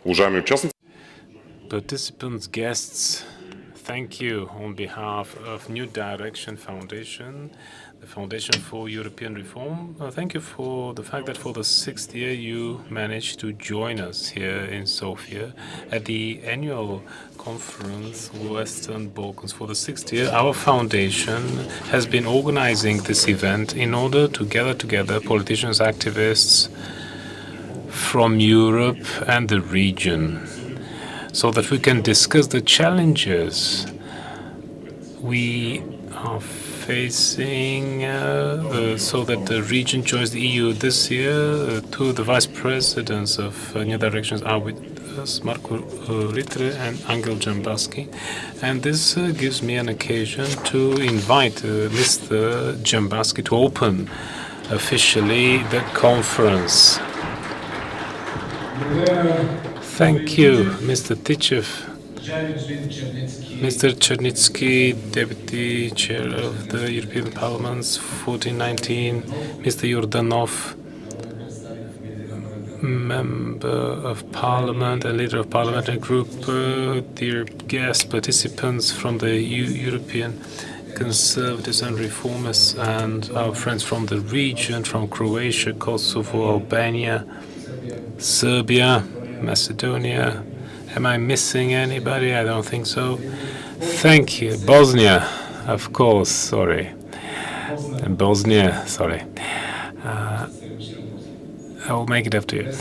Уважаеми участници. Participants, guests, thank you on behalf of New Direction Foundation, the Foundation for European Reform. Thank you for the fact that for the 6th year you managed to join us here in Sofia at the annual conference Western Balkans. For the 6th year, our foundation has been organizing this event in order to gather together politicians, activists from Europe and the region, so that we can discuss the challenges we are facing, so that the region joins the EU this year. Two of the vice presidents of New Directions are with us, Marko Ritre and Angel Jambaski. And this gives me an occasion to invite Mr. Jambaski to open officially the conference. Thank you, Mr. Tichev. Mr. Chernitsky, Deputy Chair of the European Parliament's 1419, Mr. Yordanov, Member of Parliament and Leader of Parliamentary Group, dear guest participants from the European Conservatives and Reformists, and our friends from the region, from Croatia, Kosovo, Albania, Serbia, Macedonia. Am I missing anybody? I don't think so. Thank you. Bosnia, of course, sorry. Bosnia, sorry. I will make it up to you.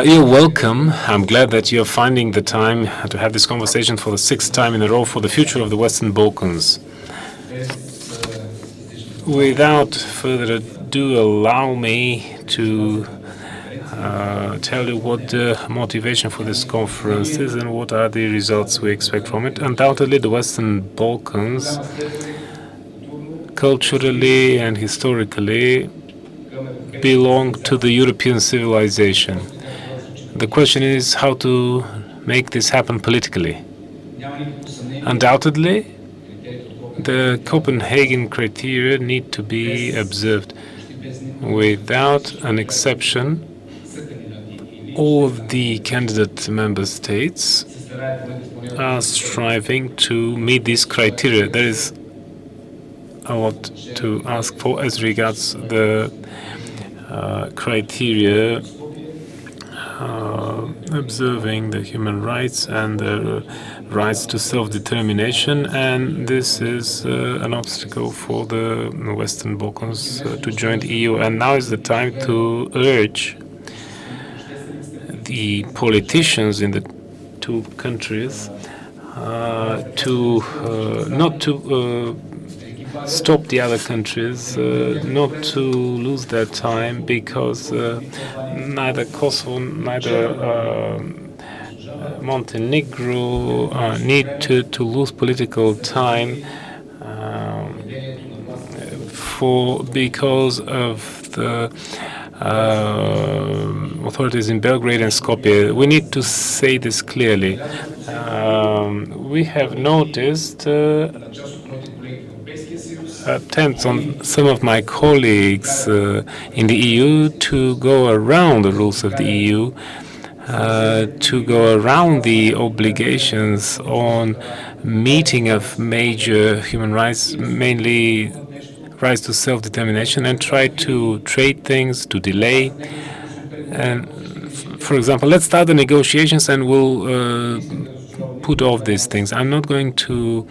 You're welcome. I'm glad that you're finding the time to have this conversation for the 6th time in a row for the future of the Western Balkans. Without further ado, allow me to tell you what the motivation for this conference is and what are the results we expect from it. Undoubtedly, the Western Balkans, culturally and historically, belong to the European civilization. The question is how to make this happen politically. Undoubtedly, the Copenhagen criteria need to be observed. Without an exception, all of the candidate member states are striving to meet these criteria. There is a lot to ask for as regards the criteria observing the human rights and the rights to self-determination, and this is an obstacle for the Western Balkans to join the EU. And now is the time to urge the politicians in the two countries to not to stop the other countries, not to lose their time, because neither Kosovo, neither Montenegro need to lose political time because of the authorities in Belgrade and Skopje. We need to say this clearly. We have noticed attempts on some of my colleagues in the EU to go around the rules of the EU, to go around the obligations on meeting of major human rights, mainly rights to self-determination, and try to trade things, to delay. And for example, let's start the negotiations and we'll put off these things. I'm not going to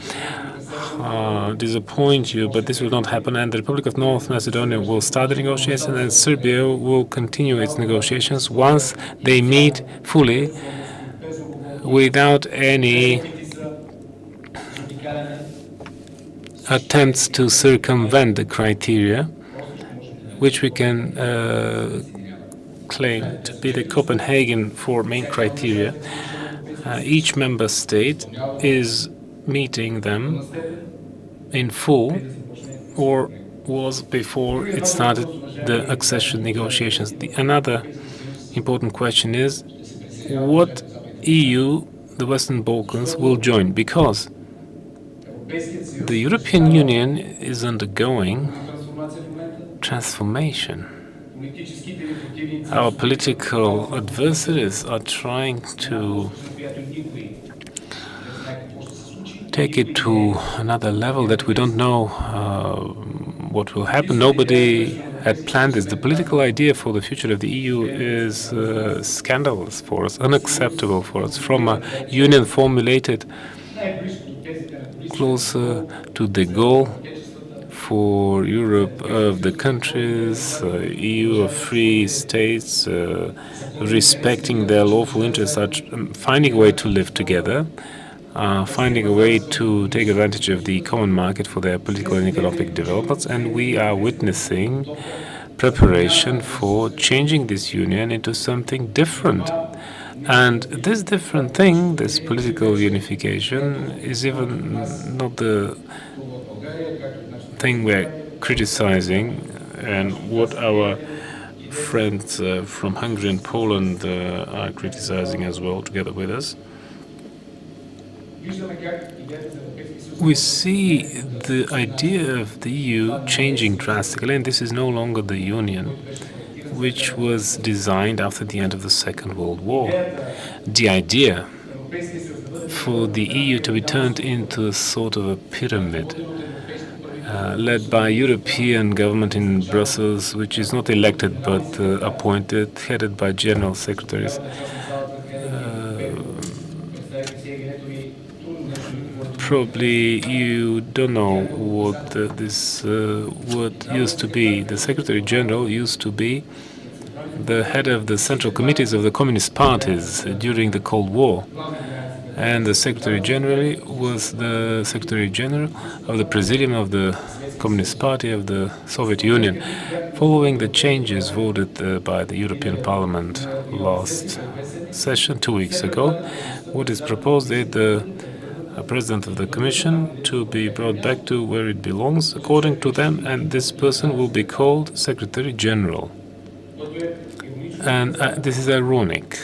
disappoint you, but this will not happen. And the Republic of North Macedonia will start the negotiations, and Serbia will continue its negotiations once they meet fully, without any attempts to circumvent the criteria, which we can claim to be the Copenhagen 4 main criteria. Each member state is meeting them in full, or was before it started the accession negotiations. Another important question is what EU the Western Balkans will join, because the European Union is undergoing transformation. Our political adversaries are trying to take it to another level that we don't know what will happen. Nobody had planned this. The political idea for the future of the EU is scandalous for us, unacceptable for us. From a union formulated closer to the goal for Europe of the countries, EU of free states, respecting their lawful interests, finding a way to live together, finding a way to take advantage of the common market for their political and economic developments, and we are witnessing preparation for changing this union into something different. And this different thing, this political unification, is even not the thing we're criticizing, and what our friends from Hungary and Poland are criticizing as well, together with us. We see the idea of the EU changing drastically, and this is no longer the Union which was designed after the end of the Second World War. The idea for the EU to be turned into a sort of a pyramid led by a European government in Brussels, which is not elected but appointed, headed by general secretaries. Probably you don't know what this word used to be. The Secretary General used to be the head of the central committees of the communist parties during the Cold War. And the Secretary General was the Secretary General of the Presidium of the Communist Party of the Soviet Union. Following the changes voted by the European Parliament last session, 2 weeks ago, what is proposed is the President of the Commission to be brought back to where it belongs, according to them, and this person will be called Secretary General. And this is ironic.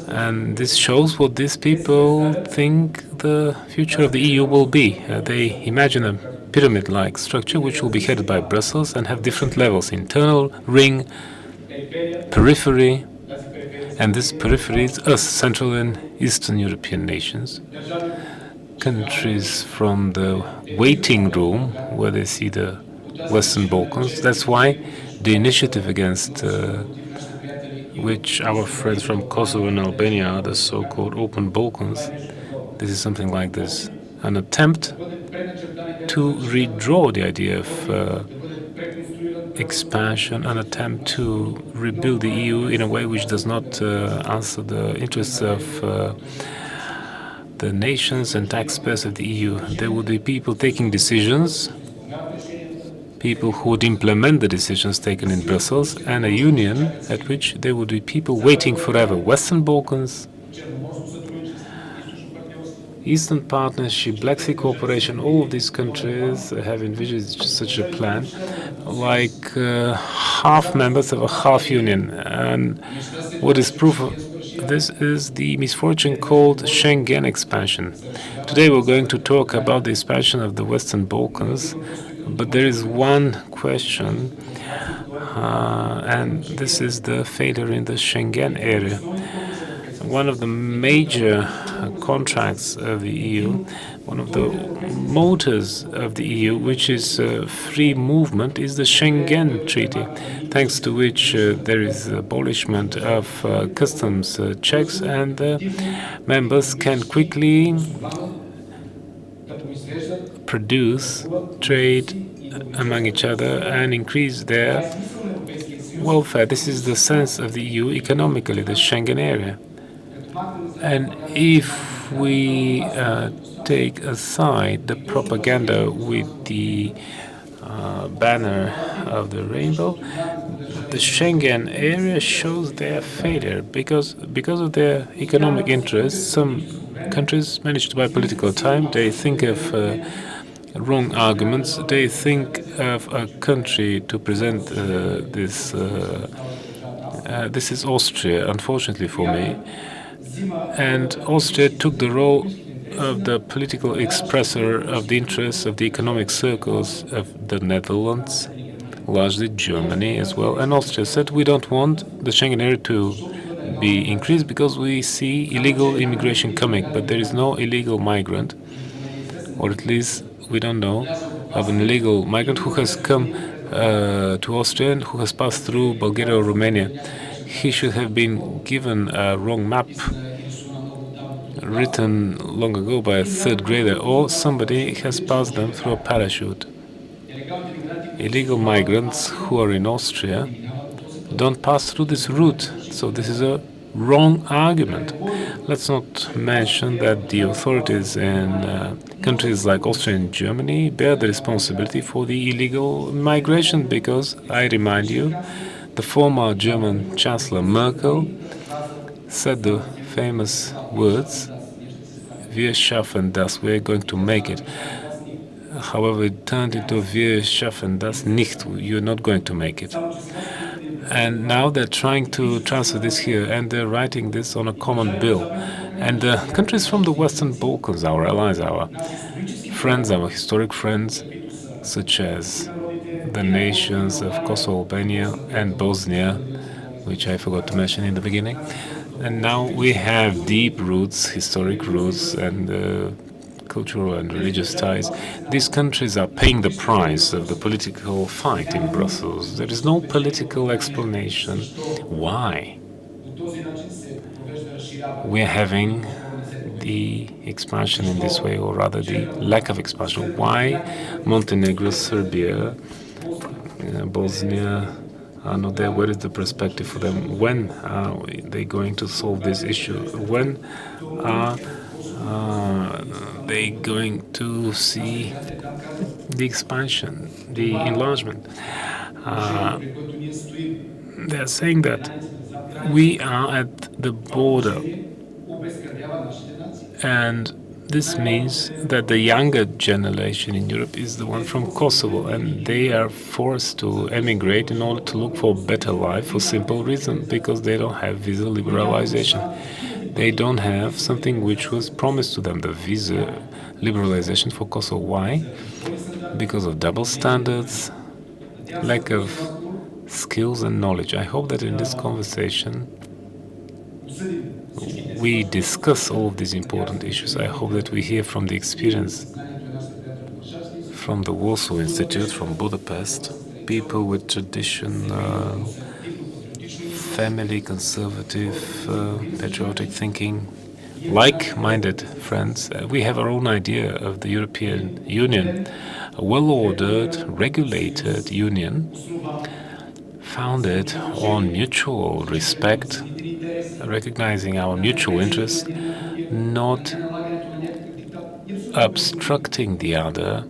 And this shows what these people think the future of the EU will be. They imagine a pyramid-like structure which will be headed by Brussels and have different levels: internal, ring, periphery, and this periphery is us, Central and Eastern European nations, countries from the waiting room where they see the Western Balkans. That's why the initiative against which our friends from Kosovo and Albania are the so-called Open Balkans, this is something like this, an attempt to redraw the idea of expansion, an attempt to rebuild the EU in a way which does not answer the interests of the nations and taxpayers of the EU. There would be people taking decisions, people who would implement the decisions taken in Brussels, and a union at which there would be people waiting forever. Western Balkans, Eastern Partnership, Black Sea Cooperation, all of these countries have envisaged such a plan, like half members of a half union. And what is proof of this is the misfortune called Schengen expansion. Today we're going to talk about the expansion of the Western Balkans, but there is one question, and this is the failure in the Schengen area. One of the major contracts of the EU, one of the motors of the EU, which is free movement, is the Schengen Treaty, thanks to which there is abolishment of customs checks, and members can quickly produce, trade among each other, and increase their welfare. This is the sense of the EU economically, the Schengen area. And if we take aside the propaganda with the banner of the rainbow, the Schengen area shows their failure because of their economic interests. Some countries manage to buy political time. They think of wrong arguments. They think of a country to present this. This is Austria, unfortunately for me. And Austria took the role of the political expressor of the interests of the economic circles of the Netherlands, largely Germany as well, and Austria said we don't want the Schengen area to be increased because we see illegal immigration coming, but there is no illegal migrant, or at least we don't know of an illegal migrant who has come to Austria and who has passed through Bulgaria or Romania. He should have been given a wrong map written long ago by a third grader, or somebody has passed them through a parachute. Illegal migrants who are in Austria don't pass through this route, so this is a wrong argument. Let's not mention that the authorities in countries like Austria and Germany bear the responsibility for the illegal migration, because, I remind you, the former German Chancellor Merkel said the famous words, "Wir schaffen das," we're going to make it. However, it turned into "Wir schaffen das nicht," you're not going to make it. And now they're trying to transfer this here, and they're writing this on a common bill. And the countries from the Western Balkans, our allies, our friends, our historic friends, such as the nations of Kosovo, Albania, and Bosnia, which I forgot to mention in the beginning. And now we have deep roots, historic roots, and cultural and religious ties. These countries are paying the price of the political fight in Brussels. There is no political explanation why we are having the expansion in this way, or rather the lack of expansion. Why Montenegro, Serbia, Bosnia are not there? Where is the perspective for them? When are they going to solve this issue? When are they going to see the expansion, the enlargement? They're saying that we are at the border, and this means that the younger generation in Europe is the one from Kosovo, and they are forced to emigrate in order to look for a better life for simple reason, because they don't have visa liberalization. They don't have something which was promised to them, the visa liberalization for Kosovo. Why? Because of double standards, lack of skills and knowledge. I hope that in this conversation we discuss all of these important issues. I hope that we hear from the experience from the Warsaw Institute, from Budapest, people with tradition, family, conservative, patriotic thinking, like-minded friends. We have our own idea of the European Union, a well-ordered, regulated union founded on mutual respect, recognizing our mutual interest, not obstructing the other,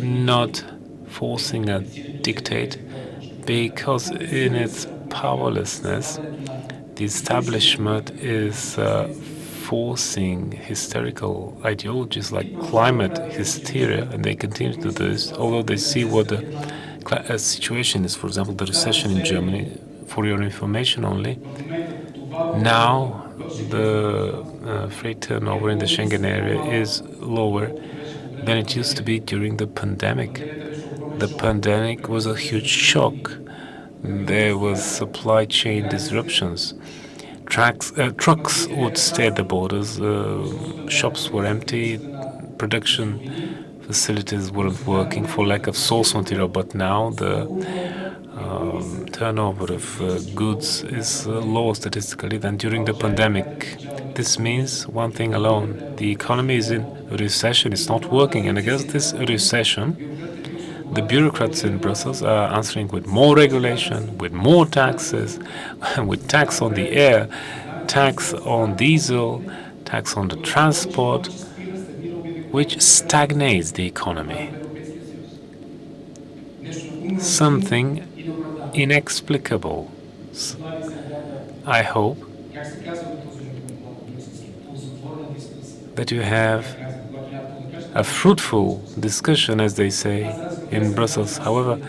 not forcing a dictate, because in its powerlessness, the establishment is forcing hysterical ideologies like climate hysteria, and they continue to do this, although they see what the situation is. For example, the recession in Germany, for your information only, now the freight turnover in the Schengen area is lower than it used to be during the pandemic. The pandemic was a huge shock. There was supply chain disruptions. Trucks would stay at the borders, shops were empty, production facilities weren't working for lack of source material, but now the turnover of goods is lower statistically than during the pandemic. This means one thing alone: the economy is in recession, it's not working, and against this recession, the bureaucrats in Brussels are answering with more regulation, with more taxes, with tax on the air, tax on diesel, tax on the transport, which stagnates the economy. Something inexplicable. I hope that you have a fruitful discussion, as they say in Brussels. However,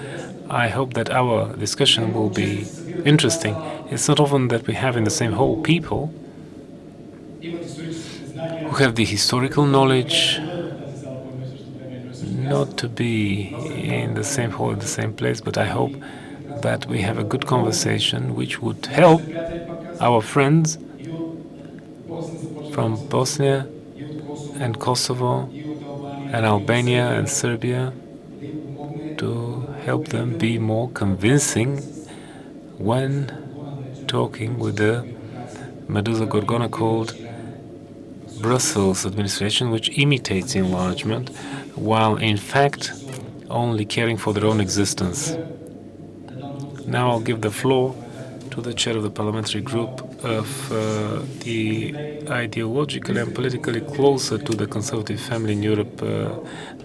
I hope that our discussion will be interesting. It's not often that we have in the same hall people who have the historical knowledge, not to be in the same hall, in the same place, but I hope that we have a good conversation which would help our friends from Bosnia and Kosovo and Albania and Serbia to help them be more convincing when talking with the Medusa Gorgona called Brussels administration, which imitates enlargement, while in fact only caring for their own existence. Now I'll give the floor to the chair of the parliamentary group of the ideologically and politically closer to the conservative family in Europe.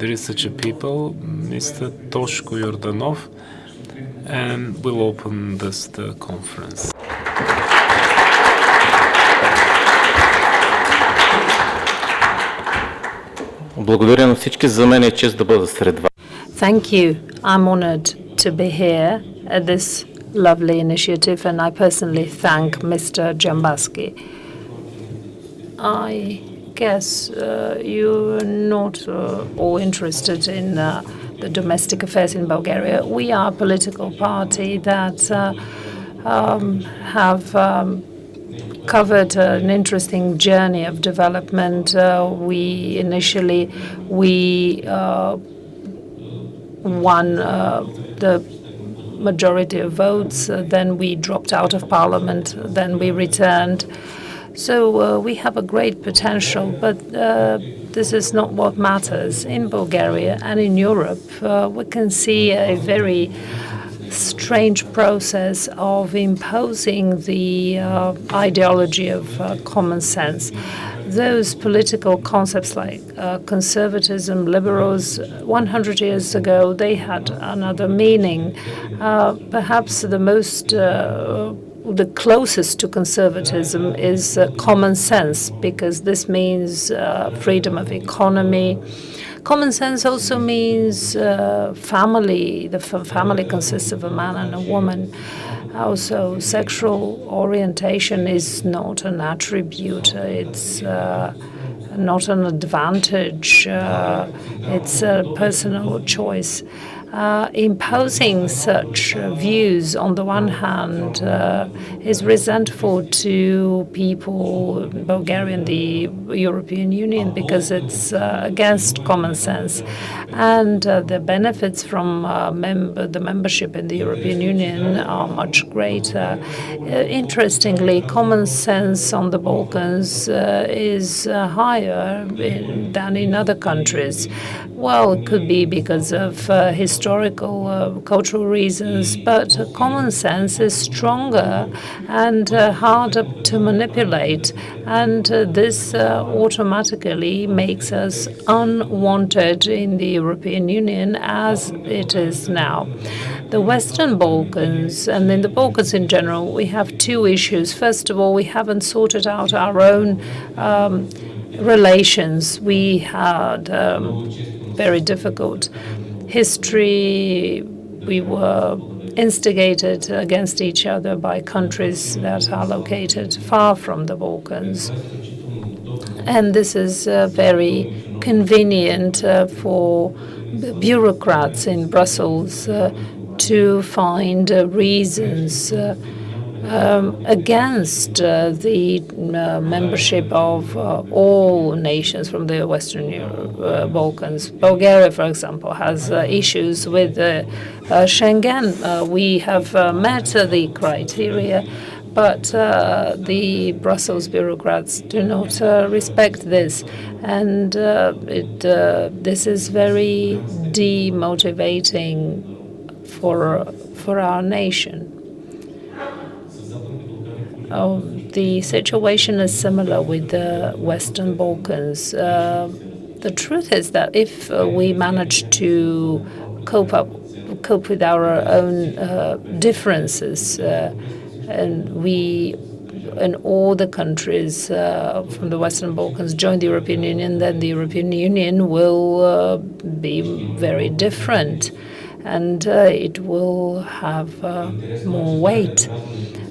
There is such a people, Mr. Toshko Jordanov, and we'll open the conference. Благодаря на всички. За мен е чест да бъда сред вас. Thank you. I'm honored to be here at this lovely initiative, and I personally thank Mr. Jambaski. I guess you're not all interested in the domestic affairs in Bulgaria. We are a political party that have covered an interesting journey of development. We initially won the majority of votes, then we dropped out of parliament, then we returned. So we have a great potential, but this is not what matters. In Bulgaria and in Europe, we can see a very strange process of imposing the ideology of common sense. Those political concepts like conservatism, liberals, 100 years ago, they had another meaning. Perhaps the closest to conservatism is common sense, because this means freedom of economy. Common sense also means family. The family consists of a man and a woman. Also, sexual orientation is not an attribute. It's not an advantage. It's a personal choice. Imposing such views, on the one hand, is resentful to people in Bulgaria and the European Union, because it's against common sense. And the benefits from the membership in the European Union are much greater. Interestingly, common sense on the Balkans is higher than in other countries. Well, it could be because of historical, cultural reasons, but common sense is stronger and harder to manipulate, and this automatically makes us unwanted in the European Union as it is now. The Western Balkans, and in the Balkans in general, we have two issues. First of all, we haven't sorted out our own relations. We had very difficult history. We were instigated against each other by countries that are located far from the Balkans. And this is very convenient for bureaucrats in Brussels to find reasons against the membership of all nations from the Western Balkans. Bulgaria, for example, has issues with Schengen. We have met the criteria, but the Brussels bureaucrats do not respect this, and this is very demotivating for our nation. The situation is similar with the Western Balkans. The truth is that if we manage to cope with our own differences, and all the countries from the Western Balkans join the European Union, then the European Union will be very different. and it will have more weight.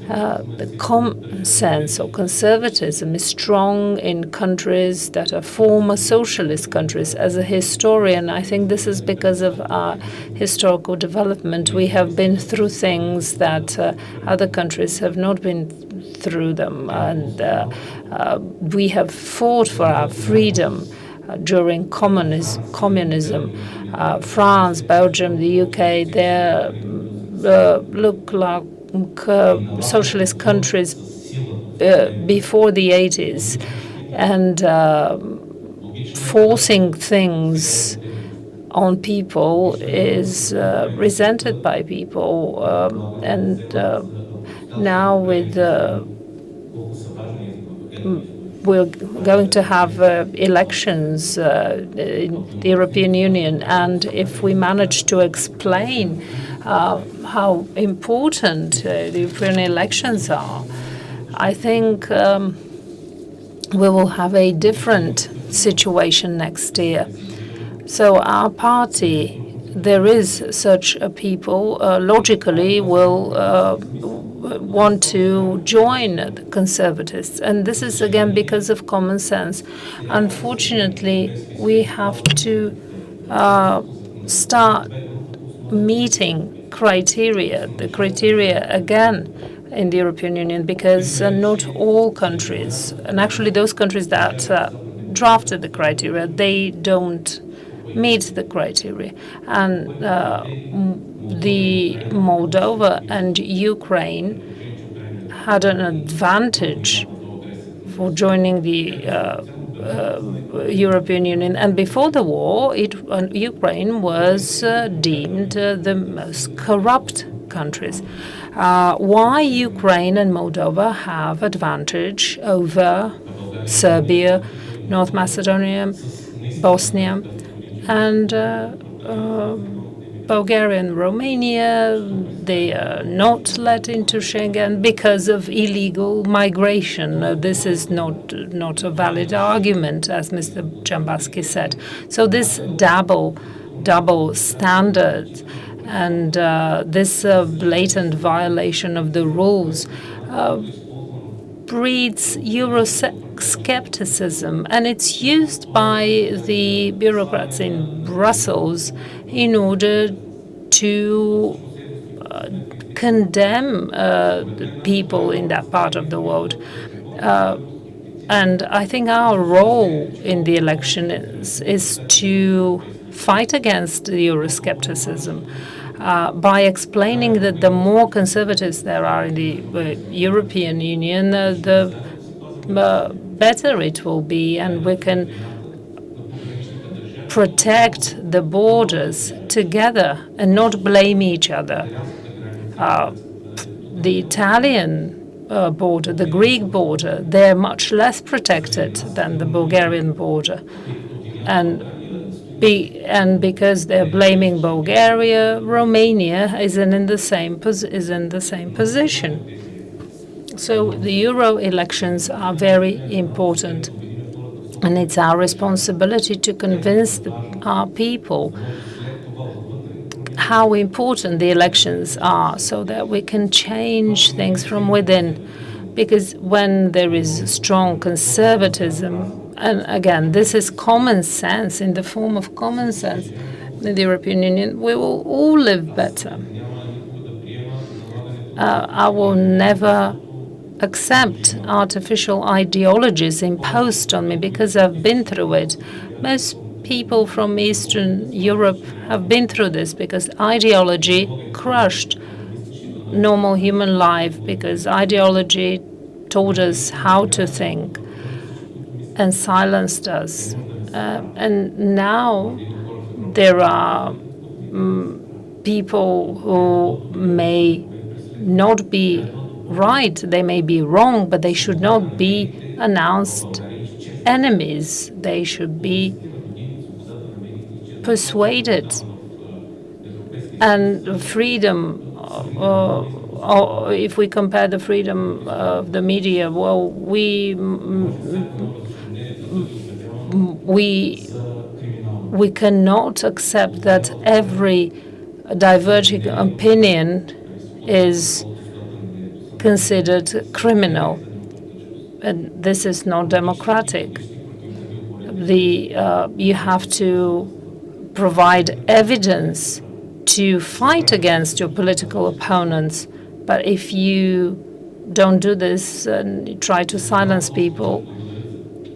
The common sense or conservatism is strong in countries that are former socialist countries. As a historian, I think this is because of our historical development. We have been through things that other countries have not been through them, and we have fought for our freedom during communism. France, Belgium, the UK, they look like socialist countries before the 80s, and forcing things on people is resented by people, and now with we're going to have elections in the European Union, and if we manage to explain how important the European elections are, I think we will have a different situation next year. So our party, there is such a people, logically will want to join the Conservatives. And this is, again, because of common sense. Unfortunately, we have to start meeting the criteria again in the European Union, because not all countries, and actually those countries that drafted the criteria, they don't meet the criteria. And the Moldova and Ukraine had an advantage for joining the European Union. And before the war, Ukraine was deemed the most corrupt countries. Why Ukraine and Moldova have advantage over Serbia, North Macedonia, Bosnia, and Bulgaria and Romania, they are not let into Schengen because of illegal migration. This is not a valid argument, as Mr. Dzhambazki said. So this double standard and this blatant violation of the rules breeds Euroscepticism, and it's used by the bureaucrats in Brussels in order to condemn people in that part of the world. And I think our role in the election is to fight against the Euroscepticism by explaining that the more conservatives there are in the European Union, the better it will be, and we can protect the borders together and not blame each other. The Italian border, the Greek border, they're much less protected than the Bulgarian border. And because they're blaming Bulgaria, Romania is in the same position. So the Euro elections are very important, and it's our responsibility to convince our people how important the elections are, so that we can change things from within. Because when there is strong conservatism, and again, this is common sense, in the form of common sense in the European Union, we will all live better. I will never accept artificial ideologies imposed on me, because I've been through it. Most people from Eastern Europe have been through this, because ideology crushed normal human life, because ideology told us how to think and silenced us. And now there are people who may not be right, they may be wrong, but they should not be announced enemies. They should be persuaded. And freedom, if we compare the freedom of the media, well, we cannot accept that every a diverging opinion is considered criminal, and this is not democratic. You have to provide evidence to fight against your political opponents, but if you don't do this and you try to silence people,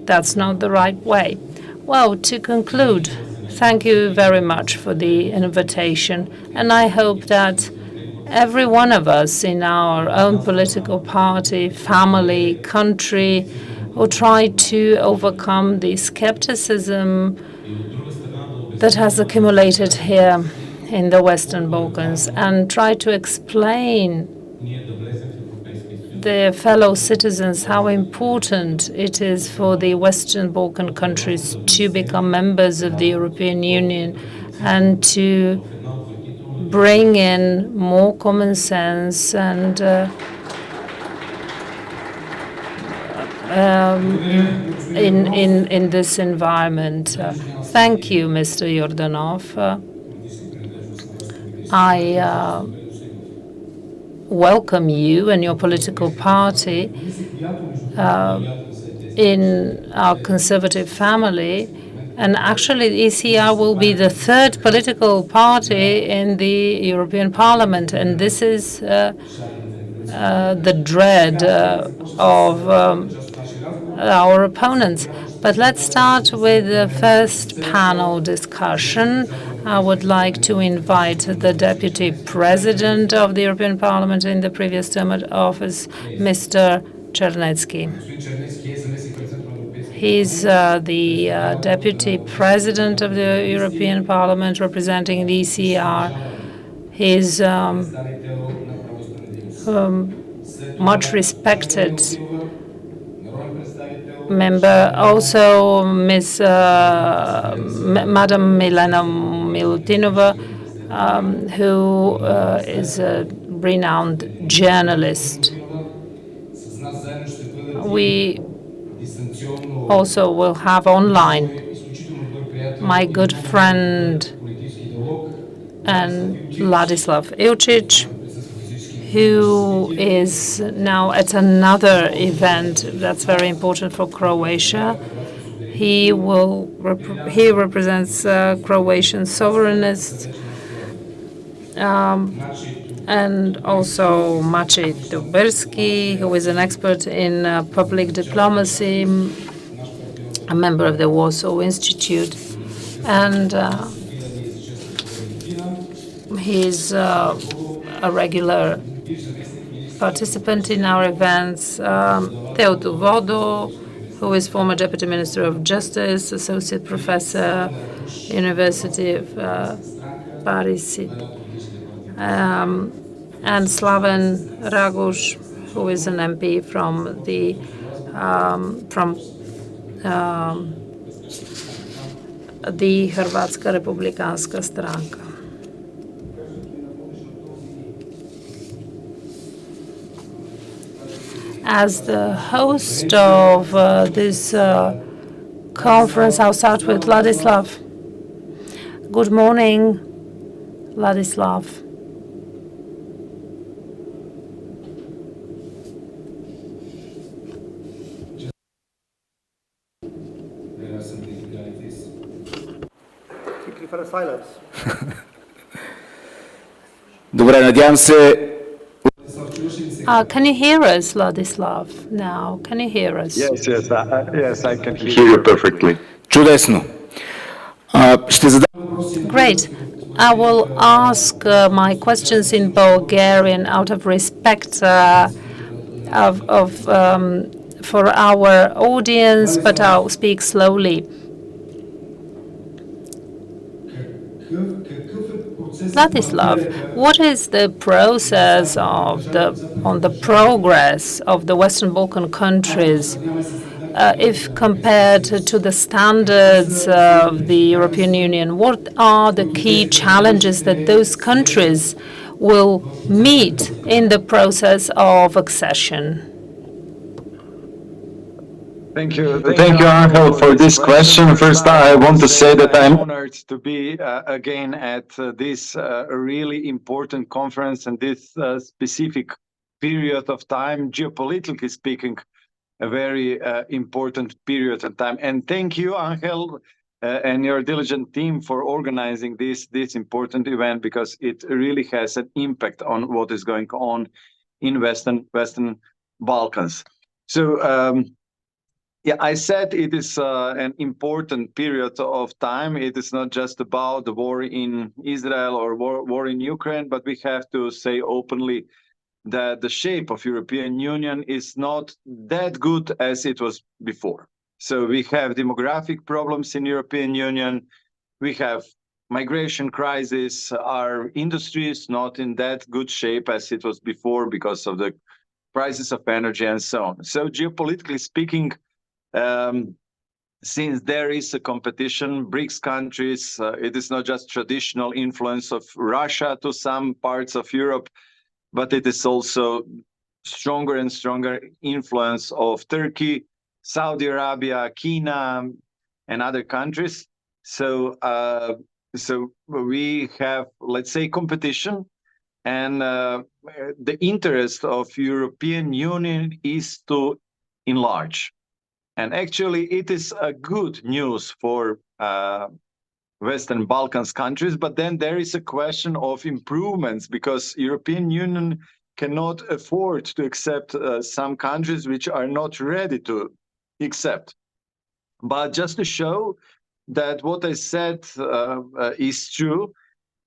that's not the right way. Well, to conclude, thank you very much for the invitation, and I hope that every one of us in our own political party, family, country will try to overcome the skepticism that has accumulated here in the Western Balkans and try to explain their fellow citizens how important it is for the Western Balkan countries to become members of the European Union and to bring in more common sense and in this environment. Thank you, Mr. Yordanov. I welcome you and your political party in our conservative family. And actually, the ECR will be the third political party in the European Parliament. And this is the dread of our opponents. But let's start with the first panel discussion. I would like to invite the Deputy President of the European Parliament in the previous term of office, Mr. Czarnecki. He's the Deputy President of the European Parliament representing the ECR. He's much respected member. Also, Madam Milena Milutinova, who is a renowned journalist. We also will have online my good friend and Ladislav Ilčić, who is now at another event that's very important for Croatia. He represents Croatian sovereignists, and also Maciej Duberski, who is an expert in public diplomacy, a member of the Warsaw Institute, and he's a regular participant in our events. Teodor Vodo, who is former Deputy Minister of Justice, Associate Professor, University of Paris, and Slaven Raguš, who is an MP from the Hrvatska Republikanska stranka. As the host of this conference, I'll start with Ladislav. Good morning, Ladislav. Silence. Добре, надявам се. Can you hear us, Ladislav, now? Can you hear us? Yes, I can hear you perfectly. Чудесно. Ще задам. Great. I will ask my questions in Bulgarian out of respect for our audience, but I'll speak slowly. Ladislav, what is the process on the progress of the Western Balkan countries if compared to the standards of the European Union? What are the key challenges that those countries will meet in the process of accession? Thank you, Angel, for this question. First, I want to say that I'm honored to be again at this really important conference and this specific period of time, geopolitically speaking, a very important period of time. And thank you, Angel, and your diligent team for organizing this important event, because it really has an impact on what is going on in Western Balkans. So, yeah, I said it is an important period of time. It is not just about the war in Israel or war in Ukraine, but we have to say openly that the shape of European Union is not that good as it was before. So we have demographic problems in European Union. We have migration crisis. Our industry is not in that good shape as it was before because of the prices of energy and so on. So geopolitically speaking, since there is a competition, BRICS countries, it is not just traditional influence of Russia to some parts of Europe, but it is also stronger and stronger influence of Turkey, Saudi Arabia, China, and other countries. So, so we have, let's say, competition, and the interest of European Union is to enlarge. And actually, it is a good news for Western Balkans countries, but then there is a question of improvements, because European Union cannot afford to accept some countries which are not ready to accept. But just to show that what I said is true,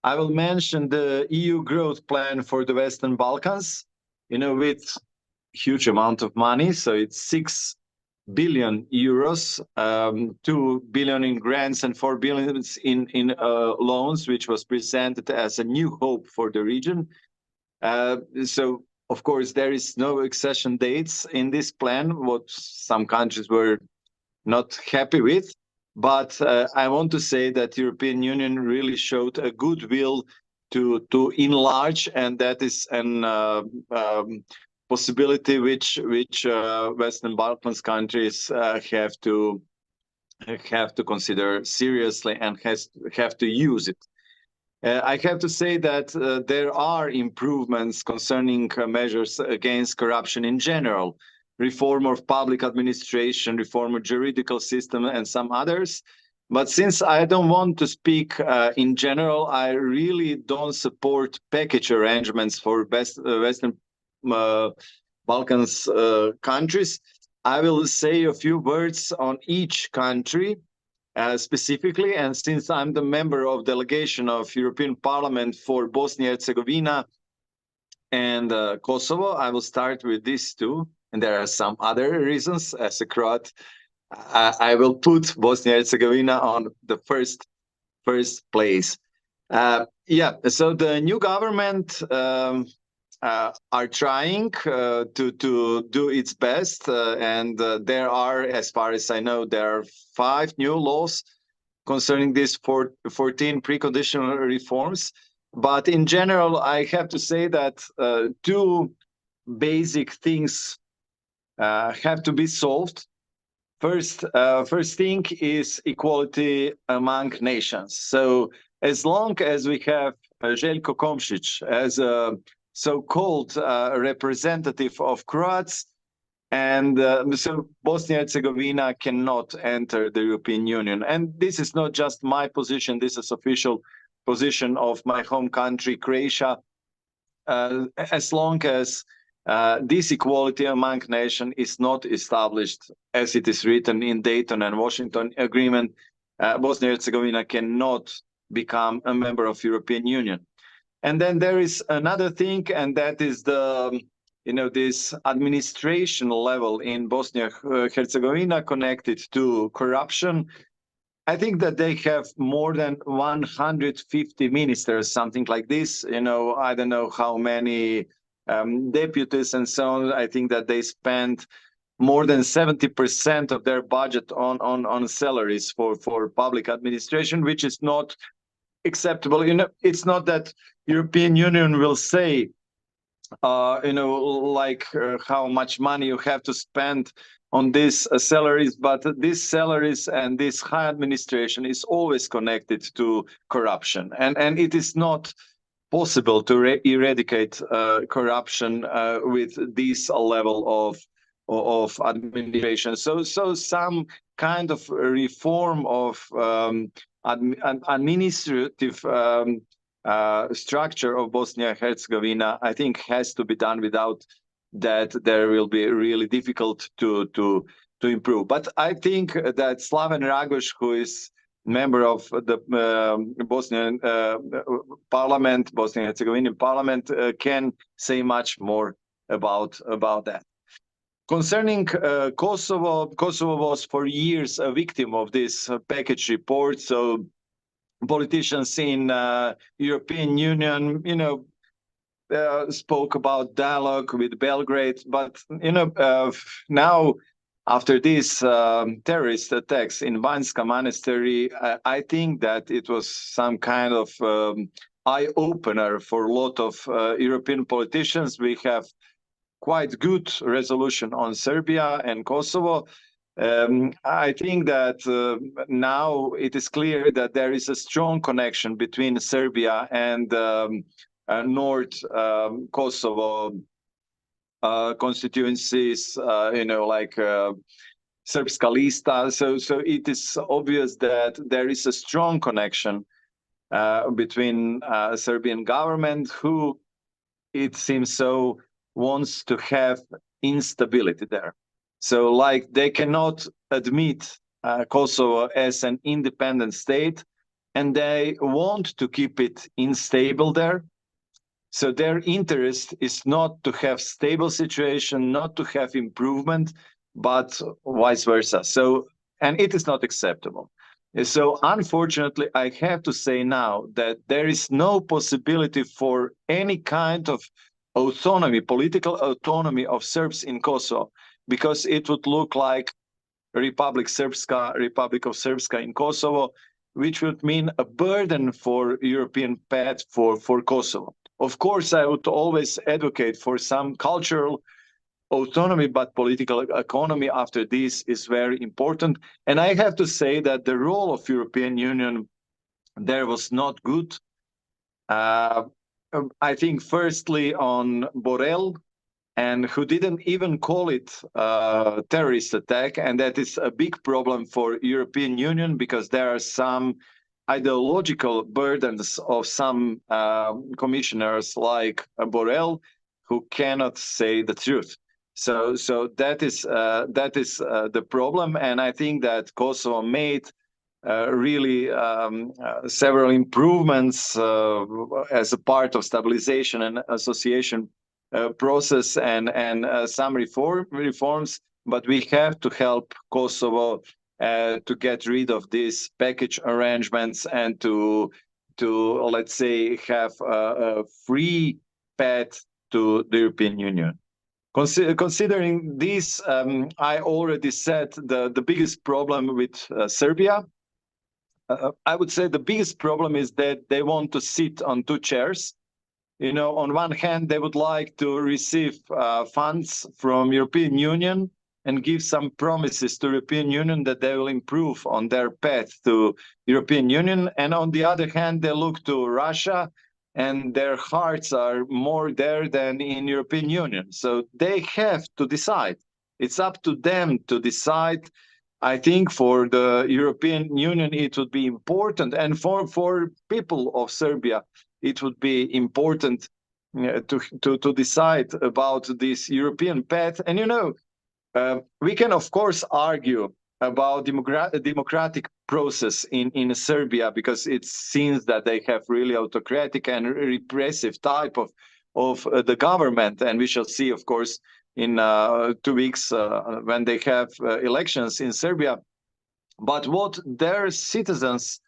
I will mention the EU growth plan for the Western Balkans, you know, with huge amount of money. So it's 6 billion euros, 2 billion in grants and 4 billion in loans, which was presented as a new hope for the region. So, of course, there is no accession dates in this plan, what some countries were not happy with. But I want to say that European Union really showed a goodwill to enlarge, and that is an possibility which Western Balkans countries have to consider seriously and have to use it. I have to say that there are improvements concerning measures against corruption in general, reform of public administration, reform of juridical system, and some others. But since I don't want to speak in general, I really don't support package arrangements for Western Balkans countries. I will say a few words on each country specifically, and since I'm the member of delegation of European Parliament for Bosnia and Herzegovina and Kosovo, I will start with these two, and there are some other reasons. As a Croat, I will put Bosnia and Herzegovina on the first place. Yeah, so the new government are trying to do its best, and there are, as far as I know, there are 5 new laws concerning these 14 preconditional reforms. But in general, I have to say that 2 basic things have to be solved. First thing is equality among nations. So as long as we have Željko Komšić as a so-called representative of Croats, and so Bosnia and Herzegovina cannot enter the European Union. And this is not just my position, this is official position of my home country, Croatia. As long as this equality among nations is not established as it is written in Dayton and Washington Agreement, Bosnia and Herzegovina cannot become a member of European Union. And then there is another thing, and that is the, you know, this administration level in Bosnia and Herzegovina connected to corruption. I think that they have more than 150 ministers, something like this. You know, I don't know how many deputies and so on. I think that they spend more than 70% of their budget on salaries for public administration, which is not acceptable. You know, it's not that European Union will say like how much money you have to spend on these salaries, but these salaries and this high administration is always connected to corruption, and it is not possible to eradicate corruption with this level of administration. So some kind of reform of administrative structure of Bosnia and Herzegovina, I think, has to be done. Without that, there will be really difficult to improve. But I think that Slaven Ragoš, who is member of the Bosnian parliament, Bosnian and Herzegovinian parliament, can say much more about that. Concerning Kosovo, Kosovo was for years a victim of this package report. So politicians in European Union, spoke about dialogue with Belgrade, but now after these terrorist attacks in Banjska Monastery, I think that it was some kind of eye-opener for a lot of European politicians. We have quite good resolution on Serbia and Kosovo. I think that now it is clear that there is a strong connection between Serbia and North Kosovo constituencies, like Srpska Lista. So it is obvious that there is a strong connection between Serbian government, who, it seems so, wants to have instability there. So like they cannot admit Kosovo as an independent state, and they want to keep it unstable there. So their interest is not to have stable situation, not to have improvement, but vice versa. So, and it is not acceptable. So unfortunately, I have to say now that there is no possibility for any kind of autonomy, political autonomy of Serbs in Kosovo, because it would look like Republic of Srpska in Kosovo, which would mean a burden for European path for Kosovo. Of course, I would always advocate for some cultural autonomy, but political economy after this is very important. And I have to say that the role of European Union there was not good. I think firstly on Borrell, and who didn't even call it a terrorist attack, and that is a big problem for European Union, because there are some ideological burdens of some commissioners like Borrell who cannot say the truth. So that is the problem, and I think that Kosovo made really several improvements as a part of stabilization and association process, and some reforms, but we have to help Kosovo to get rid of these package arrangements and to let's say have a free path to the European Union. Considering this, I already said the biggest problem with Serbia. I would say the biggest problem is that they want to sit on two chairs. On one hand, they would like to receive funds from European Union and give some promises to European Union that they will improve on their path to European Union. And on the other hand, they look to Russia, and their hearts are more there than in European Union. So they have to decide. It's up to them to decide. I think for the European Union, it would be important, and for people of Serbia, it would be important to decide about this European path. And we can of course argue about democratic process in Serbia, because it seems that they have really autocratic and repressive type of the government, and we shall see, of course, in 2 weeks when they have elections in Serbia. But what their citizens,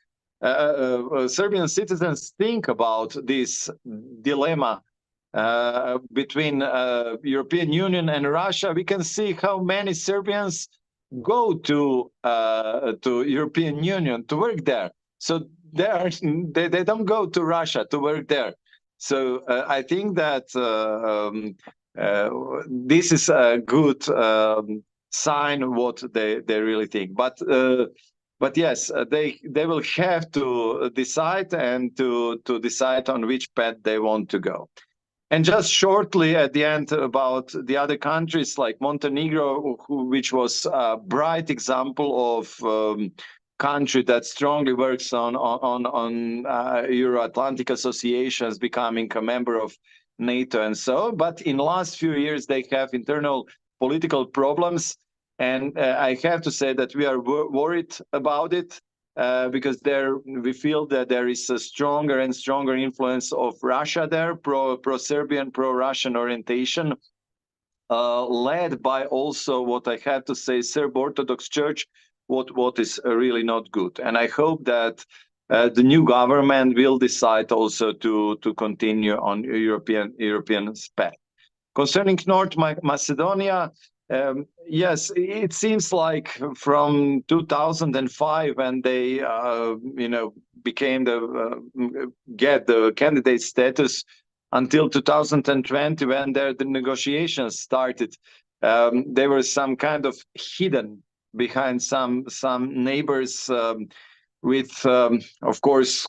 Serbian citizens, think about this dilemma between European Union and Russia, we can see how many Serbians go to European Union to work there. So they don't go to Russia to work there. So I think that this is a good sign what they really think. But yes, they will have to decide and to decide on which path they want to go. And just shortly at the end about the other countries like Montenegro, which was a bright example of country that strongly works on Euro-Atlantic associations, becoming a member of NATO and so. But in the last few years, they have internal political problems. And I have to say that we are worried about it because we feel that there is a stronger and stronger influence of Russia there, pro-Serbian, pro-Russian orientation, led by also what I have to say, Serb Orthodox Church, what is really not good. And I hope that the new government will decide also to continue on European path. Concerning North Macedonia, yes, it seems like from 2005 when they, became get the candidate status until 2020 when the negotiations started, there was some kind of hidden behind some neighbors with, of course,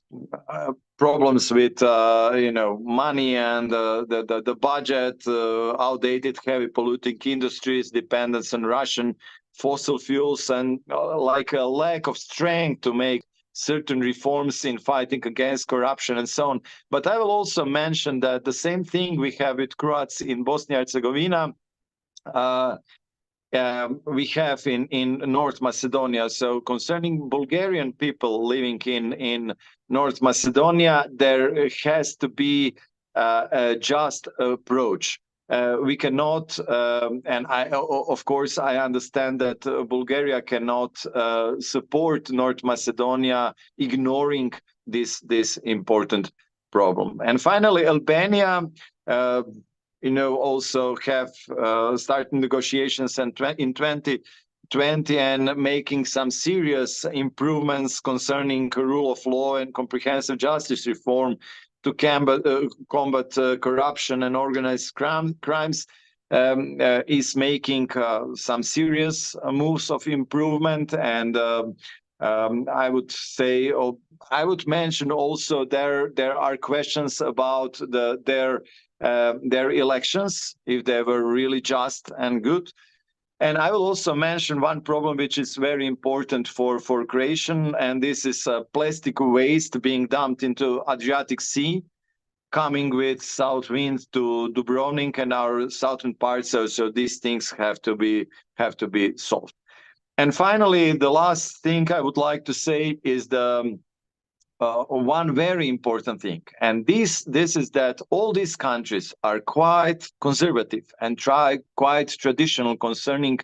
problems with money and the budget, outdated, heavy polluting industries, dependence on Russian fossil fuels, and like a lack of strength to make certain reforms in fighting against corruption and so on. But I will also mention that the same thing we have with Croats in Bosnia and Herzegovina, we have in North Macedonia. So concerning Bulgarian people living in North Macedonia, there has to be a just approach. We cannot, and of course, I understand that Bulgaria cannot support North Macedonia, ignoring this important problem. And finally, Albania, also have started negotiations in 2020 and making some serious improvements concerning rule of law and comprehensive justice reform to combat corruption and organized crimes, is making some serious moves of improvement. And I would say, I would mention also there are questions about their elections, if they were really just and good. And I will also mention one problem which is very important for Croatia, and this is plastic waste being dumped into Adriatic Sea, coming with south winds to Dubrovnik and our southern parts. So these things have to be solved. And finally, the last thing I would like to say is the one very important thing, and this is that all these countries are quite conservative and quite traditional concerning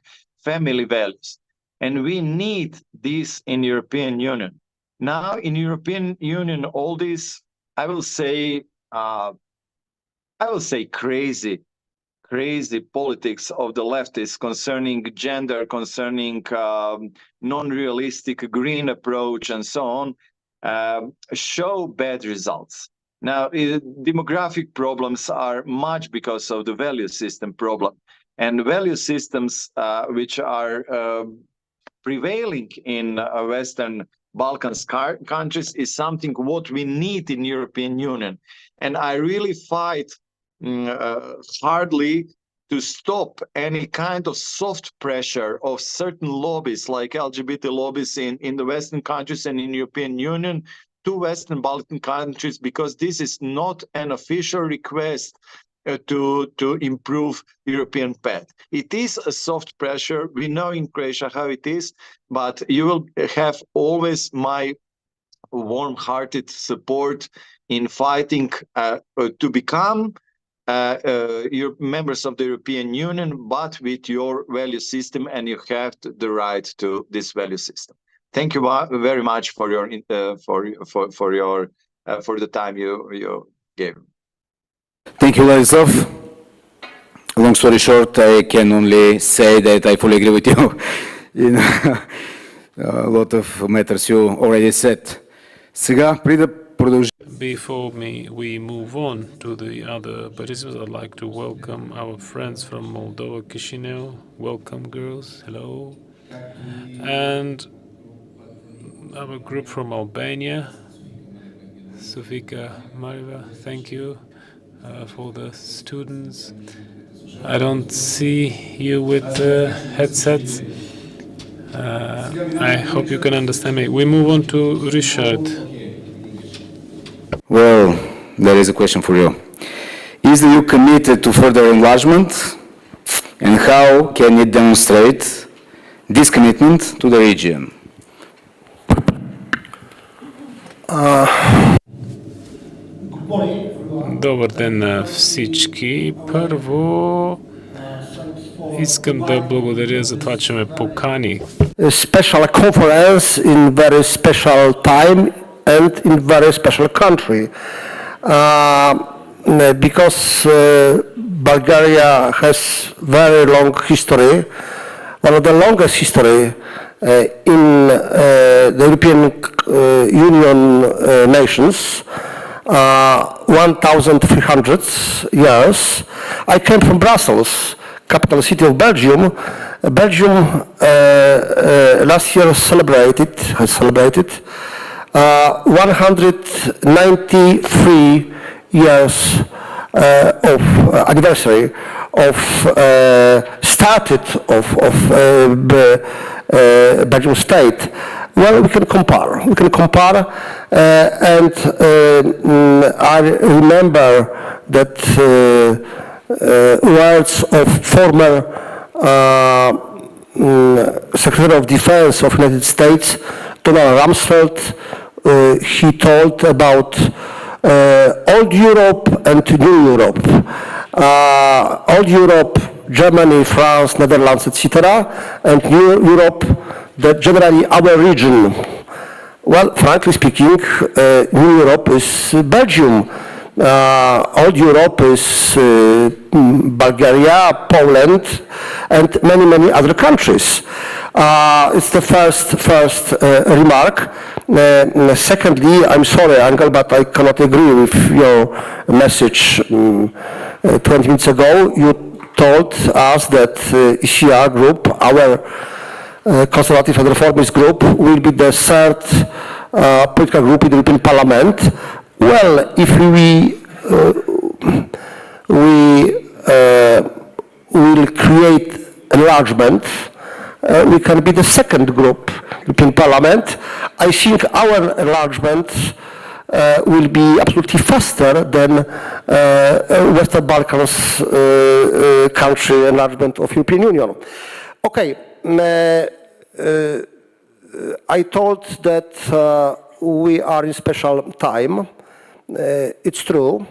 family values, and we need this in European Union. Now in European Union, all this, I will say crazy politics of the leftists concerning gender, concerning non-realistic green approach and so on, show bad results. Now, demographic problems are much because of the value system problem, and value systems which are prevailing in Western Balkans countries is something what we need in European Union. And I really fight hardly to stop any kind of soft pressure of certain lobbies like LGBT lobbies in the Western countries and in European Union to Western Balkan countries, because this is not an official request to improve European path. It is a soft pressure. We know in Croatia how it is, but you will have always my warm-hearted support in fighting to become you're members of the European Union, but with your value system, and you have the right to this value system. Thank you very much for your for the time you gave. Thank you, Ladislav. Long story short, I can only say that I fully agree with you in a lot of matters you already said. Сега, преди да продължим. Before we move on to the other participants, I'd like to welcome our friends from Moldova, Chisinau. Welcome, girls. Hello. And our group from Albania, Sofia Mariva. Thank you for the students. I don't see you with the headsets. I hope you can understand me. We move on to Richard. Well, there is a question for you. Is the EU committed to further enlargement, and how can it demonstrate this commitment to the region? Добър ден на всички. Първо искам да благодаря за това, че ме покани. Special conference in very special time and in very special country, because Bulgaria has very long history, one of the longest history in the European Union nations, 1,300 years. I came from Brussels, capital city of Belgium. Belgium last year has celebrated 193 years of anniversary of started of Belgium state. Well, we can compare. And I remember that words of former Secretary of Defense of United States, Donald Rumsfeld. He told about old Europe and new Europe. Old Europe, Germany, France, Netherlands, etc., and new Europe, that generally our region. Well, frankly speaking, new Europe is Belgium. Old Europe is Bulgaria, Poland, and many other countries. It's the first remark. Secondly, I'm sorry, Angel, but I cannot agree with your message 20 minutes ago. You told us that ECR group, our conservative and reformist group, will be the third political group in the European Parliament. Well, if we will create enlargement, we can be the second group in Parliament. I think our enlargement will be absolutely faster than Western Balkans country enlargement of European Union. Okay, I told that we are in special time. It's true.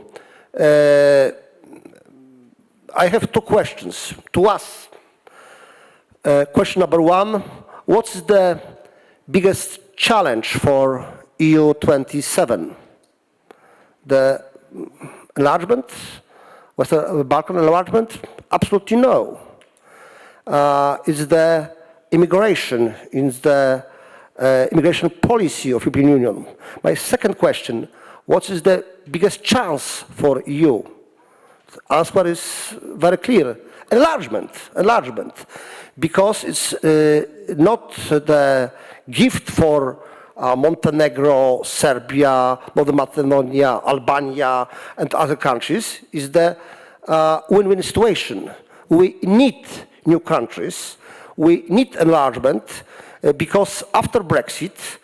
I have two questions to us. Question number one, what's the biggest challenge for EU27? The enlargement, Western Balkan enlargement? Absolutely no. Is the immigration, is the immigration policy of European Union? My second question, what is the biggest chance for EU? The answer is very clear. Enlargement, because it's not the gift for Montenegro, Serbia, Northern Macedonia, Albania, and other countries. Is the win-win situation. We need new countries. We need enlargement because after Brexit,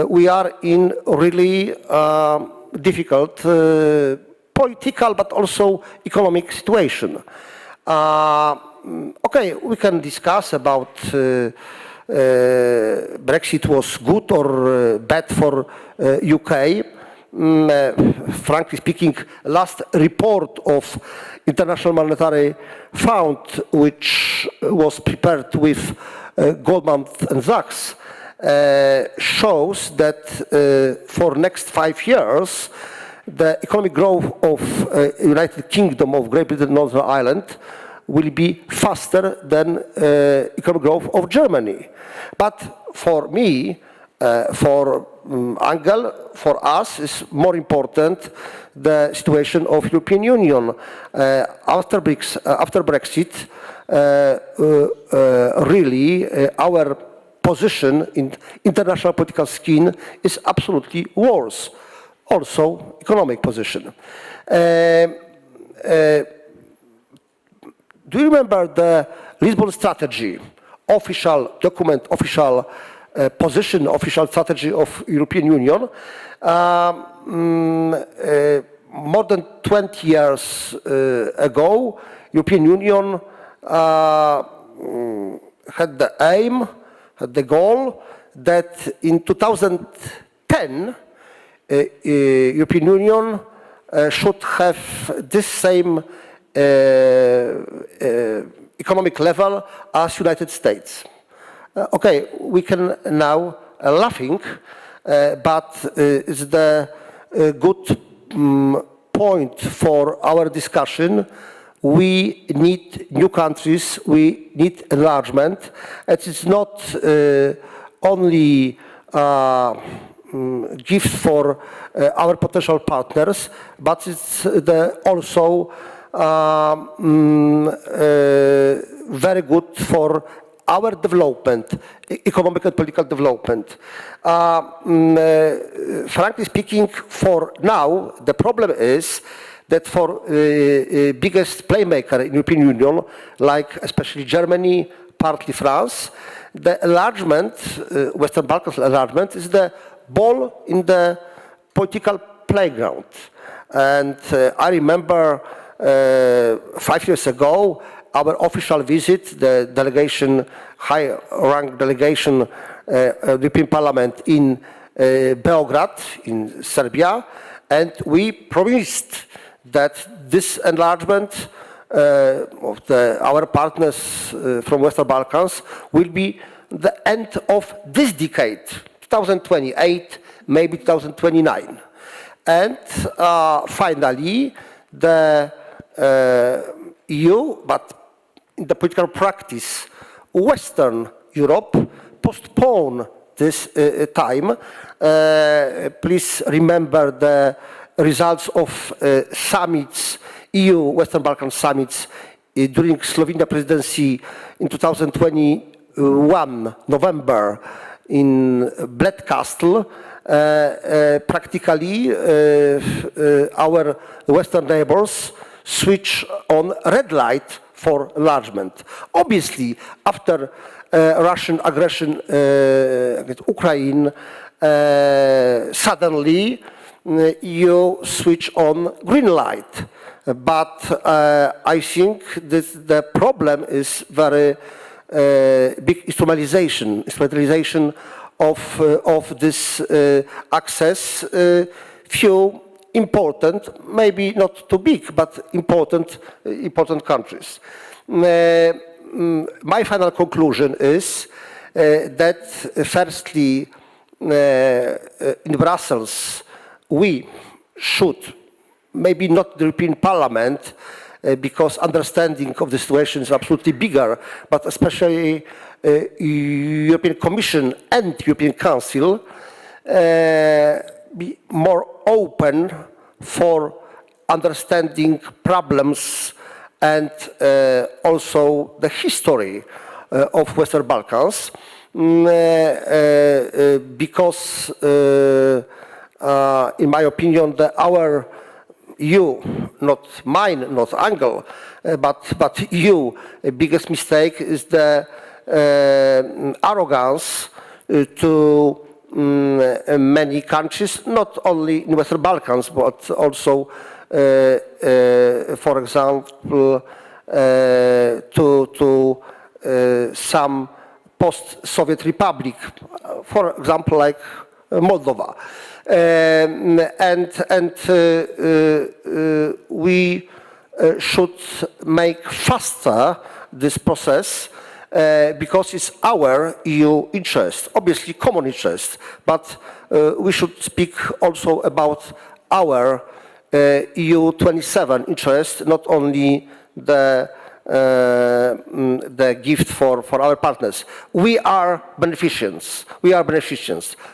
we are in really difficult political but also economic situation. Okay, we can discuss about Brexit was good or bad for UK. Frankly speaking, last report of International Monetary Fund, which was prepared with Goldman and Sachs, shows that for next 5 years, the economic growth of United Kingdom of Great Britain and Northern Ireland will be faster than economic growth of Germany. But for me, for angle, for us, is more important the situation of European Union. After Brexit, really our position in international political scene is absolutely worse. Also, economic position. Do you remember the Lisbon strategy, official document, official position, official strategy of European Union? More than 20 years ago, European Union had the aim, had the goal that in 2010, European Union should have this same economic level as United States. Okay, we can now laughing, but it's the good point for our discussion. We need new countries, we need enlargement. It is not only gift for our potential partners, but it's also very good for our development, economic and political development. Frankly speaking, for now, the problem is that for biggest playmaker in European Union, like especially Germany, partly France, the enlargement, Western Balkans enlargement, is the ball in the political playground. And I remember 5 years ago, our official visit, the delegation, high-rank delegation, European Parliament in Beograd, in Serbia, and we promised that this enlargement of our partners from Western Balkans will be the end of this decade, 2028, maybe 2029. And finally, the EU, but in the political practice, Western Europe postpone this time. Please remember the results of summits, EU-Western Balkans summits during Slovenia presidency in 2021, November, in Bled Castle. Practically, our Western neighbors switch on red light for enlargement. Obviously, after Russian aggression against Ukraine, suddenly you switch on green light. But I think that the problem is very big instrumentalization of this access. Few important, maybe not too big, but important countries. My final conclusion is that firstly, in Brussels, we should, maybe not the European Parliament, because understanding of the situation is absolutely bigger, but especially European Commission and European Council be more open for understanding problems and also the history of Western Balkans, because in my opinion, our you, not mine, not Angel, but you, biggest mistake is the arrogance to many countries, not only in Western Balkans, but also, for example, to some post-Soviet republic, for example, like Moldova. We should make faster this process because it's our EU interest, obviously common interest, but we should speak also about our EU 27 interest, not only the gift for our partners. We are beneficiaries,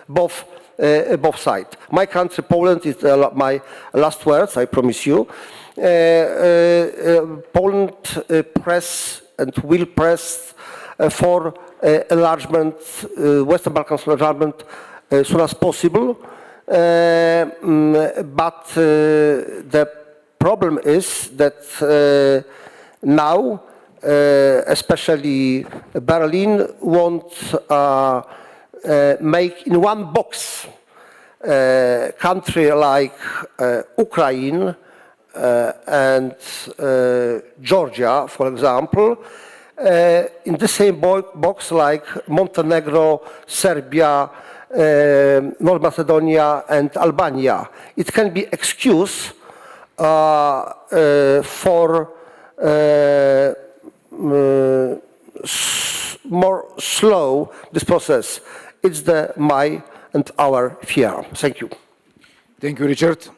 both both sides. My country, Poland, is my last words, I promise you. Poland press and will press for enlargement, Western Balkans enlargement as soon as possible. But the problem is that now, especially Berlin, wants make in one box country like Ukraine and Georgia, for example, in the same box like Montenegro, Serbia, North Macedonia and Albania. It can be excuse for more slow this process. It's my and our fear. Thank you. Thank you, Richard.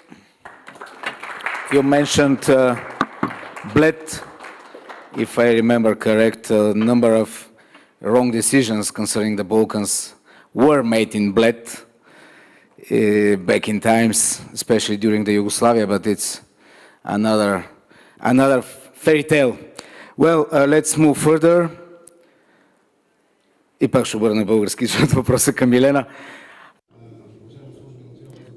You mentioned Bled, if I remember correct, a number of wrong decisions concerning the Balkans were made in Bled back in times, especially during the Yugoslavia, but it's another fairy tale. Well, let's move further. И пак ще обърна на български, защото въпросът към Милена.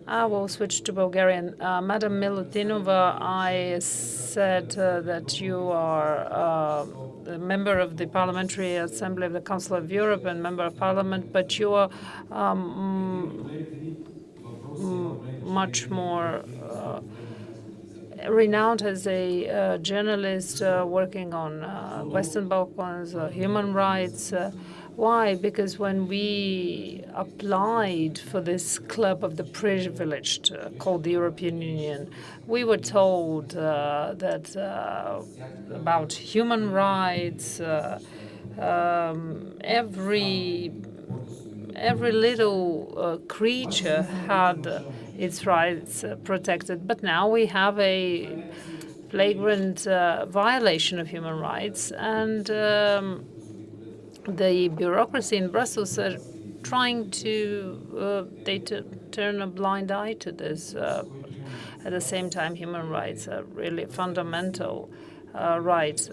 I will switch to Bulgarian. Madam Milutinova, I said that you are a member of the Parliamentary Assembly of the Council of Europe and member of Parliament, but you are much more renowned as a journalist working on Western Balkans, human rights. Why? Because when we applied for this club of the privileged called the European Union, we were told that about human rights, every little creature had its rights protected. But now we have a flagrant violation of human rights, and the bureaucracy in Brussels are trying to turn a blind eye to this. At the same time, human rights are really fundamental rights.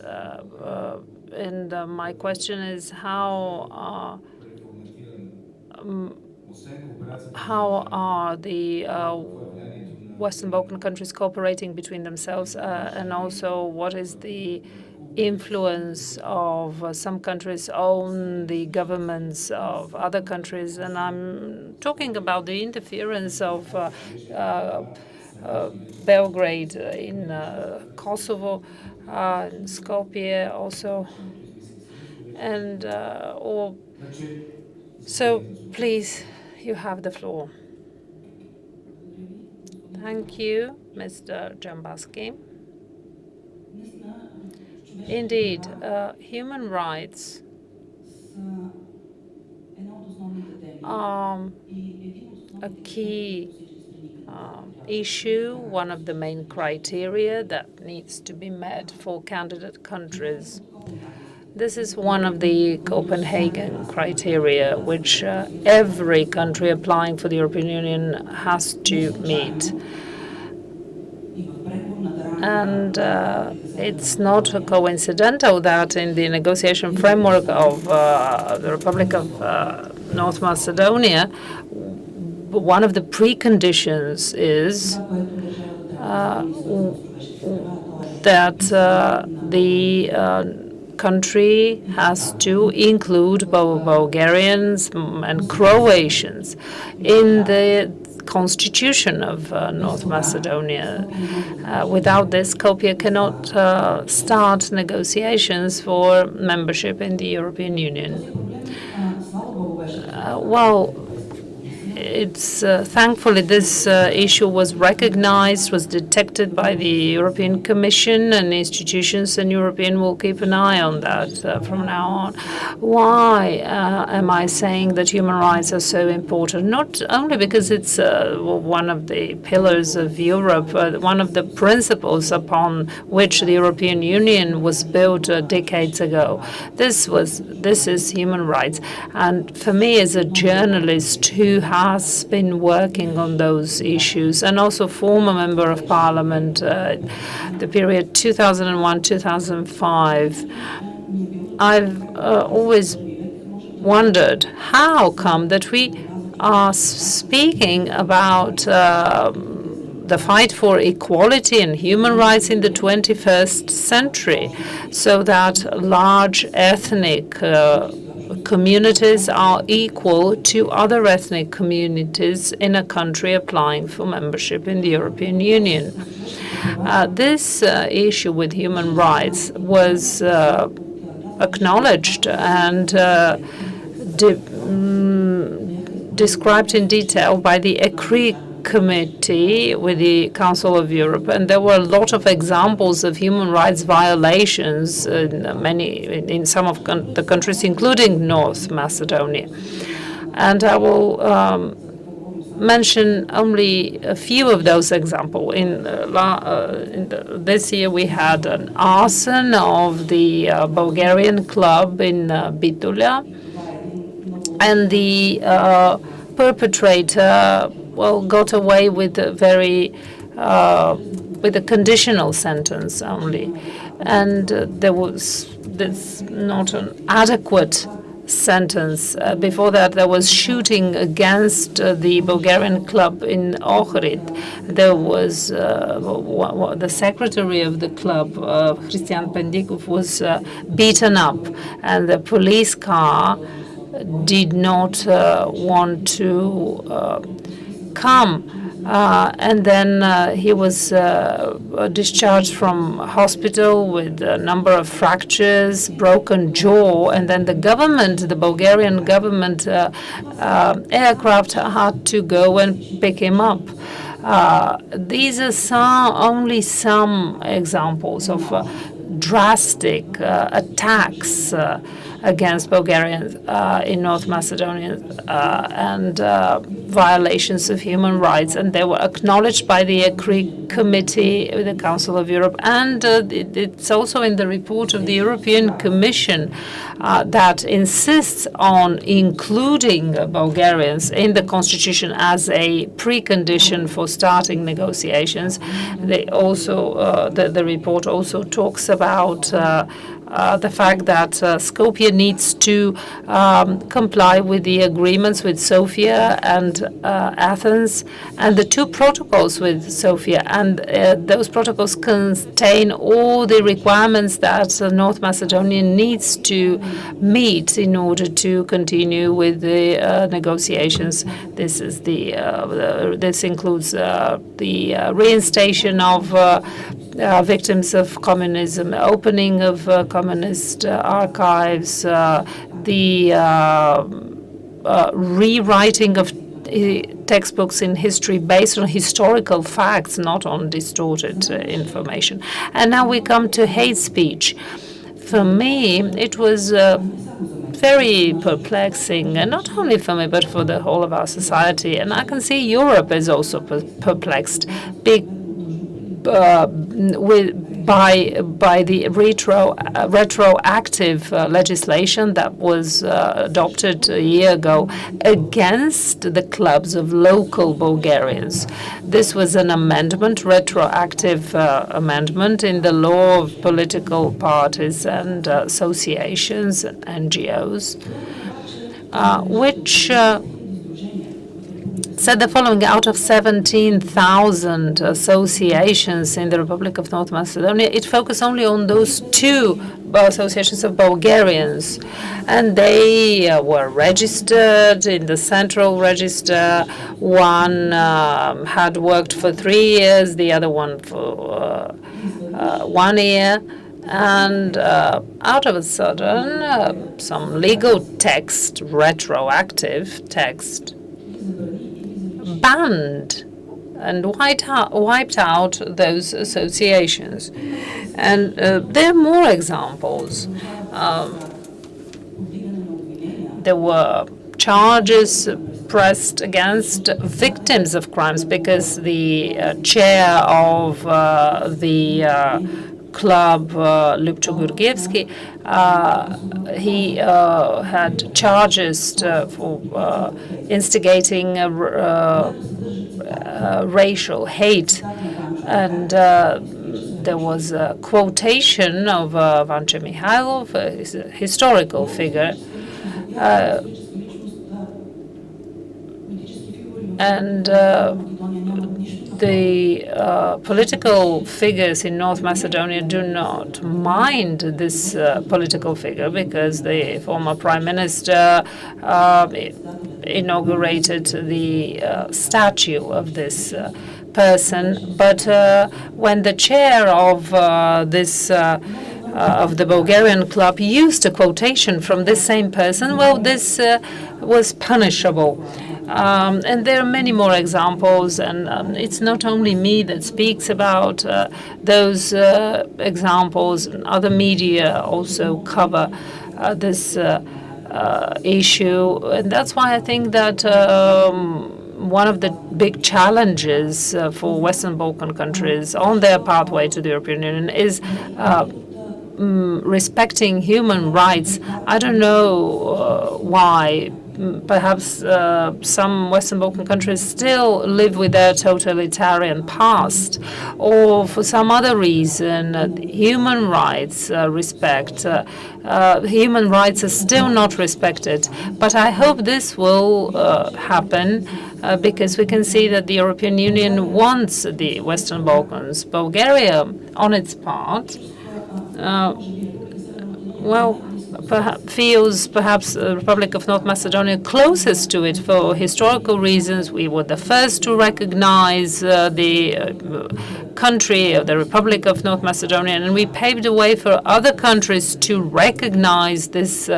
And my question is how are the Western Balkan countries cooperating between themselves, and also what is the influence of some countries on the governments of other countries? And I'm talking about the interference of Belgrade in Kosovo, in Skopje also, and so please, you have the floor. Thank you, Mr. Jambaski. Indeed, human rights are a key issue, one of the main criteria that needs to be met for candidate countries. This is one of the Copenhagen criteria, which every country applying for the European Union has to meet. And it's not coincidental that in the negotiation framework of the Republic of North Macedonia, one of the preconditions is that the country has to include both Bulgarians and Croatians in the constitution of North Macedonia. Without this, Skopje cannot start negotiations for membership in the European Union. Well, it's thankfully this issue was recognized, was detected by the European Commission and institutions, and European will keep an eye on that from now on. Why am I saying that human rights are so important? Not only because it's one of the pillars of Europe, one of the principles upon which the European Union was built decades ago. This is human rights, and for me as a journalist who has has been working on those issues, and also former member of parliament, the period 2001-2005. I've always wondered how come that we are speaking about the fight for equality and human rights in the 21st century, so that large ethnic communities are equal to other ethnic communities in a country applying for membership in the European Union. This issue with human rights was acknowledged and described in detail by the ECRI committee with the Council of Europe, and there were a lot of examples of human rights violations in some of the countries, including North Macedonia. And I will mention only a few of those examples. This year we had an arson of the Bulgarian club in Bitola, and the perpetrator got away with a conditional sentence only, and there was not an adequate sentence. Before that, there was shooting against the Bulgarian club in Ohrid. There was the secretary of the club, Christian Pendikov, was beaten up, and the police car did not want to come. And then he was discharged from hospital with a number of fractures, broken jaw, and then the Bulgarian government aircraft had to go and pick him up. These are only some examples of drastic attacks against Bulgarians in North Macedonia and violations of human rights, and they were acknowledged by the ECRI committee, the Council of Europe, and it's also in the report of the European Commission that insists on including Bulgarians in the constitution as a precondition for starting negotiations. They also, the report also talks about the fact that Skopje needs to comply with the agreements with Sofia and Athens, and the two protocols with Sofia. And those protocols contain all the requirements that North Macedonia needs to meet in order to continue with the negotiations. This is this includes the reinstation of victims of communism, opening of communist archives, the rewriting of textbooks in history based on historical facts, not on distorted information. And now we come to hate speech. For me, it was very perplexing, and not only for me, but for the whole of our society. And I can see Europe is also perplexed by the retroactive legislation that was adopted a year ago against the clubs of local Bulgarians. This was an amendment, retroactive amendment in the law of political parties and associations and NGOs, which said the following: out of 17,000 associations in the Republic of North Macedonia, it focused only on those two associations of Bulgarians, and they were registered in the central register. One had worked for 3 years, the other one for 1 year. And out of a sudden, some legal text, retroactive text, banned and wiped out those associations. And there are more examples. There were charges pressed against victims of crimes because the chair of the club, Lupcho Gurgievsky, he had charges for instigating racial hate. And there was a quotation of Vance Mihailov, a historical figure, and the political figures in North Macedonia do not mind this political figure, because the former prime minister inaugurated the statue of this person. But when the chair of of the Bulgarian club used a quotation from this same person, well, this was punishable. And there are many more examples, and it's not only me that speaks about those examples. Other media also cover this issue, and that's why I think that one of the big challenges for Western Balkan countries on their pathway to the European Union is respecting human rights. I don't know why. Perhaps some Western Balkan countries still live with their totalitarian past, or for some other reason, human rights human rights are still not respected. But I hope this will happen, because we can see that the European Union wants the Western Balkans. Bulgaria, on its part, feels perhaps the Republic of North Macedonia closest to it for historical reasons. We were the first to recognize the country, the Republic of North Macedonia, and we paved the way for other countries to recognize this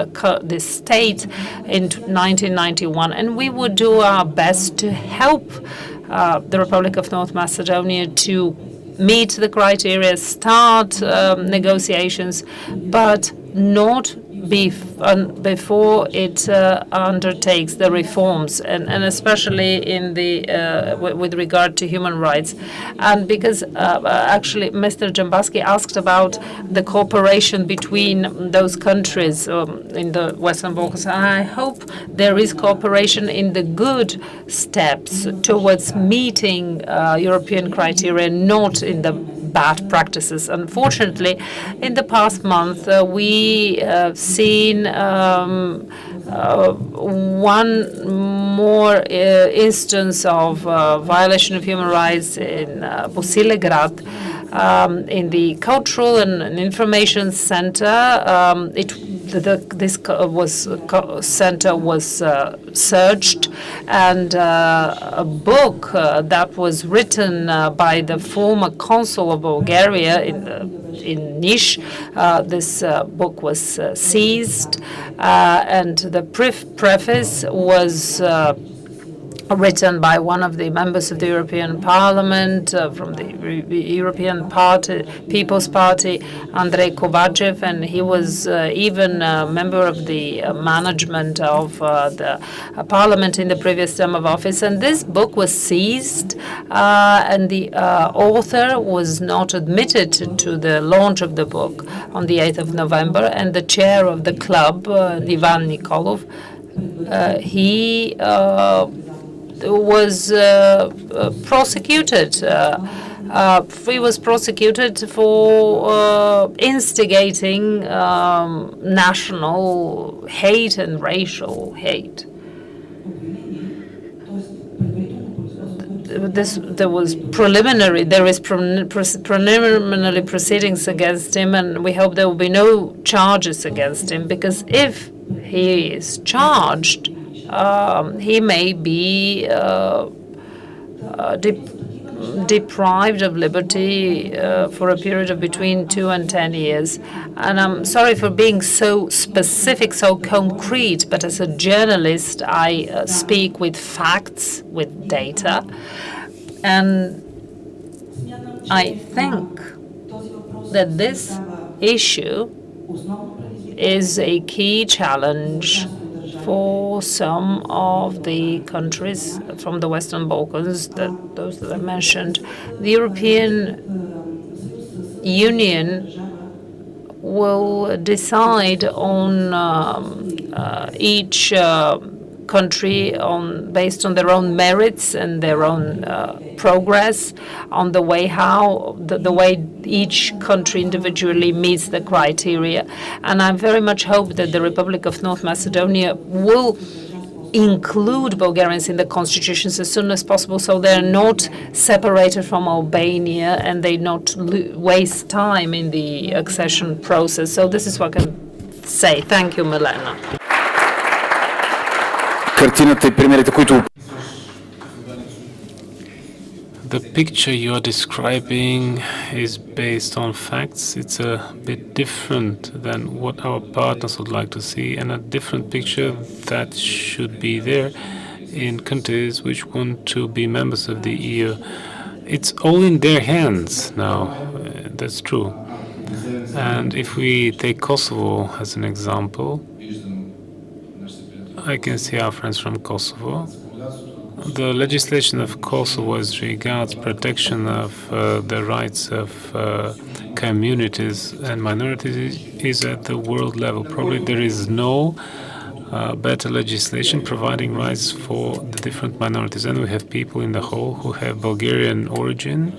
this state in 1991. And we would do our best to help the Republic of North Macedonia to meet the criteria, start negotiations, but not before it undertakes the reforms, and especially in the with regard to human rights. And because actually Mr. Dzhambazki asked about the cooperation between those countries in the Western Balkans, and I hope there is cooperation in the good steps towards meeting European criteria, not in the bad practices. Unfortunately, in the past month, we have seen one more instance of violation of human rights in Bosilegrad, in the Cultural and Information Center. This center was searched, and a book that was written by the former consul of Bulgaria in Niš, this book was seized, and the preface was written by one of the members of the European Parliament from the European People's Party, Andrei Kovachev, and he was even a member of the management of the Parliament in the previous term of office. And this book was seized, and the author was not admitted to the launch of the book on the 8th of November, and the chair of the club, Ivan Nikolov, he was prosecuted. He was prosecuted for instigating national hate and racial hate. There is preliminary proceedings against him, and we hope there will be no charges against him, because if he is charged, he may be deprived of liberty for a period of between 2 and 10 years. And I'm sorry for being so specific, so concrete, but as a journalist, I speak with facts, with data. And I think that this issue is a key challenge for some of the countries from the Western Balkans, those that I mentioned. The European Union will decide on each country based on their own merits and their own progress, on the way the way each country individually meets the criteria. And I very much hope that the Republic of North Macedonia will include Bulgarians in the constitutions as soon as possible, so they're not separated from Albania and they not waste time in the accession process. So this is what I can say. Thank you, Milena. Картината и примерите, които The picture you are describing is based on facts. It's a bit different than what our partners would like to see, and a different picture that should be there in countries which want to be members of the EU. It's all in their hands now. That's true. And if we take Kosovo as an example, I can see our friends from Kosovo. The legislation of Kosovo as regards protection of the rights of communities and minorities is at the world level. Probably there is no better legislation providing rights for the different minorities. And we have people in the whole who have Bulgarian origin.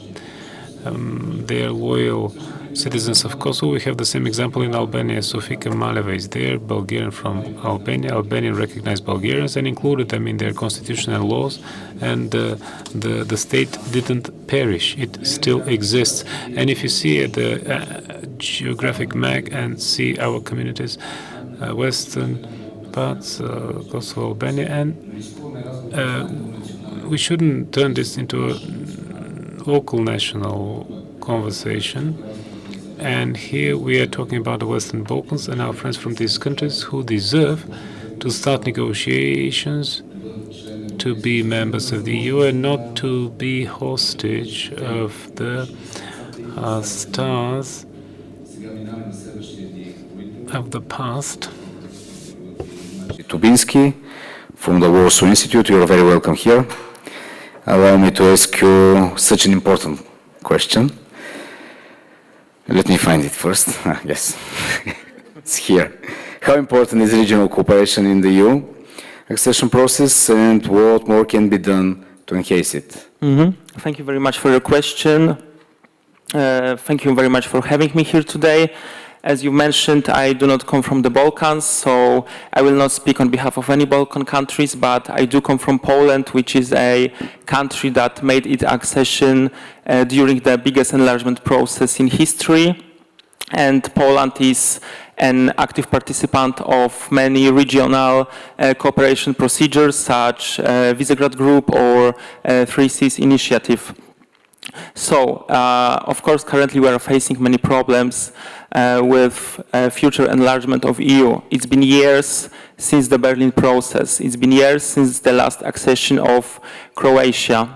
They are loyal citizens of Kosovo. We have the same example in Albania. Sofia This is there, Bulgarian from Albania. Albania recognized Bulgarians and included them in their constitutional laws, and the state didn't perish. It still exists. And if you see the geographic map and see our communities, western parts, Kosovo, Albania, and we shouldn't turn this into a local national conversation. And here we are talking about the Western Balkans and our friends from these countries who deserve to start negotiations to be members of the EU and not to be hostage of the stars of the past. Tubinsky from the Warsaw Institute, you're very welcome here. Allow me to ask you such an important question. Let me find it first. Yes, it's here. How important is regional cooperation in the EU accession process, and what more can be done to enhance it? Thank you very much for your question. Thank you very much for having me here today. As you mentioned, I do not come from the Balkans, so I will not speak on behalf of any Balkan countries, but I do come from Poland, which is a country that made its accession during the biggest enlargement process in history. And Poland is an active participant of many regional cooperation procedures, such Visegrad Group or Three Seas Initiative. So, of course, currently we are facing many problems with future enlargement of EU. It's been years since the Berlin process. It's been years since the last accession of Croatia.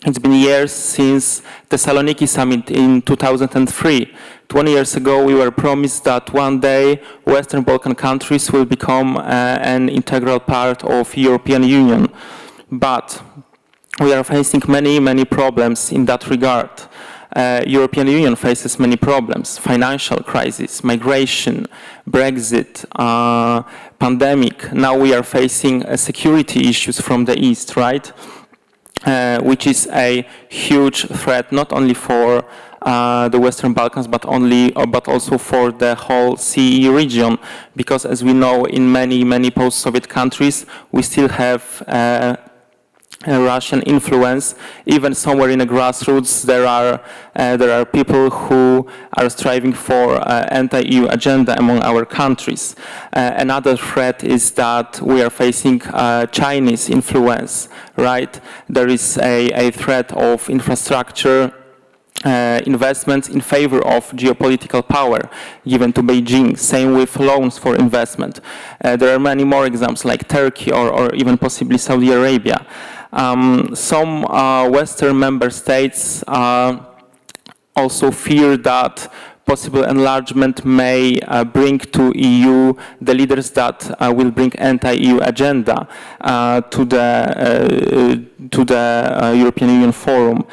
It's been years since the Thessaloniki Summit in 2003. 20 years ago, we were promised that one day Western Balkan countries will become an integral part of European Union. But we are facing many problems in that regard. European Union faces many problems: financial crisis, migration, Brexit, pandemic. Now we are facing security issues from the East, right? Which is a huge threat not only for the Western Balkans, but also for the whole CE region, because as we know, in many post-Soviet countries, we still have Russian influence. Even somewhere in the grassroots, there are people who are striving for anti-EU agenda among our countries. Another threat is that we are facing Chinese influence, right? There is a threat of infrastructure investments in favor of geopolitical power given to Beijing. Same with loans for investment. There are many more examples like Turkey or even possibly Saudi Arabia. Some Western member states also fear that possible enlargement may bring to EU the leaders that will bring anti-EU agenda to the European Union Forum.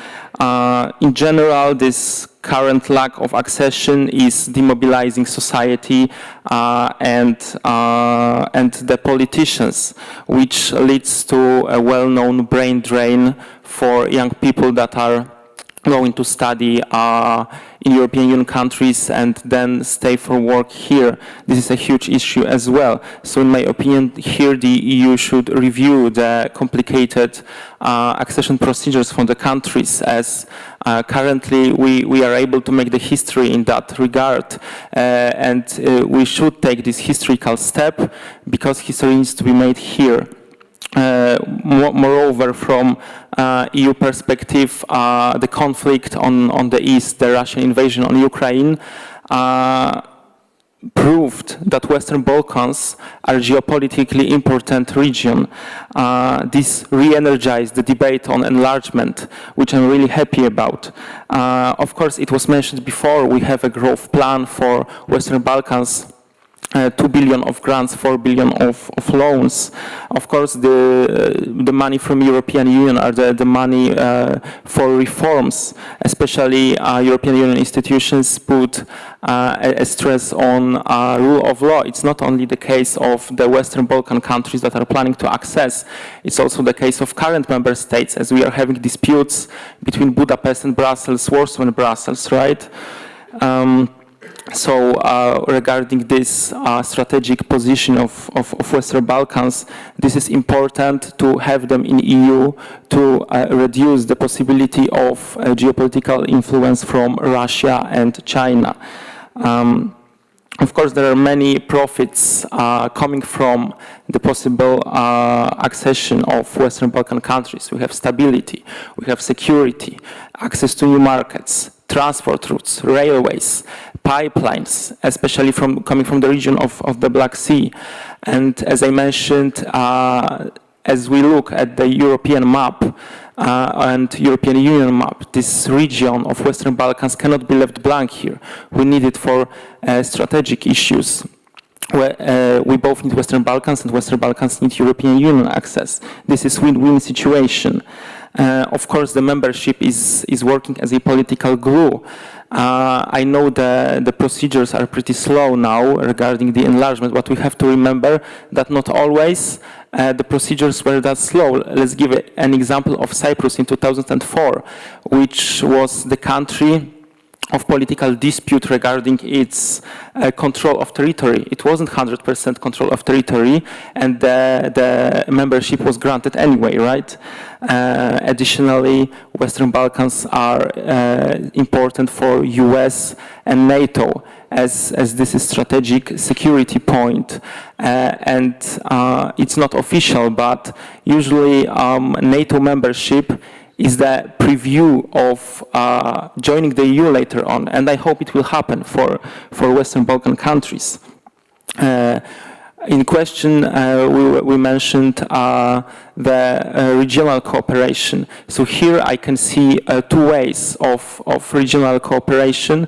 In general, this current lack of accession is demobilizing society and the politicians, which leads to a well-known brain drain for young people that are going to study in European Union countries and then stay for work here. This is a huge issue as well. So in my opinion, here the EU should review the complicated accession procedures for the countries, as currently we are able to make the history in that regard. And we should take this historical step because history needs to be made here. Moreover, from EU perspective, the conflict on the east, the Russian invasion on Ukraine, proved that Western Balkans are a geopolitically important region. This re-energized the debate on enlargement, which I'm really happy about. Of course, it was mentioned before, we have a growth plan for Western Balkans, 2 billion of grants, 4 billion of loans. Of course, the money from European Union are the money for reforms, especially European Union institutions put a stress on rule of law. It's not only the case of the Western Balkan countries that are planning to access, it's also the case of current member states, as we are having disputes between Budapest and Brussels, Warsaw and Brussels, right? So regarding this strategic position of Western Balkans, this is important to have them in EU to reduce the possibility of geopolitical influence from Russia and China. Of course, there are many profits coming from the possible accession of Western Balkan countries. We have stability, we have security, access to new markets, transport routes, railways, pipelines, especially coming from the region of the Black Sea. And as I mentioned, as we look at the European map and European Union map, this region of Western Balkans cannot be left blank here. We need it for strategic issues. We both need Western Balkans and Western Balkans need European Union access. This is win-win situation. Of course, the membership is working as a political glue. I know the procedures are pretty slow now regarding the enlargement, but we have to remember that not always the procedures were that slow. Let's give an example of Cyprus in 2004, which was the country of political dispute regarding its control of territory. It wasn't 100% control of territory, and the membership was granted anyway, right? Additionally, Western Balkans are important for US and NATO, as this is strategic security point. And it's not official, but usually NATO membership is the preview of joining the EU later on, and I hope it will happen for Western Balkan countries. In question, we mentioned the regional cooperation. So here I can see 2 ways of regional cooperation.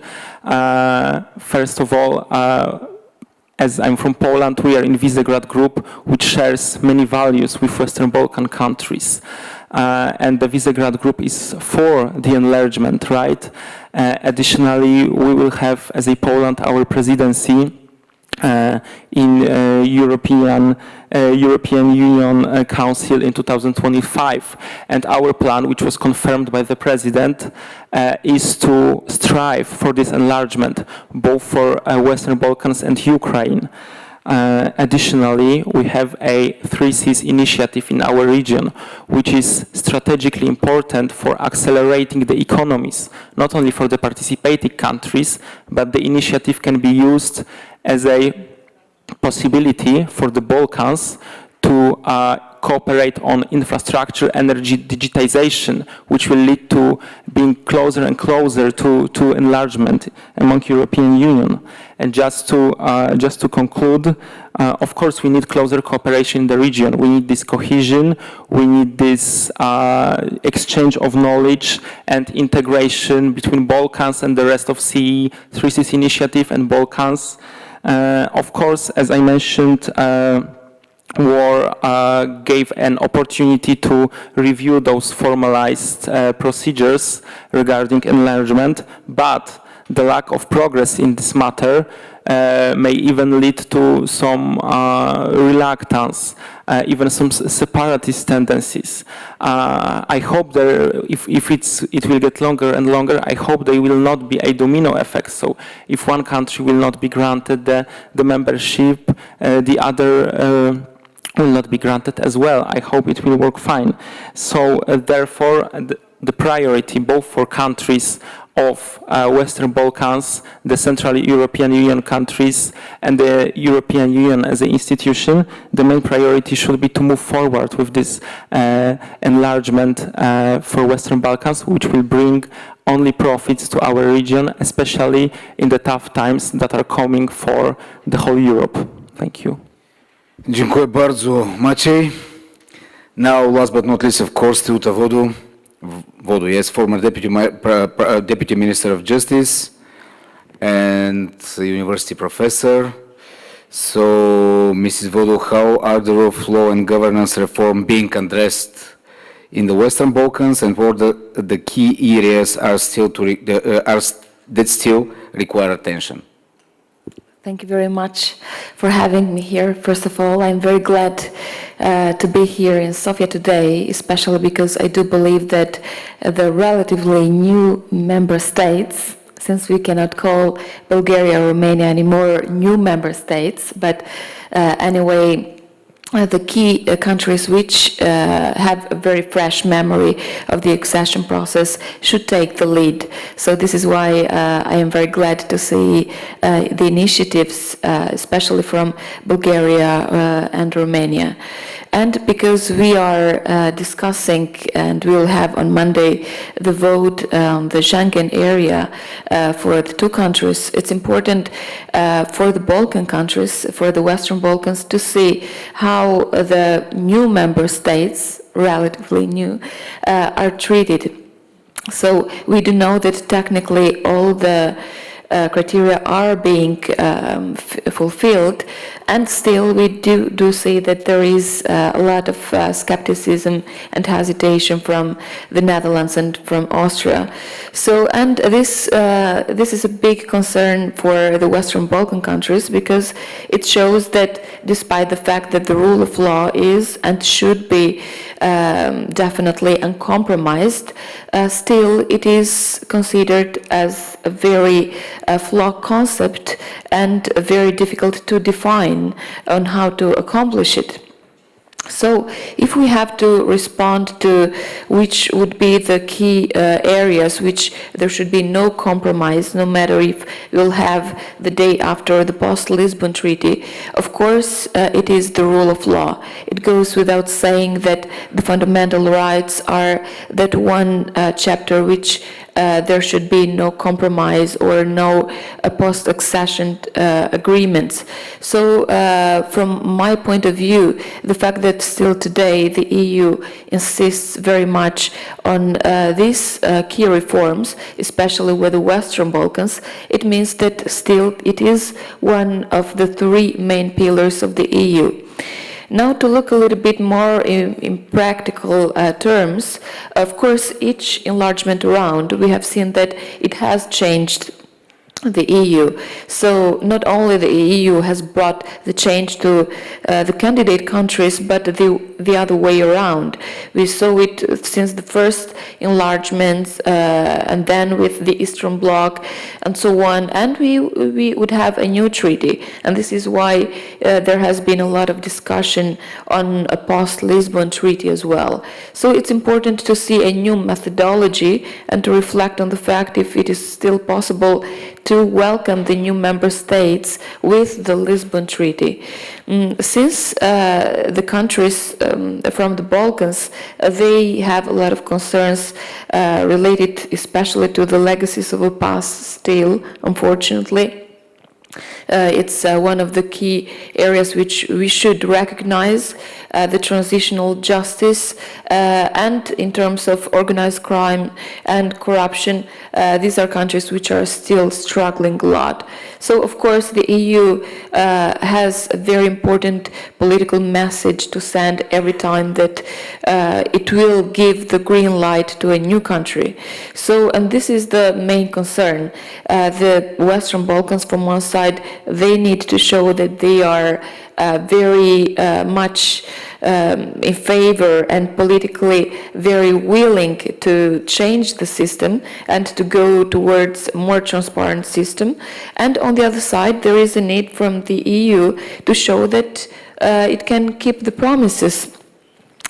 First of all, as I'm from Poland, we are in Visegrad Group, which shares many values with Western Balkan countries. And the Visegrad Group is for the enlargement, right? Additionally, we will have, as a Poland, our presidency in European Union Council in 2025. And our plan, which was confirmed by the President, is to strive for this enlargement, both for Western Balkans and Ukraine. Additionally, we have a 3Cs initiative in our region, which is strategically important for accelerating the economies, not only for the participating countries, but the initiative can be used as a possibility for the Balkans to cooperate on infrastructure, energy, digitization, which will lead to being closer and closer to enlargement among European Union. And just to conclude, of course, we need closer cooperation in the region. We need this cohesion. We need this exchange of knowledge and integration between Balkans and the rest of CE, 3Cs initiative and Balkans. Of course, as I mentioned, war gave an opportunity to review those formalized procedures regarding enlargement, but the lack of progress in this matter may even lead to some reluctance, even some separatist tendencies. I hope that if it will get longer and longer, I hope there will not be a domino effect. So if one country will not be granted the membership, the other will not be granted as well. I hope it will work fine. So therefore, the priority both for countries of Western Balkans, the Central European Union countries, and the European Union as an institution, the main priority should be to move forward with this enlargement for Western Balkans, which will bring only profits to our region, especially in the tough times that are coming for the whole Europe. Thank you. Dziękuję bardzo, Maciej. Now, last but not least, of course, Teuta Vodu. Vodu, yes, former Deputy Minister of Justice and university professor. So, Mrs. Vodu, how are the rule of law and governance reform being addressed in the Western Balkans, and what the key areas are still that still require attention? Thank you very much for having me here. First of all, I'm very glad to be here in Sofia today, especially because I do believe that the relatively new member states, since we cannot call Bulgaria or Romania anymore new member states, but anyway, the key countries which have a very fresh memory of the accession process should take the lead. So this is why I am very glad to see the initiatives, especially from Bulgaria and Romania. And because we are discussing, and we will have on Monday the vote on the Schengen area for the two countries, it's important for the Balkan countries, for the Western Balkans, to see how the new member states, relatively new, are treated. So we do know that technically all the criteria are being fulfilled, and still we do see that there is a lot of skepticism and hesitation from the Netherlands and from Austria. So, and this is a big concern for the Western Balkan countries, because it shows that despite the fact that the rule of law is and should be definitely uncompromised, still it is considered as a very flawed concept and very difficult to define on how to accomplish it. So if we have to respond to which would be the key areas which there should be no compromise, no matter if we'll have the day after the post-Lisbon Treaty, of course it is the rule of law. It goes without saying that the fundamental rights are that one chapter which there should be no compromise or no post-accession agreements. So from my point of view, the fact that still today the EU insists very much on these key reforms, especially with the Western Balkans, it means that still it is one of the three main pillars of the EU. Now, to look a little bit more in practical terms, of course, each enlargement round, we have seen that it has changed the EU. So not only the EU has brought the change to the candidate countries, but the other way around. We saw it since the first enlargements, and then with the Eastern Bloc, and so on. And we would have a new treaty, and this is why there has been a lot of discussion on a post-Lisbon treaty as well. So it's important to see a new methodology and to reflect on the fact if it is still possible to welcome the new member states with the Lisbon Treaty. Since the countries from the Balkans, they have a lot of concerns related especially to the legacies of the past still, unfortunately. It's one of the key areas which we should recognize, the transitional justice, and in terms of organized crime and corruption, these are countries which are still struggling a lot. So, of course, the EU has a very important political message to send every time that it will give the green light to a new country. So, and this is the main concern. The Western Balkans, from one side, they need to show that they are very much in favor and politically very willing to change the system and to go towards a more transparent system. And on the other side, there is a need from the EU to show that it can keep the promises.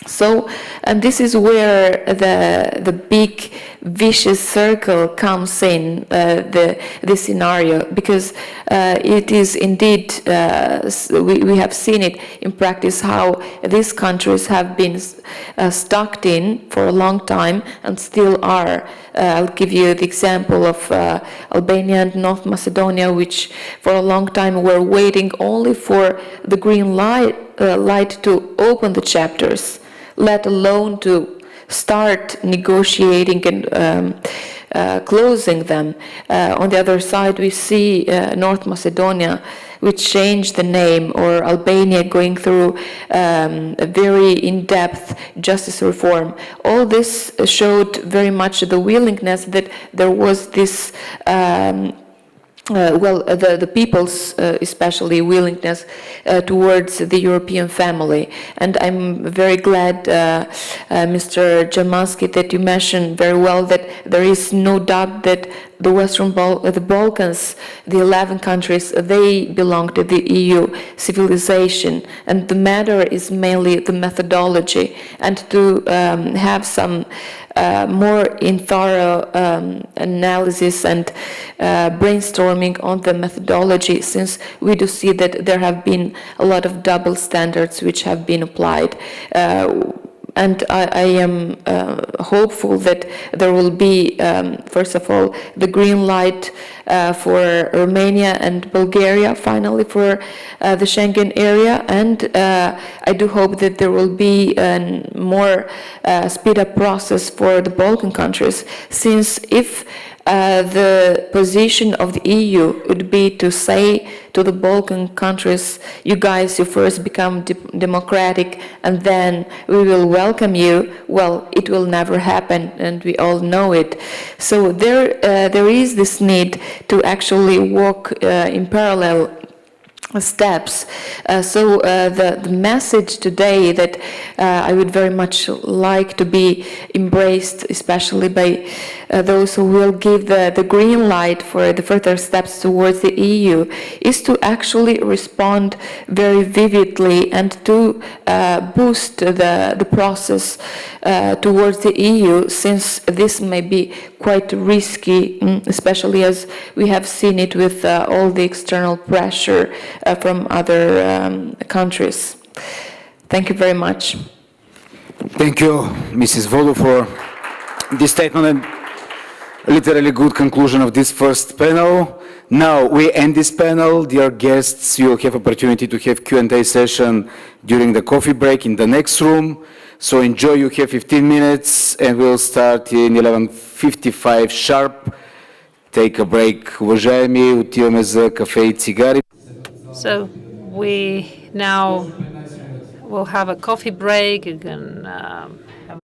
So, and this is where the big vicious circle comes in, the scenario, because it is indeed, we have seen it in practice how these countries have been stuck in for a long time and still are. I'll give you the example of Albania and North Macedonia, which for a long time were waiting only for the green light to open the chapters, let alone to start negotiating and closing them. On the other side, we see North Macedonia, which changed the name, or Albania going through a very in-depth justice reform. All this showed very much the willingness that there was this the people's especially willingness towards the European family. And I'm very glad, Mr. Jamansky, that you mentioned very well that there is no doubt that the the Balkans, the 11 countries, they belong to the EU civilization. And the matter is mainly the methodology, and to have some more in thorough analysis and brainstorming on the methodology, since we do see that there have been a lot of double standards which have been applied. And I am hopeful that there will be, first of all, the green light for Romania and Bulgaria, finally for the Schengen area. And I do hope that there will be a more speed-up process for the Balkan countries, since if the position of the EU would be to say to the Balkan countries, you guys, you first become democratic and then we will welcome you, well, it will never happen, and we all know it. So there is this need to actually walk in parallel steps. So the message today that I would very much like to be embraced, especially by those who will give the green light for the further steps towards the EU, is to actually respond very vividly and to boost the process towards the EU, since this may be quite risky, especially as we have seen it with all the external pressure from other countries. Thank you very much. Thank you, Mrs. Volu, for this statement and literally good conclusion of this first panel. Now we end this panel. Dear guests, you will have opportunity to have Q&A session during the coffee break in the next room. So enjoy, you have 15 minutes and we'll start in 11:55 sharp. Take a break. Уважаеми, отиваме за кафе и цигари. So we now will have a coffee break. You can have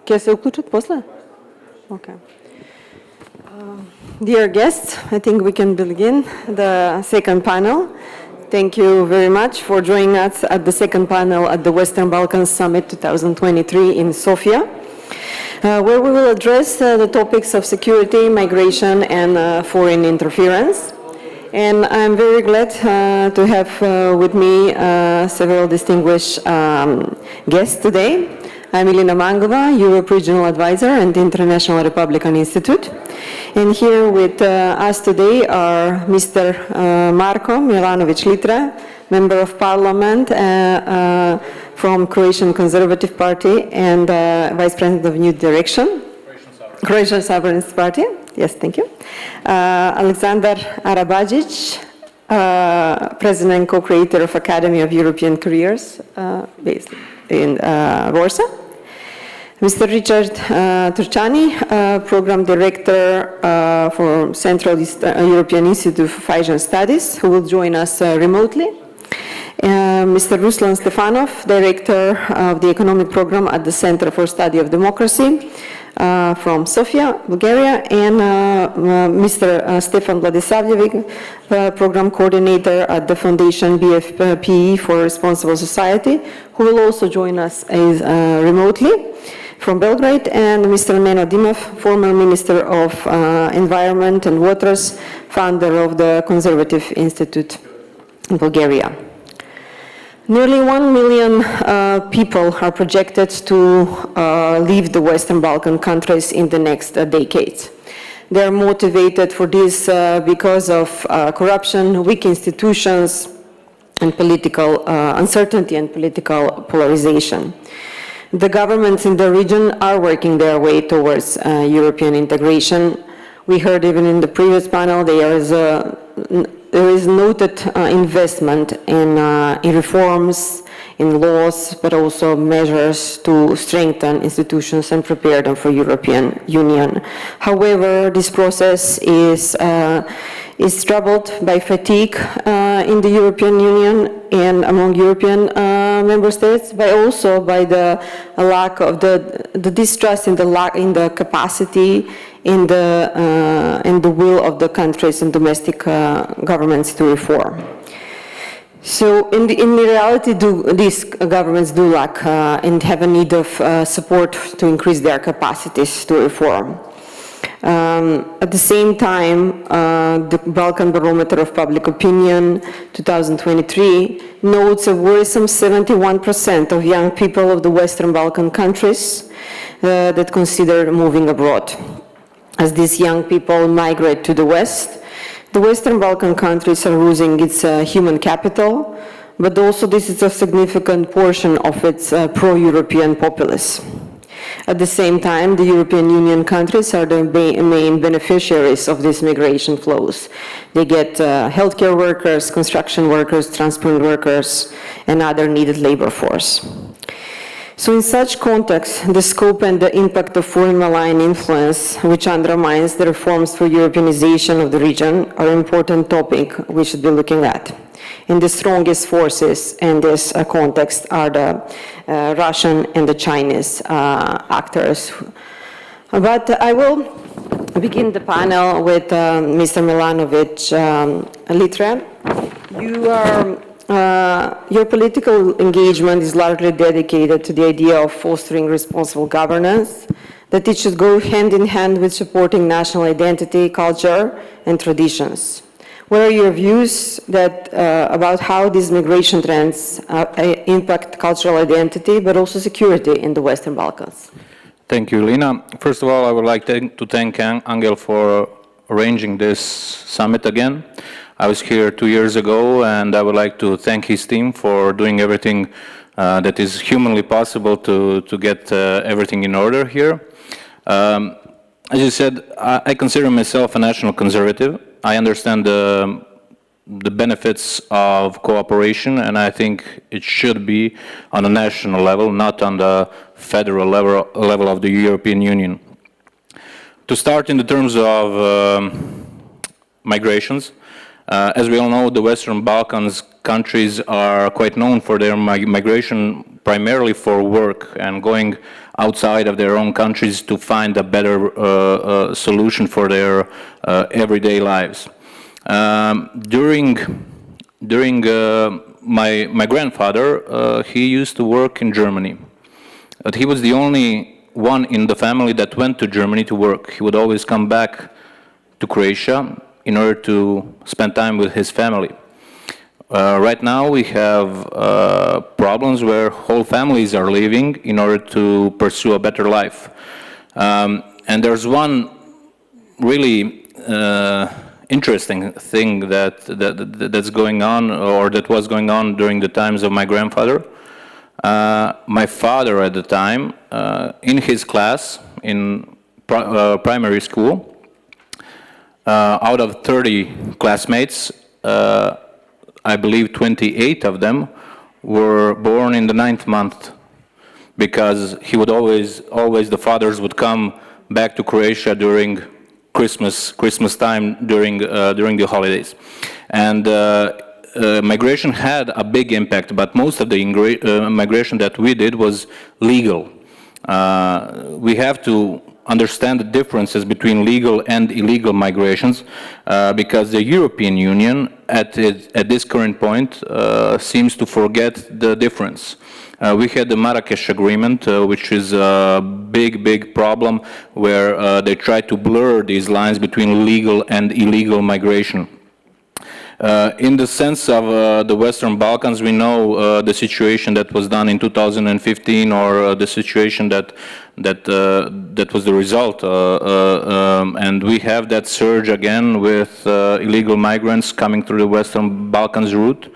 Ќе се уклучат после? Okay. Dear guests, I think we can begin the second panel. Thank you very much for joining us at the second panel at the Western Balkans Summit 2023 in Sofia, where we will address the topics of security, migration, and foreign interference. And I'm very glad to have with me several distinguished guests today. I'm Elena Mangova, Europe Regional Advisor and the International Republican Institute. And here with us today are Mr. Marko Milanović-Litre, Member of Parliament from Croatian Conservative Party and Vice President of New Direction. Croatian Sovereignist Party. Yes, thank you. Alexandar Arabajic, President and co-creator of Academy of European Careers based in Warsaw. Mr. Richard Turchani, Program Director for Central European Institute for Asian Studies, who will join us remotely. Mr. Ruslan Stefanov, Director of the Economic Program at the Center for Study of Democracy from Sofia, Bulgaria, and Mr. Stefan Vladisavljevic, Program Coordinator at the Foundation BFPE for Responsible Society, who will also join us remotely from Belgrade, and Mr. Meno Dimov, former Minister of Environment and Waters, founder of the Conservative Institute in Bulgaria. Nearly 1 million people are projected to leave the Western Balkan countries in the next decades. They are motivated for this because of corruption, weak institutions, and political uncertainty and political polarization. The governments in the region are working their way towards European integration. We heard even in the previous panel there is noted investment in reforms, in laws, but also measures to strengthen institutions and prepare them for European Union. However, this process is troubled by fatigue in the European Union and among European member states, but also by the lack of the distrust in the capacity in the will of the countries and domestic governments to reform. So in reality, these governments do lack and have a need of support to increase their capacities to reform. At the same time, the Balkan Barometer of Public Opinion 2023 notes a worrisome 71% of young people of the Western Balkan countries that consider moving abroad. As these young people migrate to the West, the Western Balkan countries are losing its human capital, but also this is a significant portion of its pro-European populace. At the same time, the European Union countries are the main beneficiaries of these migration flows. They get healthcare workers, construction workers, transport workers, and other needed labor force. So in such context, the scope and the impact of foreign malign influence, which undermines the reforms for Europeanization of the region, are an important topic we should be looking at. And the strongest forces in this context are the Russian and the Chinese actors. But I will begin the panel with Mr. Milanović-Litre. Your political engagement is largely dedicated to the idea of fostering responsible governance, that it should go hand in hand with supporting national identity, culture, and traditions. What are your views about how these migration trends impact cultural identity, but also security in the Western Balkans? Thank you, Lina. First of all, I would like to thank Angel for arranging this summit again. I was here 2 years ago, and I would like to thank his team for doing everything that is humanly possible to get everything in order here. As you said, I consider myself a national conservative. I understand the benefits of cooperation, and I think it should be on a national level, not on the federal level of the European Union. To start in the terms of migrations, as we all know, the Western Balkans countries are quite known for their migration primarily for work and going outside of their own countries to find a better solution for their everyday lives. During my grandfather, he used to work in Germany, but he was the only one in the family that went to Germany to work. He would always come back to Croatia in order to spend time with his family. Right now we have problems where whole families are leaving in order to pursue a better life. And there's one really interesting thing that's going on, or that was going on during the times of my grandfather. My father at the time, in his class in primary school, out of 30 classmates, I believe 28 of them were born in the 9th month, because he would always the fathers would come back to Croatia during Christmas time, during the holidays. And migration had a big impact, but most of the migration that we did was legal. We have to understand the differences between legal and illegal migrations, because the European Union at this current point seems to forget the difference. We had the Marrakesh Agreement, which is a big problem, where they try to blur these lines between legal and illegal migration. In the sense of the Western Balkans, we know the situation that was done in 2015, or the situation that was the result, and we have that surge again with illegal migrants coming through the Western Balkans route.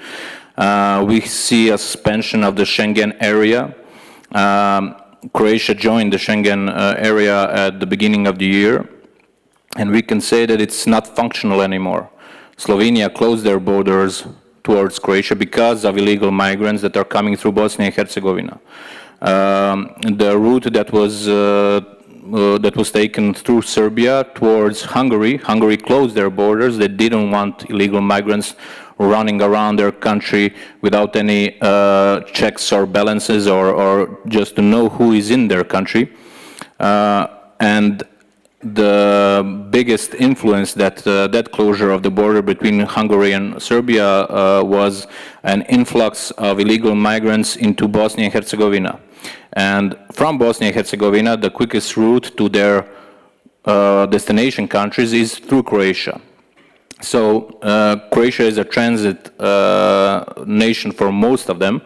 We see a suspension of the Schengen area. Croatia joined the Schengen area at the beginning of the year, and we can say that it's not functional anymore. Slovenia closed their borders towards Croatia because of illegal migrants that are coming through Bosnia and Herzegovina. The route that was taken through Serbia towards Hungary closed their borders. They didn't want illegal migrants running around their country without any checks or balances, or just to know who is in their country. And the biggest influence that that closure of the border between Hungary and Serbia was an influx of illegal migrants into Bosnia and Herzegovina. And from Bosnia and Herzegovina, the quickest route to their destination countries is through Croatia. So Croatia is a transit nation for most of them.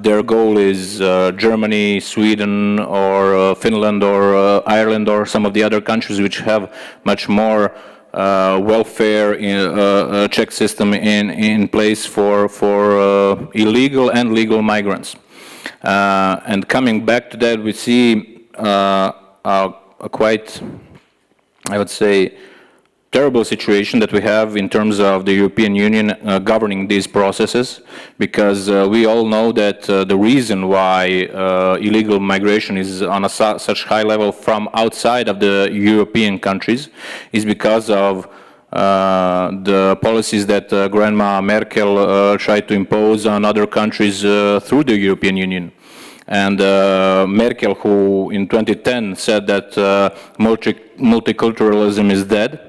Their goal is Germany, Sweden, or Finland, or Ireland, or some of the other countries which have much more welfare check system in place for illegal and legal migrants. And coming back to that, we see a quite, I would say, terrible situation that we have in terms of the European Union governing these processes, because we all know that the reason why illegal migration is on a such high level from outside of the European countries is because of the policies that Grandma Merkel tried to impose on other countries through the European Union. And Merkel, who in 2010 said that multiculturalism is dead,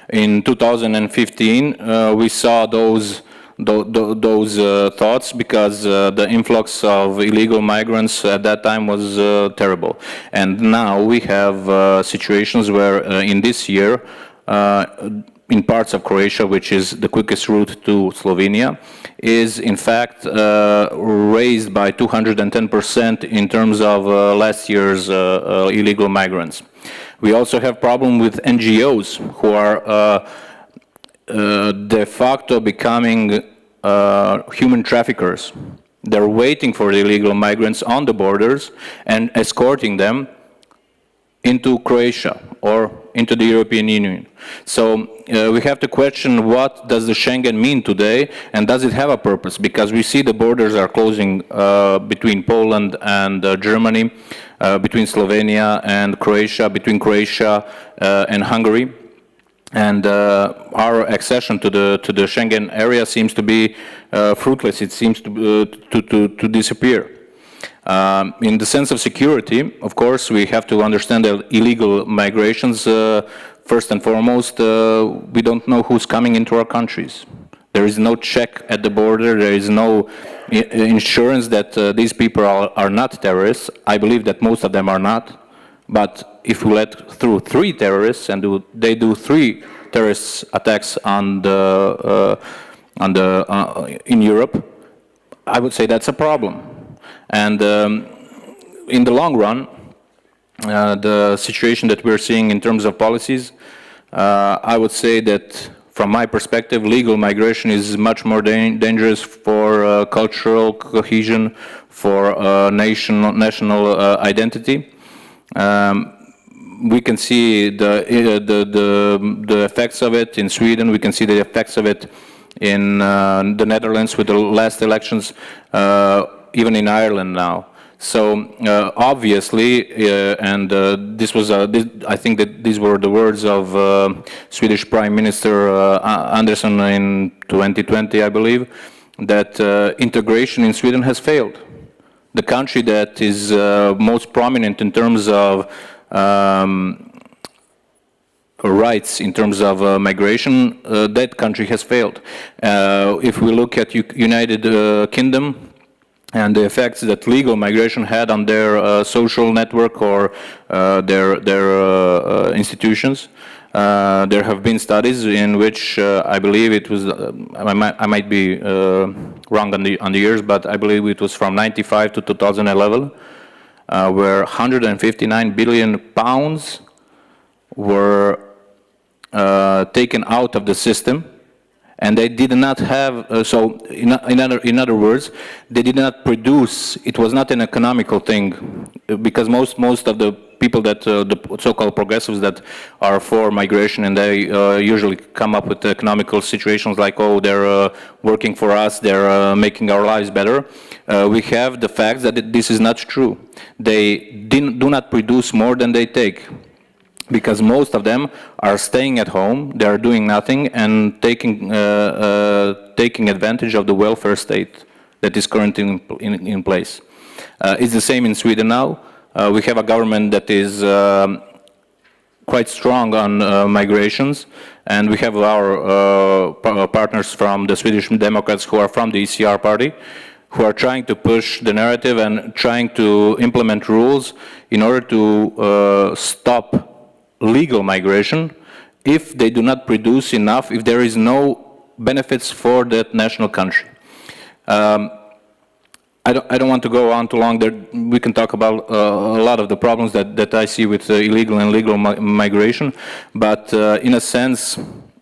in 2015, we saw those thoughts, because the influx of illegal migrants at that time was terrible. And now we have situations where in this year, in parts of Croatia, which is the quickest route to Slovenia, is in fact raised by 210% in terms of last year's illegal migrants. We also have problem with NGOs who are de facto becoming human traffickers. They're waiting for the illegal migrants on the borders and escorting them into Croatia or into the European Union. So we have to question, what does the Schengen mean today, and does it have a purpose? Because we see the borders are closing between Poland and Germany, between Slovenia and Croatia, between Croatia and Hungary. And our accession to the Schengen area seems to be fruitless. It seems to disappear. In the sense of security, of course, we have to understand that illegal migrations, first and foremost, we don't know who's coming into our countries. There is no check at the border. There is no insurance that these people are not terrorists. I believe that most of them are not. But if we let through 3 terrorists and they do 3 terrorist attacks in Europe, I would say that's a problem. And in the long run, the situation that we're seeing in terms of policies, I would say that from my perspective, legal migration is much more dangerous for cultural cohesion, for national identity. We can see the effects of it in Sweden. We can see the effects of it in the Netherlands with the last elections, even in Ireland now. So obviously, and I think that these were the words of Swedish Prime Minister Andersson in 2020, I believe, that integration in Sweden has failed. The country that is most prominent in terms of rights, in terms of migration, that country has failed. If we look at United Kingdom and the effects that legal migration had on their social network or their institutions, there have been studies in which I believe it was, I might be wrong on the years, but I believe it was from 95 to 2011, where 159 billion pounds were taken out of the system, and they did not have, so in other words, they did not produce, it was not an economical thing, because most of the people that, the so-called progressives that are for migration, and they usually come up with economical situations like, oh, they're working for us, they're making our lives better. We have the fact that this is not true. They do not produce more than they take, because most of them are staying at home, they are doing nothing, and taking advantage of the welfare state that is currently in place. It's the same in Sweden now. We have a government that is quite strong on migrations, and we have our partners from the Swedish Democrats who are from the ECR party, who are trying to push the narrative and trying to implement rules in order to stop legal migration if they do not produce enough, if there is no benefits for that national country. I don't want to go on too long. We can talk about a lot of the problems that I see with illegal and legal migration, but in a sense,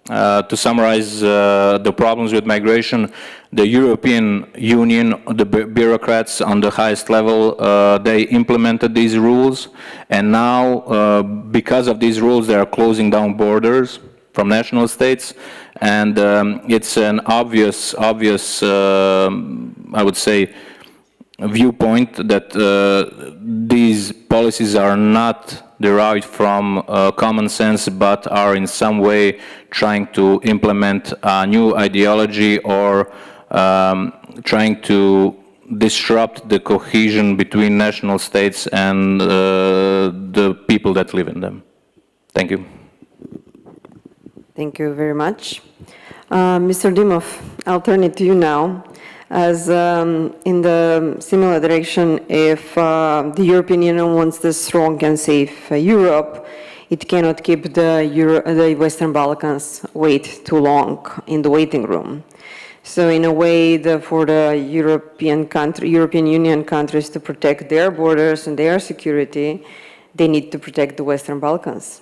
to summarize the problems with migration, the European Union, the bureaucrats on the highest level, they implemented these rules, and now because of these rules they are closing down borders from national states, and it's an obvious I would say viewpoint that these policies are not derived from common sense, but are in some way trying to implement a new ideology or trying to disrupt the cohesion between national states and the people that live in them. Thank you. Thank you very much. Mr. Dimov, I'll turn it to you now. As in the similar direction, if the European Union wants the strong and safe Europe, it cannot keep the Western Balkans wait too long in the waiting room. So in a way, for the European Union countries to protect their borders and their security, they need to protect the Western Balkans.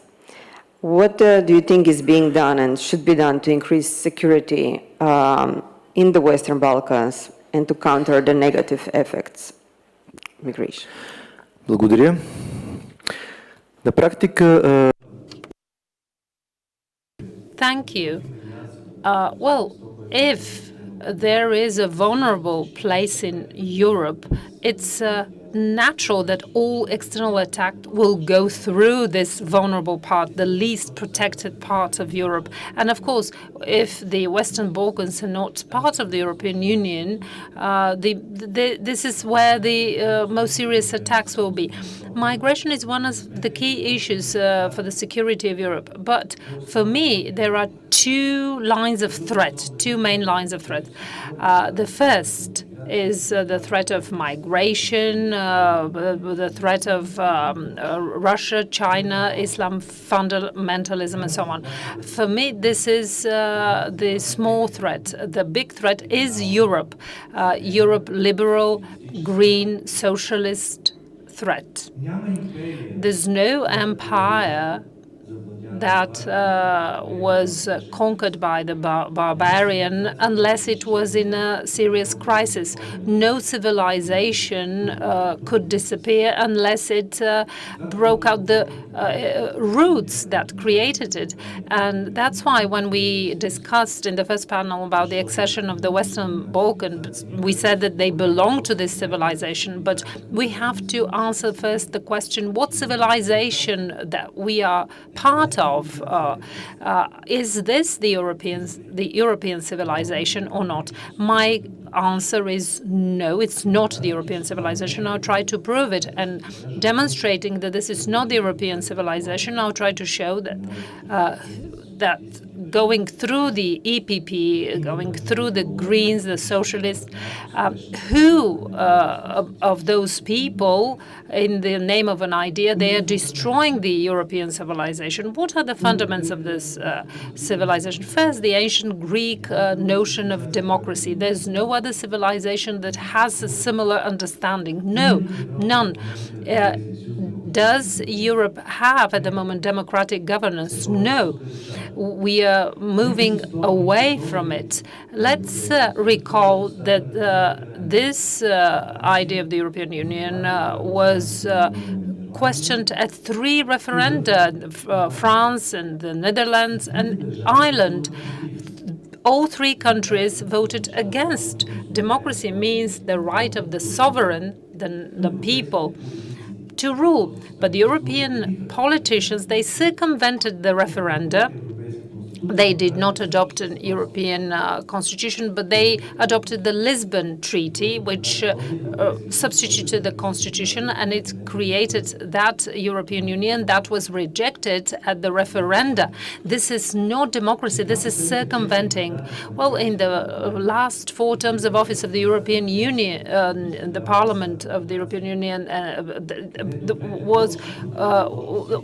What do you think is being done and should be done to increase security in the Western Balkans and to counter the negative effects of migration? Благодаря. На практика... Thank you. Well, if there is a vulnerable place in Europe, it's natural that all external attack will go through this vulnerable part, the least protected part of Europe. And of course, if the Western Balkans are not part of the European Union, this is where the most serious attacks will be. Migration is one of the key issues for the security of Europe. But for me, there are two lines of threat, two main lines of threat. The first is the threat of migration, the threat of Russia, China, Islam fundamentalism, and so on. For me, this is the small threat. The big threat is Europe. Europe, liberal, green, socialist threat. There's no empire that was conquered by the barbarian unless it was in a serious crisis. No civilization could disappear unless it broke out the roots that created it. And that's why when we discussed in the first panel about the accession of the Western Balkans, we said that they belong to this civilization, but we have to answer first the question, what civilization that we are part of? Is this the European civilization or not? My answer is no, it's not the European civilization. I'll try to prove it, and demonstrating that this is not the European civilization, I'll try to show that that going through the EPP, going through the Greens, the Socialists, who of those people, in the name of an idea, they are destroying the European civilization. What are the fundamentals of this civilization? First, the ancient Greek notion of democracy. There's no other civilization that has a similar understanding. No, none. Does Europe have at the moment democratic governance? No. We are moving away from it. Let's recall that this idea of the European Union was questioned at 3 referenda, France and the Netherlands and Ireland. All 3 countries voted against. Democracy means the right of the sovereign, the people, to rule. But the European politicians, they circumvented the referenda. They did not adopt an European constitution, but they adopted the Lisbon Treaty, which substituted the constitution, and it created that European Union that was rejected at the referenda. This is not democracy. This is circumventing. Well, in the last 4 terms of office of the European Union, the Parliament of the European Union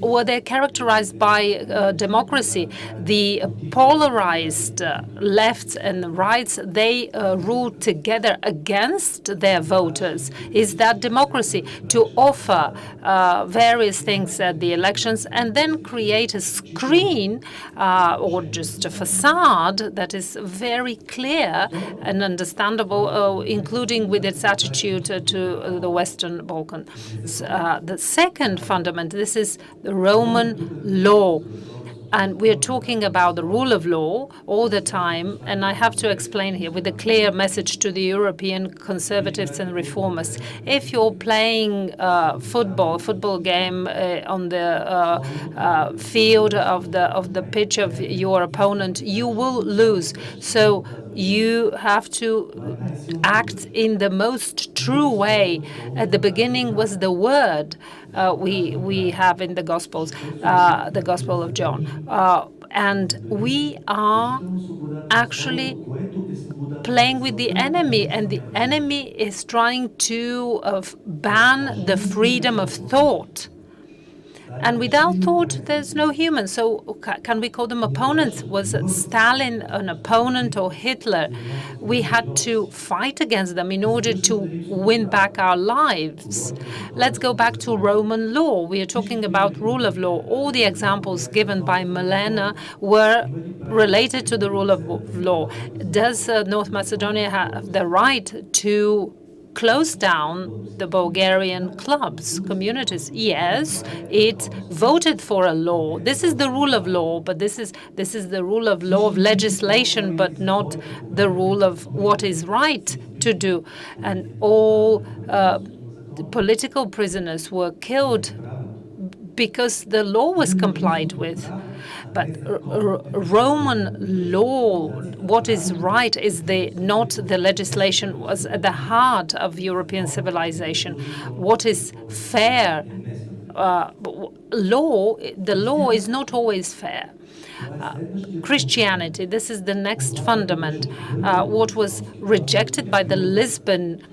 were they characterized by democracy. The polarized left and rights, they ruled together against their voters. Is that democracy? To offer various things at the elections and then create a screen or just a facade that is very clear and understandable, including with its attitude to the Western Balkans. The second fundament, this is the Roman law. And we're talking about the rule of law all the time, and I have to explain here with a clear message to the European conservatives and reformers. If you're playing a football game on the field of the pitch of your opponent, you will lose. So you have to act in the most true way. At the beginning was the word we have in the Gospels, the Gospel of John. And we are actually playing with the enemy, and the enemy is trying to ban the freedom of thought. And without thought, there's no human. So can we call them opponents? Was Stalin an opponent or Hitler? We had to fight against them in order to win back our lives. Let's go back to Roman law. We are talking about rule of law. All the examples given by Milena were related to the rule of law. Does North Macedonia have the right to close down the Bulgarian clubs, communities? Yes, it voted for a law. This is the rule of law, but this is the rule of law of legislation, but not the rule of what is right to do. And all The political prisoners were killed because the law was complied with. But Roman law, what is right is not the legislation, was at the heart of European civilization. What is fair, the law is not always fair. Christianity, this is the next fundament. What was rejected by the Lisbon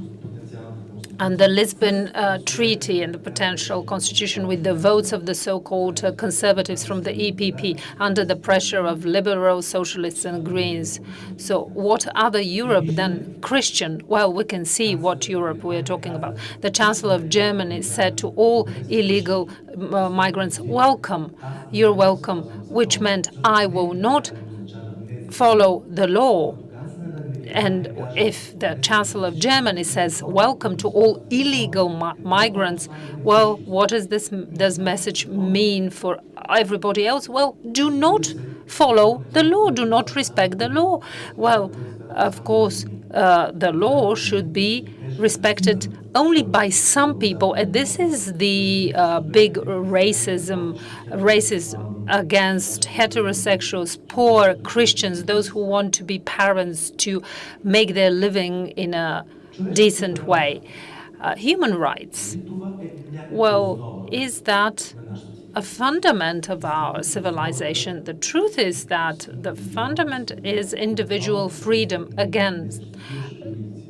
Treaty and the potential constitution with the votes of the so-called conservatives from the EPP under the pressure of liberals, socialists and Greens. So what other Europe than Christian? Well, we can see what Europe we're talking about. The Chancellor of Germany said to all illegal migrants, welcome, you're welcome, which meant I will not follow the law. And if the Chancellor of Germany says, welcome to all illegal migrants, well, what does this message mean for everybody else? Well, do not follow the law, do not respect the law. Well, of course, the law should be respected only by some people, and this is the big racism against heterosexuals, poor Christians, those who want to be parents to make their living in a decent way. Human rights, well, is that a fundament of our civilization? The truth is that the fundament is individual freedom. Again,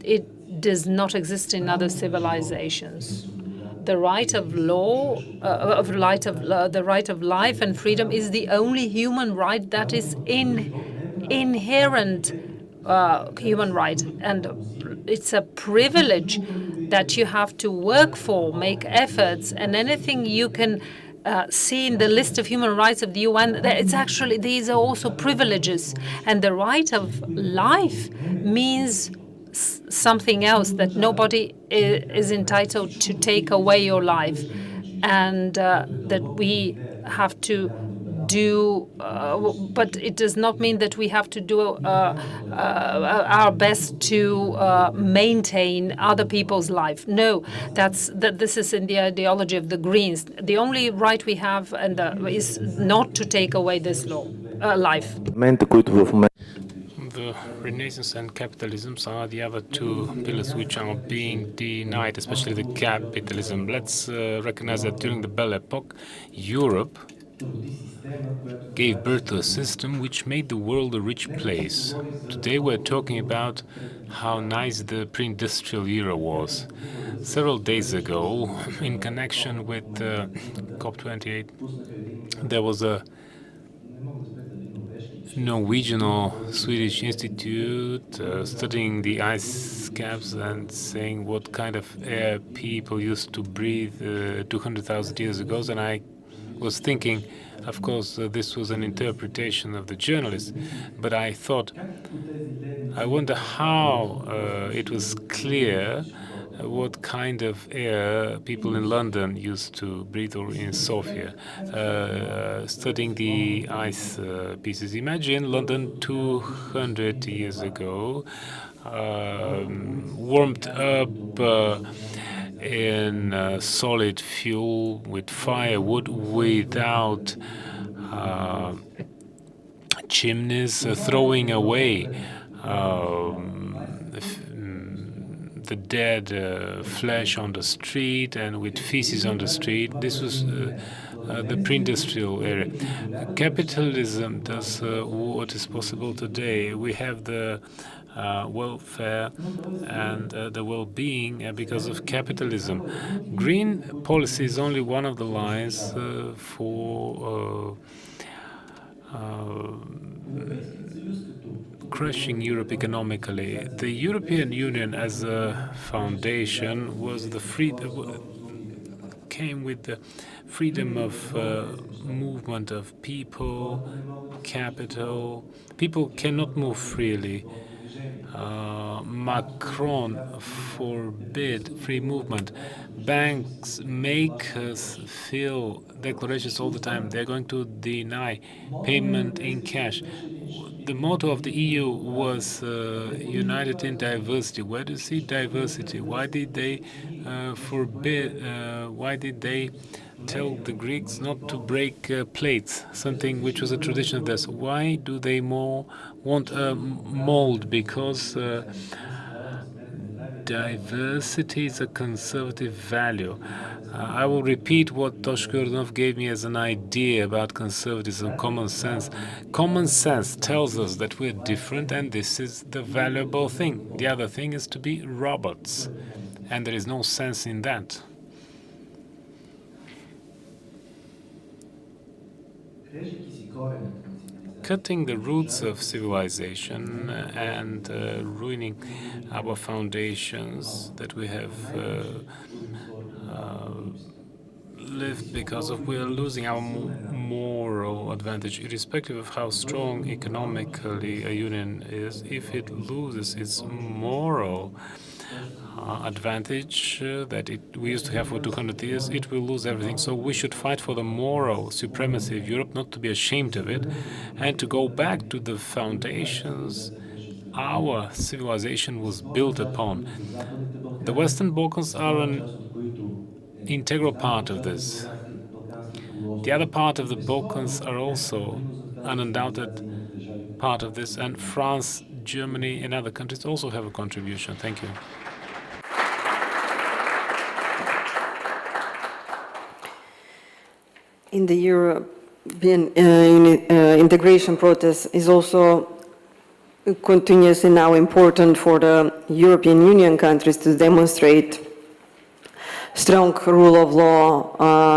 it does not exist in other civilizations. The right of law, the right of life and freedom is the only human right that is inherent human right, and it's a privilege that you have to work for, make efforts, and anything you can see in the list of human rights of the UN, it's actually, these are also privileges. And the right of life means something else, that nobody is entitled to take away your life, and that we have to do, but it does not mean that we have to do our best to maintain other people's life. No, this is in the ideology of the Greens. The only right we have is not to take away this life. The Renaissance and capitalism are the other two pillars which are being denied, especially the capitalism. Let's recognize that during the Belle Epoque, Europe gave birth to a system which made the world a rich place. Today we're talking about how nice the pre-industrial era was. Several days ago, in connection with COP28, there was a Norwegian or Swedish institute studying the ice caps and saying what kind of air people used to breathe 200,000 years ago. And I was thinking, of course, this was an interpretation of the journalist, but I thought, I wonder how it was clear what kind of air people in London used to breathe, or in Sofia, studying the ice pieces. Imagine London 200 years ago, warmed up in solid fuel with firewood, without chimneys, throwing away the dead flesh on the street and with feces on the street. This was the pre-industrial era. Capitalism does what is possible today. We have the welfare and the well-being because of capitalism. Green policy is only one of the lines for crushing Europe economically. The European Union as a foundation was came with the freedom of movement of people, capital. People cannot move freely. Macron forbid free movement. Banks make us feel declarations all the time. They're going to deny payment in cash. the motto of the EU was united in diversity. Where do you see diversity? Why did they why did they tell the Greeks not to break plates, something which was a tradition of theirs? Why do they want a mold? Because diversity is a conservative value. I will repeat what Toshko gave me as an idea about conservatism, common sense. Common sense tells us that we're different, and this is the valuable thing. The other thing is to be robots, and there is no sense in that. Cutting the roots of civilization and ruining our foundations that we have lived because of, we are losing our moral advantage, irrespective of how strong economically a union is. If it loses its moral advantage that we used to have for 200 years, it will lose everything. So we should fight for the moral supremacy of Europe, not to be ashamed of it, and to go back to the foundations our civilization was built upon. The Western Balkans are an integral part of this. The other part of the Balkans are also an undoubted part of this, and France, Germany, and other countries also have a contribution. Thank you. In the European integration process is also continuously now important for the European Union countries to demonstrate strong rule of law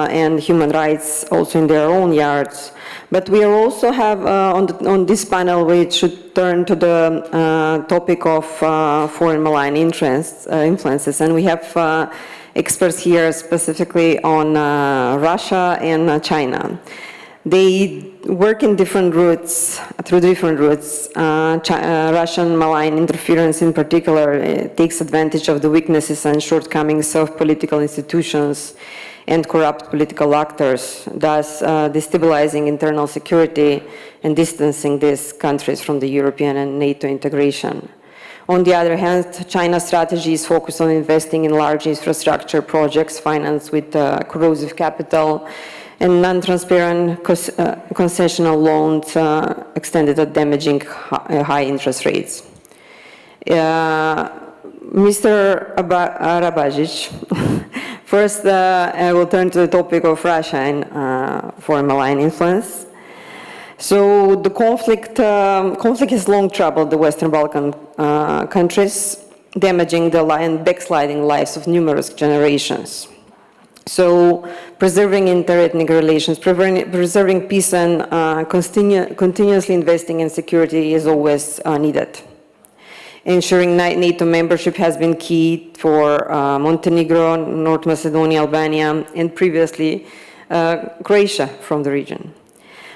and human rights also in their own yards. But we also have on this panel, we should turn to the topic of foreign malign influences, and we have experts here specifically on Russia and China. They work in different routes, through different routes. Russian malign interference in particular takes advantage of the weaknesses and shortcomings of political institutions and corrupt political actors, thus destabilizing internal security and distancing these countries from the European and NATO integration. On the other hand, China's strategy is focused on investing in large infrastructure projects financed with corrosive capital and non-transparent concessional loans extended at damaging high interest rates. Mr. Arabajic, first I will turn to the topic of Russia and foreign malign influence. So the conflict has long troubled the Western Balkan countries, damaging the and backsliding lives of numerous generations. So preserving inter-ethnic relations, preserving peace and continuously investing in security is always needed. Ensuring NATO membership has been key for Montenegro, North Macedonia, Albania, and previously Croatia from the region.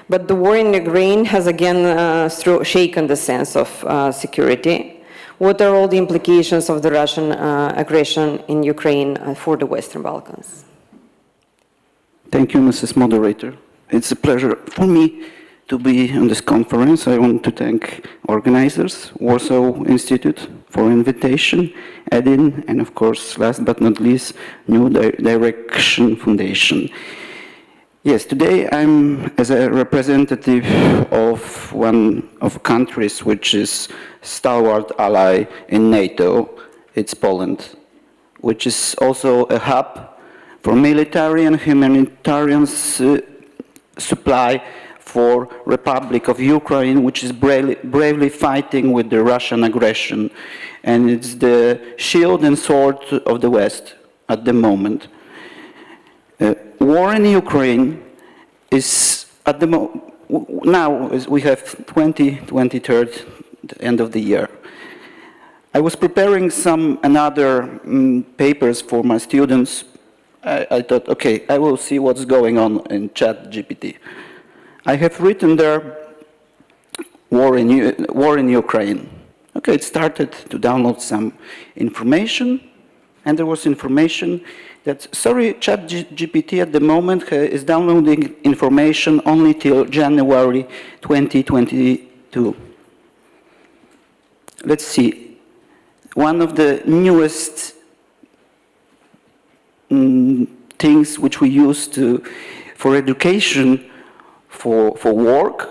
But the war in Ukraine has again shaken the sense of security. What are all the implications of the Russian aggression in Ukraine for the Western Balkans? Thank you, Mrs. Moderator. It's a pleasure for me to be on this conference. I want to thank organizers, Warsaw Institute for invitation, EDYN, and of course, last but not least, New Direction Foundation. Yes, today I'm as a representative of one of countries which is stalwart ally in NATO. It's Poland, which is also a hub for military and humanitarian supply for Republic of Ukraine, which is bravely fighting with the Russian aggression. And it's the shield and sword of the West at the moment. War in Ukraine is at the now we have 23rd, the end of the year. I was preparing some another papers for my students. I thought, okay, I will see what's going on in ChatGPT. I have written there war in Ukraine. Okay, it started to download some information, and there was information that, sorry, ChatGPT at the moment is downloading information only till January 2022. let's see, one of the newest things which we use for education, for work,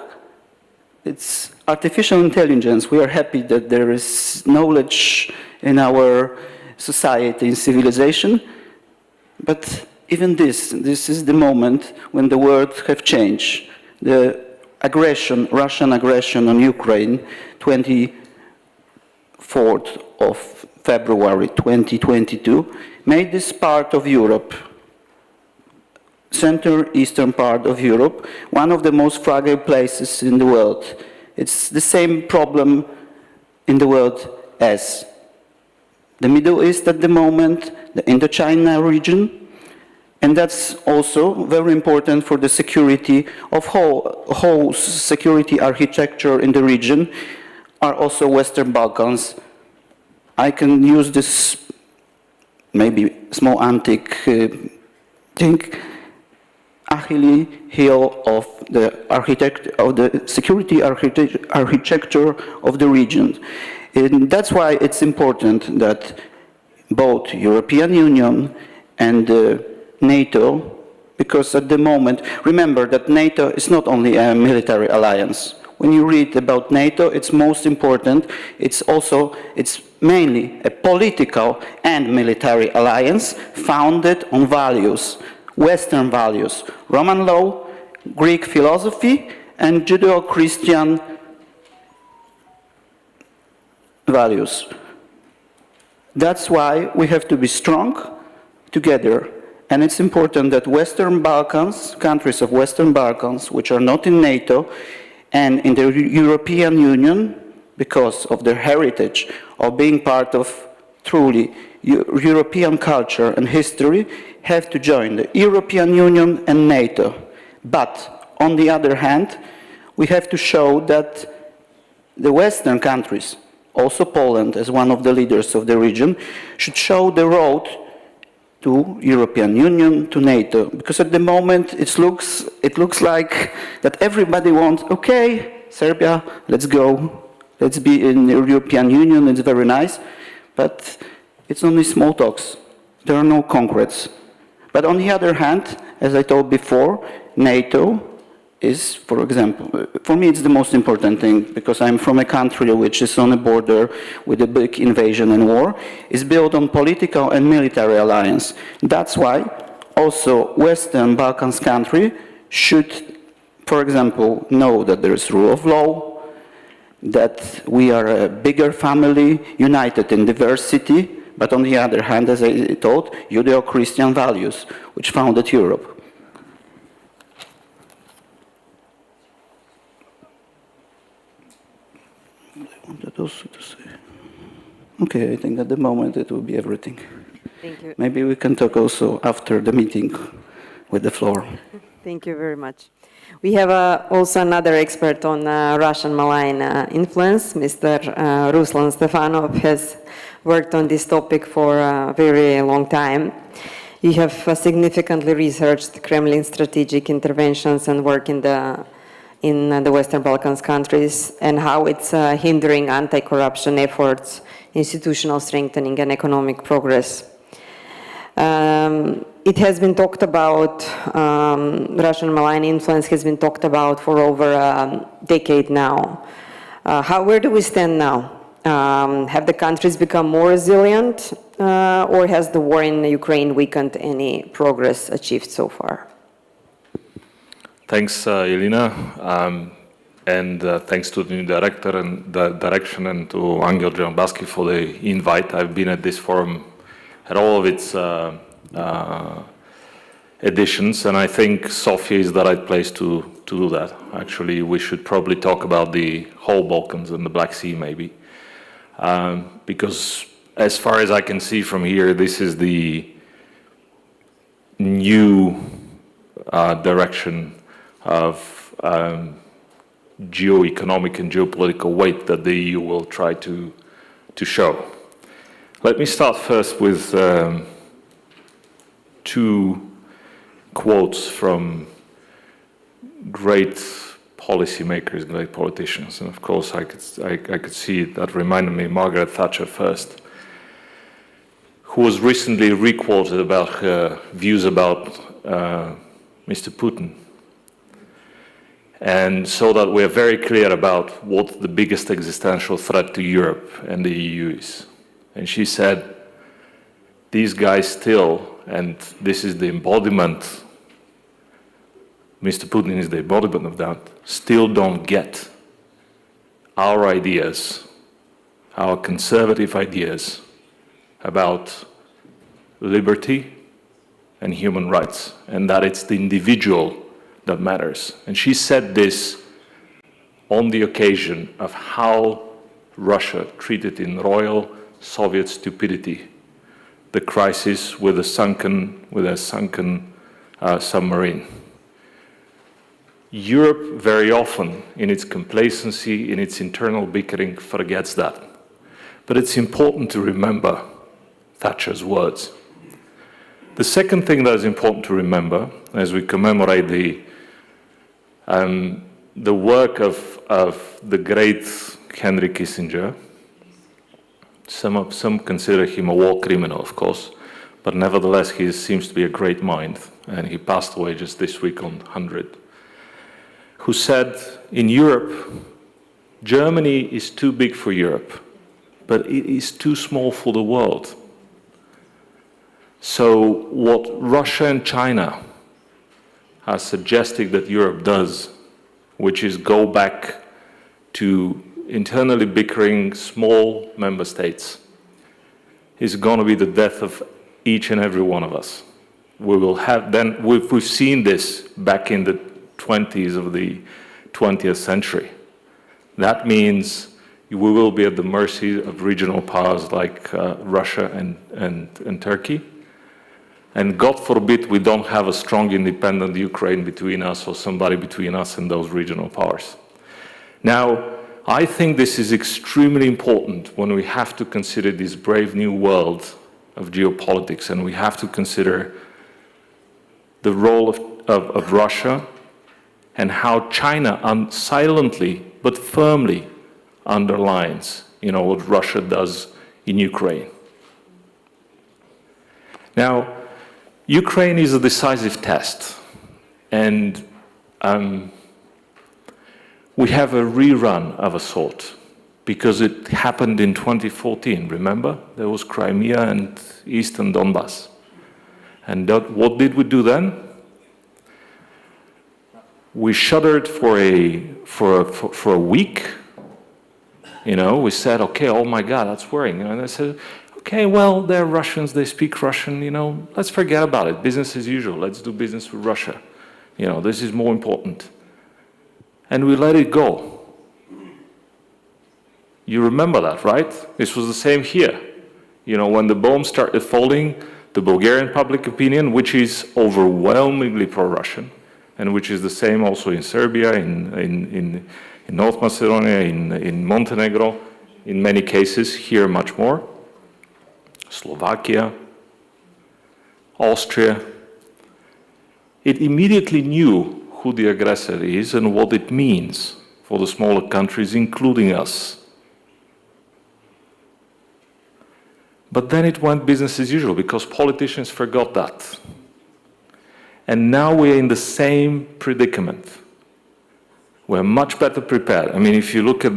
it's artificial intelligence. We are happy that there is knowledge in our society, in civilization, but even this is the moment when the world have changed. The aggression, Russian aggression on Ukraine, 24th of February 2022, made this part of Europe, center-eastern part of Europe, one of the most fragile places in the world. It's the same problem in the world as the Middle East at the moment, the Indochina region, and that's also very important for the security of whole security architecture in the region, are also Western Balkans. I can use this maybe small antique thing, Achilles heel of the security architecture of the region. And that's why it's important that both European Union and NATO, because at the moment, remember that NATO is not only a military alliance. When you read about NATO, it's most important, it's mainly a political and military alliance founded on values, Western values, Roman law, Greek philosophy, and Judeo-Christian values. That's why we have to be strong together. And it's important that Western Balkans, countries of Western Balkans, which are not in NATO, and in the European Union, because of their heritage of being part of truly European culture and history, have to join the European Union and NATO. But on the other hand, we have to show that the Western countries, also Poland as one of the leaders of the region, should show the road to European Union, to NATO, because at the moment it looks like that everybody wants, okay, Serbia, let's go, let's be in the European Union, it's very nice, but it's only small talks, there are no concretes. But on the other hand, as I told before, NATO is, for example, for me it's the most important thing, because I'm from a country which is on a border with a big invasion and war, is built on political and military alliance. That's why also Western Balkans country should, for example, know that there is rule of law, that we are a bigger family, united in diversity, but on the other hand, as I told, Judeo-Christian values, which founded Europe. Okay, I think at the moment it will be everything. Thank you. Maybe we can talk also after the meeting with the floor. Thank you very much. We have also another expert on Russian malign influence. Mr. Ruslan Stefanov has worked on this topic for a very long time. You have significantly researched Kremlin strategic interventions and work in the Western Balkans countries and how it's hindering anti-corruption efforts, institutional strengthening, and economic progress. It has been talked about, Russian malign influence has been talked about for over a decade now. Where do we stand now? Have the countries become more resilient, or has the war in Ukraine weakened any progress achieved so far? Thanks, Elena, and thanks to the new director and the Direction and to Angel Dzhambazki for the invite. I've been at this forum at all of its editions, and I think Sofia is the right place to do that. Actually, we should probably talk about the whole Balkans and the Black Sea, maybe, because as far as I can see from here, this is the new direction of geo-economic and geopolitical weight that the EU will try to show. Let me start first with two quotes from great policymakers, great politicians. And of course, I could see that reminded me Margaret Thatcher first, who was recently re-quoted about her views about Mr. Putin. And so that we're very clear about what the biggest existential threat to Europe and the EU is. And she said, these guys still, and this is the embodiment, Mr. Putin is the embodiment of that, still don't get our ideas, our conservative ideas about liberty and human rights, and that it's the individual that matters. And she said this on the occasion of how Russia treated in royal Soviet stupidity the crisis with a sunken submarine. Europe very often, in its complacency, in its internal bickering, forgets that. But it's important to remember Thatcher's words. The second thing that is important to remember as we commemorate the work of the great Henry Kissinger, some consider him a war criminal, of course, but nevertheless he seems to be a great mind, and he passed away just this week on 100, who said, in Europe, Germany is too big for Europe, but it is too small for the world. So what Russia and China are suggesting that Europe does, which is go back to internally bickering small member states, is going to be the death of each and every one of us. We will have then, we've seen this back in the 20s of the 20th century. That means we will be at the mercy of regional powers like Russia and Turkey. And God forbid we don't have a strong independent Ukraine between us or somebody between us and those regional powers. Now, I think this is extremely important when we have to consider this brave new world of geopolitics, and we have to consider the role of Russia and how China silently but firmly underlines, what Russia does in Ukraine. Now, Ukraine is a decisive test, and we have a rerun of a sort, because it happened in 2014, remember? There was Crimea and Eastern Donbass. And what did we do then? We shuddered for a week. We said, okay, oh my God, that's worrying. And I said, okay, well, they're Russians, they speak Russian, let's forget about it. Business as usual, let's do business with Russia. This is more important. And we let it go. You remember that, right? This was the same here. When the bombs started falling, the Bulgarian public opinion, which is overwhelmingly pro-Russian, and which is the same also in Serbia, in North Macedonia, in Montenegro, in many cases, here much more, Slovakia, Austria, it immediately knew who the aggressor is and what it means for the smaller countries, including us. But then it went business as usual, because politicians forgot that. And now we're in the same predicament. We're much better prepared. I mean, if you look at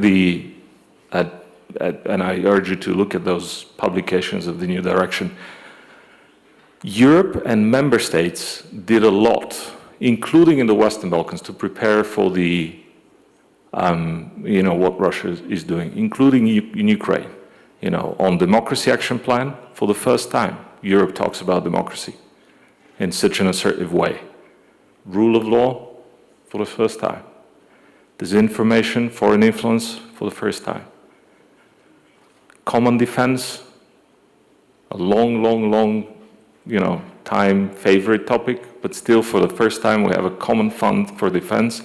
and I urge you to look at those publications of the New Direction, Europe and member states did a lot, including in the Western Balkans, to prepare for what Russia is doing, including in Ukraine. On Democracy Action Plan, for the first time, Europe talks about democracy in such an assertive way. Rule of law, for the first time. Disinformation, foreign influence, for the first time. Common defense, a long, time favorite topic, but still for the first time we have a common fund for defense,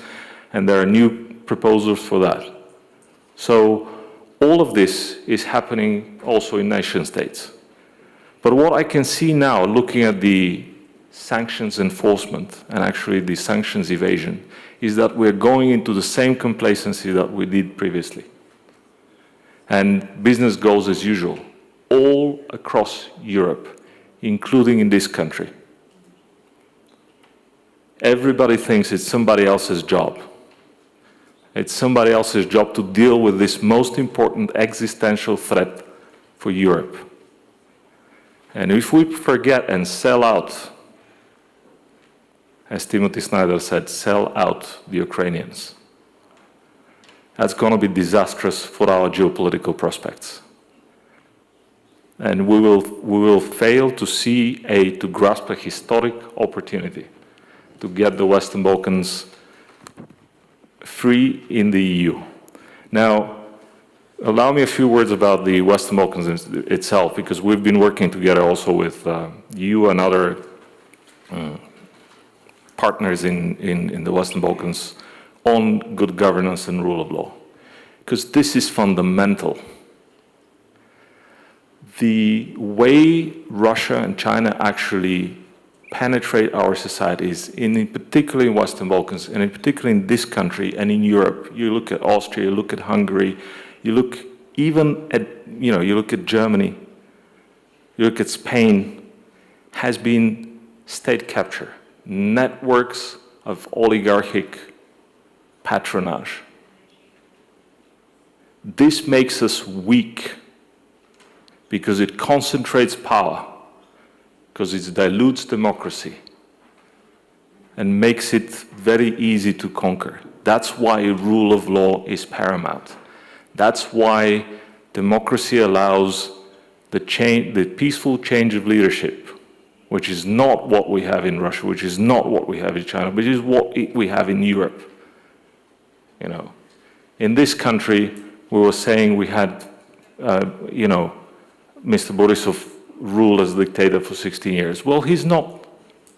and there are new proposals for that. So all of this is happening also in nation states. But what I can see now, looking at the sanctions enforcement and actually the sanctions evasion is that we're going into the same complacency that we did previously. And business goes as usual, all across Europe, including in this country. Everybody thinks it's somebody else's job. It's somebody else's job to deal with this most important existential threat for Europe. And if we forget and sell out, as Timothy Snyder said, sell out the Ukrainians, that's going to be disastrous for our geopolitical prospects. And we will fail to grasp a historic opportunity to get the Western Balkans free in the EU. Now, allow me a few words about the Western Balkans itself, because we've been working together also with you and other partners in the Western Balkans on good governance and rule of law, because this is fundamental. The way Russia and China actually penetrate our societies, particularly in Western Balkans, and in particular in this country and in Europe. You look at Austria, you look at Hungary, you look even at, you look at Germany, you look at Spain, has been state capture, networks of oligarchic patronage. This makes us weak because it concentrates power, because it dilutes democracy and makes it very easy to conquer. That's why rule of law is paramount. That's why democracy allows the peaceful change of leadership, which is not what we have in Russia, which is not what we have in China, but is what we have in Europe. In this country, we were saying we had, Mr. Borisov ruled as dictator for 16 years. Well, he's not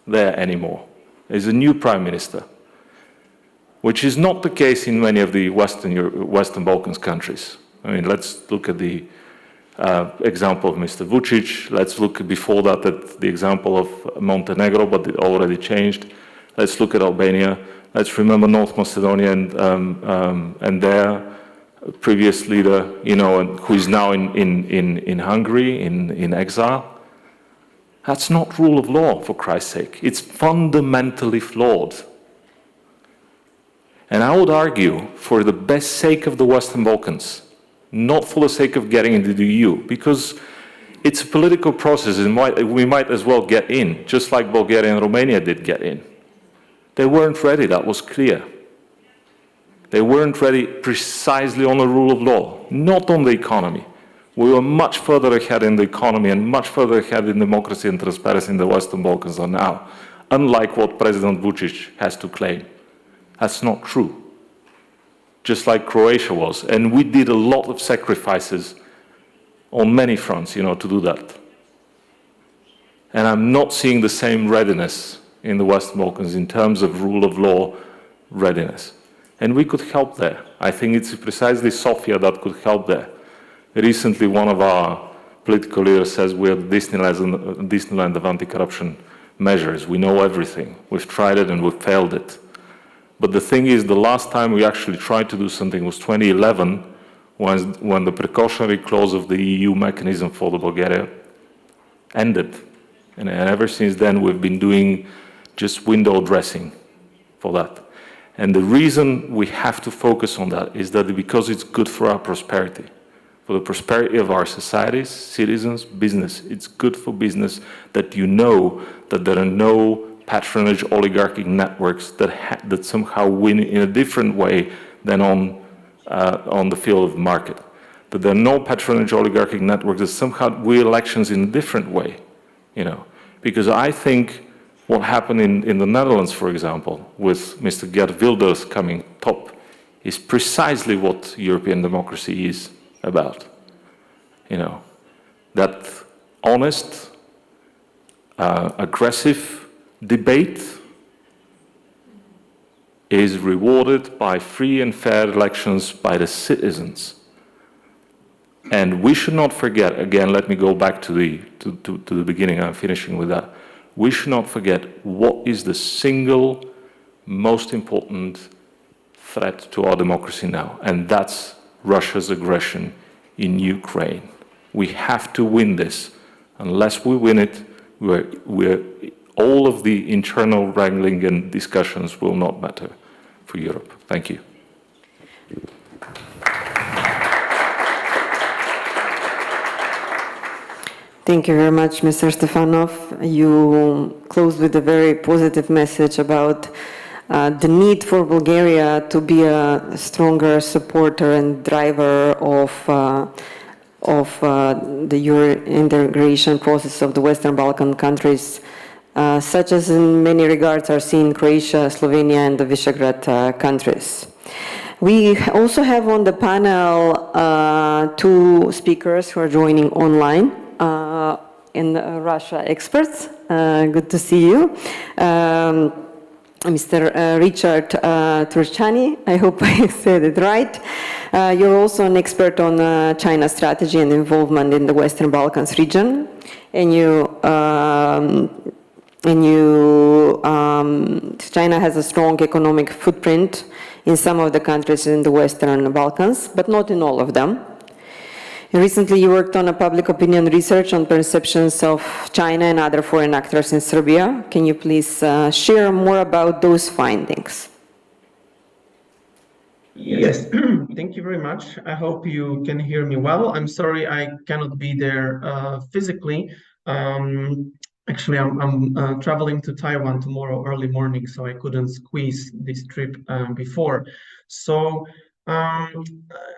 there anymore. There's a new prime minister, which is not the case in many of the Western Balkans countries. I mean, let's look at the example of Mr. Vučić. Let's look before that at the example of Montenegro, but it already changed. Let's look at Albania. Let's remember North Macedonia and their previous leader, who is now in Hungary, in exile. That's not rule of law, for Christ's sake. It's fundamentally flawed. And I would argue, for the best sake of the Western Balkans, not for the sake of getting into the EU, because it's a political process and we might as well get in, just like Bulgaria and Romania did get in. They weren't ready, that was clear. They weren't ready precisely on the rule of law, not on the economy. We were much further ahead in the economy and much further ahead in democracy and transparency in the Western Balkans than now, unlike what President Vučić has to claim. That's not true. Just like Croatia was. And we did a lot of sacrifices on many fronts, to do that. And I'm not seeing the same readiness in the Western Balkans in terms of rule of law readiness. And we could help there. I think it's precisely Sofia that could help there. Recently, one of our political leaders says we're the Disneyland of anti-corruption measures. We know everything. We've tried it and we've failed it. But the thing is, the last time we actually tried to do something was 2011, when the precautionary clause of the EU mechanism for the Bulgaria ended. And ever since then, we've been doing just window dressing for that. And the reason we have to focus on that is that because it's good for our prosperity, for the prosperity of our societies, citizens, business. It's good for business that that there are no patronage oligarchic networks that somehow win in a different way than on the field of the market. That there are no patronage oligarchic networks that somehow win elections in a different way, Because I think what happened in the Netherlands, for example, with Mr. Geert Wilders coming top, is precisely what European democracy is about. That honest, aggressive debate is rewarded by free and fair elections by the citizens. And we should not forget, again, let me go back to the beginning, I'm finishing with that. we should not forget what is the single most important threat to our democracy now, and that's Russia's aggression in Ukraine. We have to win this. Unless we win it, all of the internal wrangling and discussions will not matter for Europe. Thank you. Thank you very much, Mr. Stefanov. You closed with a very positive message about the need for Bulgaria to be a stronger supporter and driver of the Euro integration process of the Western Balkan countries, such as in many regards are seen Croatia, Slovenia, and the Visegrad countries. We also have on the panel two speakers who are joining online, in Russia experts. Good to see you. Mr. Richard Turchani, I hope I said it right. You're also an expert on China strategy and involvement in the Western Balkans region, and China has a strong economic footprint in some of the countries in the Western Balkans, but not in all of them. Recently, you worked on a public opinion research on perceptions of China and other foreign actors in Serbia. Can you please share more about those findings? Yes, thank you very much. I hope you can hear me well. I'm sorry I cannot be there physically. Actually, I'm traveling to Taiwan tomorrow early morning, so I couldn't squeeze this trip before. So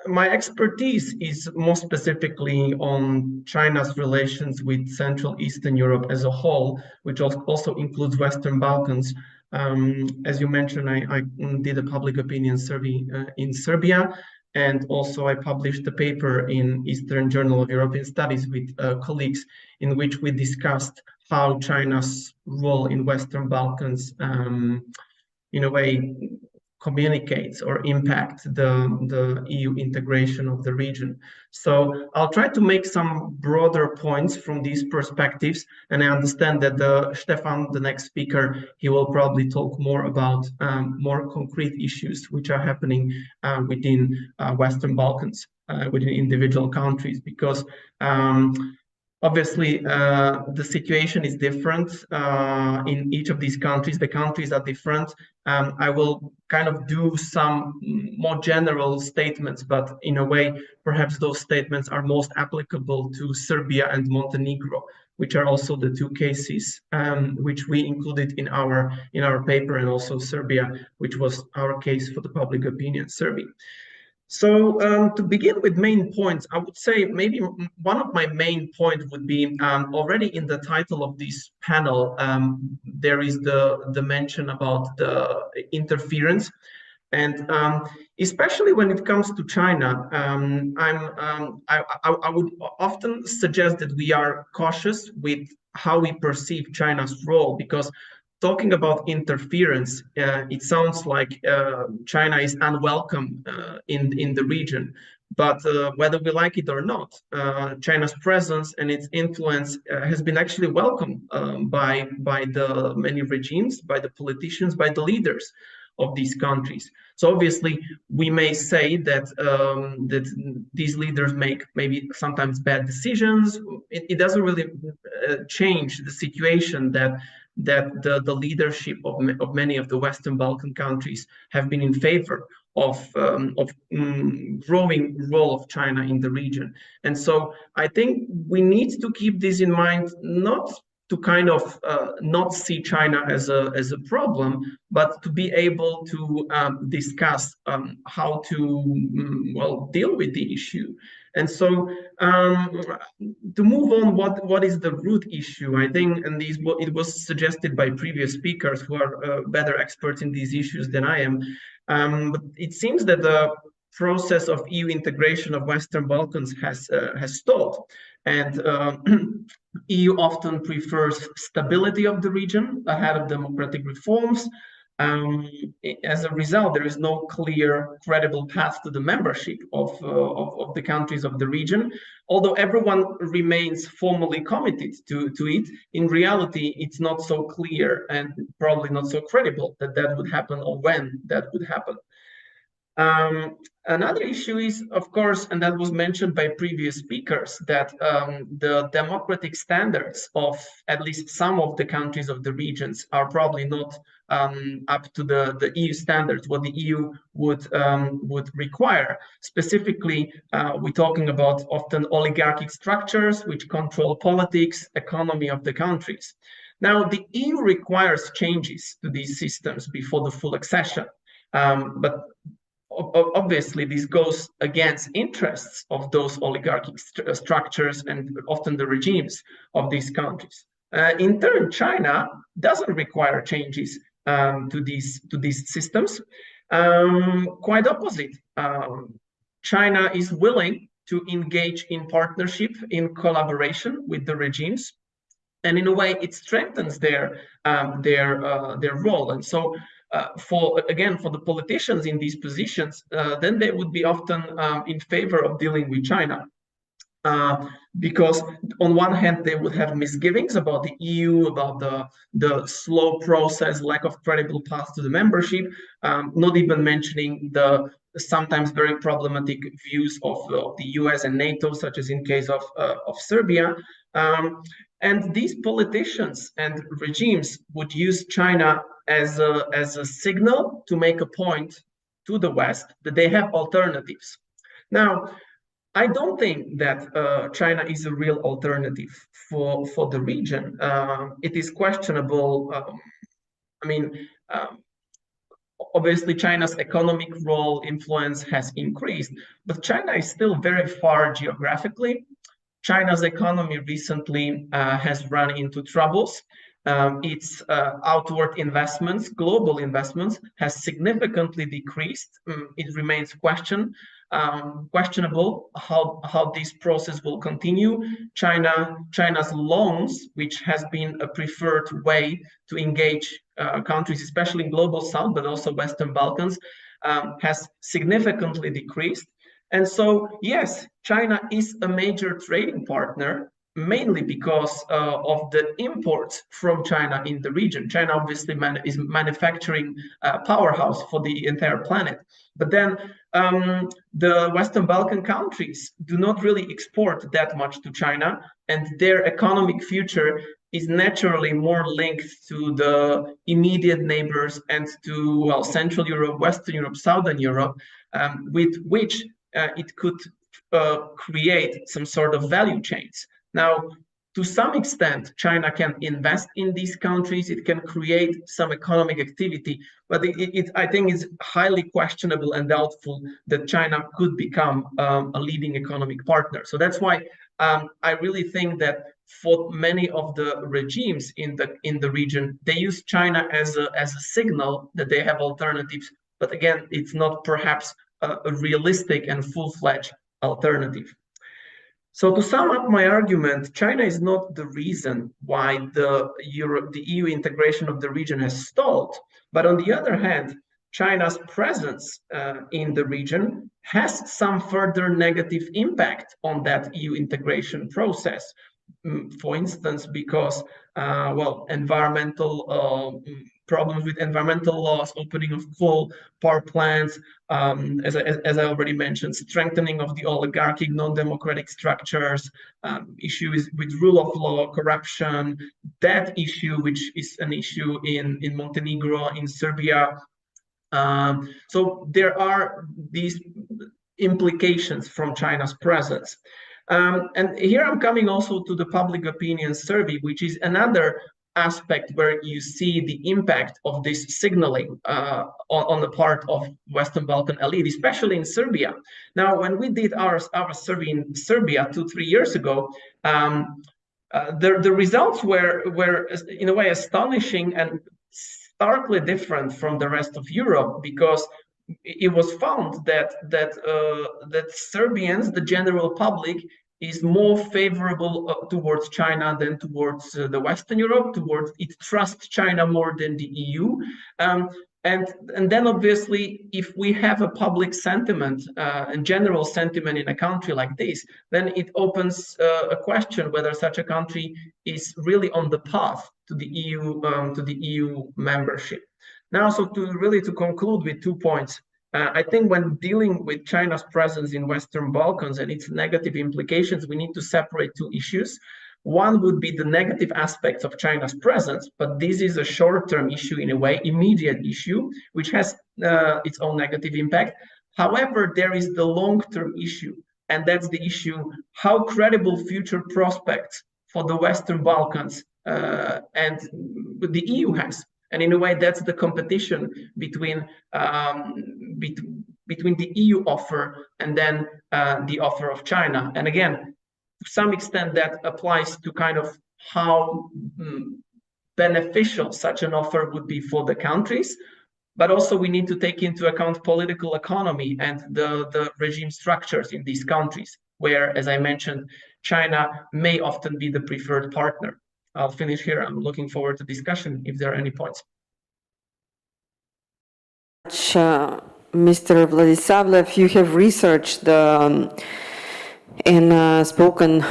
my expertise is more specifically on China's relations with Central Eastern Europe as a whole, which also includes Western Balkans. As you mentioned, I did a public opinion survey in Serbia, and also I published a paper in Eastern Journal of European Studies with colleagues in which we discussed how China's role in Western Balkans in a way communicates or impacts the EU integration of the region. So I'll try to make some broader points from these perspectives, and I understand that Stefan, the next speaker, he will probably talk more about more concrete issues which are happening within Western Balkans, within individual countries, because obviously, the situation is different in each of these countries. The countries are different. I will kind of do some more general statements, but in a way, perhaps those statements are most applicable to Serbia and Montenegro, which are also the two cases which we included in our paper, and also Serbia, which was our case for the public opinion survey. So to begin with main points, I would say maybe one of my main points would be already in the title of this panel, there is the mention about the interference. And especially when it comes to China, I would often suggest that we are cautious with how we perceive China's role, because talking about interference, it sounds like China is unwelcome in the region. But whether we like it or not, China's presence and its influence has been actually welcomed by the many regimes, by the politicians, by the leaders of these countries. So obviously, we may say that that these leaders make maybe sometimes bad decisions. It doesn't really change the situation that the leadership of many of the Western Balkan countries have been in favor of growing role of China in the region. And so I think we need to keep this in mind, not to kind of not see China as a problem, but to be able to discuss how to deal with the issue. And so to move on, what is the root issue? I think, and it was suggested by previous speakers who are better experts in these issues than I am. But it seems that the process of EU integration of Western Balkans has stalled, and EU often prefers stability of the region ahead of democratic reforms. As a result, there is no clear, credible path to the membership of the countries of the region. Although everyone remains formally committed to it, in reality, it's not so clear and probably not so credible that that would happen or when that would happen. Another issue is, of course, and that was mentioned by previous speakers, that the democratic standards of at least some of the countries of the regions are probably not up to the EU standards, what the EU would require. Specifically, we're talking about often oligarchic structures which control politics, economy of the countries. Now, the EU requires changes to these systems before the full accession, but obviously, this goes against interests of those oligarchic structures and often the regimes of these countries. In turn, China doesn't require changes to these systems. Quite opposite. China is willing to engage in partnership, in collaboration with the regimes, and in a way, it strengthens their role. And so, for the politicians in these positions, then they would be often in favor of dealing with China. Because on one hand, they would have misgivings about the EU, about the slow process, lack of credible path to the membership, not even mentioning the sometimes very problematic views of the US and NATO, such as in case of Serbia. And these politicians and regimes would use China as a signal to make a point to the West that they have alternatives. Now, I don't think that China is a real alternative for the region. It is questionable. Obviously, China's economic role, influence has increased, but China is still very far geographically. China's economy recently has run into troubles. Its outward investments, global investments, has significantly decreased. It remains questionable how this process will continue. China's loans, which has been a preferred way to engage countries, especially in Global South, but also Western Balkans, has significantly decreased. And so, yes, China is a major trading partner, mainly because of the imports from China in the region. China obviously is manufacturing powerhouse for the entire planet. But then the Western Balkan countries do not really export that much to China, and their economic future is naturally more linked to the immediate neighbors and to, well, Central Europe, Western Europe, Southern Europe, with which it could create some sort of value chains. Now, to some extent, China can invest in these countries. It can create some economic activity, but I think it's highly questionable and doubtful that China could become a leading economic partner. So that's why I really think that for many of the regimes in the region, they use China as a signal that they have alternatives. But again, it's not perhaps a realistic and full-fledged alternative. So to sum up my argument, China is not the reason why the EU integration of the region has stalled. But on the other hand, China's presence in the region has some further negative impact on that EU integration process. For instance, because, environmental problems with environmental laws, opening of coal power plants, as I already mentioned, strengthening of the oligarchic non-democratic structures, issues with rule of law, corruption, that issue, which is an issue in Montenegro, in Serbia. So there are these implications from China's presence. And here I'm coming also to the public opinion survey, which is another aspect where you see the impact of this signaling on the part of Western Balkan elite, especially in Serbia. Now, when we did our survey in Serbia 2-3 years ago, the results were in a way astonishing and starkly different from the rest of Europe, because it was found that Serbians, the general public, is more favorable towards China than towards the Western Europe, it trusts China more than the EU. And then obviously, if we have a public sentiment and general sentiment in a country like this, then it opens a question whether such a country is really on the path to the EU membership. Now, so to conclude with 2 points, I think when dealing with China's presence in Western Balkans and its negative implications, we need to separate two issues. One would be the negative aspects of China's presence, but this is a short-term issue in a way, immediate issue, which has its own negative impact. However, there is the long-term issue, and that's the issue, how credible future prospects for the Western Balkans and the EU has. And in a way, that's the competition between the EU offer and then the offer of China. And again, to some extent, that applies to kind of how beneficial such an offer would be for the countries. But also we need to take into account political economy and the regime structures in these countries, where, as I mentioned, China may often be the preferred partner. I'll finish here. I'm looking forward to discussion if there are any points. Mr. Vladislavlev, you have researched and spoken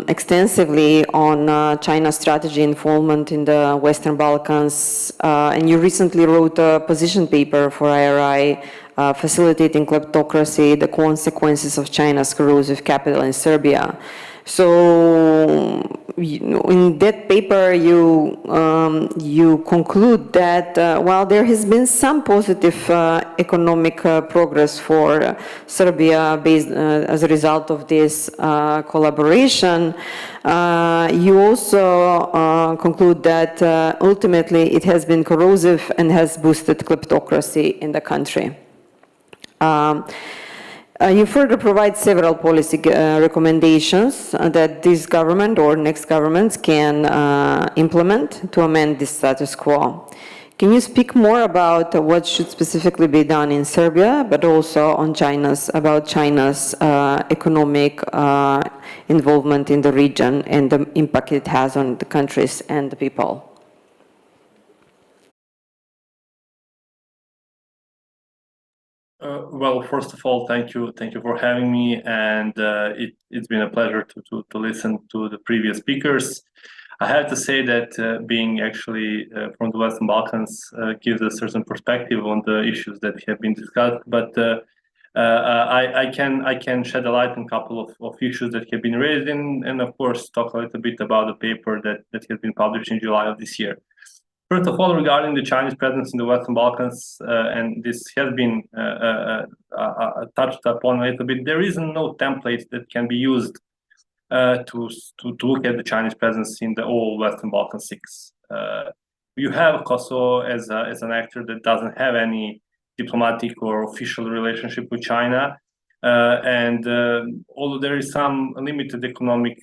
extensively on China's strategy involvement in the Western Balkans, and you recently wrote a position paper for IRI, Facilitating Kleptocracy, the Consequences of China's Corrosive Capital in Serbia. So, in that paper, you conclude that while there has been some positive economic progress for Serbia based as a result of this collaboration, you also conclude that ultimately it has been corrosive and has boosted kleptocracy in the country. You further provide several policy recommendations that this government or next governments can implement to amend this status quo. Can you speak more about what should specifically be done in Serbia, but also on China's economic involvement in the region and the impact it has on the countries and the people? Well, first of all, thank you for having me, and it's been a pleasure to listen to the previous speakers. I have to say that being actually from the Western Balkans gives a certain perspective on the issues that have been discussed, but I can shed a light on a couple of issues that have been raised and of course talk a little bit about the paper that has been published in July of this year. First of all, regarding the Chinese presence in the Western Balkans, and this has been touched upon a little bit, there is no template that can be used to look at the Chinese presence in the whole Western Balkan 6. You have Kosovo as an actor that doesn't have any diplomatic or official relationship with China, and although there is some limited economic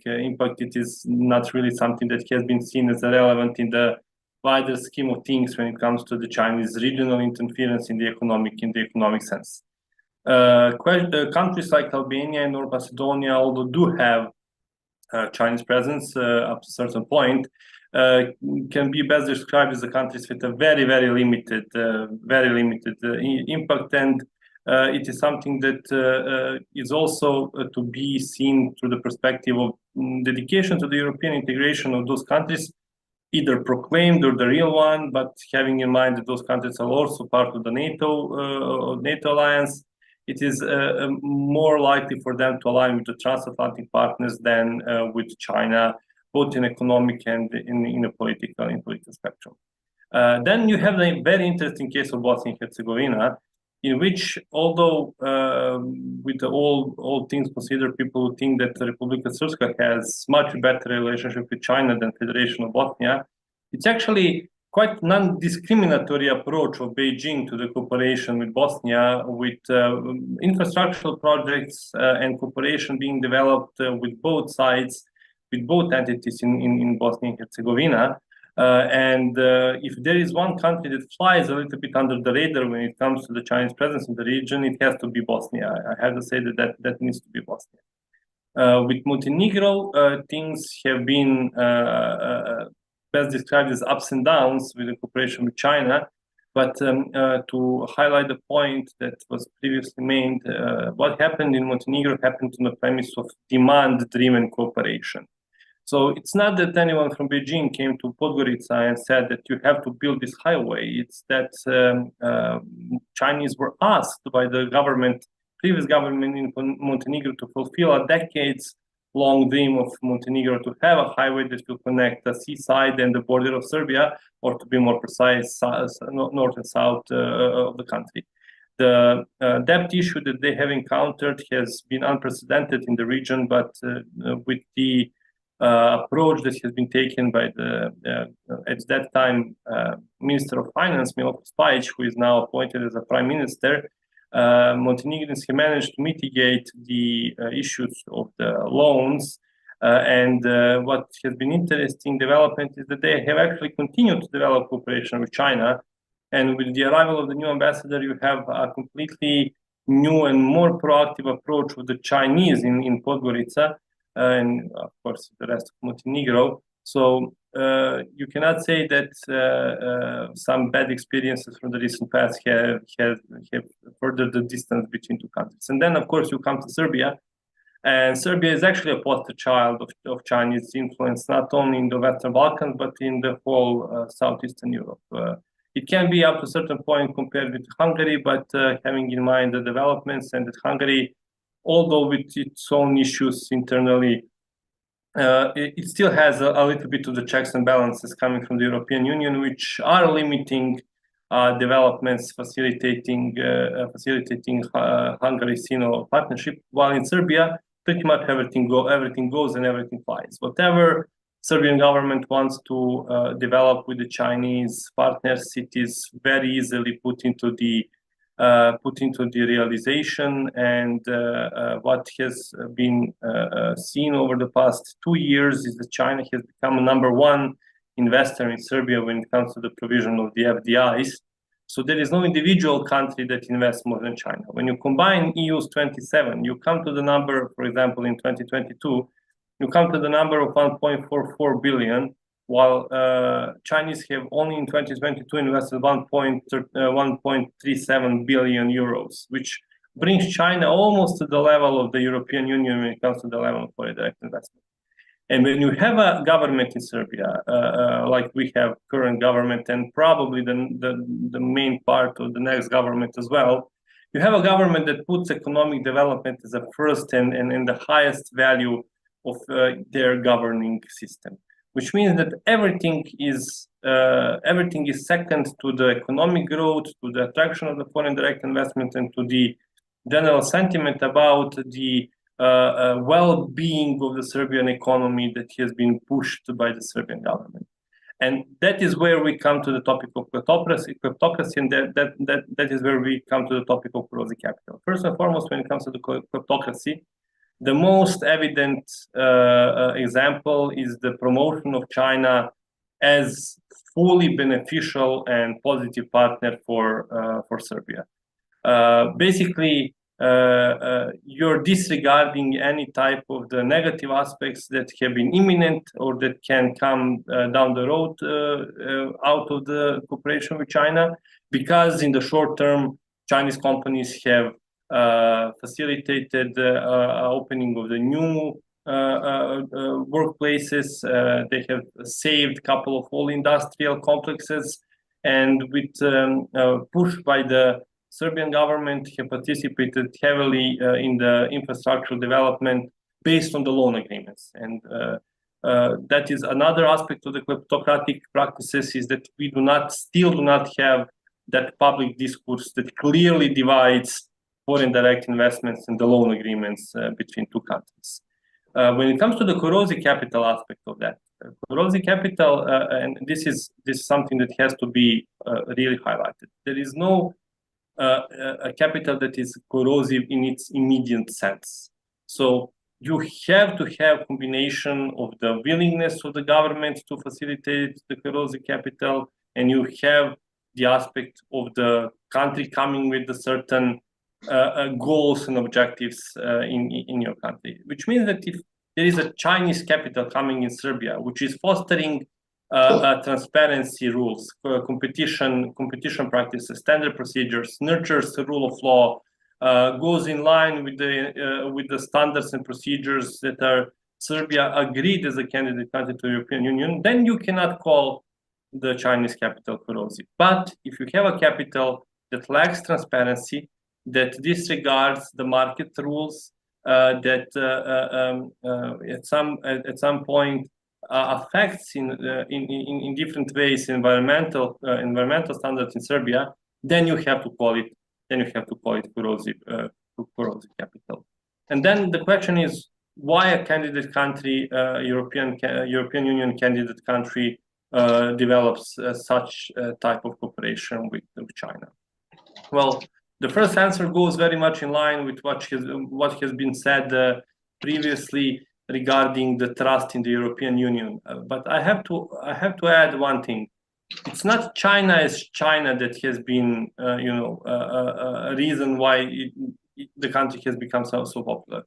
impact, it is not really something that has been seen as relevant in the wider scheme of things when it comes to the Chinese regional interference in the economic sense. Countries like Albania and North Macedonia, although do have Chinese presence up to a certain point, can be best described as the countries with a very limited impact, and it is something that is also to be seen through the perspective of dedication to the European integration of those countries, either proclaimed or the real one, but having in mind that those countries are also part of the NATO alliance. It is more likely for them to align with the transatlantic partners than with China, both in economic and in a political spectrum. Then you have the very interesting case of Bosnia and Herzegovina, in which, although with all things considered, people would think that the Republika Srpska has much better relationship with China than Federation of Bosnia. It's actually quite non-discriminatory approach of Beijing to the cooperation with Bosnia, with infrastructural projects and cooperation being developed with both sides, with both entities in Bosnia and Herzegovina. And if there is one country that flies a little bit under the radar when it comes to the Chinese presence in the region, it has to be Bosnia. I have to say that needs to be Bosnia. With Montenegro, things have been best described as ups and downs with the cooperation with China. But to highlight the point that was previously made, what happened in Montenegro happened on the premise of demand-driven cooperation. So it's not that anyone from Beijing came to Podgorica and said that you have to build this highway. It's that Chinese were asked by the government, previous government in Montenegro, to fulfill a decades-long dream of Montenegro to have a highway that will connect the seaside and the border of Serbia, or to be more precise, north and south of the country. The debt issue that they have encountered has been unprecedented in the region, but with the approach that has been taken by the, at that time, Minister of Finance, Milo Spajić, who is now appointed as a Prime Minister, Montenegrins have managed to mitigate the issues of the loans. And what has been interesting development is that they have actually continued to develop cooperation with China. And with the arrival of the new ambassador, you have a completely new and more proactive approach with the Chinese in Podgorica, and of course the rest of Montenegro. So you cannot say that some bad experiences from the recent past have furthered the distance between two countries. And then, of course, you come to Serbia, and Serbia is actually a poster child of Chinese influence, not only in the Western Balkans, but in the whole Southeastern Europe. It can be up to a certain point compared with Hungary, but having in mind the developments and that Hungary, although with its own issues internally, it still has a little bit of the checks and balances coming from the European Union, which are limiting developments, facilitating Hungary-Sino partnership. While in Serbia, pretty much everything goes and everything flies. Whatever Serbian government wants to develop with the Chinese partners, it is very easily put into the realization. And what has been seen over the past 2 years is that China has become a #1 investor in Serbia when it comes to the provision of the FDIs. So there is no individual country that invests more than China. When you combine EU's 27, you come to the number, for example, in 2022, you come to the number of 1.44 billion, while Chinese have only in 2022 invested 1.37 billion euros, which brings China almost to the level of the European Union when it comes to the level of foreign direct investment. And when you have a government in Serbia, like we have current government and probably the main part of the next government as well, you have a government that puts economic development as a first and the highest value of their governing system, which means that everything is second to the economic growth, to the attraction of the foreign direct investment, and to the general sentiment about the well-being of the Serbian economy that has been pushed by the Serbian government. And that is where we come to the topic of kleptocracy, and that is where we come to the topic of corrosive capital. First and foremost, when it comes to the kleptocracy, the most evident example is the promotion of China as fully beneficial and positive partner for Serbia. Basically, you're disregarding any type of the negative aspects that have been imminent or that can come down the road out of the cooperation with China, because in the short term, Chinese companies have facilitated opening of the new workplaces. They have saved a couple of old industrial complexes, and with push by the Serbian government, have participated heavily in the infrastructural development based on the loan agreements. And that is another aspect of the kleptocratic practices, is that we still do not have that public discourse that clearly divides foreign direct investments and the loan agreements between two countries. When it comes to the corrosive capital aspect of that, corrosive capital, and this is something that has to be really highlighted. There is no a capital that is corrosive in its immediate sense. So you have to have combination of the willingness of the government to facilitate the corrosive capital, and you have the aspect of the country coming with a certain goals and objectives in your country, which means that if there is a Chinese capital coming in Serbia, which is fostering transparency rules, competition practices, standard procedures, nurtures the rule of law, goes in line with the standards and procedures that are Serbia agreed as a candidate country to the European Union, then you cannot call the Chinese capital corrosive. But if you have a capital that lacks transparency, that disregards the market rules, that at some point affects in different ways environmental standards in Serbia, then you have to call it corrosive capital. And then the question is, why a candidate country, European Union candidate country, develops such type of cooperation with China? Well, the first answer goes very much in line with what has been said previously regarding the trust in the European Union. But I have to add one thing. It's not China as China that has been, a reason why the country has become so popular.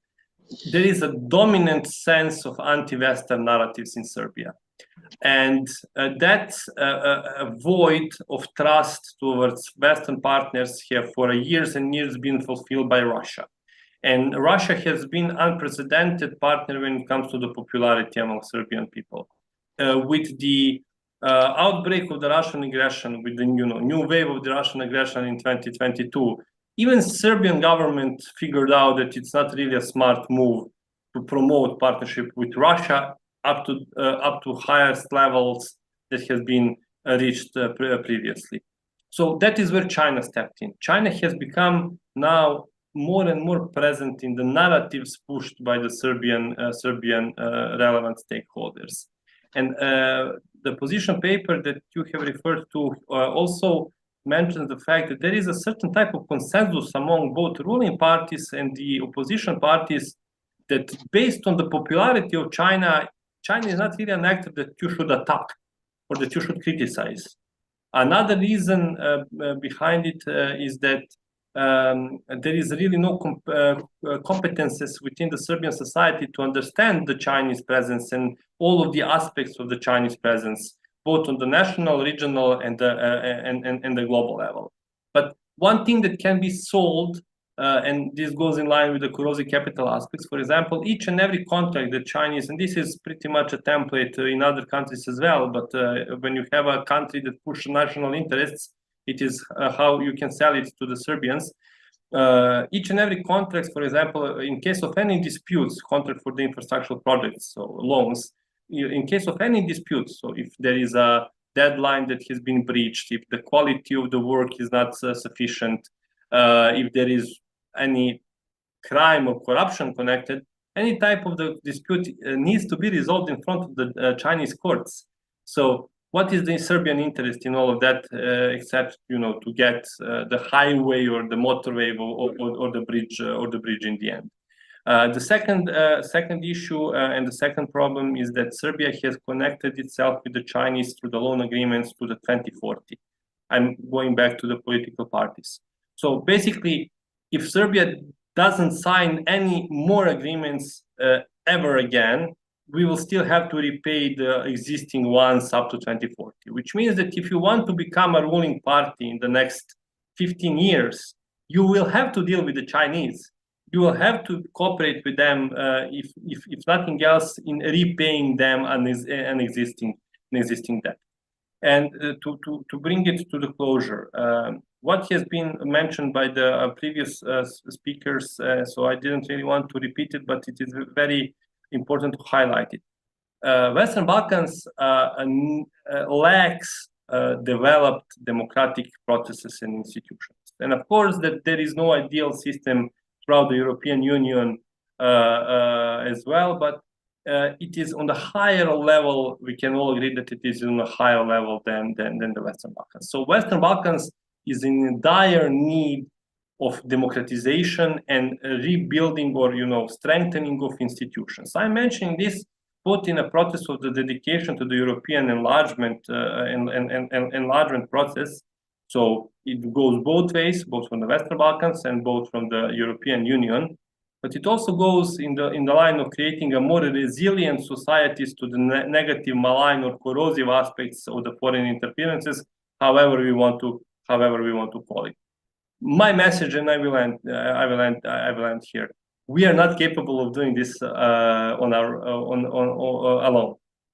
There is a dominant sense of anti-Western narratives in Serbia. And that void of trust towards Western partners have for years and years been fulfilled by Russia. And Russia has been an unprecedented partner when it comes to the popularity among Serbian people. With the outbreak of the Russian aggression, with the new wave of the Russian aggression in 2022, even Serbian government figured out that it's not really a smart move to promote partnership with Russia up to highest levels that has been reached previously. So that is where China stepped in. China has become now more and more present in the narratives pushed by the Serbian relevant stakeholders. And the position paper that you have referred to also mentions the fact that there is a certain type of consensus among both ruling parties and the opposition parties that based on the popularity of China is not really an actor that you should attack or that you should criticize. Another reason behind it is that there is really no competences within the Serbian society to understand the Chinese presence and all of the aspects of the Chinese presence, both on the national, regional, and the global level. But one thing that can be solved, and this goes in line with the corrosive capital aspects, for example, each and every contract that Chinese, and this is pretty much a template in other countries as well, but when you have a country that pushes national interests, it is how you can sell it to the Serbians. Each and every contract, for example, in case of any disputes, contract for the infrastructural projects, so loans, in case of any disputes, so if there is a deadline that has been breached, if the quality of the work is not sufficient, if there is any crime or corruption connected, any type of the dispute needs to be resolved in front of the Chinese courts. So what is the Serbian interest in all of that, except to get the highway or the motorway or the bridge in the end? The second issue and the second problem is that Serbia has connected itself with the Chinese through the loan agreements to the 2040. I'm going back to the political parties. So basically, if Serbia doesn't sign any more agreements ever again, we will still have to repay the existing ones up to 2040, which means that if you want to become a ruling party in the next 15 years, you will have to deal with the Chinese. You will have to cooperate with them, if nothing else, in repaying them an existing debt. And to bring it to the closure, what has been mentioned by the previous speakers, so I didn't really want to repeat it, but it is very important to highlight it. Western Balkans lacks developed democratic processes and institutions. And of course, that there is no ideal system throughout the European Union as well, but it is on the higher level. We can all agree that it is on a higher level than the Western Balkans. So Western Balkans is in dire need of democratization and rebuilding or strengthening of institutions. I'm mentioning this both in a process of the dedication to the European enlargement enlargement process. So it goes both ways, both from the Western Balkans and both from the European Union. but it also goes in the line of creating a more resilient societies to the negative, malign, or corrosive aspects of the foreign interferences, however we want to call it. My message, and I will end here. We are not capable of doing this alone.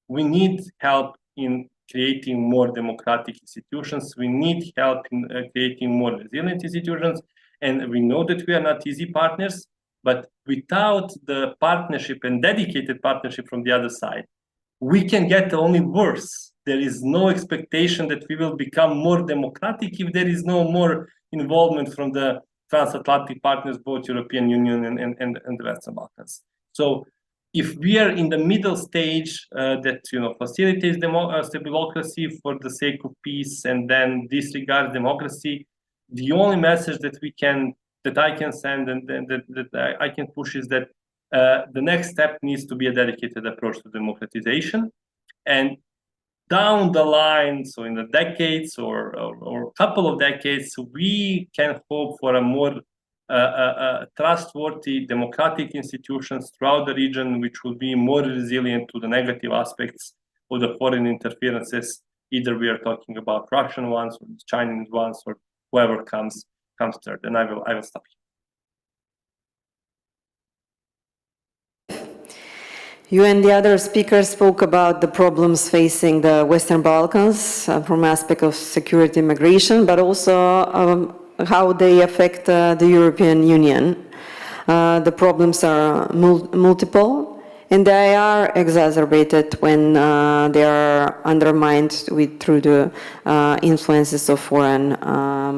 We need help in creating more democratic institutions. We need help in creating more resilient institutions. And we know that we are not easy partners, but without the partnership and dedicated partnership from the other side, we can get only worse. There is no expectation that we will become more democratic if there is no more involvement from the transatlantic partners, both European Union and the Western Balkans. So if we are in the middle stage that facilitates democracy for the sake of peace and then disregards democracy, the only message that I can send and that I can push is that the next step needs to be a dedicated approach to democratization. And down the line, so in the decades or a couple of decades, we can hope for a more trustworthy democratic institutions throughout the region, which will be more resilient to the negative aspects of the foreign interferences. Either we are talking about Russian ones or Chinese ones or whoever comes third. And I will stop here. You and the other speakers spoke about the problems facing the Western Balkans from aspect of security and migration, but also how they affect the European Union. The problems are multiple, and they are exacerbated when they are undermined through the influences of foreign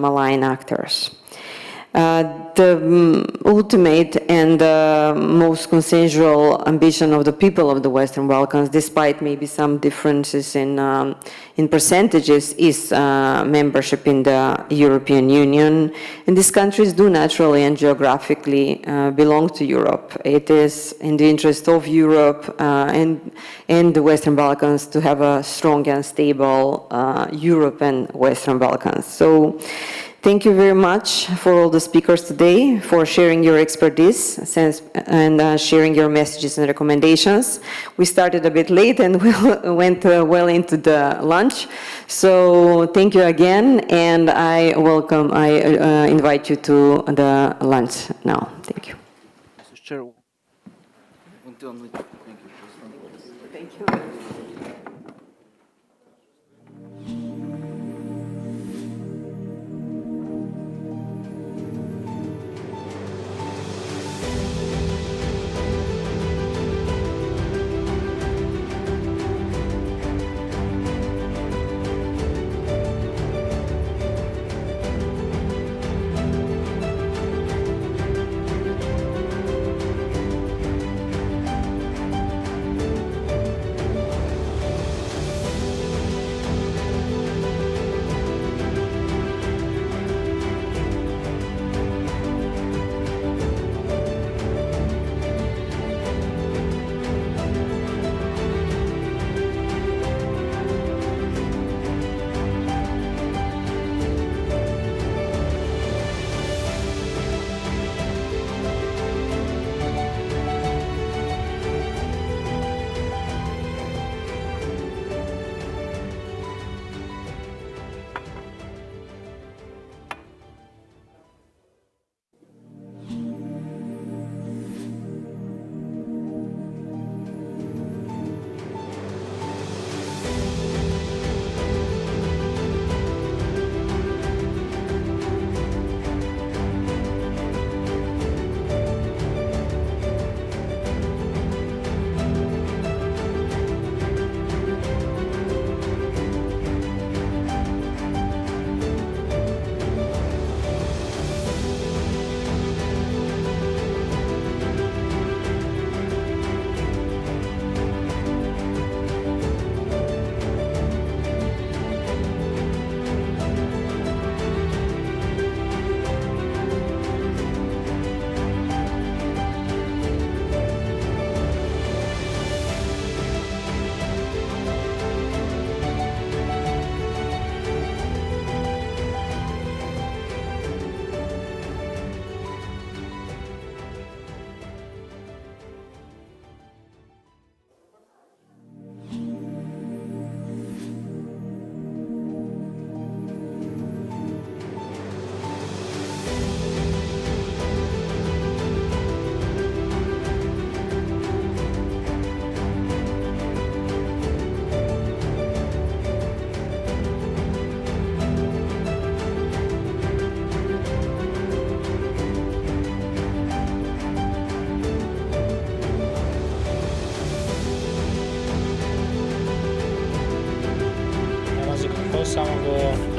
malign actors. The ultimate and most consensual ambition of the people of the Western Balkans, despite maybe some differences in percentages, is membership in the European Union. And these countries do naturally and geographically belong to Europe. It is in the interest of Europe and the Western Balkans to have a strong and stable Europe and Western Balkans. So thank you very much for all the speakers today, for sharing your expertise and sharing your messages and recommendations. We started a bit late and we went well into the lunch. So thank you again, and I invite you to the lunch now. Thank you. Thank you. do samego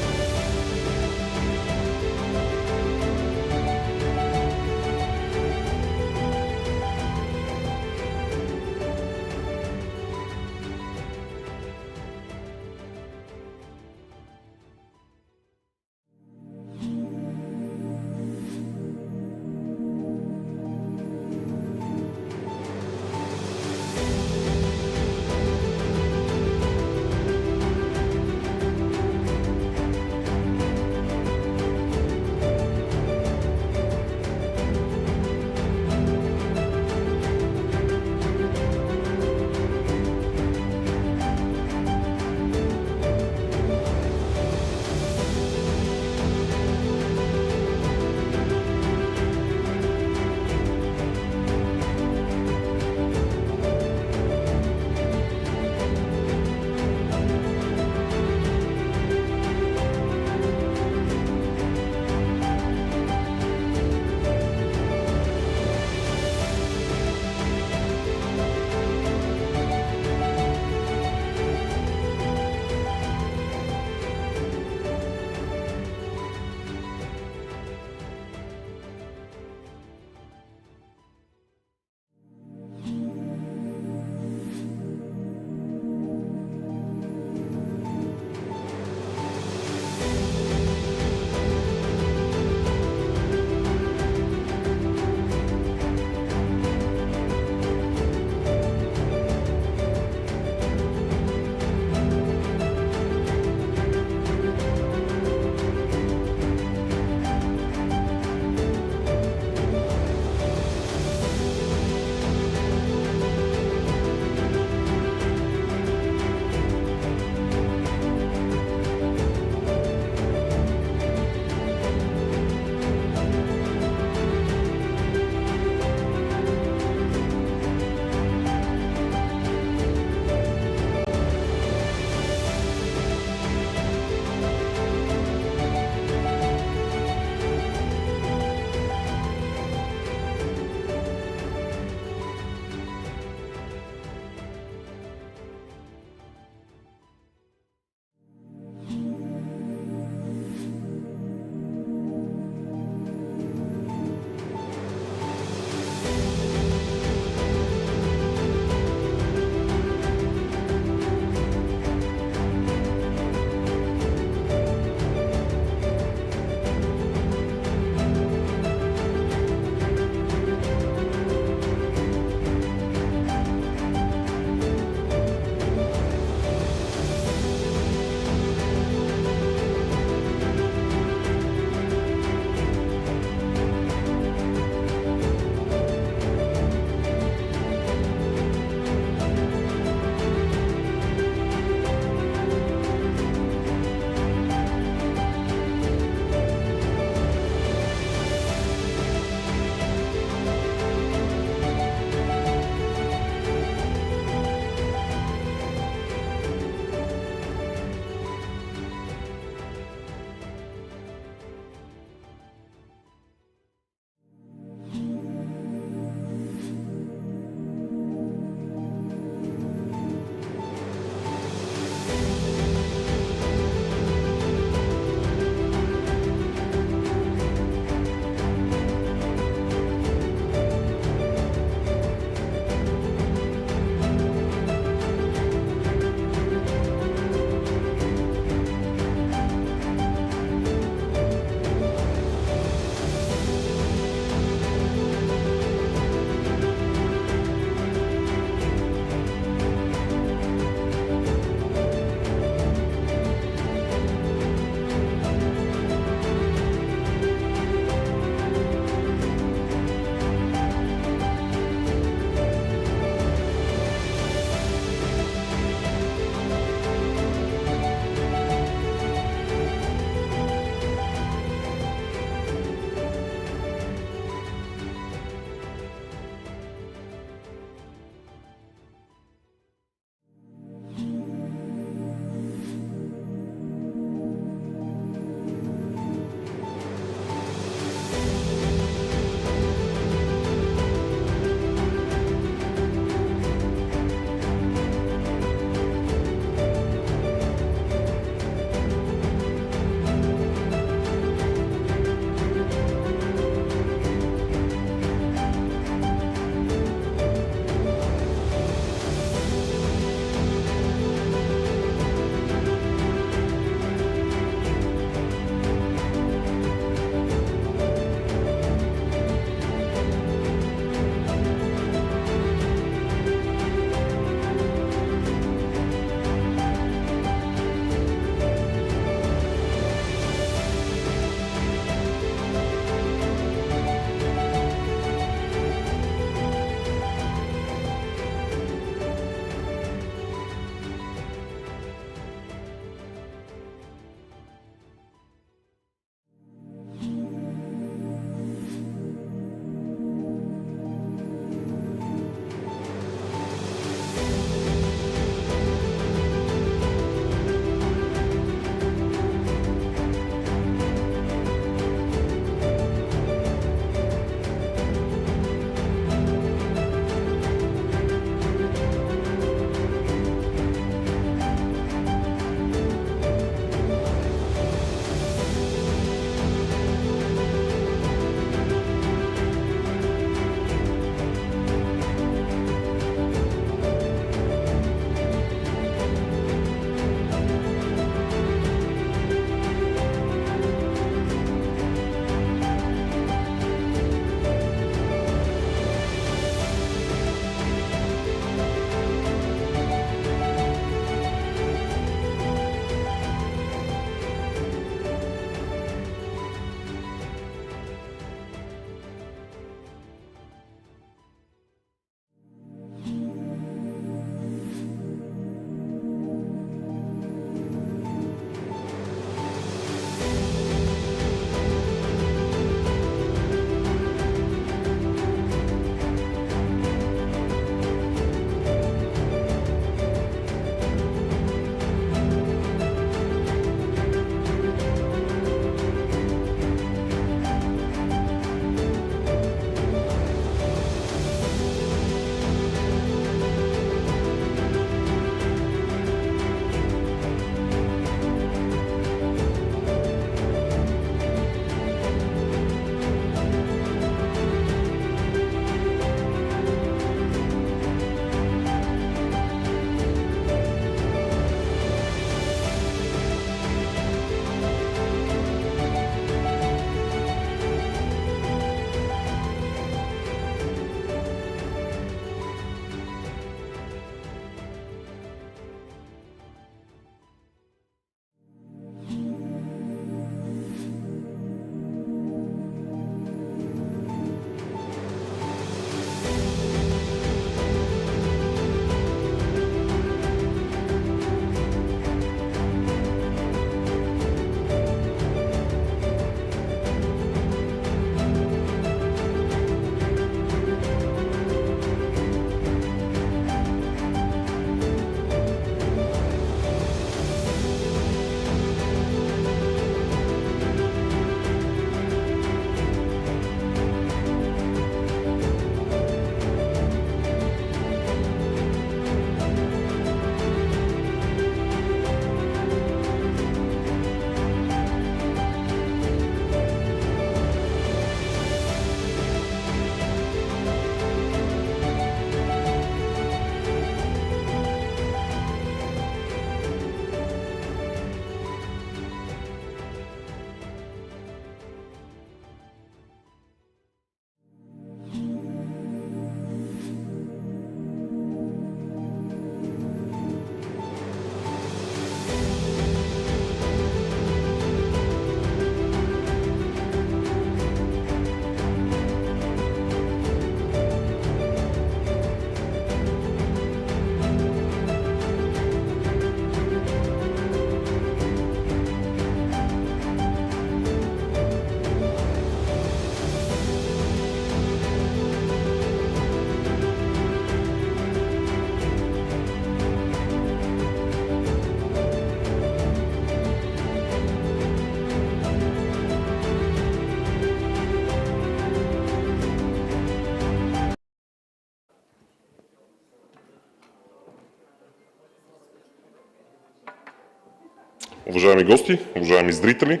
Уважаеми гости, уважаеми зрители.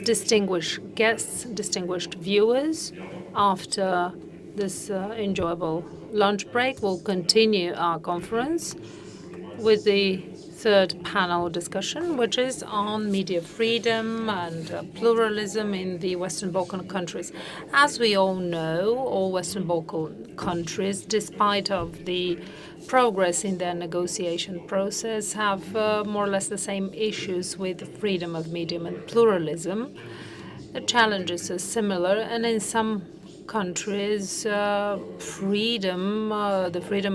Distinguished guests, distinguished viewers, after this enjoyable lunch break, we'll continue our conference with the third panel discussion, which is on media freedom and pluralism in the Western Balkan countries. As we all know, all Western Balkan countries, despite of the progress in their negotiation process, have more or less the same issues with freedom of media and pluralism. The challenges are similar, and in some countries, the freedom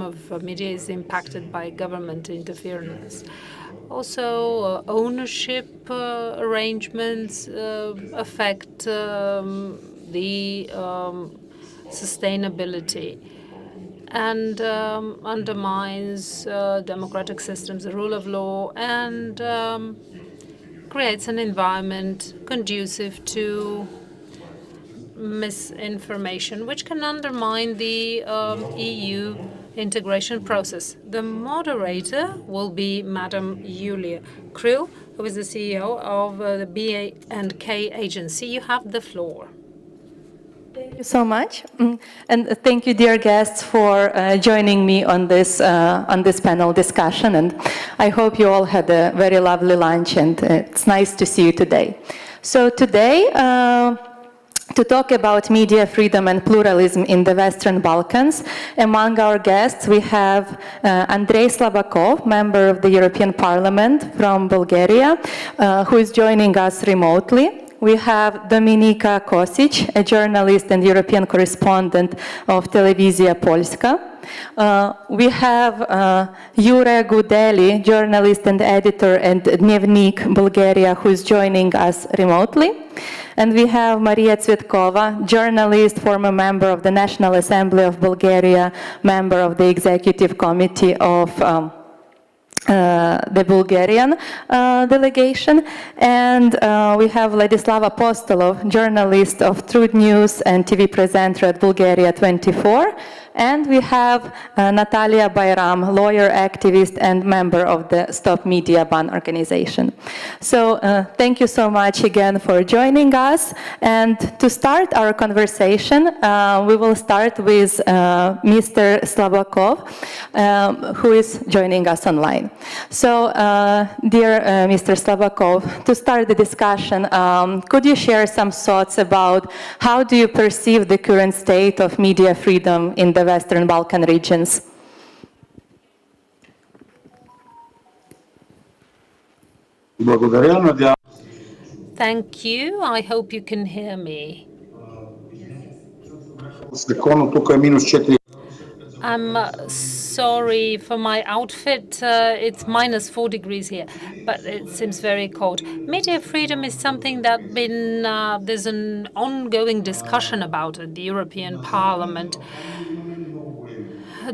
of media is impacted by government interference. Also, ownership arrangements affect the sustainability and undermines democratic systems, the rule of law, and creates an environment conducive to misinformation, which can undermine the EU integration process. The moderator will be Madam Julia Krill, who is the CEO of the B&K agency. You have the floor. Thank you so much, and thank you, dear guests, for joining me on this panel discussion. And I hope you all had a very lovely lunch, and it's nice to see you today. So today, to talk about media freedom and pluralism in the Western Balkans, among our guests we have Andrei Slabakov, member of the European Parliament from Bulgaria, who is joining us remotely. We have Dominika Kosic, a journalist and European correspondent of Telewizja Polska. We have Jure Gudeli, journalist and editor at Dnevnik Bulgaria, who is joining us remotely. And we have Maria Tsvetkova, journalist, former member of the National Assembly of Bulgaria, member of the Executive Committee of the Bulgarian delegation. And we have Vladislav Apostolov, journalist of Truth News and TV presenter at Bulgaria 24. And we have Natalia Bayram, lawyer, activist, and member of the Stop Media Ban organization. So thank you so much again for joining us. And to start our conversation, we will start with Mr. Slabakov, who is joining us online. So, dear Mr. Slabakov, to start the discussion, could you share some thoughts about how do you perceive the current state of media freedom in the Western Balkan regions? Thank you. I hope you can hear me. I'm sorry for my outfit. It's -4 degrees here, but it seems very cold. Media freedom is something that there's an ongoing discussion about at the European Parliament.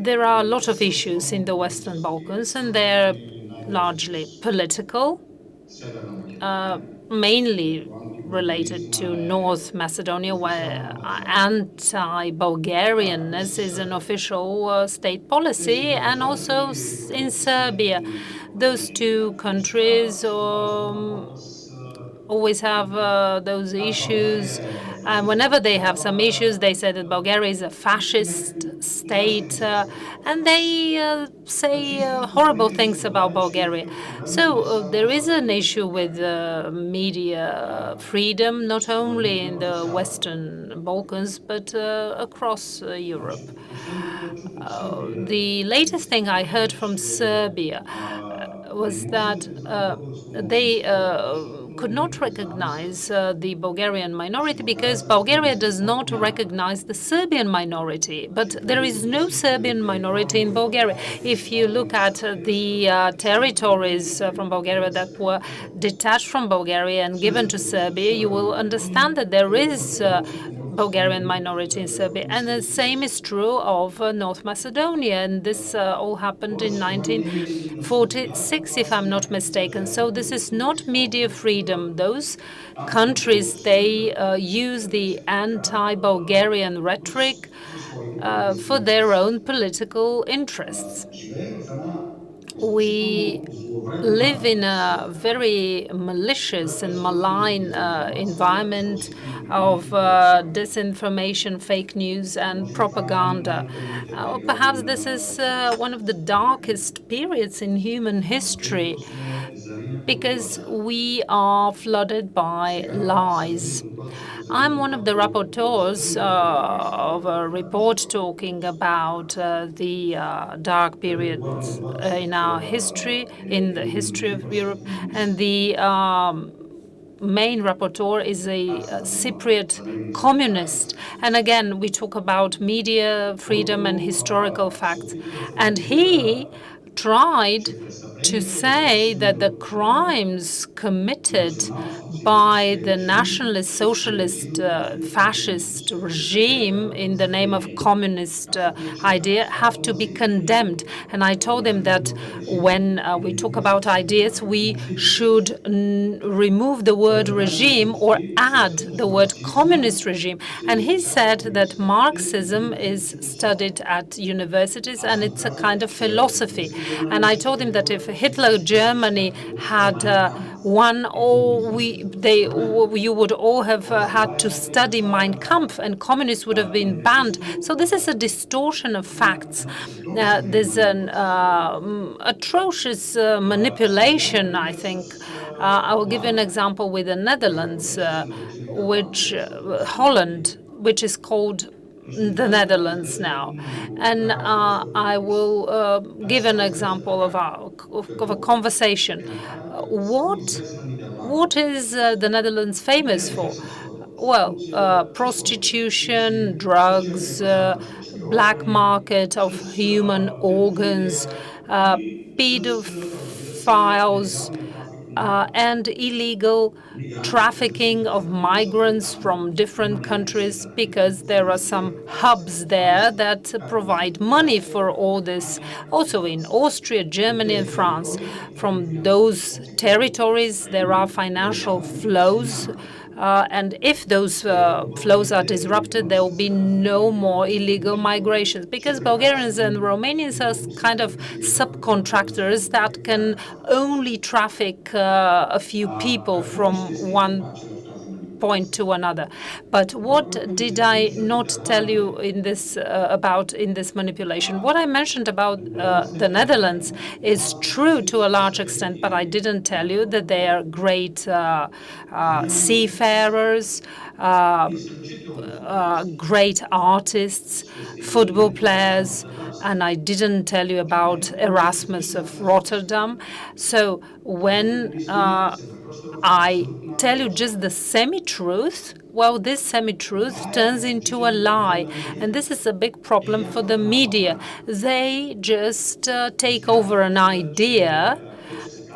There are a lot of issues in the Western Balkans, and they're largely political, mainly related to North Macedonia, where anti-Bulgarianness is an official state policy, and also in Serbia. Those two countries always have those issues. And whenever they have some issues, they say that Bulgaria is a fascist state, and they say horrible things about Bulgaria. So there is an issue with media freedom, not only in the Western Balkans, but across Europe. The latest thing I heard from Serbia was that they could not recognize the Bulgarian minority because Bulgaria does not recognize the Serbian minority. But there is no Serbian minority in Bulgaria. If you look at the territories from Bulgaria that were detached from Bulgaria and given to Serbia, you will understand that there is Bulgarian minority in Serbia. And the same is true of North Macedonia. And this all happened in 1946, if I'm not mistaken. So this is not media freedom. Those countries, they use the anti-Bulgarian rhetoric for their own political interests. We live in a very malicious and malign environment of disinformation, fake news, and propaganda. Perhaps this is one of the darkest periods in human history because we are flooded by lies. I'm one of the rapporteurs of a report talking about the dark periods in our history, in the history of Europe, and the main rapporteur is a Cypriot communist. And again, we talk about media freedom and historical facts. And he tried to say that the crimes committed by the nationalist, socialist, fascist regime in the name of communist idea have to be condemned. And I told him that when we talk about ideas, we should remove the word regime or add the word communist regime. And he said that Marxism is studied at universities and it's a kind of philosophy. And I told him that if Hitler Germany had won, you would all have had to study Mein Kampf, and communists would have been banned. So this is a distortion of facts. There's an atrocious manipulation, I think. I will give you an example with the Netherlands, Holland, which is called the Netherlands now. And I will give an example of a conversation. What is the Netherlands famous for? Well, prostitution, drugs, black market of human organs, pedophiles, and illegal trafficking of migrants from different countries, because there are some hubs there that provide money for all this. Also in Austria, Germany, and France. From those territories, there are financial flows. And if those flows are disrupted, there will be no more illegal migrations, because Bulgarians and Romanians are kind of subcontractors that can only traffic a few people from one point to another. But what did I not tell you in this about in this manipulation? What I mentioned about the Netherlands is true to a large extent, but I didn't tell you that they are great seafarers, great artists, football players, and I didn't tell you about Erasmus of Rotterdam. So when I tell you just the semi-truth, well, this semi-truth turns into a lie. And this is a big problem for the media. They just take over an idea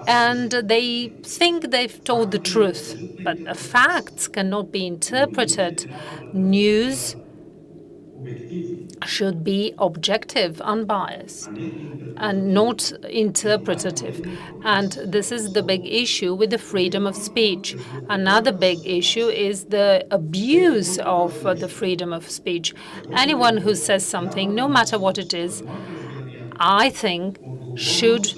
and they think they've told the truth. But the facts cannot be interpreted. News should be objective, unbiased, and not interpretative. And this is the big issue with the freedom of speech. Another big issue is the abuse of the freedom of speech. Anyone who says something, no matter what it is, I think should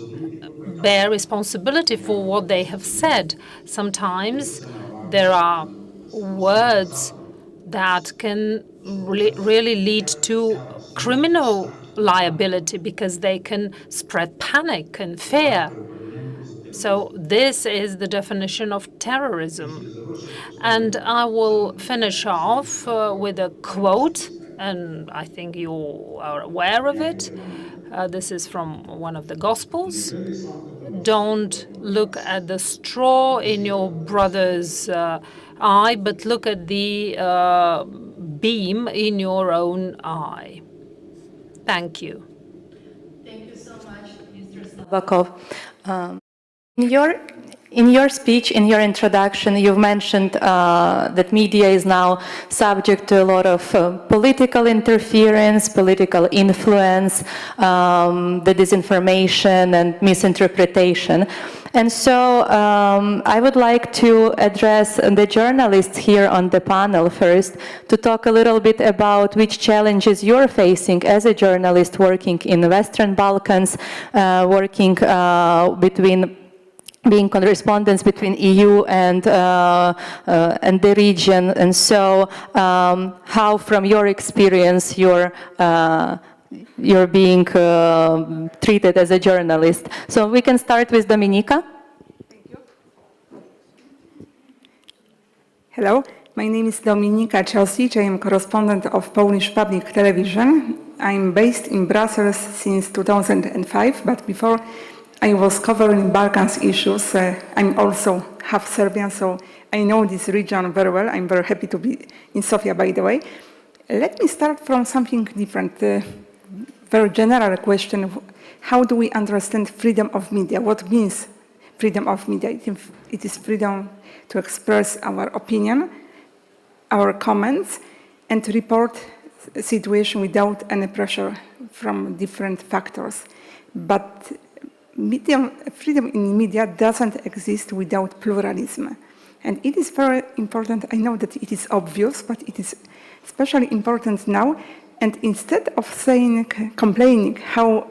bear responsibility for what they have said. Sometimes there are words that can really lead to criminal liability because they can spread panic and fear. So this is the definition of terrorism. And I will finish off with a quote, and I think you are aware of it. This is from one of the Gospels. Don't look at the straw in your brother's eye, but look at the beam in your own eye. Thank you. Thank you so much, Mr. Slovakov. In your speech, in your introduction, you've mentioned that media is now subject to a lot of political interference, political influence, the disinformation and misinterpretation. And so I would like to address the journalists here on the panel first to talk a little bit about which challenges you're facing as a journalist working in the Western Balkans, working being correspondents between EU and the region. And so how, from your experience, you're being treated as a journalist. So we can start with Dominika. Thank you. Hello, my name is Dominika Husić. I am correspondent of Polish Public Television. I'm based in Brussels since 2005, but before I was covering Balkans issues. I'm also half Serbian, so I know this region very well. I'm very happy to be in Sofia, by the way. Let me start from something different. Very general question. How do we understand freedom of media? What means freedom of media? It is freedom to express our opinion, our comments, and to report a situation without any pressure from different factors. But freedom in media doesn't exist without pluralism. And it is very important. I know that it is obvious, but it is especially important now. And instead of complaining how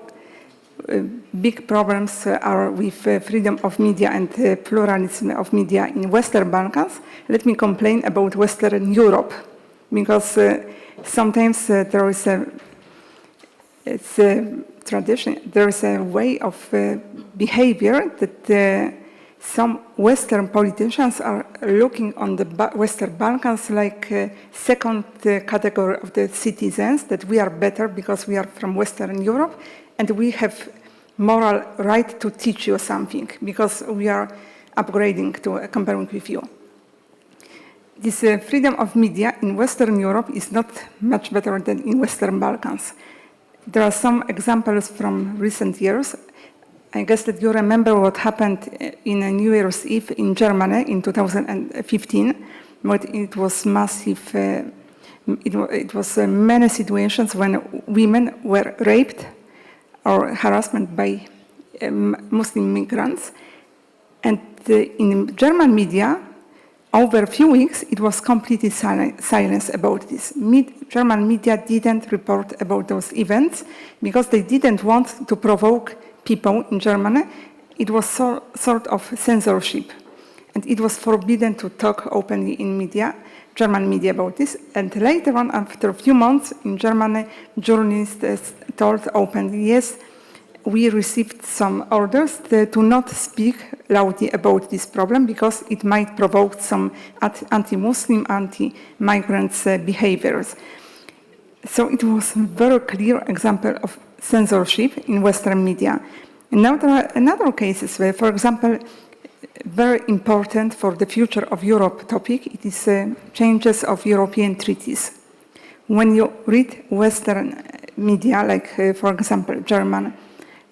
big problems are with freedom of media and pluralism of media in Western Balkans, let me complain about Western Europe, because sometimes there is a tradition, there is a way of behavior that some Western politicians are looking on the Western Balkans like second category of the citizens, that we are better because we are from Western Europe and we have moral right to teach you something because we are upgrading to comparing with you. This freedom of media in Western Europe is not much better than in Western Balkans. There are some examples from recent years. I guess that you remember what happened in New Year's Eve in Germany in 2015, but it was massive. It was many situations when women were raped or harassed by Muslim migrants. And in German media, over a few weeks, it was completely silence about this. German media didn't report about those events because they didn't want to provoke people in Germany. It was sort of censorship. And it was forbidden to talk openly in media, German media, about this. And later on, after a few months in Germany, journalists told openly, yes, we received some orders to not speak loudly about this problem because it might provoke some anti-Muslim, anti-migrants behaviors. So it was a very clear example of censorship in Western media. And now there are another cases where, for example, very important for the future of Europe topic, it is changes of European treaties. When you read Western media, like for example, German,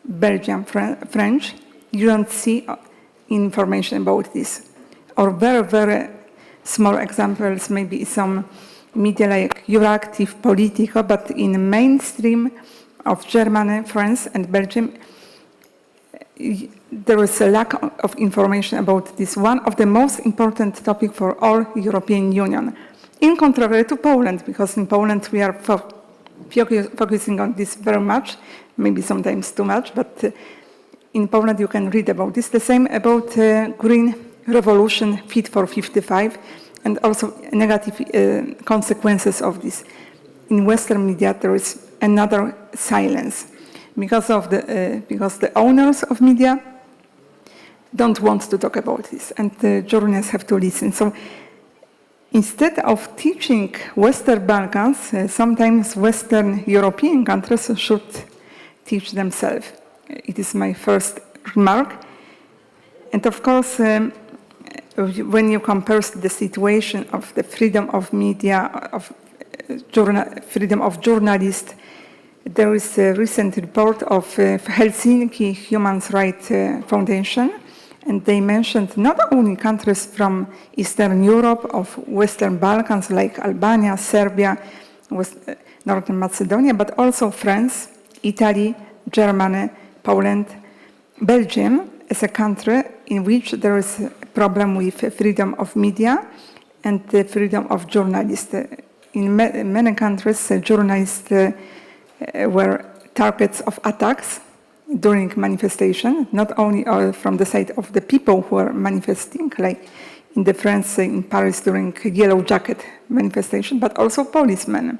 Belgian, French, you don't see information about this. Or very, very small examples, maybe some media like Euractiv, Politico, but in the mainstream of Germany, France, and Belgium, there is a lack of information about this, one of the most important topics for all European Union. In contrary to Poland, because in Poland we are focusing on this very much, maybe sometimes too much, but in Poland you can read about this. The same about Green Revolution, Fit for 55, and also negative consequences of this. In Western media there is another silence because the owners of media don't want to talk about this, and the journalists have to listen. So instead of teaching Western Balkans, sometimes Western European countries should teach themselves. It is my first remark. And of course, when you compare the situation of the freedom of media, of freedom of journalists, there is a recent report of Helsinki Human Rights Foundation, and they mentioned not only countries from Eastern Europe, of Western Balkans like Albania, Serbia, Northern Macedonia, but also France, Italy, Germany, Poland, Belgium, as a country in which there is a problem with freedom of media and the freedom of journalists. In many countries, journalists were targets of attacks during manifestation, not only from the side of the people who were manifesting, like in the France, in Paris during Yellow Jacket manifestation, but also policemen,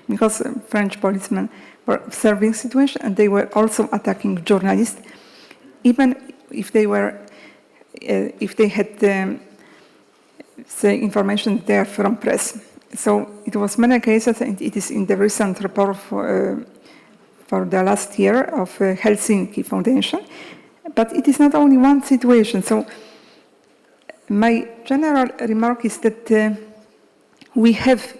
because French policemen were observing situation and they were also attacking journalists, even if they were, if they had the information there from press. So it was many cases, and it is in the recent report for the last year of Helsinki Foundation. But it is not only one situation. So my general remark is that we have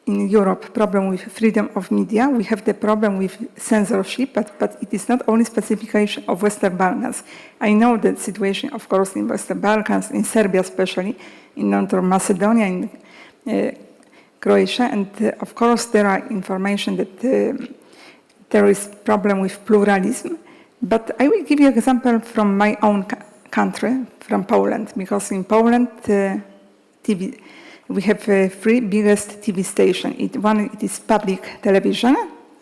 in Europe problem with freedom of media. We have the problem with censorship, but it is not only specification of Western Balkans. I know the situation, of course, in Western Balkans, in Serbia especially, in North Macedonia, in Croatia, and of course there are information that there is problem with pluralism. But I will give you an example from my own country, from Poland, because in Poland, TV, we have three biggest TV stations. One it is public television,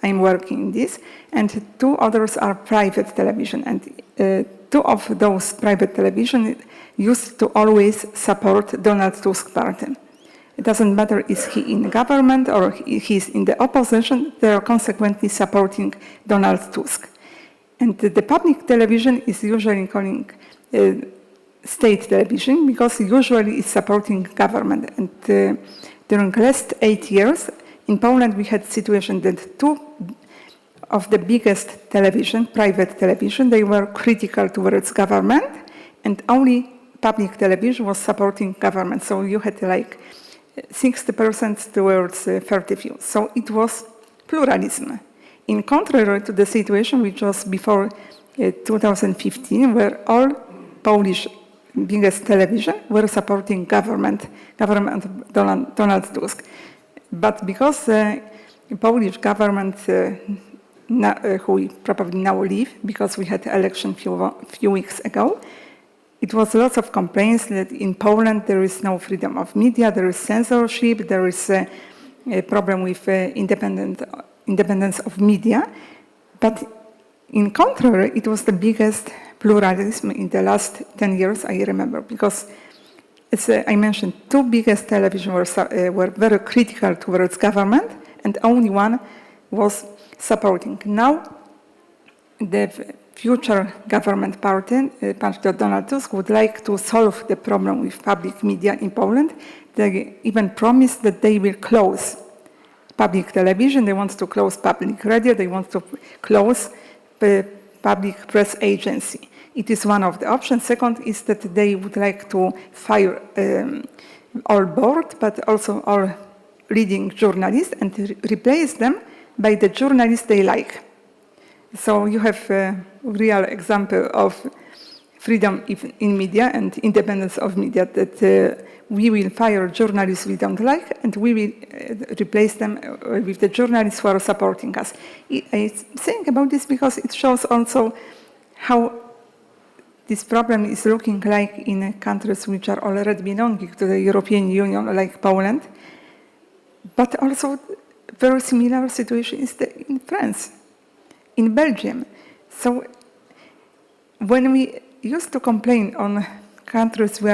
I'm working in this, and two others are private television. And two of those private television used to always support Donald Tusk party. It doesn't matter is he in government or he's in the opposition, they are consequently supporting Donald Tusk. And the public television is usually calling state television because usually it's supporting government. And during the last 8 years, in Poland we had a situation that two of the biggest television, private television, they were critical towards government, and only public television was supporting government. So you had like 60% towards 30%. So it was pluralism. In contrary to the situation which was before 2015, where all Polish biggest television were supporting government of Donald Tusk. But because the Polish government, who we probably now leave, because we had election few weeks ago, it was lots of complaints that in Poland there is no freedom of media, there is censorship, there is a problem with independence of media. But in contrary, it was the biggest pluralism in the last 10 years, I remember, because as I mentioned, two biggest television were very critical towards government, and only one was supporting. Now, the future government party of Donald Tusk, would like to solve the problem with public media in Poland. They even promised that they will close public television, they want to close public radio, they want to close the public press agency. It is one of the options. Second is that they would like to fire all board, but also all leading journalists, and replace them by the journalists they like. So you have a real example of freedom in media and independence of media, that we will fire journalists we don't like, and we will replace them with the journalists who are supporting us. I'm saying about this because it shows also how this problem is looking like in countries which are already belonging to the European Union, like Poland, but also very similar situation is in France, in Belgium. So when we used to complain on countries who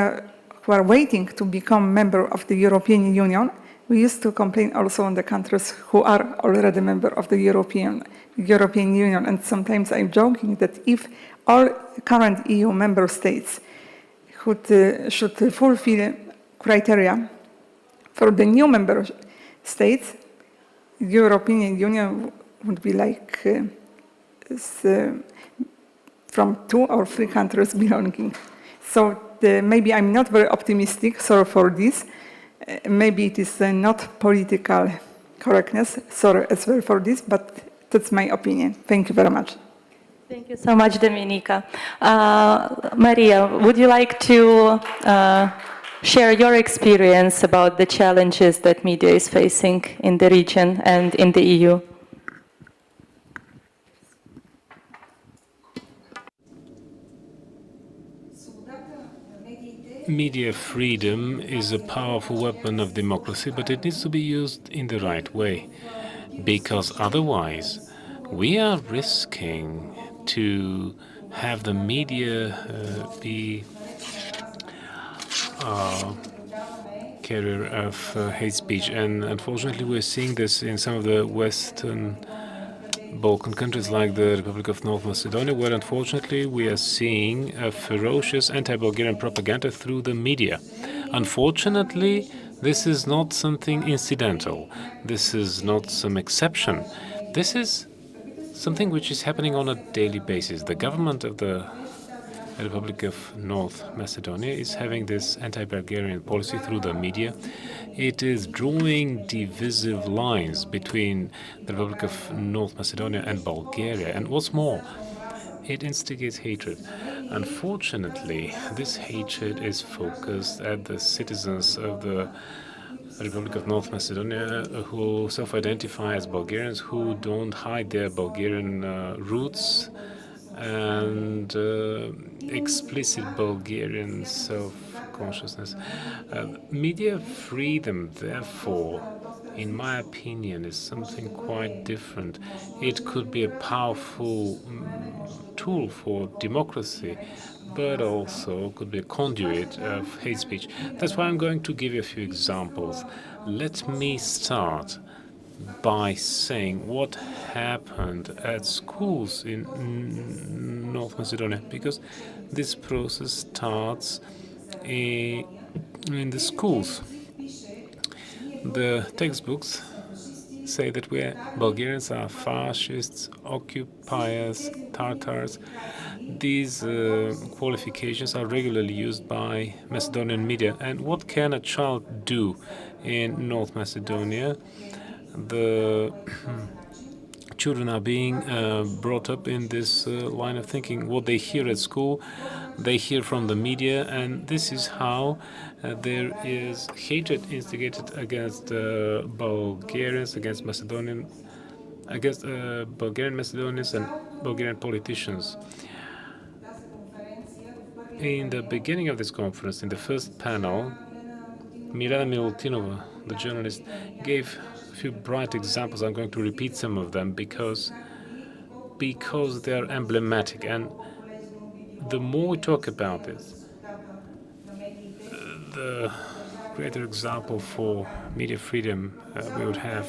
are waiting to become member of the European Union, we used to complain also on the countries who are already member of the European Union. And sometimes I'm joking that if all current EU member states should fulfill criteria for the new member states, the European Union would be like from 2 or 3 countries belonging. So maybe I'm not very optimistic, sorry for this. Maybe it is not political correctness, sorry as well for this, but that's my opinion. Thank you very much. Thank you so much, Dominika. Maria, would you like to share your experience about the challenges that media is facing in the region and in the EU? Media freedom is a powerful weapon of democracy, but it needs to be used in the right way, because otherwise we are risking to have the media be carrier of hate speech. And unfortunately, we're seeing this in some of the Western Balkan countries like the Republic of North Macedonia, where unfortunately we are seeing a ferocious anti-Bulgarian propaganda through the media. Unfortunately, this is not something incidental. This is not some exception. This is something which is happening on a daily basis. The government of the Republic of North Macedonia is having this anti-Bulgarian policy through the media. It is drawing divisive lines between the Republic of North Macedonia and Bulgaria. And what's more, it instigates hatred. Unfortunately, this hatred is focused at the citizens of the Republic of North Macedonia who self-identify as Bulgarians, who don't hide their Bulgarian roots and explicit Bulgarian self-consciousness. Media freedom, therefore, in my opinion, is something quite different. It could be a powerful tool for democracy, but also could be a conduit of hate speech. That's why I'm going to give you a few examples. Let me start by saying what happened at schools in North Macedonia, because this process starts in the schools. The textbooks say that Bulgarians are fascists, occupiers, Tartars. These qualifications are regularly used by Macedonian media. And what can a child do in North Macedonia? The children are being brought up in this line of thinking. What they hear at school, they hear from the media, and this is how there is hatred instigated against Bulgarians, against Macedonian, against Bulgarian Macedonians and Bulgarian politicians. In the beginning of this conference, in the first panel, Mirela Milutinova, the journalist, gave a few bright examples. I'm going to repeat some of them because they are emblematic. And the more we talk about this, the greater example for media freedom we would have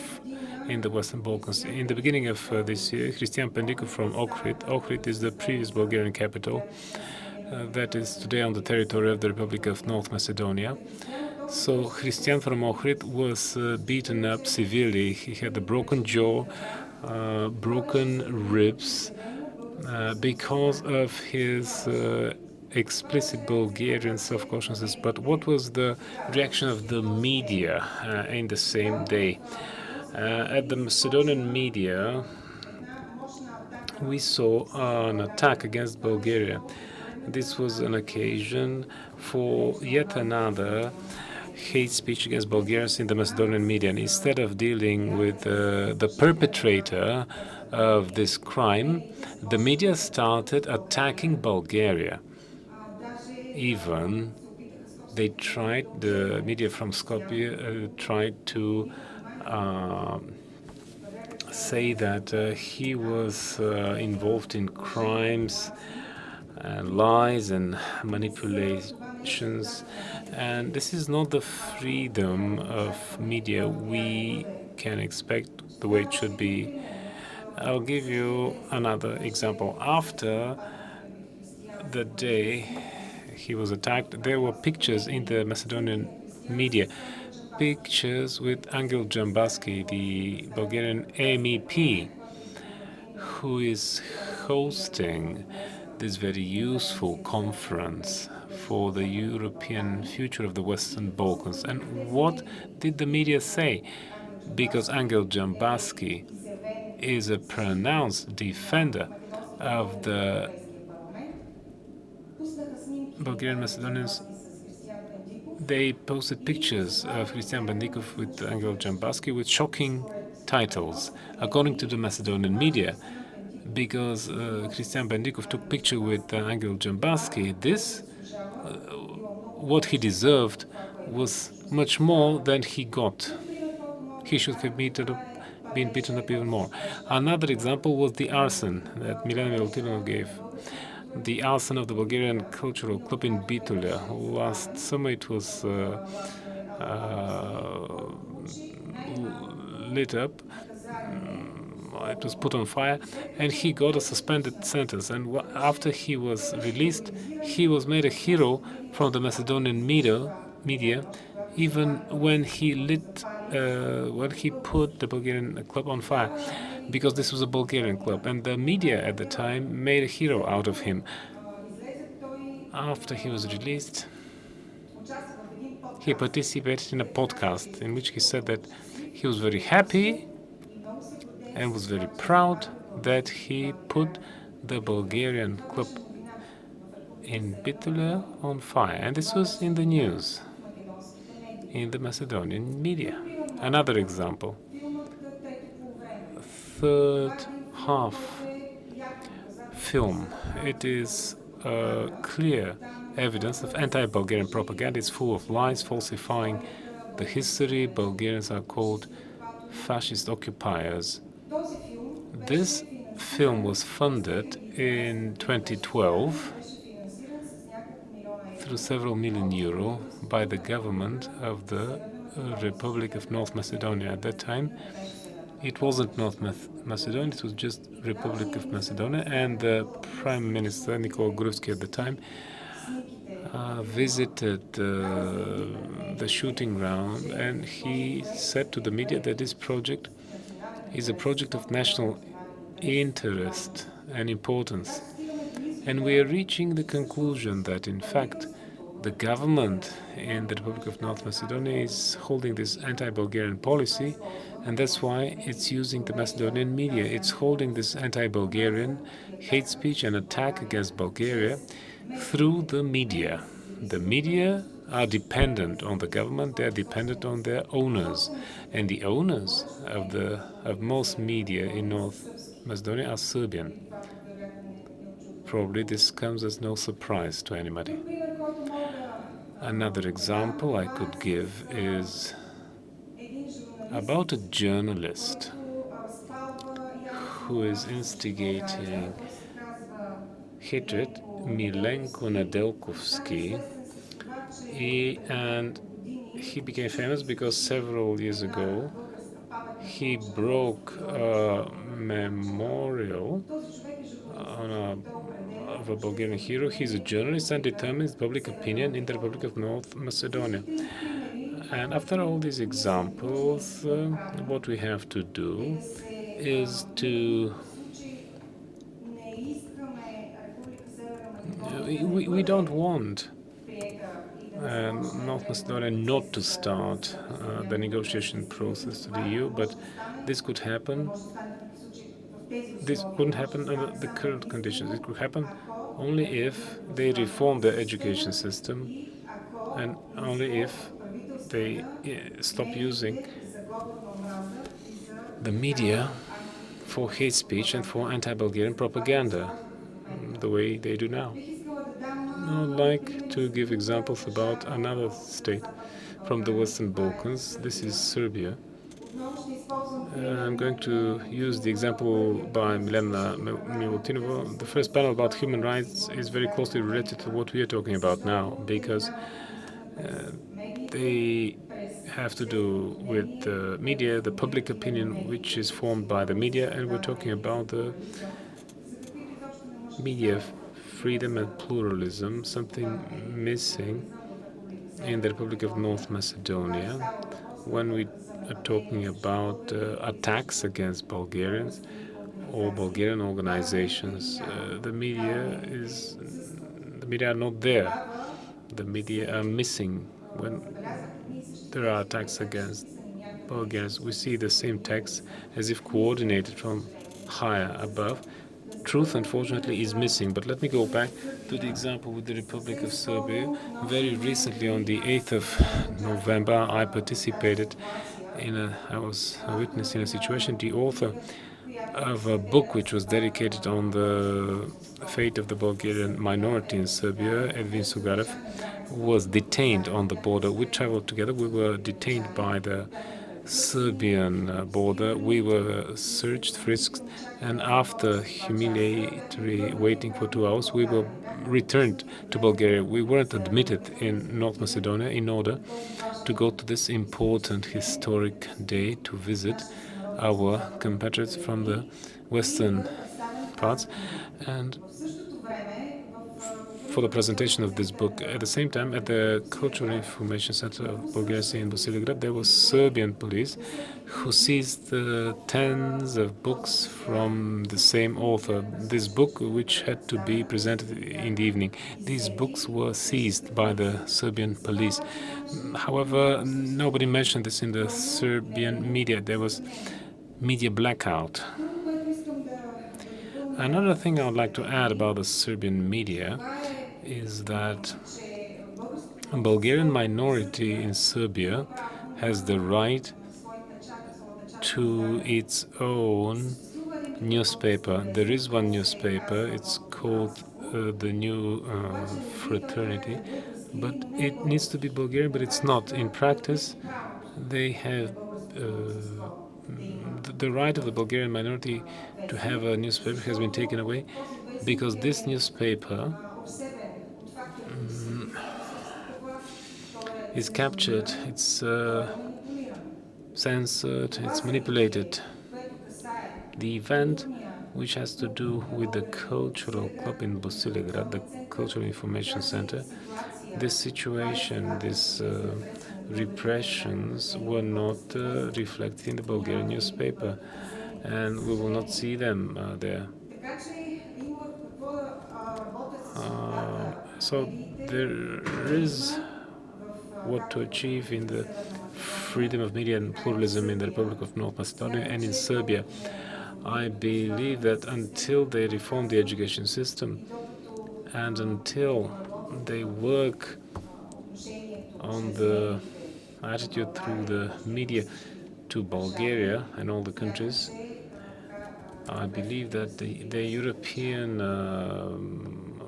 in the Western Balkans. In the beginning of this year, Cristian Pendikov from Ohrid. Ohrid is the previous Bulgarian capital that is today on the territory of the Republic of North Macedonia. So Cristian from Ohrid was beaten up severely. He had a broken jaw, broken ribs, because of his explicit Bulgarian self-consciousness. But what was the reaction of the media in the same day? At the Macedonian media, we saw an attack against Bulgaria. This was an occasion for yet another hate speech against Bulgarians in the Macedonian media. And instead of dealing with the perpetrator of this crime, the media started attacking Bulgaria. Even they tried, the media from Skopje tried to say that he was involved in crimes and lies and manipulations. And this is not the freedom of media we can expect the way it should be. I'll give you another example. After the day he was attacked, there were pictures in the Macedonian media, pictures with Angel Jambaski, the Bulgarian MEP, who is hosting this very useful conference for the European future of the Western Balkans. And what did the media say? Because Angel Jambaski is a pronounced defender of the Bulgarian Macedonians, they posted pictures of Cristian Pendikov with Angel Jambaski with shocking titles, according to the Macedonian media. Because Cristian Pendikov took picture with Angel Jambaski, this what he deserved was much more than he got. He should have been beaten up even more. Another example was the arson that Milena Milutinova gave. The arson of the Bulgarian Cultural Club in Bitolia. Last summer it was lit up. It was put on fire, and he got a suspended sentence. And after he was released, he was made a hero from the Macedonian media, even when he put the Bulgarian club on fire, because this was a Bulgarian club, and the media at the time made a hero out of him. After he was released, he participated in a podcast in which he said that he was very happy and was very proud that he put the Bulgarian club in Bitolia on fire. And this was in the news, in the Macedonian media. Another example, third half film. It is clear evidence of anti-Bulgarian propaganda. It's full of lies, falsifying the history. Bulgarians are called fascist occupiers. This film was funded in 2012 through several million euro by the government of the Republic of North Macedonia. At that time, it wasn't North Macedonia, it was just Republic of Macedonia, and the Prime Minister, Nicolae Gruevski at the time, visited the shooting ground, and he said to the media that this project is a project of national interest and importance. And we are reaching the conclusion that, in fact, the government in the Republic of North Macedonia is holding this anti-Bulgarian policy, and that's why it's using the Macedonian media. It's holding this anti-Bulgarian hate speech and attack against Bulgaria through the media. The media are dependent on the government, they're dependent on their owners. And the owners of most media in North Macedonia are Serbian. Probably this comes as no surprise to anybody. Another example I could give is about a journalist who is instigating hatred, Milenko Nedeljkovski, and he became famous because several years ago he broke a memorial of a Bulgarian hero. He's a journalist and determines public opinion in the Republic of North Macedonia. And after all these examples, what we have to do is to... We don't want North Macedonia not to start the negotiation process to the EU, but this could happen. This wouldn't happen under the current conditions. It could happen only if they reform their education system and only if they stop using the media for hate speech and for anti-Bulgarian propaganda the way they do now. I'd like to give examples about another state from the Western Balkans. This is Serbia. I'm going to use the example by Milena Milutinova. The first panel about human rights is very closely related to what we are talking about now, because they have to do with the media, the public opinion which is formed by the media, and we're talking about the media freedom and pluralism, something missing in the Republic of North Macedonia when we are talking about attacks against Bulgarians or Bulgarian organizations. The media are not there. The media are missing when there are attacks against Bulgarians. We see the same text as if coordinated from higher above. Truth, unfortunately, is missing. But let me go back to the example with the Republic of Serbia. Very recently, on the 8th of November, I participated I was a witness in a situation. The author of a book which was dedicated on the fate of the Bulgarian minority in Serbia. Edwin Sugarev was detained on the border. We traveled together. We were detained by the Serbian border. We were searched, frisked, and after humiliatory waiting for 2 hours, we were returned to Bulgaria. We weren't admitted in North Macedonia in order to go to this important historic day to visit our compatriots from the western parts and for the presentation of this book. At the same time, at the Cultural Information Center of Bulgaria in Bosilegrad, there was Serbian police who seized tens of books from the same author. This book, which had to be presented in the evening, these books were seized by the Serbian police. However, nobody mentioned this in the Serbian media. There was media blackout. Another thing I would like to add about the Serbian media is that a Bulgarian minority in Serbia has the right to its own newspaper. There is one newspaper, it's called the New Fraternity, but it needs to be Bulgarian, but it's not. In practice, they have the right of the Bulgarian minority to have a newspaper has been taken away because this newspaper is captured, it's censored, it's manipulated. The event which has to do with the cultural club in Bosilegrad, the Cultural Information Center, this situation, these repressions were not reflected in the Bulgarian newspaper, and we will not see them there. So there is what to achieve in the freedom of media and pluralism in the Republic of North Macedonia and in Serbia. I believe that until they reform the education system and until they work on the attitude through the media to Bulgaria and all the countries, I believe that the European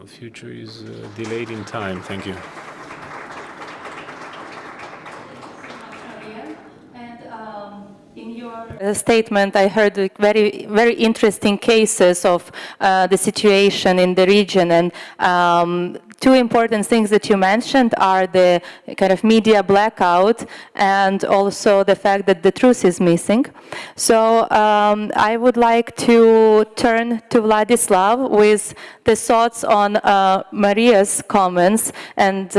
future is delayed in time. Thank you. Statement, I heard very, very interesting cases of the situation in the region, and two important things that you mentioned are the kind of media blackout and also the fact that the truth is missing. So I would like to turn to Vladislav with the thoughts on Maria's comments, and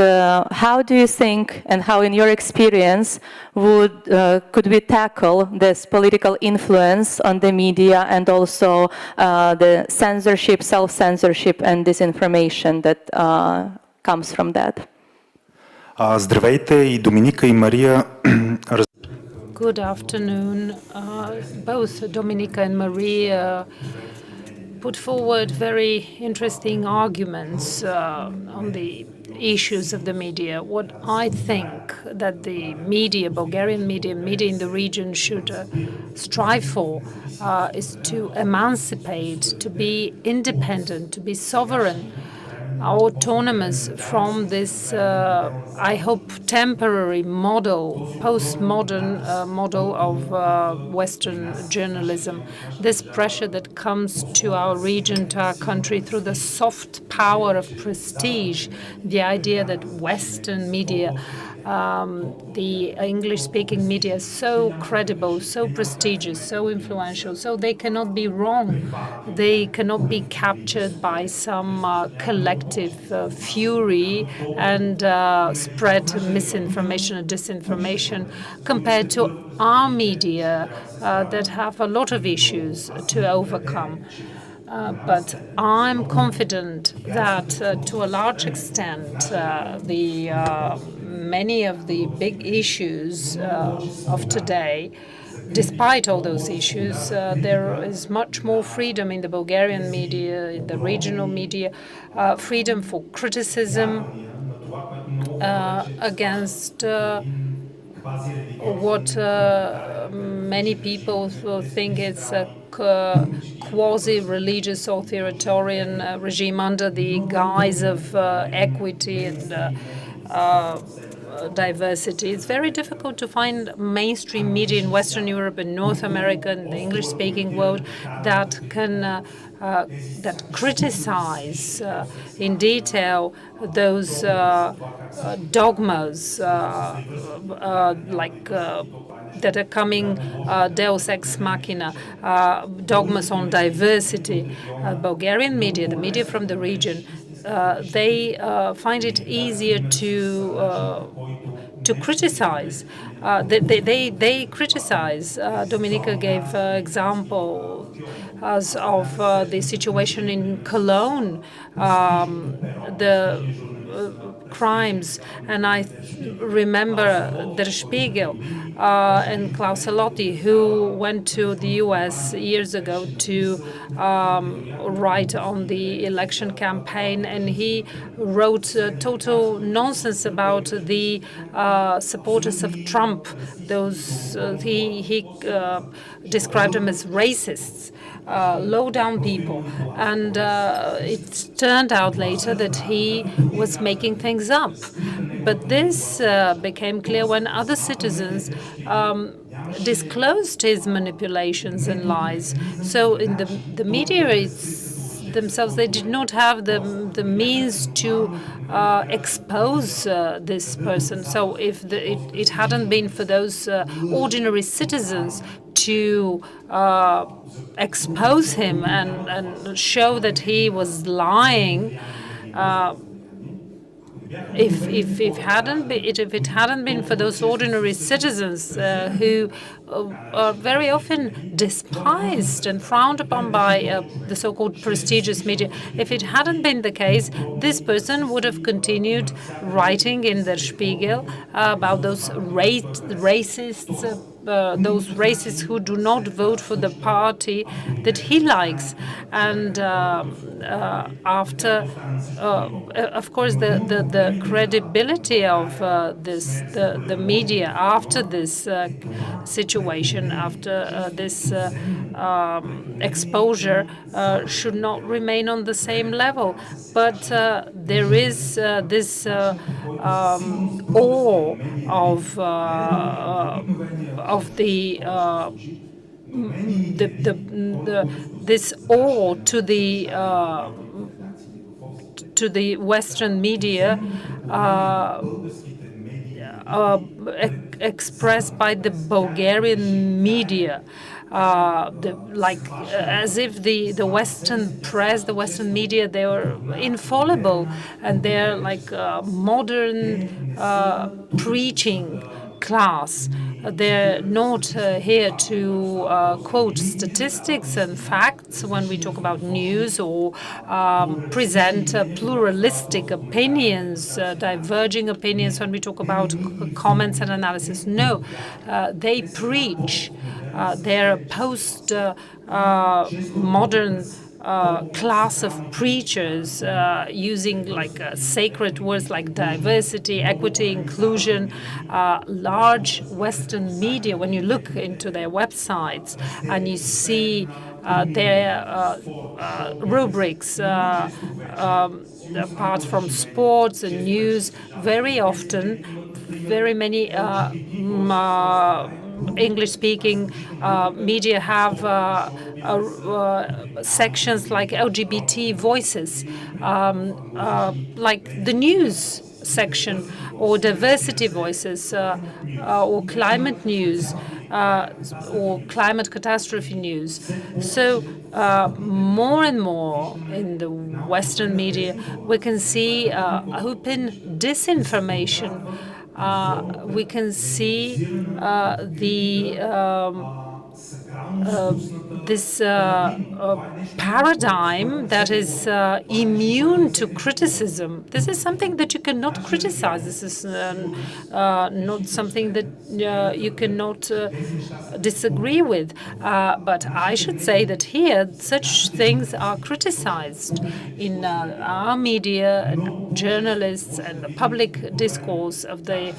how do you think and how in your experience could we tackle this political influence on the media and also the censorship, self-censorship and disinformation that comes from that? Здравейте, и Доминика и Мария. Good afternoon. Both Dominika and Maria put forward very interesting arguments on the issues of the media. What I think that the media, Bulgarian media in the region should strive for is to emancipate, to be independent, to be sovereign, autonomous from this, I hope, temporary model, postmodern model of Western journalism. This pressure that comes to our region, to our country, through the soft power of prestige, the idea that Western media, the English-speaking media, is so credible, so prestigious, so influential, so they cannot be wrong. They cannot be captured by some collective fury and spread misinformation and disinformation compared to our media that have a lot of issues to overcome. But I'm confident that to a large extent many of the big issues of today, despite all those issues, there is much more freedom in the Bulgarian media, in the regional media, freedom for criticism against what many people think is a quasi-religious authoritarian regime under the guise of equity and diversity. It's very difficult to find mainstream media in Western Europe and North America and the English-speaking world that can that criticize in detail those dogmas that are coming deus ex machina, dogmas on diversity. Bulgarian media, the media from the region, they find it easier to criticize. They criticize. Dominika gave examples of the situation in Cologne, the crimes, and I remember Der Spiegel and Klaus Alotti, who went to the US years ago to write on the election campaign, and he wrote total nonsense about the supporters of Trump. Those he described them as racists. Low-down people, and it turned out later that he was making things up. But this became clear when other citizens disclosed his manipulations and lies. So in the media themselves, they did not have the means to expose this person. So if it hadn't been for those ordinary citizens to expose him and show that he was lying, if it hadn't been for those ordinary citizens who are very often despised and frowned upon by the so-called prestigious media, if it hadn't been the case, this person would have continued writing in Der Spiegel about those racists, those racists who do not vote for the party that he likes. And after, of course, the credibility of the media after this situation, after this exposure, should not remain on the same level. But there is this awe of this awe to the Western media expressed by the Bulgarian media. As if the Western press, the Western media, they were infallible, and they're like modern preaching class. They're not here to quote statistics and facts when we talk about news, or present pluralistic opinions, diverging opinions when we talk about comments and analysis. No, they preach. They're a post-modern class of preachers using sacred words like diversity, equity, inclusion. Large Western media, when you look into their websites and you see their rubrics, apart from sports and news, very often, very many English-speaking media have sections like LGBT voices, like the news section, or diversity voices, or climate news, or climate catastrophe news. So more and more in the Western media, we can see open disinformation. We can see this paradigm that is immune to criticism. This is something that you cannot criticize. This is not something that you cannot disagree with. But I should say that here such things are criticized in our media and journalists and the public discourse of the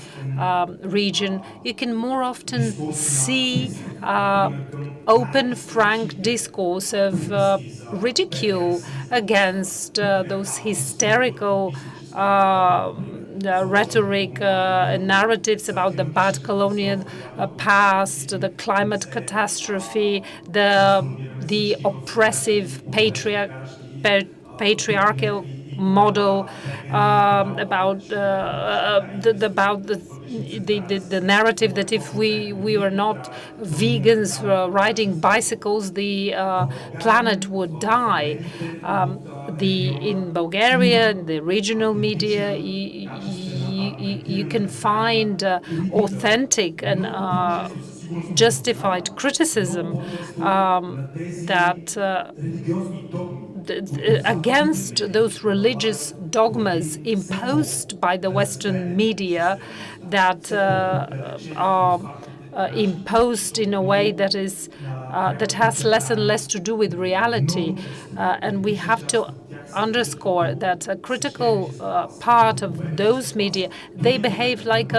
region. You can more often see open, frank discourse of ridicule against those hysterical rhetoric and narratives about the bad colonial past, the climate catastrophe, the oppressive patriarchal model, about the narrative that if we were not vegans riding bicycles, the planet would die. In Bulgaria, in the regional media, you can find authentic and justified criticism that against those religious dogmas imposed by the Western media that are imposed in a way that is that has less and less to do with reality, and we have to underscore that a critical part of those media, they behave like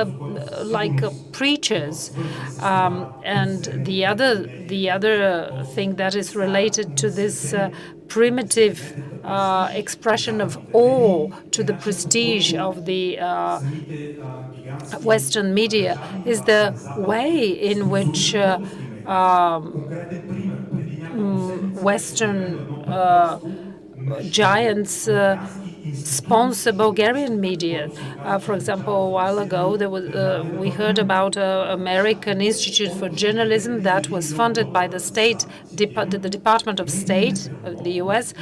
preachers, and the other thing that is related to this primitive expression of awe to the prestige of the Western media is the way in which Western giants sponsor Bulgarian media. For example, a while ago, we heard about an American Institute for Journalism that was funded by the the Department of State of the U.S.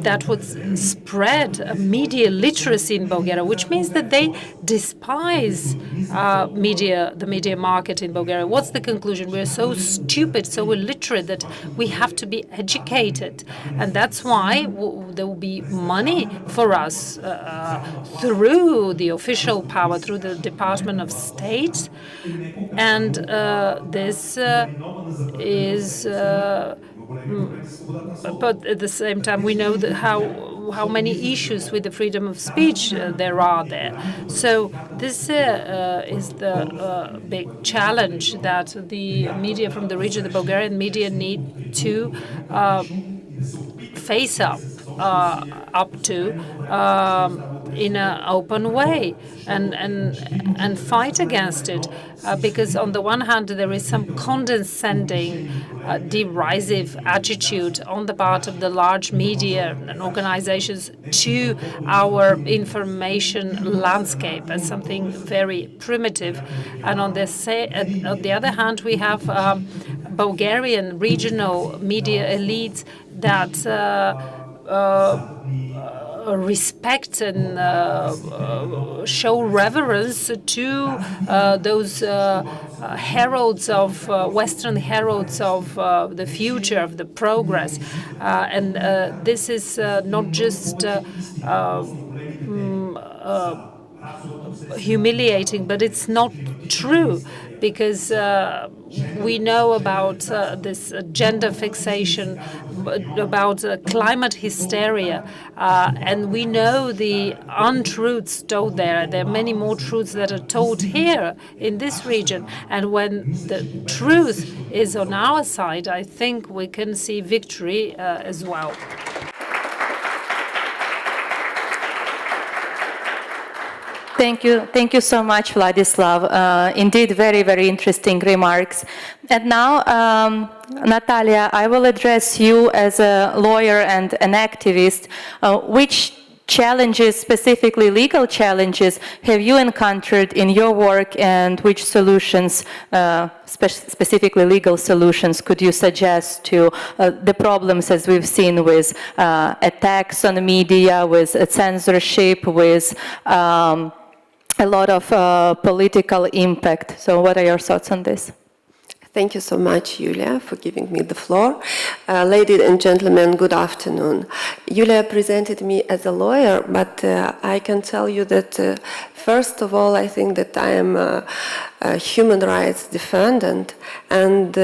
That would spread media literacy in Bulgaria, which means that they despise the media market in Bulgaria. What's the conclusion? We're so stupid, so illiterate that we have to be educated. And that's why there will be money for us through the official power, through the Department of State. And this is... but at the same time, we know that how many issues with the freedom of speech there are there. So this is the big challenge that the media from the region, the Bulgarian media, need to face up to in an open way and fight against it. Because on the one hand, there is some condescending, derisive attitude on the part of the large media and organizations to our information landscape as something very primitive. And on the other hand, we have Bulgarian regional media elites that respect and show reverence to those heralds of Western heralds of the future, of the progress, and this is not just humiliating, but it's not true, because we know about this gender fixation, about climate hysteria, and we know the untruths told there. There are many more truths that are told here in this region. And when the truth is on our side, I think we can see victory as well. Thank you so much, Vladislav. Indeed, very, very interesting remarks. And now, Natalia, I will address you as a lawyer and an activist. Which challenges, specifically legal challenges, have you encountered in your work, and which solutions, specifically legal solutions, could you suggest to the problems as we've seen with attacks on the media, with censorship, with a lot of political impact? So what are your thoughts on this? Thank you so much, Julia, for giving me the floor. Ladies and gentlemen, good afternoon. Julia presented me as a lawyer, but I can tell you that, first of all, I think that I am a human rights defendant, and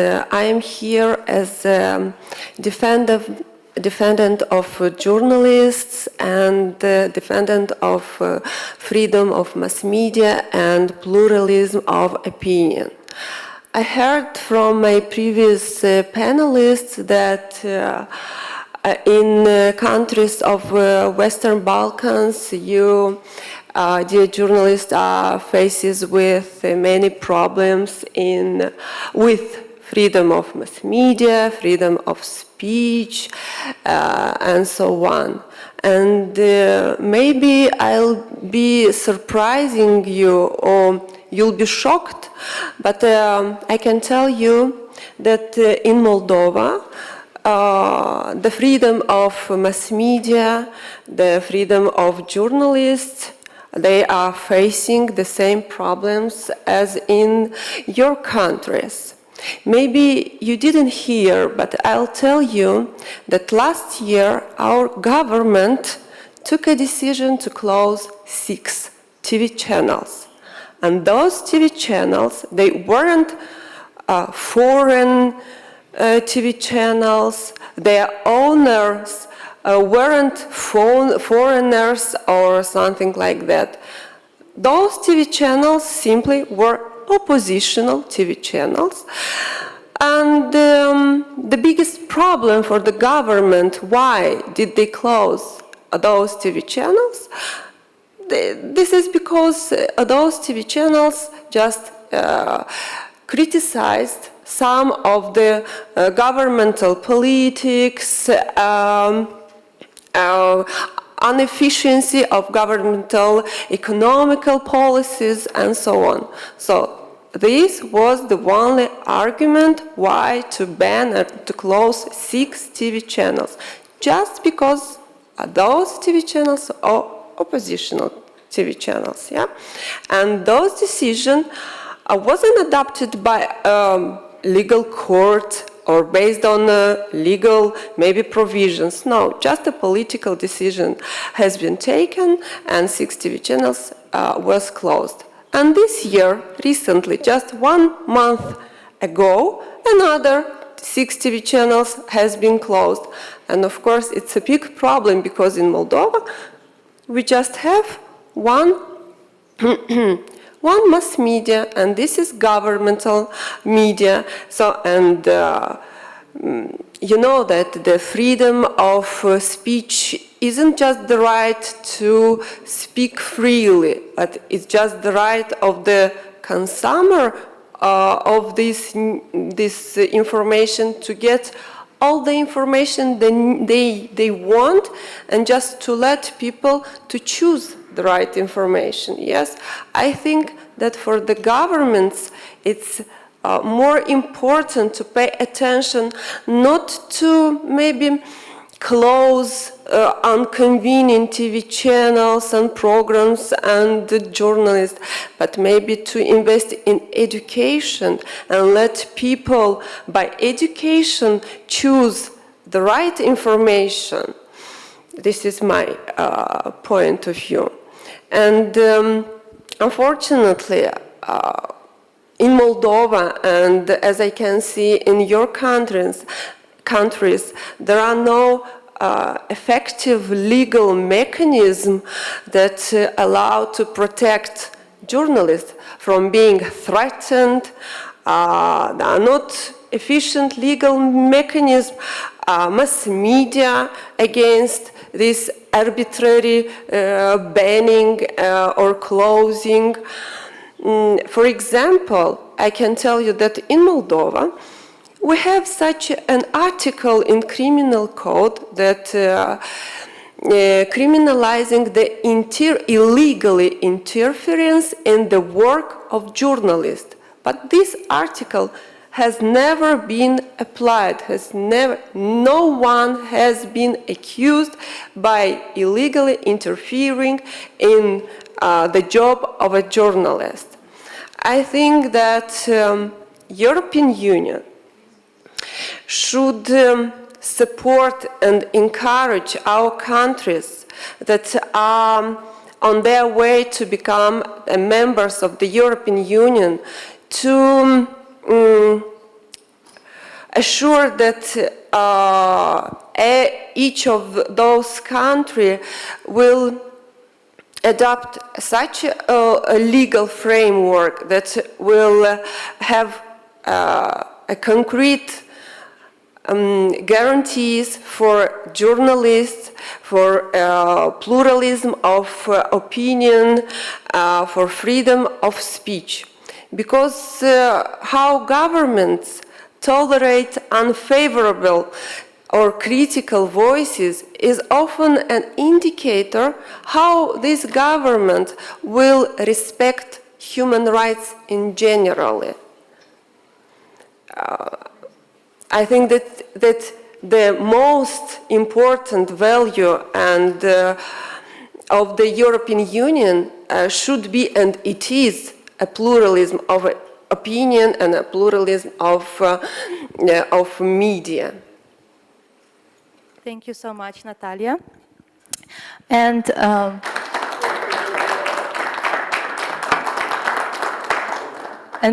I am here as a defendant of journalists and defendant of freedom of mass media and pluralism of opinion. I heard from my previous panelists that in countries of Western Balkans, you, dear journalists, are faced with many problems with freedom of mass media, freedom of speech, and so on. And maybe I'll be surprising you, or you'll be shocked, but I can tell you that in Moldova, the freedom of mass media, the freedom of journalists, they are facing the same problems as in your countries. Maybe you didn't hear, but I'll tell you that last year our government took a decision to close 6 TV channels. And those TV channels, they weren't foreign TV channels, their owners weren't foreigners or something like that. Those TV channels simply were oppositional TV channels. And the biggest problem for the government, why did they close those TV channels? This is because those TV channels just criticized some of the governmental politics, inefficiency of governmental economical policies, and so on. So this was the only argument why to ban or to close 6 TV channels, just because those TV channels are oppositional TV channels, yeah? And those decisions wasn't adopted by legal court or based on legal maybe provisions. No, just a political decision has been taken and 6 TV channels was closed. And this year, recently, just 1 month ago, another 6 TV channels has been closed. And of course, it's a big problem because in Moldova, we just have one mass media, and this is governmental media. So, and you know that the freedom of speech isn't just the right to speak freely, but it's just the right of the consumer of this information to get all the information they want, and just to let people to choose the right information. Yes, I think that for the governments it's more important to pay attention not to maybe close inconvenient TV channels and programs and journalists, but maybe to invest in education and let people by education choose the right information. This is my point of view. And unfortunately, in Moldova, and as I can see in your countries, there are no effective legal mechanism that allow to protect journalists from being threatened. There are not efficient legal mechanism, mass media against this arbitrary banning or closing. For example, I can tell you that in Moldova, we have such an article in criminal code that criminalizing the illegally interference in the work of journalists. But this article has never been applied, no one has been accused by illegally interfering in the job of a journalist. I think that European Union should support and encourage our countries that are on their way to become members of the European Union to assure that each of those countries will adopt such a legal framework that will have a concrete guarantees for journalists, for pluralism of opinion, for freedom of speech. Because how governments tolerate unfavorable or critical voices is often an indicator how this government will respect human rights in general. I think that the most important value and of the European Union should be, and it is, a pluralism of opinion and a pluralism of media. Thank you so much, Natalia. And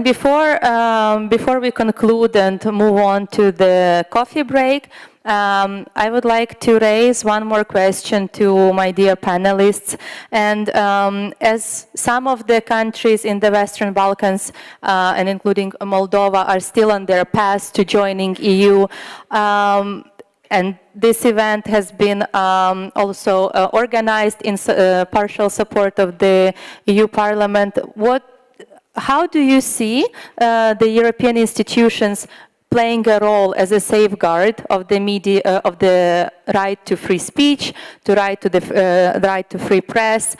before we conclude and move on to the coffee break, I would like to raise one more question to my dear panelists. And as some of the countries in the Western Balkans, and including Moldova, are still on their path to joining EU, and this event has been also organized in partial support of the EU Parliament, how do you see the European institutions playing a role as a safeguard of the media, of the right to free speech, to right to the right to free press?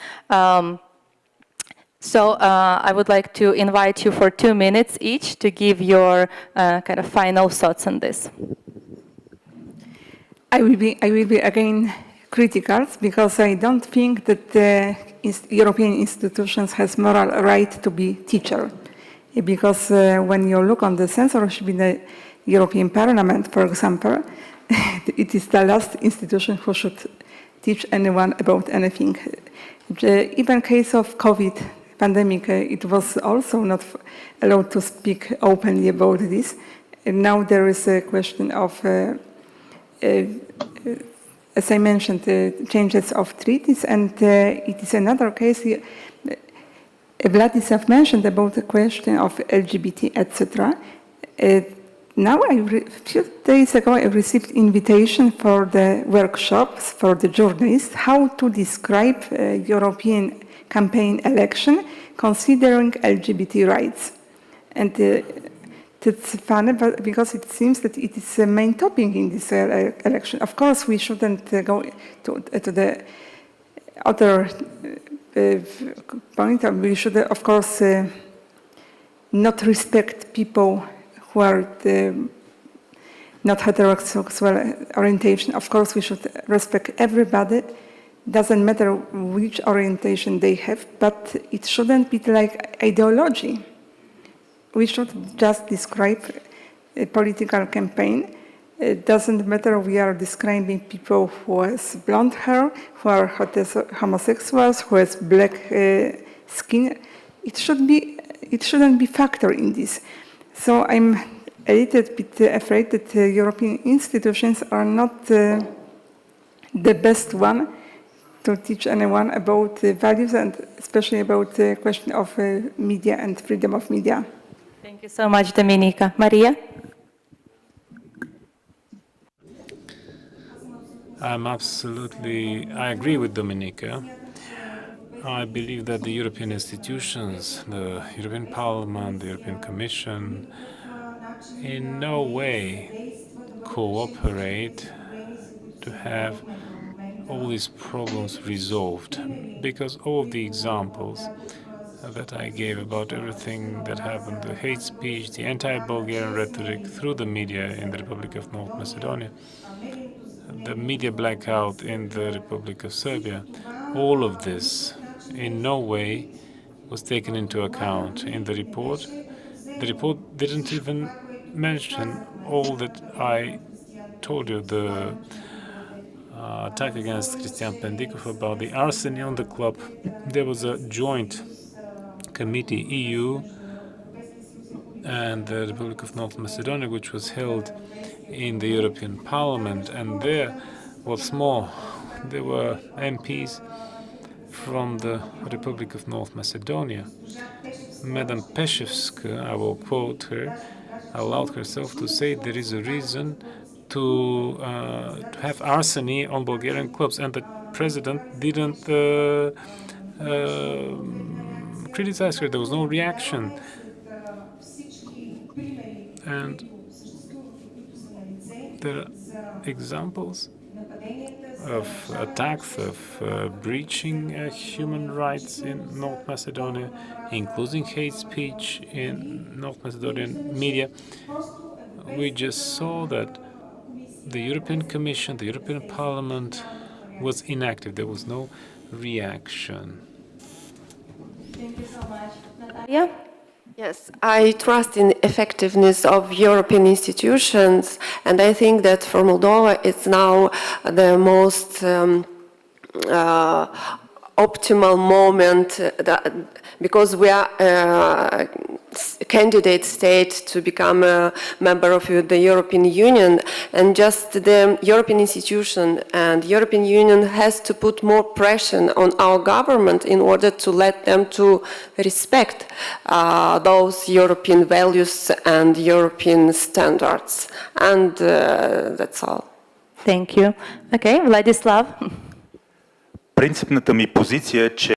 So I would like to invite you for 2 minutes each to give your kind of final thoughts on this. I will be again critical because I don't think that the European institutions has moral right to be teacher. Because when you look on the censorship in the European Parliament, for example, it is the last institution who should teach anyone about anything. Even case of COVID pandemic, it was also not allowed to speak openly about this. And now there is a question of, as I mentioned, changes of treaties, and it is another case. Vladislav mentioned about the question of LGBT, etc. Now, a few days ago, I received invitation for the workshops for the journalists how to describe European campaign election considering LGBT rights. And it's funny because it seems that it is the main topic in this election. Of course, we shouldn't go to the other point. We should, of course, not respect people who are not heterosexual orientation. Of course, we should respect everybody. Doesn't matter which orientation they have, but it shouldn't be like ideology. We should just describe a political campaign. It doesn't matter we are describing people who has blonde hair, who are homosexuals, who has black skin. It shouldn't be factored in this. So I'm a little bit afraid that European institutions are not the best one to teach anyone about values and especially about the question of media and freedom of media. Thank you so much, Dominika. Maria? I agree with Dominika. I believe that the European institutions, the European Parliament, the European Commission, in no way cooperate to have all these problems resolved, because all of the examples that I gave about everything that happened, the hate speech, the anti-Bulgarian rhetoric through the media in the Republic of North Macedonia, the media blackout in the Republic of Serbia, all of this in no way was taken into account in the report. The report didn't even mention all that I told you, the attack against Christian Pendikov, about the arsony on the club. There was a joint committee, EU and the Republic of North Macedonia, which was held in the European Parliament, and there, what's more, there were MPs from the Republic of North Macedonia. Madam Peshevska, I will quote her, allowed herself to say there is a reason to have arsony on Bulgarian clubs, and the president didn't criticize her. There was no reaction. And there are examples of attacks, of breaching human rights in North Macedonia, including hate speech in North Macedonian media. We just saw that the European Commission, the European Parliament was inactive. There was no reaction. Thank you so much. Natalia? Yes, I trust in effectiveness of European institutions, and I think that for Moldova it's now the most optimal moment because we are a candidate state to become a member of the European Union, and just the European institution and European Union has to put more pressure on our government in order to let them to respect those European values and European standards. And that's all. Thank you. Okay, Vladislav. Принципната ми позиция е, че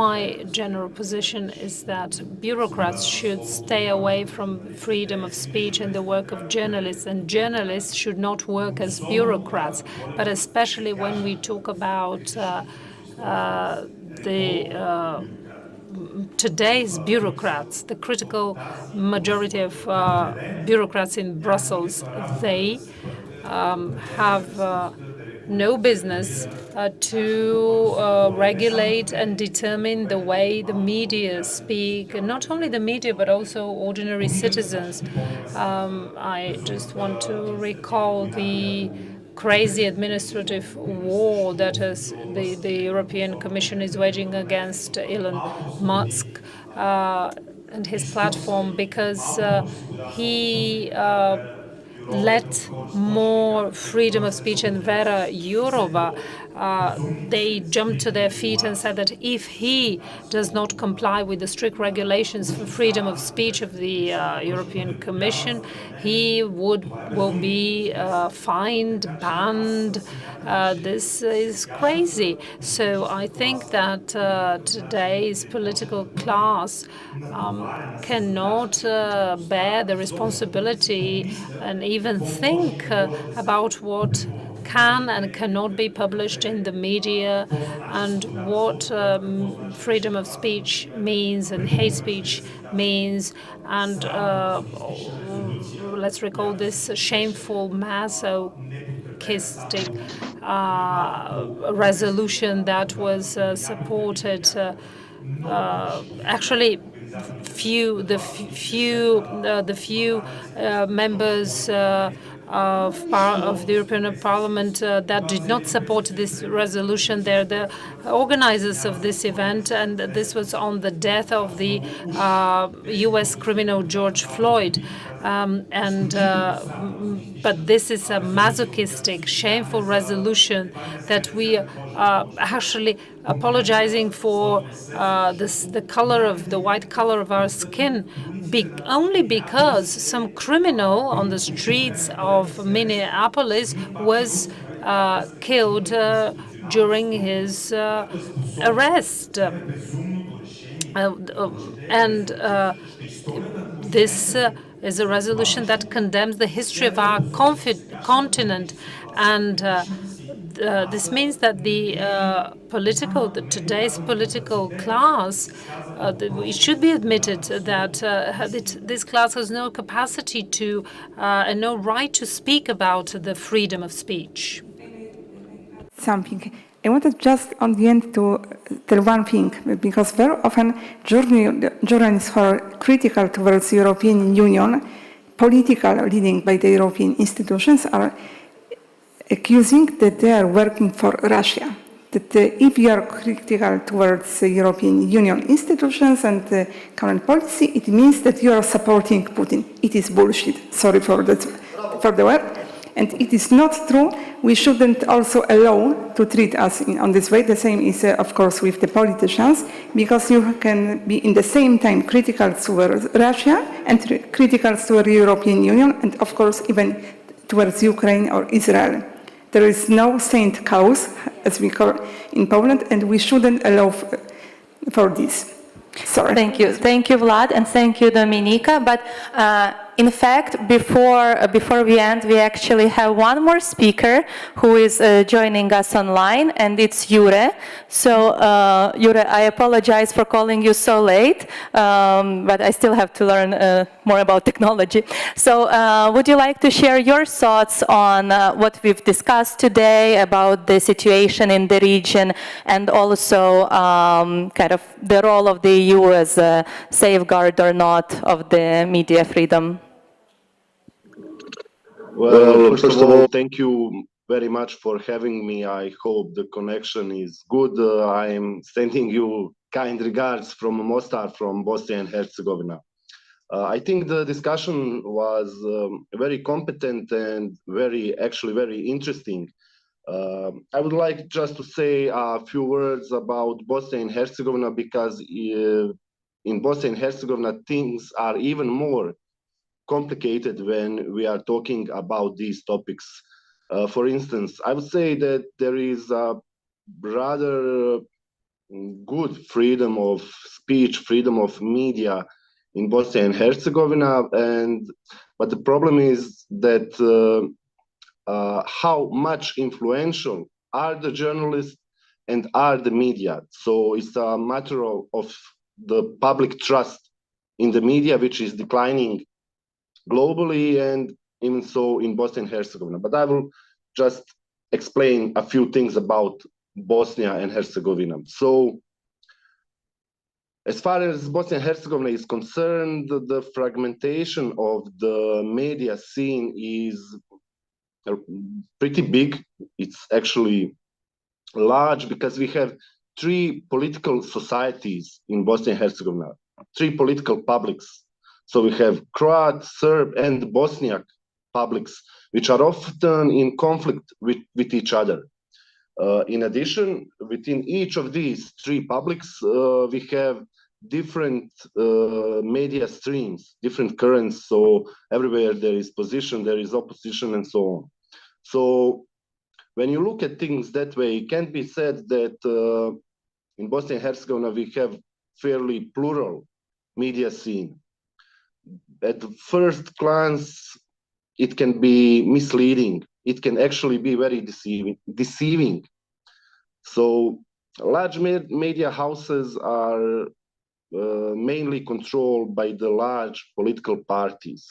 My general position is that bureaucrats should stay away from freedom of speech and the work of journalists, and journalists should not work as bureaucrats, but especially when we talk about today's bureaucrats, the critical majority of bureaucrats in Brussels, they have no business to regulate and determine the way the media speak, and not only the media but also ordinary citizens. I just want to recall the crazy administrative war that is the European Commission is waging against Elon Musk and his platform, because he let more freedom of speech, and Vera Jourova, they jumped to their feet and said that if he does not comply with the strict regulations for freedom of speech of the European Commission, he will be fined, banned. This is crazy. So I think that today's political class cannot bear the responsibility and even think about what can and cannot be published in the media, and what freedom of speech means and hate speech means. And let's recall this shameful masochistic resolution that was supported. Actually, the few members of the European Parliament that did not support this resolution. They're the organizers of this event, and this was on the death of the U.S. criminal George Floyd. But this is a masochistic, shameful resolution that we are actually apologizing for the color of the white color of our skin, only because some criminal on the streets of Minneapolis was killed during his arrest. This is a resolution that condemns the history of our continent And this means that today's political class, it should be admitted that this class has no capacity to and no right to speak about the freedom of speech. Something. I wanted just on the end to tell one thing, because very often journalists who are critical towards the European Union, political leading by the European institutions, are accusing that they are working for Russia. That if you are critical towards the European Union institutions and the current policy, it means that you are supporting Putin. It is bullshit. Sorry for the word. And it is not true. We shouldn't also allow to treat us on this way. The same is, of course, with the politicians, because you can be in the same time critical towards Russia and critical towards the European Union, and of course even towards Ukraine or Israel. There is no saint cause, as we call in Poland, and we shouldn't allow for this. Sorry. Thank you, Vlad, and thank you, Dominika. But in fact, before we end, we actually have one more speaker who is joining us online, and it's Jure. So, Jure, I apologize for calling you so late, but I still have to learn more about technology. So, would you like to share your thoughts on what we've discussed today about the situation in the region, and also kind of the role of the EU as a safeguard or not of the media freedom? Well, first of all, thank you very much for having me. I hope the connection is good. I am sending you kind regards from Mostar, from Bosnia and Herzegovina. I think the discussion was very competent and actually very interesting. I would like just to say a few words about Bosnia and Herzegovina, because in Bosnia and Herzegovina things are even more complicated when we are talking about these topics. For instance, I would say that there is a rather good freedom of speech, freedom of media in Bosnia and Herzegovina, but the problem is that how much influential are the journalists and are the media. So it's a matter of the public trust in the media, which is declining globally and even so in Bosnia and Herzegovina. But I will just explain a few things about Bosnia and Herzegovina. So as far as Bosnia and Herzegovina is concerned, the fragmentation of the media scene is pretty big. It's actually large because we have three political societies in Bosnia and Herzegovina, three political publics. So we have Croat, Serb, and Bosniak publics, which are often in conflict with each other. In addition, within each of these three publics, we have different media streams, different currents. So everywhere there is position, there is opposition, and so on. So when you look at things that way, it can be said that in Bosnia and Herzegovina, we have fairly plural media scene. At the first glance, it can be misleading. It can actually be very deceiving. So large media houses are mainly controlled by the large political parties.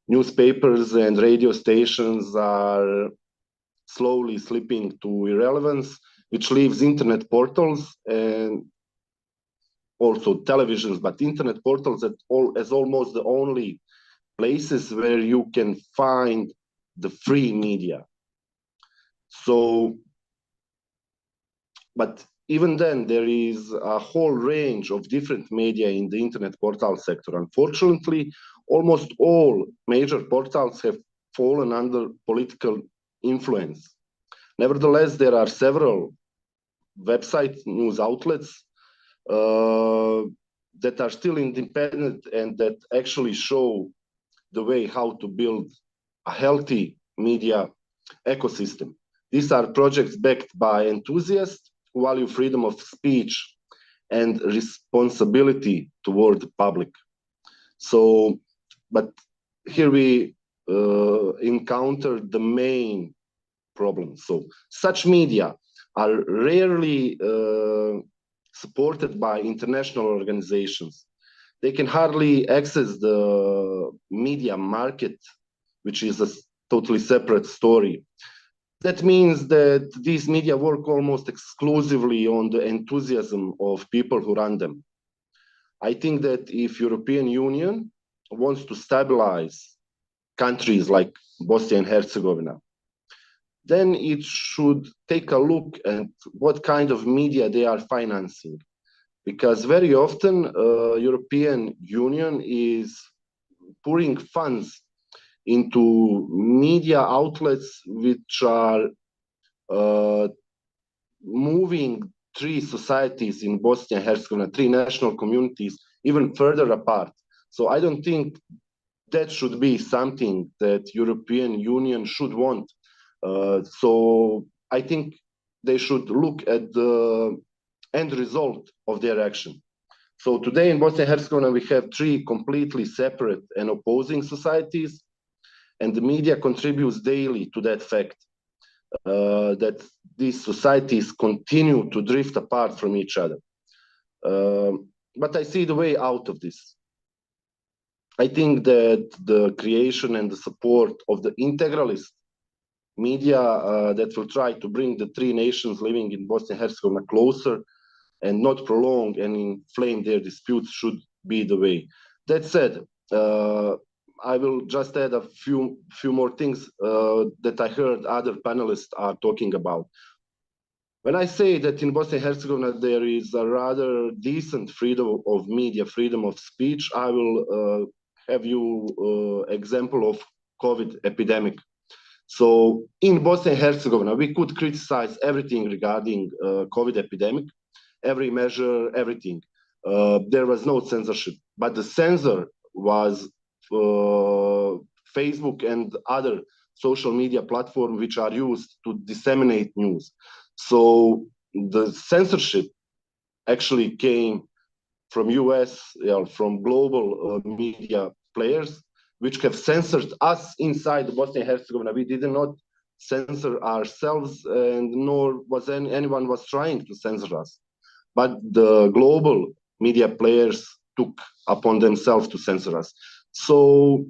Newspapers and radio stations are slowly slipping to irrelevance, which leaves internet portals and also televisions, but internet portals as almost the only places where you can find the free media. So, but even then, there is a whole range of different media in the internet portal sector. Unfortunately, almost all major portals have fallen under political influence. Nevertheless, there are several website news outlets that are still independent and that actually show the way how to build a healthy media ecosystem. These are projects backed by enthusiasts who value freedom of speech and responsibility toward the public. So, but here we encounter the main problem. So such media are rarely supported by international organizations. They can hardly access the media market, which is a totally separate story. That means that these media work almost exclusively on the enthusiasm of people who run them. I think that if European Union wants to stabilize countries like Bosnia and Herzegovina, then it should take a look at what kind of media they are financing. Because very often European Union is pouring funds into media outlets which are moving three societies in Bosnia and Herzegovina, three national communities, even further apart. So I don't think that should be something that European Union should want. So I think they should look at the end result of their action. So today in Bosnia and Herzegovina, we have three completely separate and opposing societies, and the media contributes daily to that fact, that these societies continue to drift apart from each other. But I see the way out of this. I think that the creation and the support of the integralist media that will try to bring the three nations living in Bosnia and Herzegovina closer and not prolong and inflame their disputes should be the way. That said, I will just add a few more things that I heard other panelists are talking about. When I say that in Bosnia and Herzegovina there is a rather decent freedom of media, freedom of speech, I will have you example of COVID epidemic. So in Bosnia and Herzegovina, we could criticize everything regarding COVID epidemic, every measure, everything. There was no censorship, but the censor was Facebook and other social media platforms which are used to disseminate news. So the censorship actually came from US, from global media players, which have censored us inside Bosnia and Herzegovina. We did not censor ourselves, and nor was anyone was trying to censor us. But the global media players took upon themselves to censor us. So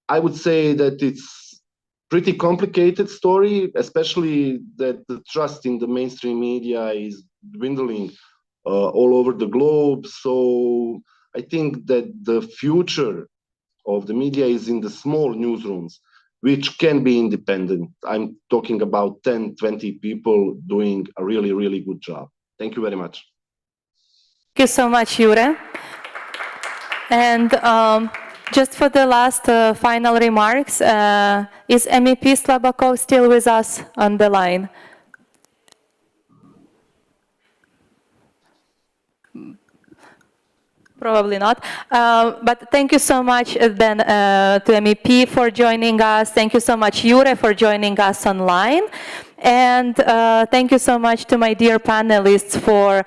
I would say that it's pretty complicated story, especially that the trust in the mainstream media is dwindling all over the globe. So I think that the future of the media is in the small newsrooms, which can be independent. I'm talking about 10, 20 people doing a really, really good job. Thank you very much. Thank you so much, Jure. And just for the last final remarks, is MEP Slabakov still with us on the line? Probably not. But thank you so much then to MEP for joining us. Thank you so much, Jure, for joining us online. And thank you so much to my dear panelists for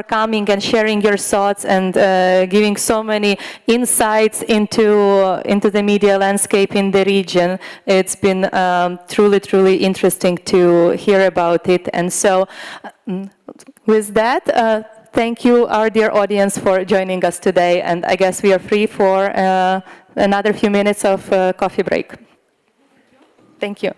coming and sharing your thoughts and giving so many insights into the media landscape in the region. It's been truly, truly interesting to hear about it. And so with that, thank you, our dear audience, for joining us today. And I guess we are free for another few minutes of coffee break. Thank you.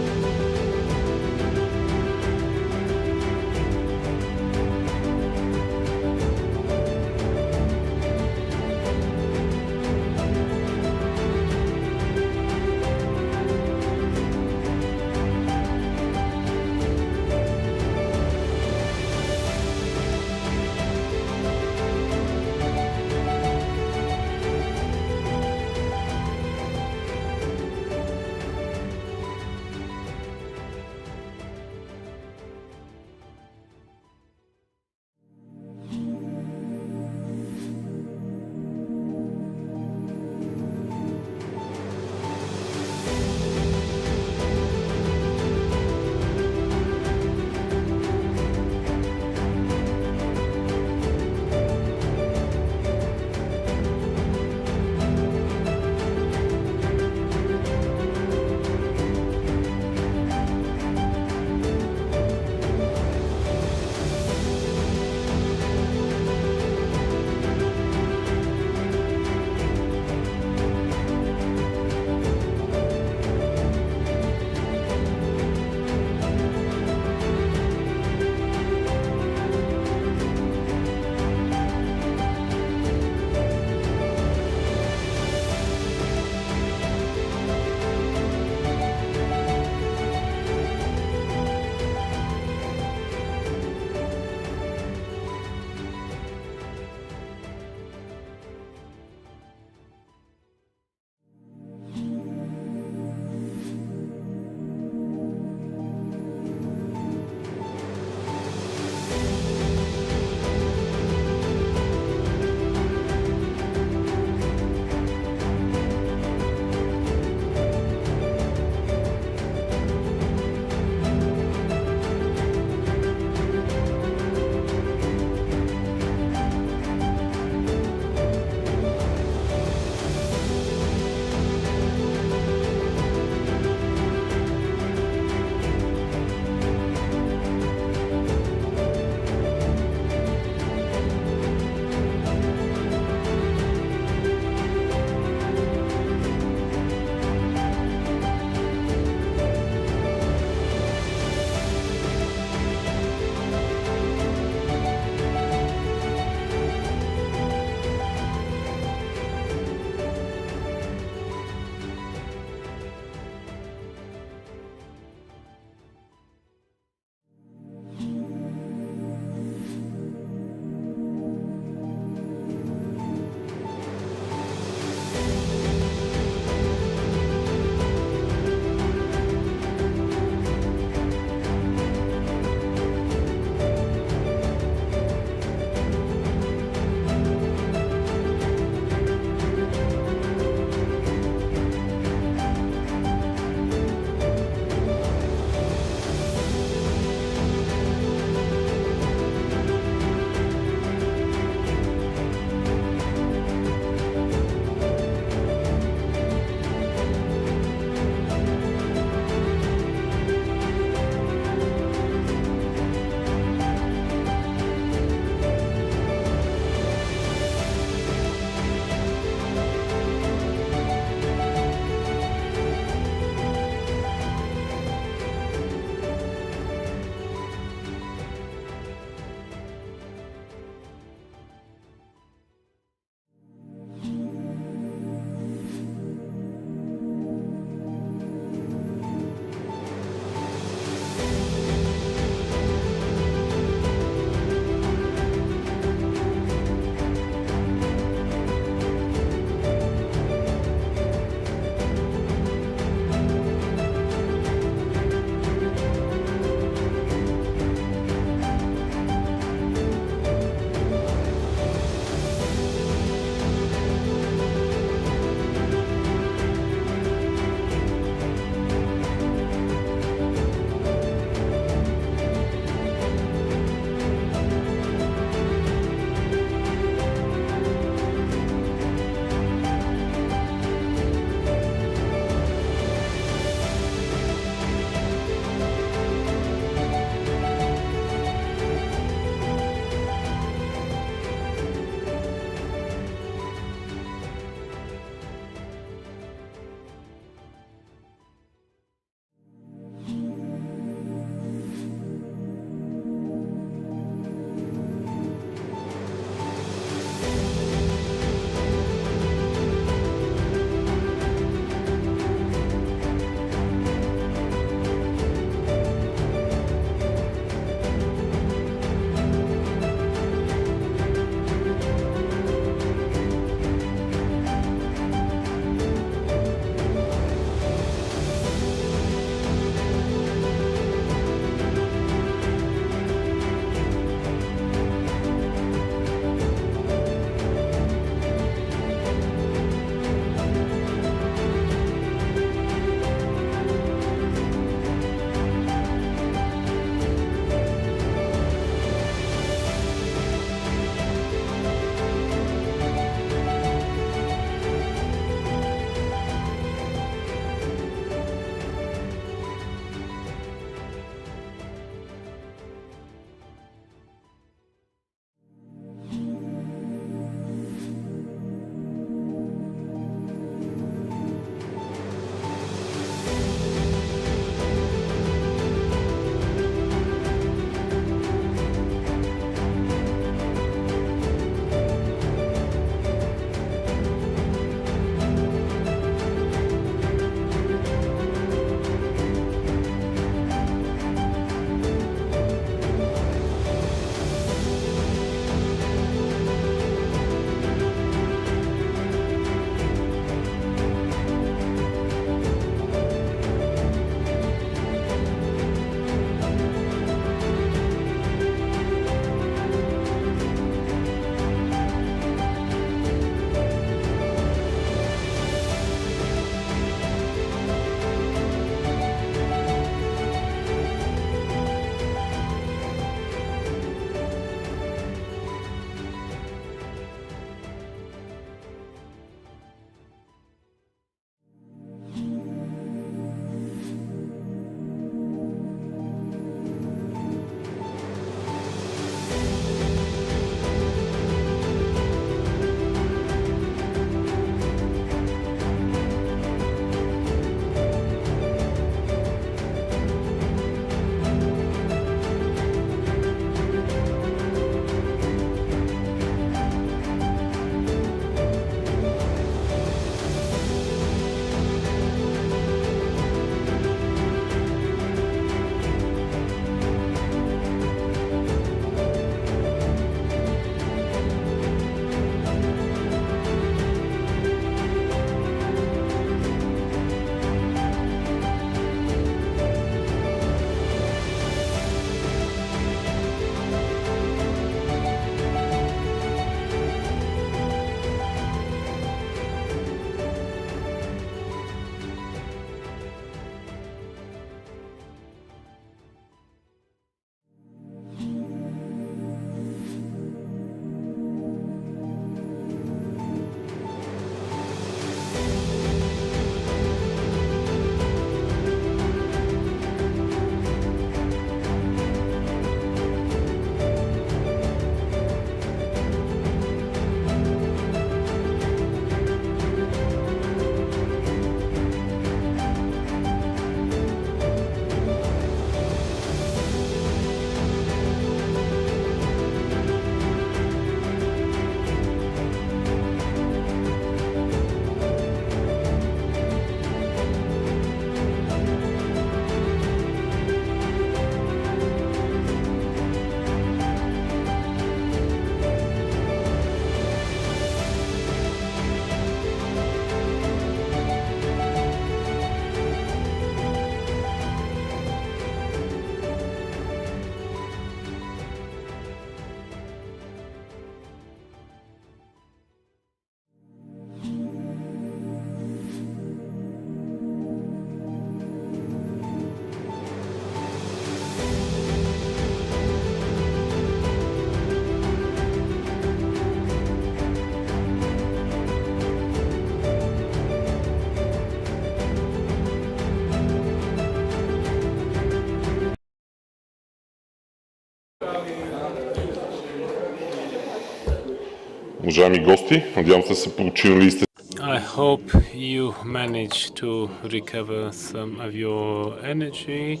Уважаеми гости, надявам се са починали сте. I hope you manage to recover some of your energy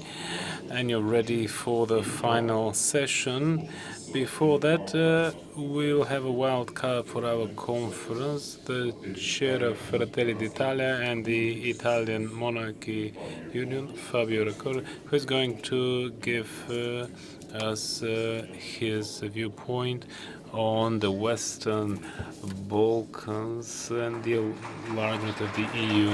and you're ready for the final session. Before that, we'll have a wild card for our conference. The chair of Fratelli d'Italia and the Italian Monarchy Union, Fabio Recor, who is going to give us his viewpoint on the Western Balkans and the enlargement of the EU.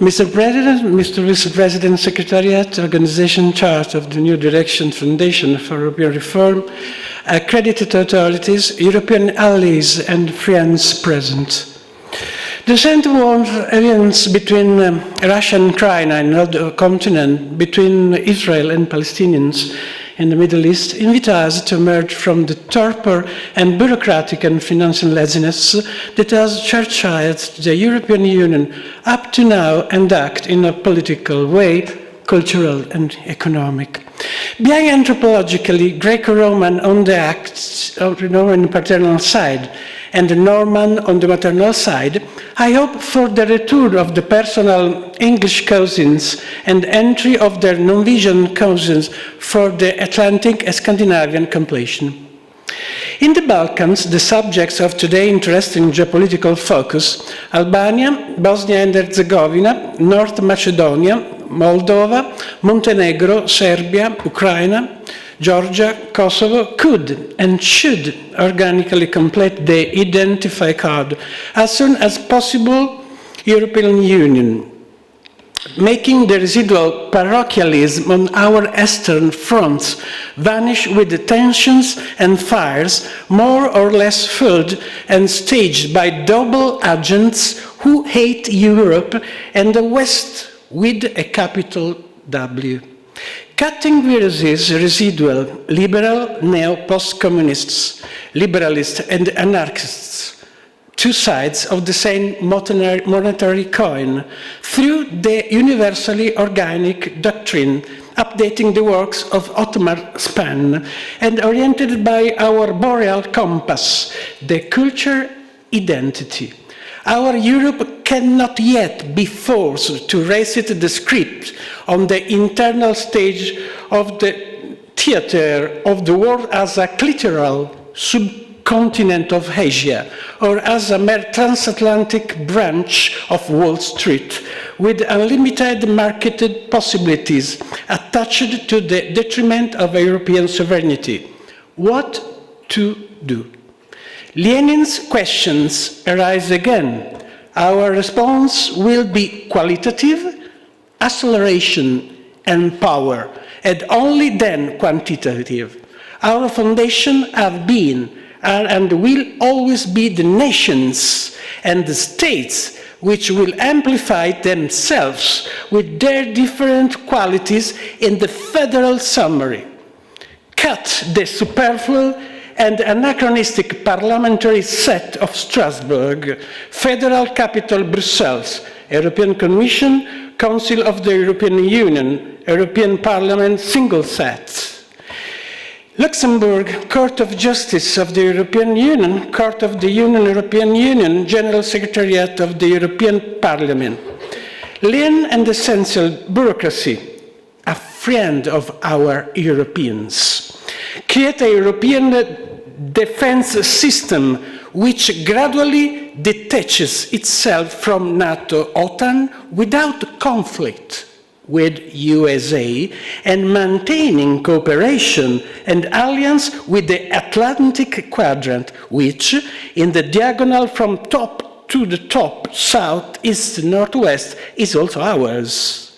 Mr. President, Mr. Vice President, Secretariat, Organization Chart of the New Direction Foundation for European Reform, accredited authorities, European allies and friends present. The recent war alliance between Russia and Ukraine and the continent, between Israel and Palestinians in the Middle East, invite us to emerge from the torpor and bureaucratic and financial laziness that has characterized the European Union up to now and act in a political way, cultural and economic. Being anthropologically Greco-Roman on the acts of the Norman paternal side and the Norman on the maternal side, I hope for the return of the personal English cousins and entry of their non-vision cousins for the Atlantic and Scandinavian completion. In the Balkans, the subjects of today's interesting geopolitical focus, Albania, Bosnia and Herzegovina, North Macedonia, Moldova, Montenegro, Serbia, Ukraine, Georgia, Kosovo could and should organically complete the identify card as soon as possible European Union, making the residual parochialism on our eastern fronts vanish with the tensions and fires more or less fueled and staged by double agents who hate Europe and the West with a capital W. Cutting viruses residual liberal neo-post-communists, liberalists and anarchists, two sides of the same monetary coin, through the universally organic doctrine, updating the works of Otmar Span, and oriented by our boreal compass, the culture identity. Our Europe cannot yet be forced to recite the script on the internal stage of the theater of the world as a clitoral subcontinent of Asia, or as a mere transatlantic branch of Wall Street, with unlimited marketed possibilities attached to the detriment of European sovereignty. What to do? Lenin's questions arise again. Our response will be qualitative, acceleration, and power, and only then quantitative. Our foundation have been and will always be the nations and the states which will amplify themselves with their different qualities in the federal summary. Cut the superfluous and anachronistic parliamentary set of Strasbourg, Federal Capital Brussels, European Commission, Council of the European Union, European Parliament single set. Luxembourg, Court of Justice of the European Union, Court of the Union, European Union, General Secretariat of the European Parliament. Lean and essential bureaucracy, a friend of our Europeans. Create a European defense system which gradually detaches itself from NATO, OTAN, without conflict with USA, and maintaining cooperation and alliance with the Atlantic Quadrant, which, in the diagonal from top to the top, south, east, northwest, is also ours.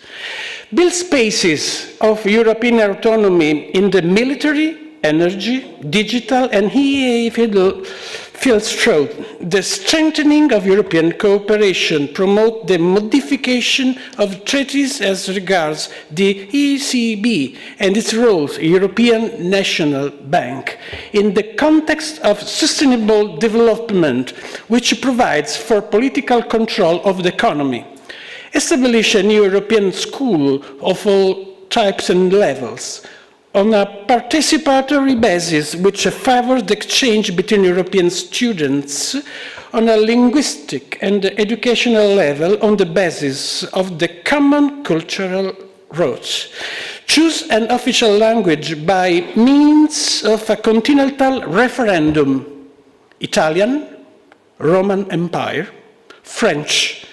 Build spaces of European autonomy in the military, energy, digital, and Filstroth, the strengthening of European cooperation, promote the modification of treaties as regards the ECB and its role, European National Bank, in the context of sustainable development, which provides for political control of the economy. Establish a new European school of all types and levels, on a participatory basis which favors the exchange between European students on a linguistic and educational level on the basis of the common cultural roots. Choose an official language by means of a continental referendum: Italian, Roman Empire, French,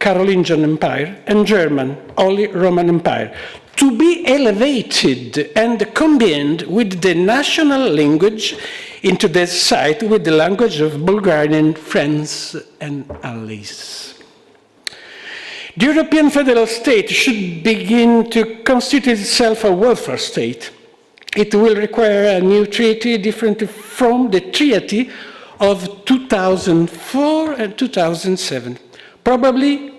Carolingian Empire, and German, Holy Roman Empire, to be elevated and combined with the national language into the site with the language of Bulgarian friends and allies. The European federal state should begin to constitute itself a welfare state. It will require a new treaty different from the treaty of 2004 and 2007. Probably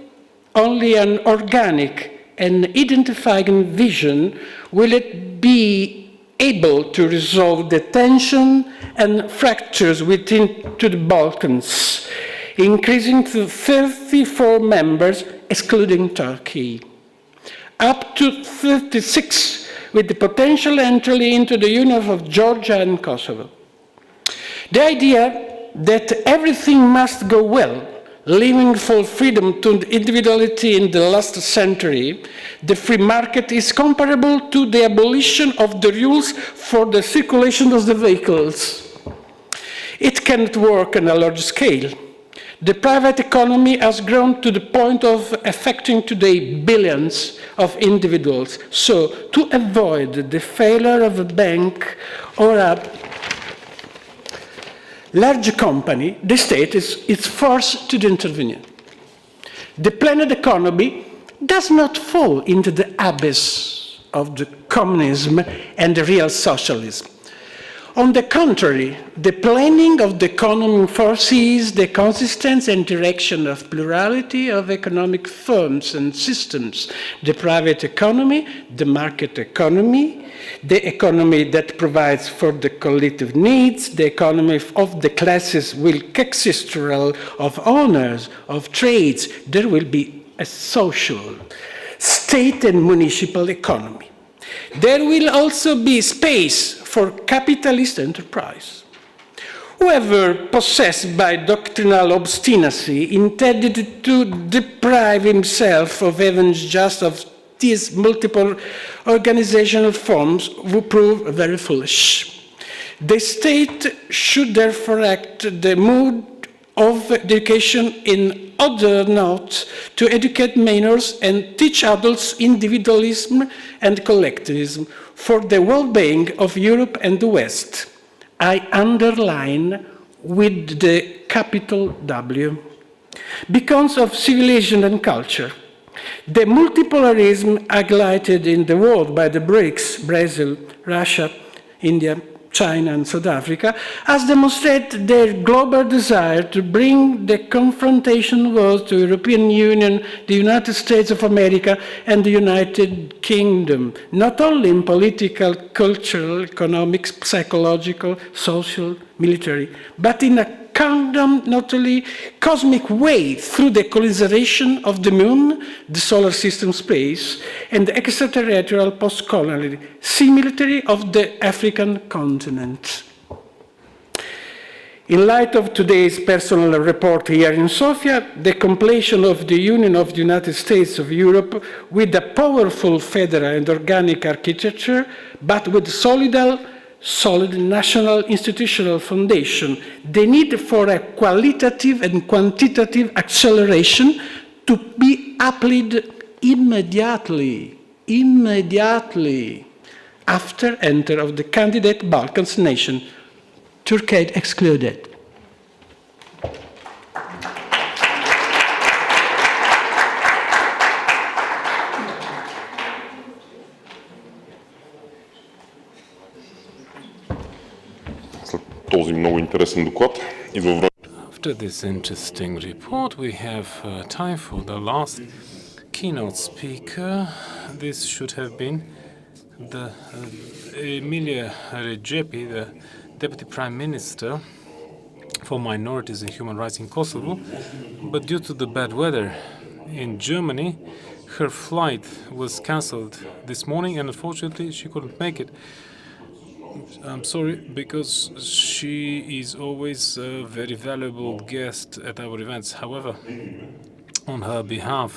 only an organic and identifying vision will it be able to resolve the tension and fractures within the Balkans, increasing to 34 members, excluding Turkey, up to 36 with the potential entry into the Union of Georgia and Kosovo. The idea that everything must go well, leaving full freedom to individuality in the last century, the free market is comparable to the abolition of the rules for the circulation of the vehicles. It cannot work on a large scale. The private economy has grown to the point of affecting today billions of individuals. So, to avoid the failure of a bank or a large company, the state is forced to intervene. The planned economy does not fall into the abyss of the communism and the real socialism. On the contrary, the planning of the economy foresees the consistency and direction of plurality of economic forms and systems: the private economy, the market economy, the economy that provides for the collective needs, the economy of the classes will coexist of owners, of trades. There will be a social, state and municipal economy. There will also be space for capitalist enterprise. Whoever possessed by doctrinal obstinacy intended to deprive himself of even just of these multiple organizational forms will prove very foolish. The state should therefore act the mood of education in order not to educate minors and teach adults individualism and collectivism for the well-being of Europe and the West. I underline with the capital W. Because of civilization and culture, the multipolarism highlighted in the world by the BRICS, Brazil, Russia, India, China and South Africa, has demonstrated their global desire to bring the confrontation wars to the European Union, the United States of America, and the United Kingdom, not only in political, cultural, economic, psychological, social, military, but in a not only cosmic way through the colonization of the moon, the solar system space, and the extraterrestrial post-colonial similitude of the African continent. In light of today's personal report here in Sofia, the completion of the Union of the United States of Europe with a powerful federal and organic architecture, but with solid national institutional foundation, the need for a qualitative and quantitative acceleration to be applied immediately after entry of the candidate Balkans nation, Turkey excluded. този много интересен доклад и във връзка. After this interesting report, we have time for the last keynote speaker. This should have been the Emilia Redzepi, the Deputy Prime Minister for Minorities and Human Rights in Kosovo, but due to the bad weather in Germany, her flight was cancelled this morning, and unfortunately she couldn't make it. I'm sorry, because she is always a very valuable guest at our events. However, on her behalf,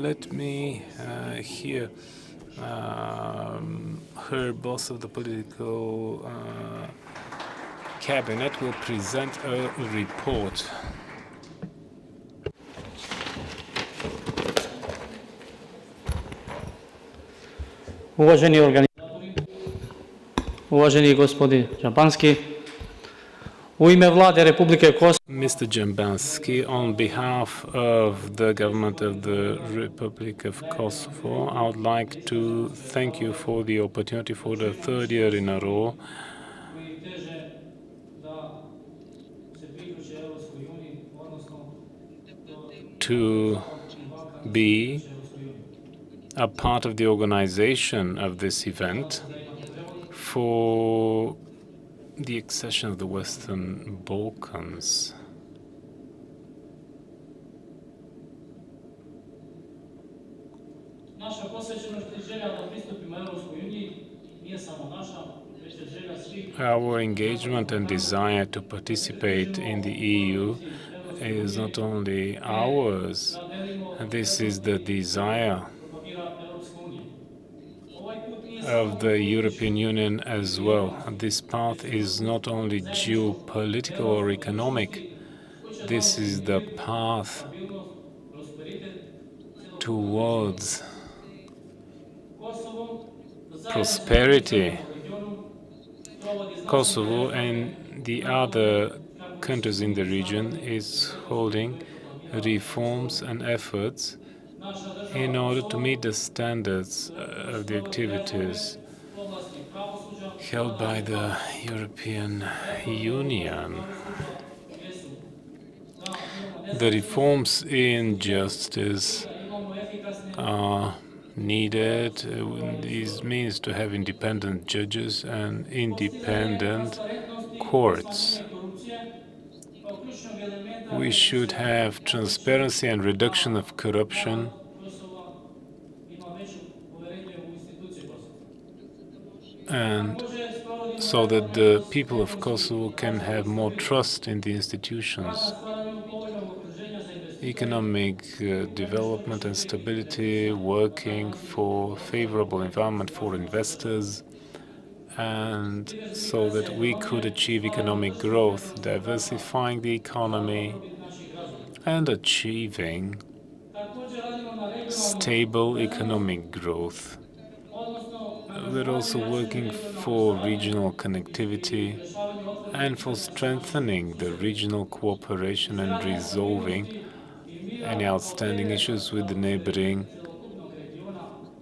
let me hear her boss of the political cabinet will present a report. Uvaženi gospodin Đambanski, u ime Vlade Republike Kosovo. Mr. Jambanski, on behalf of the government of the Republic of Kosovo, I would like to thank you for the opportunity for the third year in a row to be a part of the organization of this event for the accession of the Western Balkans. Our engagement and desire to participate in the EU is not only ours, this is the desire of the European Union as well. This path is not only geopolitical or economic, this is the path towards prosperity. Kosovo and the other countries in the region is holding reforms and efforts in order to meet the standards of the activities held by the European Union. The reforms in justice are needed. This means to have independent judges and independent courts. We should have transparency and reduction of corruption, and so that the people of Kosovo can have more trust in the institutions. Economic development and stability, working for favorable environment for investors, and so that we could achieve economic growth, diversifying the economy and achieving stable economic growth. We're also working for regional connectivity and for strengthening the regional cooperation and resolving any outstanding issues with the neighboring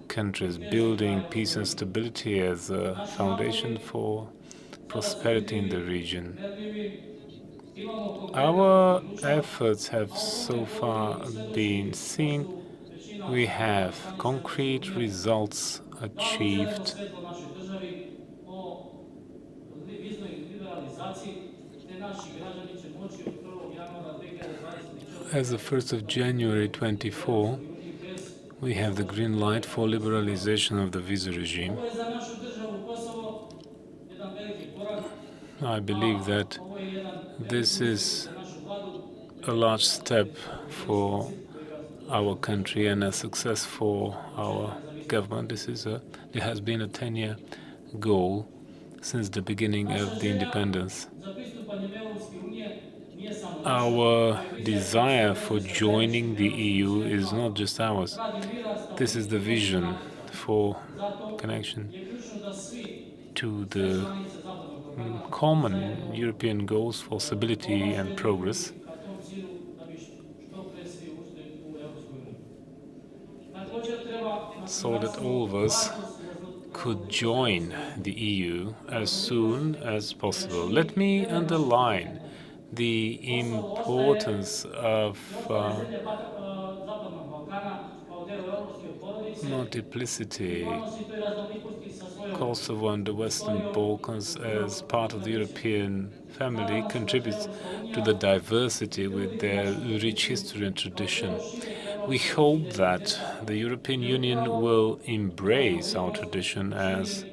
countries, building peace and stability as a foundation for prosperity in the region. Our efforts have so far been seen. We have concrete results achieved. As of 1st of January 24, we have the green light for liberalization of the visa regime. I believe that this is a large step for our country and a success for our government. It has been a 10-year goal since the beginning of the independence. Our desire for joining the EU is not just ours. This is the vision for connection to the common European goals for stability and progress. So that all of us could join the EU as soon as possible. Let me underline the importance of multiplicity. Kosovo and the Western Balkans, as part of the European family, contributes to the diversity with their rich history and tradition. We hope that the European Union will embrace our tradition as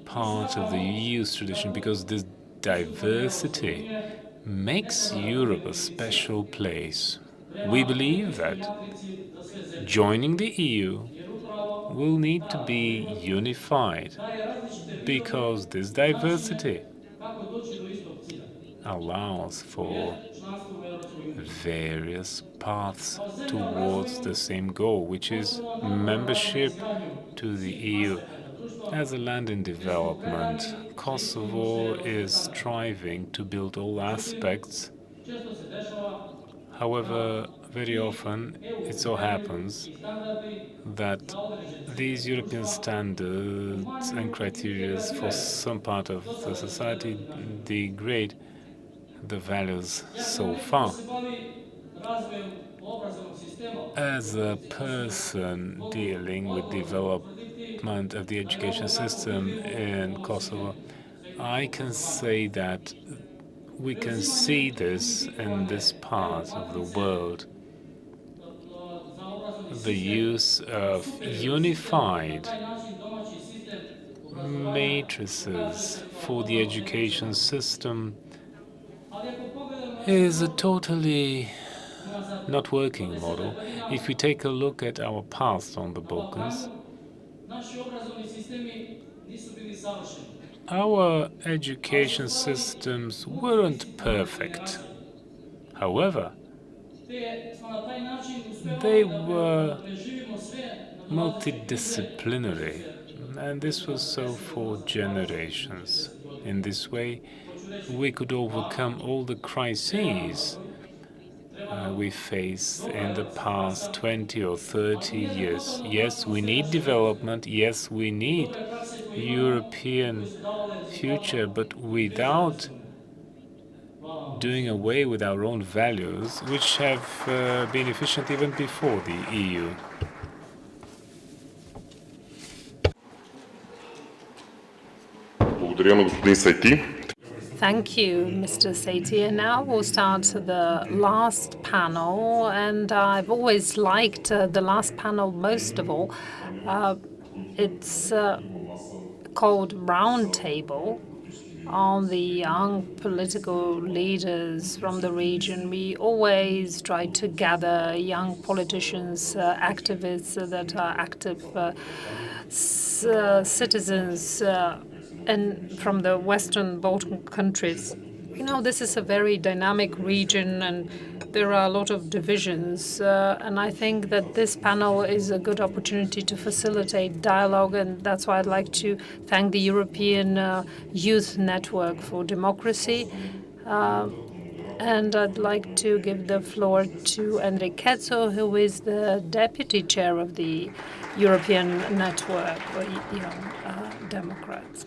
part of the EU's tradition, because this diversity makes Europe a special place. We believe that joining the EU will need to be unified, because this diversity allows for various paths towards the same goal, which is membership to the EU. As a land in development, Kosovo is striving to build all aspects. However, very often it so happens that these European standards and criteria for some part of the society degrade the values so far. As a person dealing with development of the education system in Kosovo, I can say that we can see this in this part of the world. The use of unified matrices for the education system is a totally not working model. If we take a look at our past on the Balkans, our education systems weren't perfect. However, they were multidisciplinary, and this was so for generations. In this way, we could overcome all the crises we faced in the past 20 or 30 years. Yes, we need development. Yes, we need European future, but without doing away with our own values, which have been efficient even before the EU. Thank you, Mr. Saiti. And now we'll start the last panel. And I've always liked the last panel most of all. It's called Roundtable on the young political leaders from the region. We always try to gather young politicians, activists that are active citizens and from the Western Balkan countries. You know, this is a very dynamic region and there are a lot of divisions. And I think that this panel is a good opportunity to facilitate dialogue. And that's why I'd like to thank the European Youth Network for Democracy. And I'd like to give the floor to Enrik Keco, who is the deputy chair of the European Network for Young Democrats.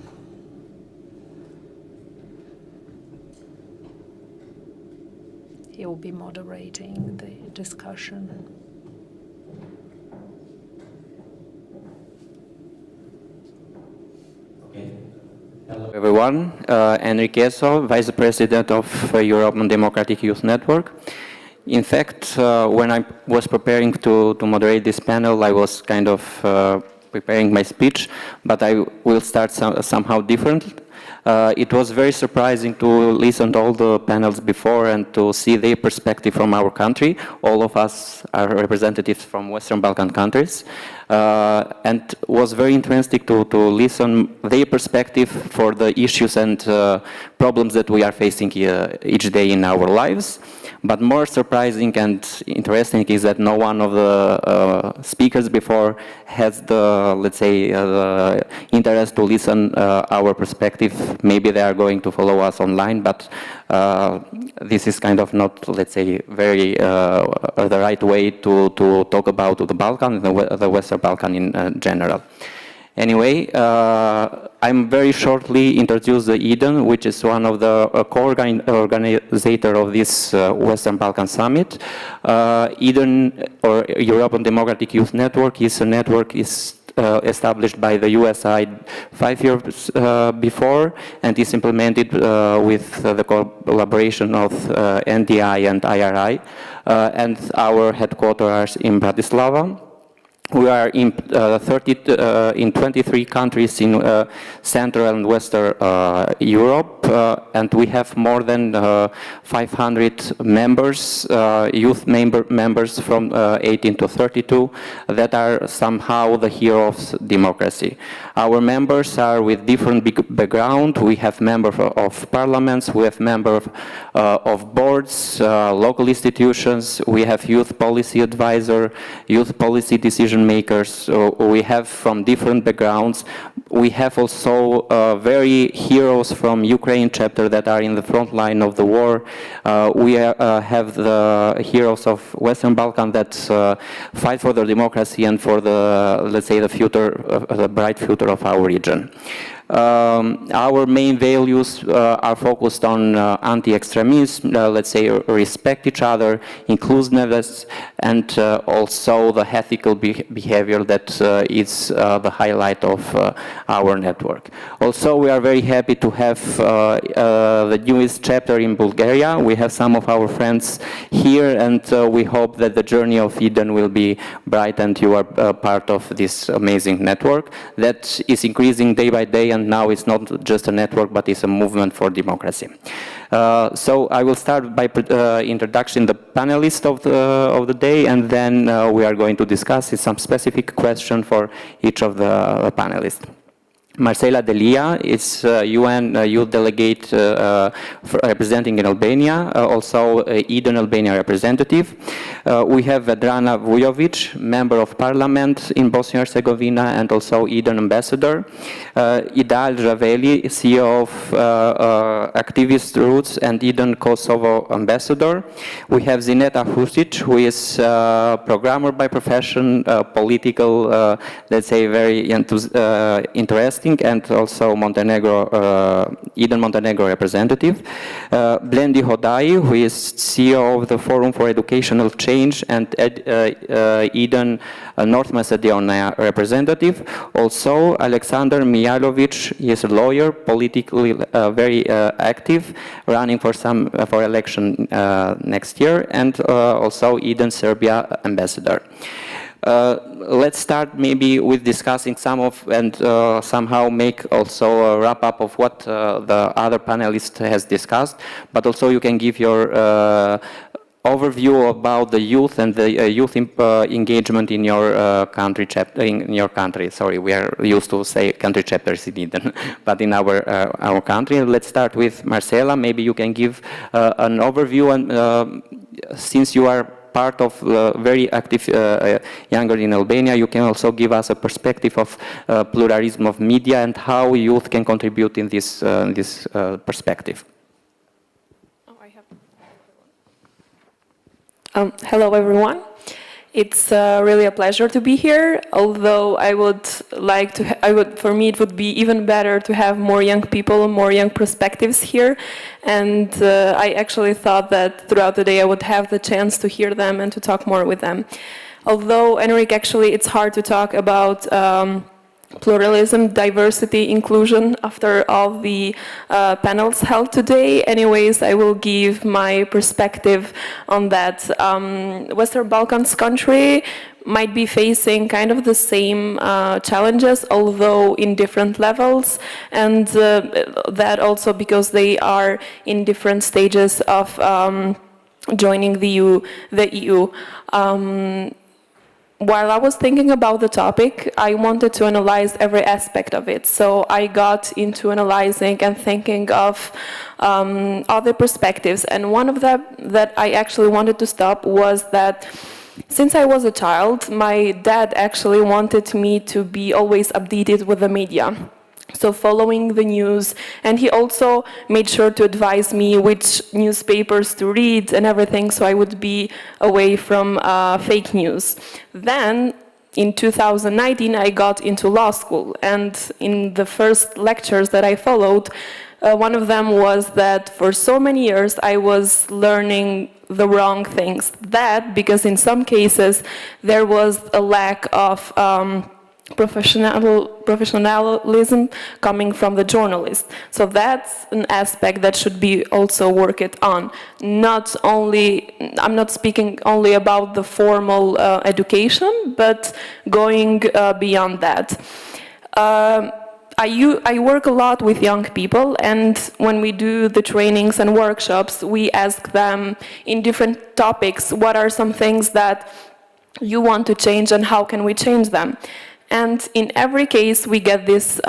He will be moderating the discussion. Hello everyone, Enrik Keco, Vice President of European Democratic Youth Network. In fact, when I was preparing to moderate this panel, I was kind of preparing my speech, but I will start somehow different. It was very surprising to listen to all the panels before and to see their perspective from our country. All of us are representatives from Western Balkan countries. And was very interesting to listen their perspective for the issues and problems that we are facing each day in our lives. But more surprising and interesting is that no one of the speakers before has the, let's say, the interest to listen our perspective. Maybe they are going to follow us online, but this is kind of not, let's say, very the right way to talk about the Balkan, the Western Balkan in general. Anyway, I'm very shortly introduce the EDYN, which is one of the co-organizer of this Western Balkan Summit. EDYN, or European Democratic Youth Network, is a network established by the USI 5 years before, and is implemented with the collaboration of NDI and IRI, and our headquarters in Bratislava. We are in 23 countries in Central and Western Europe, and we have more than 500 members, youth members from 18 to 32, that are somehow the heroes of democracy. Our members are with different background. We have members of parliaments, we have members of boards, local institutions, we have youth policy advisor, youth policy decision makers. So we have from different backgrounds. We have also very heroes from Ukraine chapter that are in the front line of the war. We have the heroes of Western Balkan that fight for their democracy and for the, let's say, the future, the bright future of our region. Our main values are focused on anti-extremism, let's say respect each other, inclusiveness, and also the ethical behavior that is the highlight of our network. Also, we are very happy to have the newest chapter in Bulgaria. We have some of our friends here, and we hope that the journey of EDYN will be bright and you are part of this amazing network that is increasing day by day, and now it's not just a network, but it's a movement for democracy. So I will start by introducing the panelists of the day, and then we are going to discuss some specific question for each of the panelists. Marsela Delija is UN youth delegate representing in Albania, also EDYN Albania representative. We have Vedrana Vujović, member of parliament in Bosnia and Herzegovina and also EDYN ambassador. Zhaveli, CEO of Activist Roots and EDYN Kosovo ambassador. We have Zineta Husić, who is programmer by profession, political, let's say very interesting, and also Montenegro, EDYN Montenegro representative. Blendi Hodai, who is CEO of the Forum for Educational Change and EDYN North Macedonia representative. Also, Alexanдар Mијаиловиć, he is a lawyer, politically very active, running for election next year, and also EDYN Serbia ambassador. Let's start maybe with discussing some of, and somehow make also a wrap up of what the other panelists has discussed, but also you can give your overview about the youth and the youth engagement in your country chapter, in your country. Sorry, we are used to say country chapters in EDYN, but in our country. Let's start with Marsela. Maybe you can give an overview, and since you are part of very active younger in Albania, you can also give us a perspective of pluralism of media and how youth can contribute in this perspective. Hello, everyone. It's really a pleasure to be here, although I would like to, for me it would be even better to have more young people, more young perspectives here, and I actually thought that throughout the day I would have the chance to hear them and to talk more with them. Although, Enrik, actually it's hard to talk about pluralism, diversity, inclusion after all the panels held today. Anyways, I will give my perspective on that. Western Balkans country might be facing kind of the same challenges, although in different levels, and that also because they are in different stages of joining the EU. while I was thinking about the topic, I wanted to analyze every aspect of it. So I got into analyzing and thinking of other perspectives. And one of them that I actually wanted to stop was that since I was a child, my dad actually wanted me to be always updated with the media. So following the news, and he also made sure to advise me which newspapers to read and everything, so I would be away from fake news. Then, in 2019, I got into law school, and in the first lectures that I followed, one of them was that for so many years I was learning the wrong things. That because in some cases there was a lack of professionalism coming from the journalist. So that's an aspect that should be also worked on. Not only, I'm not speaking only about the formal education, but going beyond that. I work a lot with young people, and when we do the trainings and workshops, we ask them in different topics, what are some things that you want to change and how can we change them? And in every case, we get this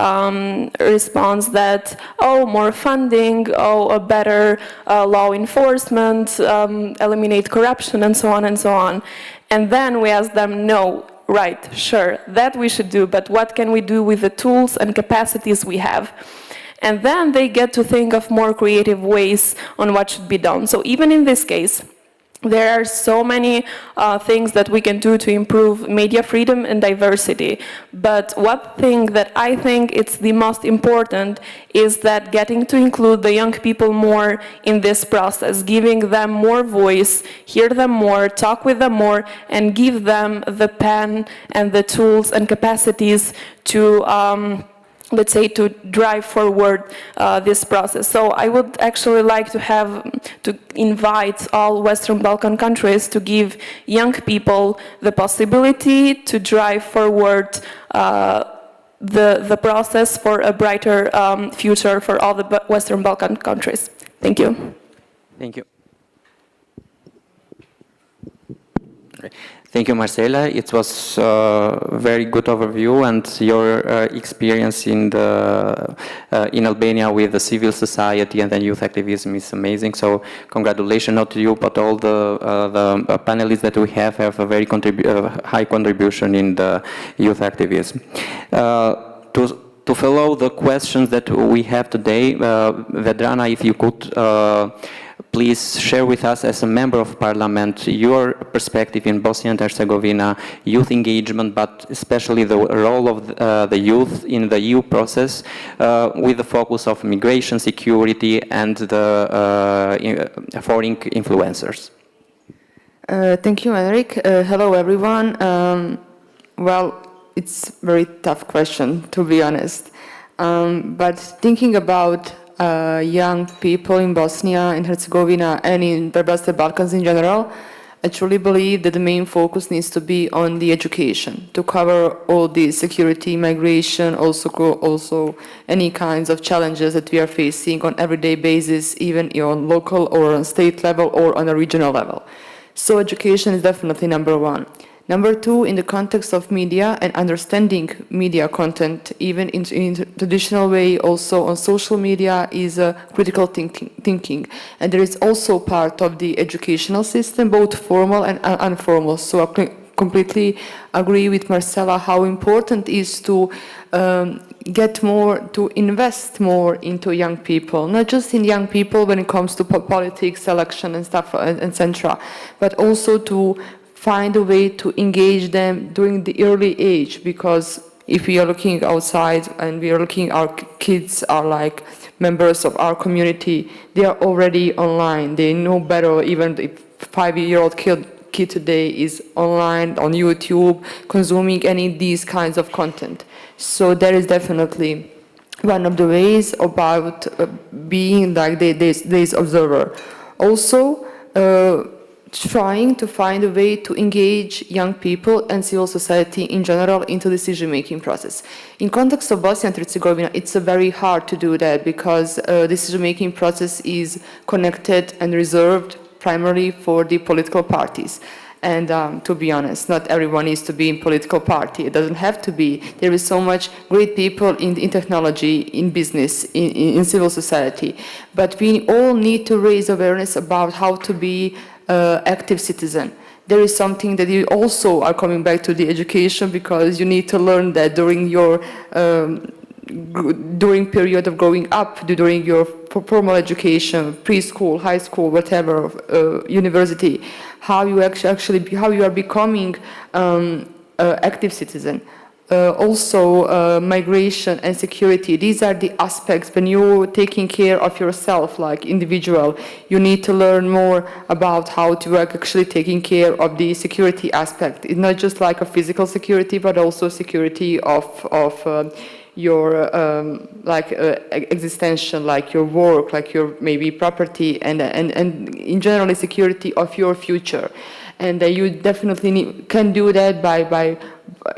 response that, oh, more funding, oh, a better law enforcement, eliminate corruption, and so on and so on. And then we ask them, no, right, sure, that we should do, but what can we do with the tools and capacities we have? And then they get to think of more creative ways on what should be done. So even in this case, there are so many things that we can do to improve media freedom and diversity. But one thing that I think it's the most important is that getting to include the young people more in this process, giving them more voice, hear them more, talk with them more, and give them the pen and the tools and capacities to let's say, to drive forward this process. So I would actually like to invite all Western Balkan countries to give young people the possibility to drive forward the process for a brighter future for all the Western Balkan countries. Thank you. Thank you. Thank you, Marsela. It was a very good overview, and your experience in Albania with the civil society and the youth activism is amazing. So congratulations not to you, but all the panelists that we have a very high contribution in the youth activism. To follow the questions that we have today, Vedrana, if you could please share with us, as a member of parliament, your perspective in Bosnia and Herzegovina, youth engagement, but especially the role of the youth in the EU process, with the focus of migration, security, and the foreign influencers. Thank you, Enrik. Hello, everyone. Well, it's a very tough question, to be honest. But thinking about young people in Bosnia and Herzegovina and in the Western Balkans in general, I truly believe that the main focus needs to be on the education to cover all the security, migration, also any kinds of challenges that we are facing on everyday basis, even on local or on state level or on a regional level. So education is definitely number one. Number two, in the context of media and understanding media content, even in traditional way, also on social media, is critical thinking. And there is also part of the educational system, both formal and informal. So I completely agree with Marsela how important it is to get more, to invest more into young people, not just in young people when it comes to politics, election and stuff, etc., but also to find a way to engage them during the early age, because if we are looking outside and we are looking, our kids are like members of our community, they are already online, they know better. Even the 5-year-old kid today is online on YouTube consuming any of these kinds of content. So there is definitely one of the ways about being like this observer. Also, trying to find a way to engage young people and civil society in general into the decision-making process. In context of Bosnia and Herzegovina, it's very hard to do that because the decision-making process is connected and reserved primarily for the political parties. And to be honest, not everyone needs to be in political party. It doesn't have to be. There is so much great people in technology, in business, in civil society. But we all need to raise awareness about how to be active citizen. There is something that you also are coming back to the education, because you need to learn that during your during period of growing up, during your formal education, preschool, high school, whatever, university, how you how you are becoming active citizen. Also, migration and security. These are the aspects when you're taking care of yourself, like individual. You need to learn more about how to work actually taking care of the security aspect. It's not just like a physical security, but also security of your existential, like your work, like your maybe property, and in general, the security of your future. And you definitely can do that by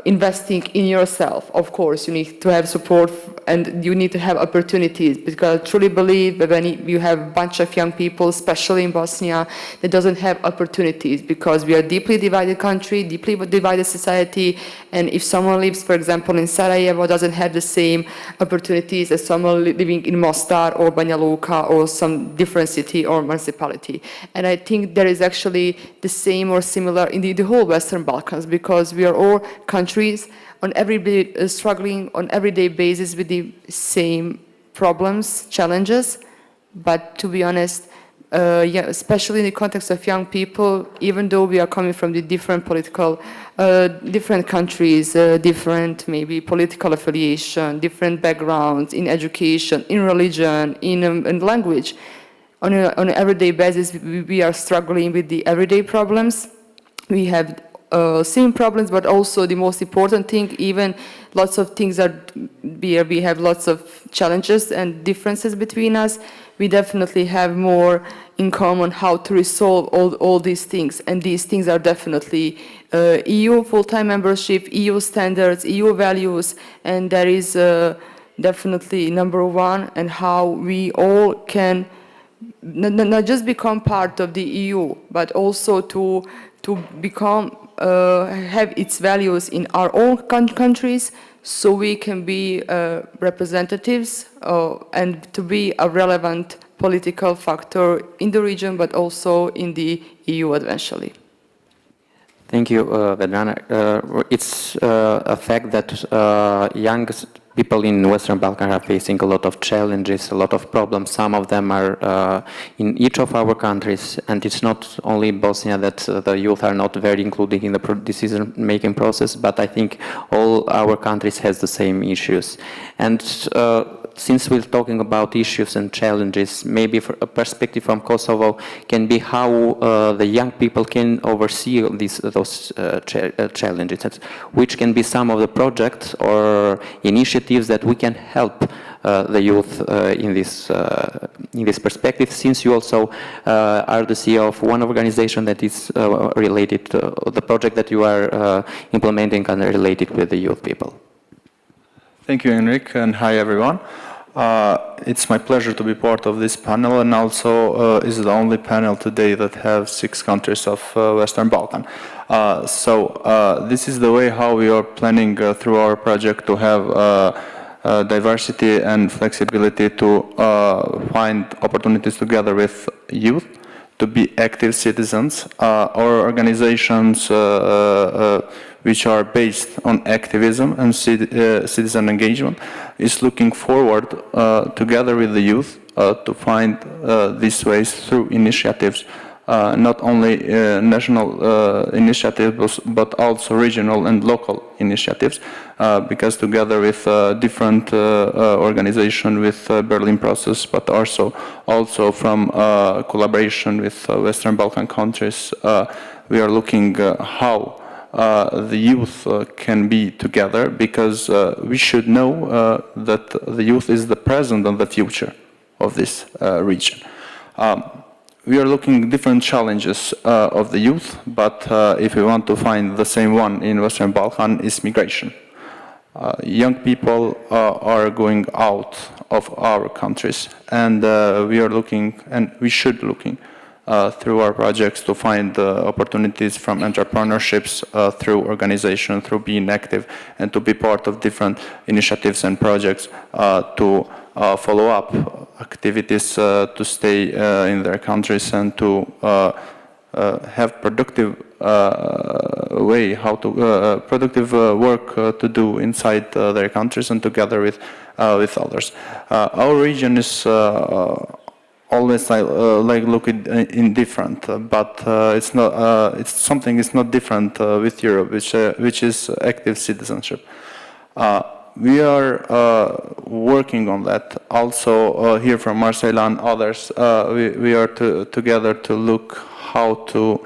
investing in yourself. Of course, you need to have support and you need to have opportunities, because I truly believe that when you have a bunch of young people, especially in Bosnia, that doesn't have opportunities, because we are a deeply divided country, deeply divided society, and if someone lives, for example, in Sarajevo, doesn't have the same opportunities as someone living in Mostar or Banja Luka or some different city or municipality. And I think there is actually the same or similar in the whole Western Balkans, because we are all countries on everyday struggling on everyday basis with the same problems, challenges. But to be honest, especially in the context of young people, even though we are coming from the different political, different countries, different maybe political affiliation, different backgrounds in education, in religion, in language, on an everyday basis, we are struggling with the everyday problems. We have same problems, but also the most important thing, even lots of things are, we have lots of challenges and differences between us. We definitely have more in common how to resolve all these things. And these things are definitely EU full-time membership, EU standards, EU values, and that is definitely number one, and how we all can not just become part of the EU, but also to become have its values in our own countries, so we can be representatives and to be a relevant political factor in the region, but also in the EU eventually. Thank you, Vedrana. It's a fact that young people in Western Balkans are facing a lot of challenges, a lot of problems. Some of them are in each of our countries, and it's not only Bosnia that the youth are not very included in the decision-making process, but I think all our countries has the same issues. And since we're talking about issues and challenges, maybe for a perspective from Kosovo can be how the young people can oversee those challenges, which can be some of the projects or initiatives that we can help the youth in this perspective, since you also are the CEO of one organization that is related to the project that you are implementing and related with the youth people. Thank you, Enrik, and hi everyone. It's my pleasure to be part of this panel, and also is the only panel today that have 6 countries of Western Balkan. This is the way how we are planning through our project to have diversity and flexibility to find opportunities together with youth, to be active citizens. Our organizations which are based on activism and citizen engagement is looking forward together with the youth to find these ways through initiatives, not only national initiatives, but also regional and local initiatives, because together with different organizations with Berlin process, but also from collaboration with Western Balkan countries, we are looking how the youth can be together, because we should know that the youth is the present and the future of this region. We are looking at different challenges of the youth, but if we want to find the same one in Western Balkan, is migration. Young people are going out of our countries, and we are looking, and we should looking through our projects to find opportunities from entrepreneurships through organization, through being active, and to be part of different initiatives and projects to follow up activities to stay in their countries and to have productive productive work to do inside their countries and together with others. Our region is always like looking indifferent, but it's not. It's something is not different with Europe, which is active citizenship. We are working on that. Also, here from Marsela and others, we are together to look how to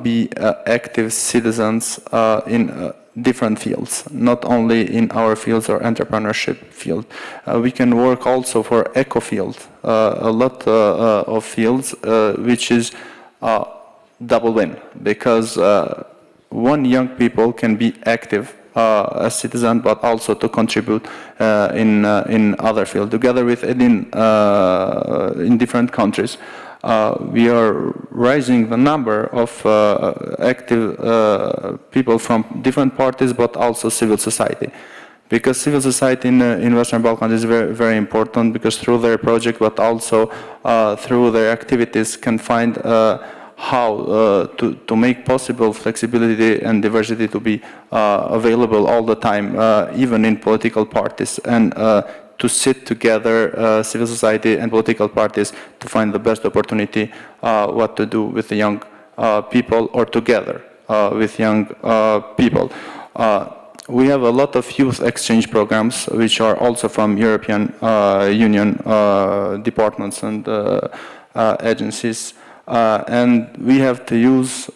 be active citizens in different fields, not only in our fields or entrepreneurship field. We can work also for eco field, a lot of fields, which is double win, because one young people can be active as citizen, but also to contribute in other fields. Together with EDYN in different countries, we are raising the number of active people from different parties, but also civil society. Because civil society in Western Balkans is very, very important, because through their project, but also through their activities, can find how to make possible flexibility and diversity to be available all the time, even in political parties, and to sit together, civil society and political parties, to find the best opportunity what to do with the young people, or together with young people. We have a lot of youth exchange programs, which are also from European Union departments and agencies. And we have to use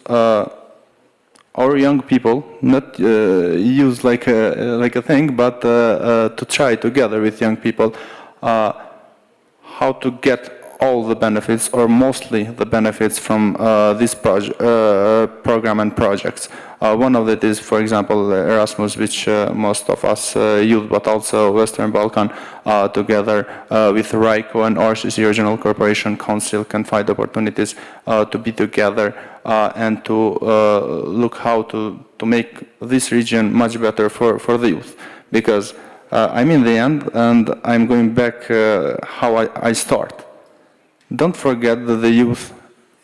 our young people, not use like a thing, but to try together with young people how to get all the benefits, or mostly the benefits, from this program and projects. One of it is, for example, Erasmus, which most of us youth, but also Western Balkan, together with RICO and RCC Regional Corporation Council, can find opportunities to be together and to look how to make this region much better for the youth. Because I'm in the end, and I'm going back how I start. Don't forget that the youth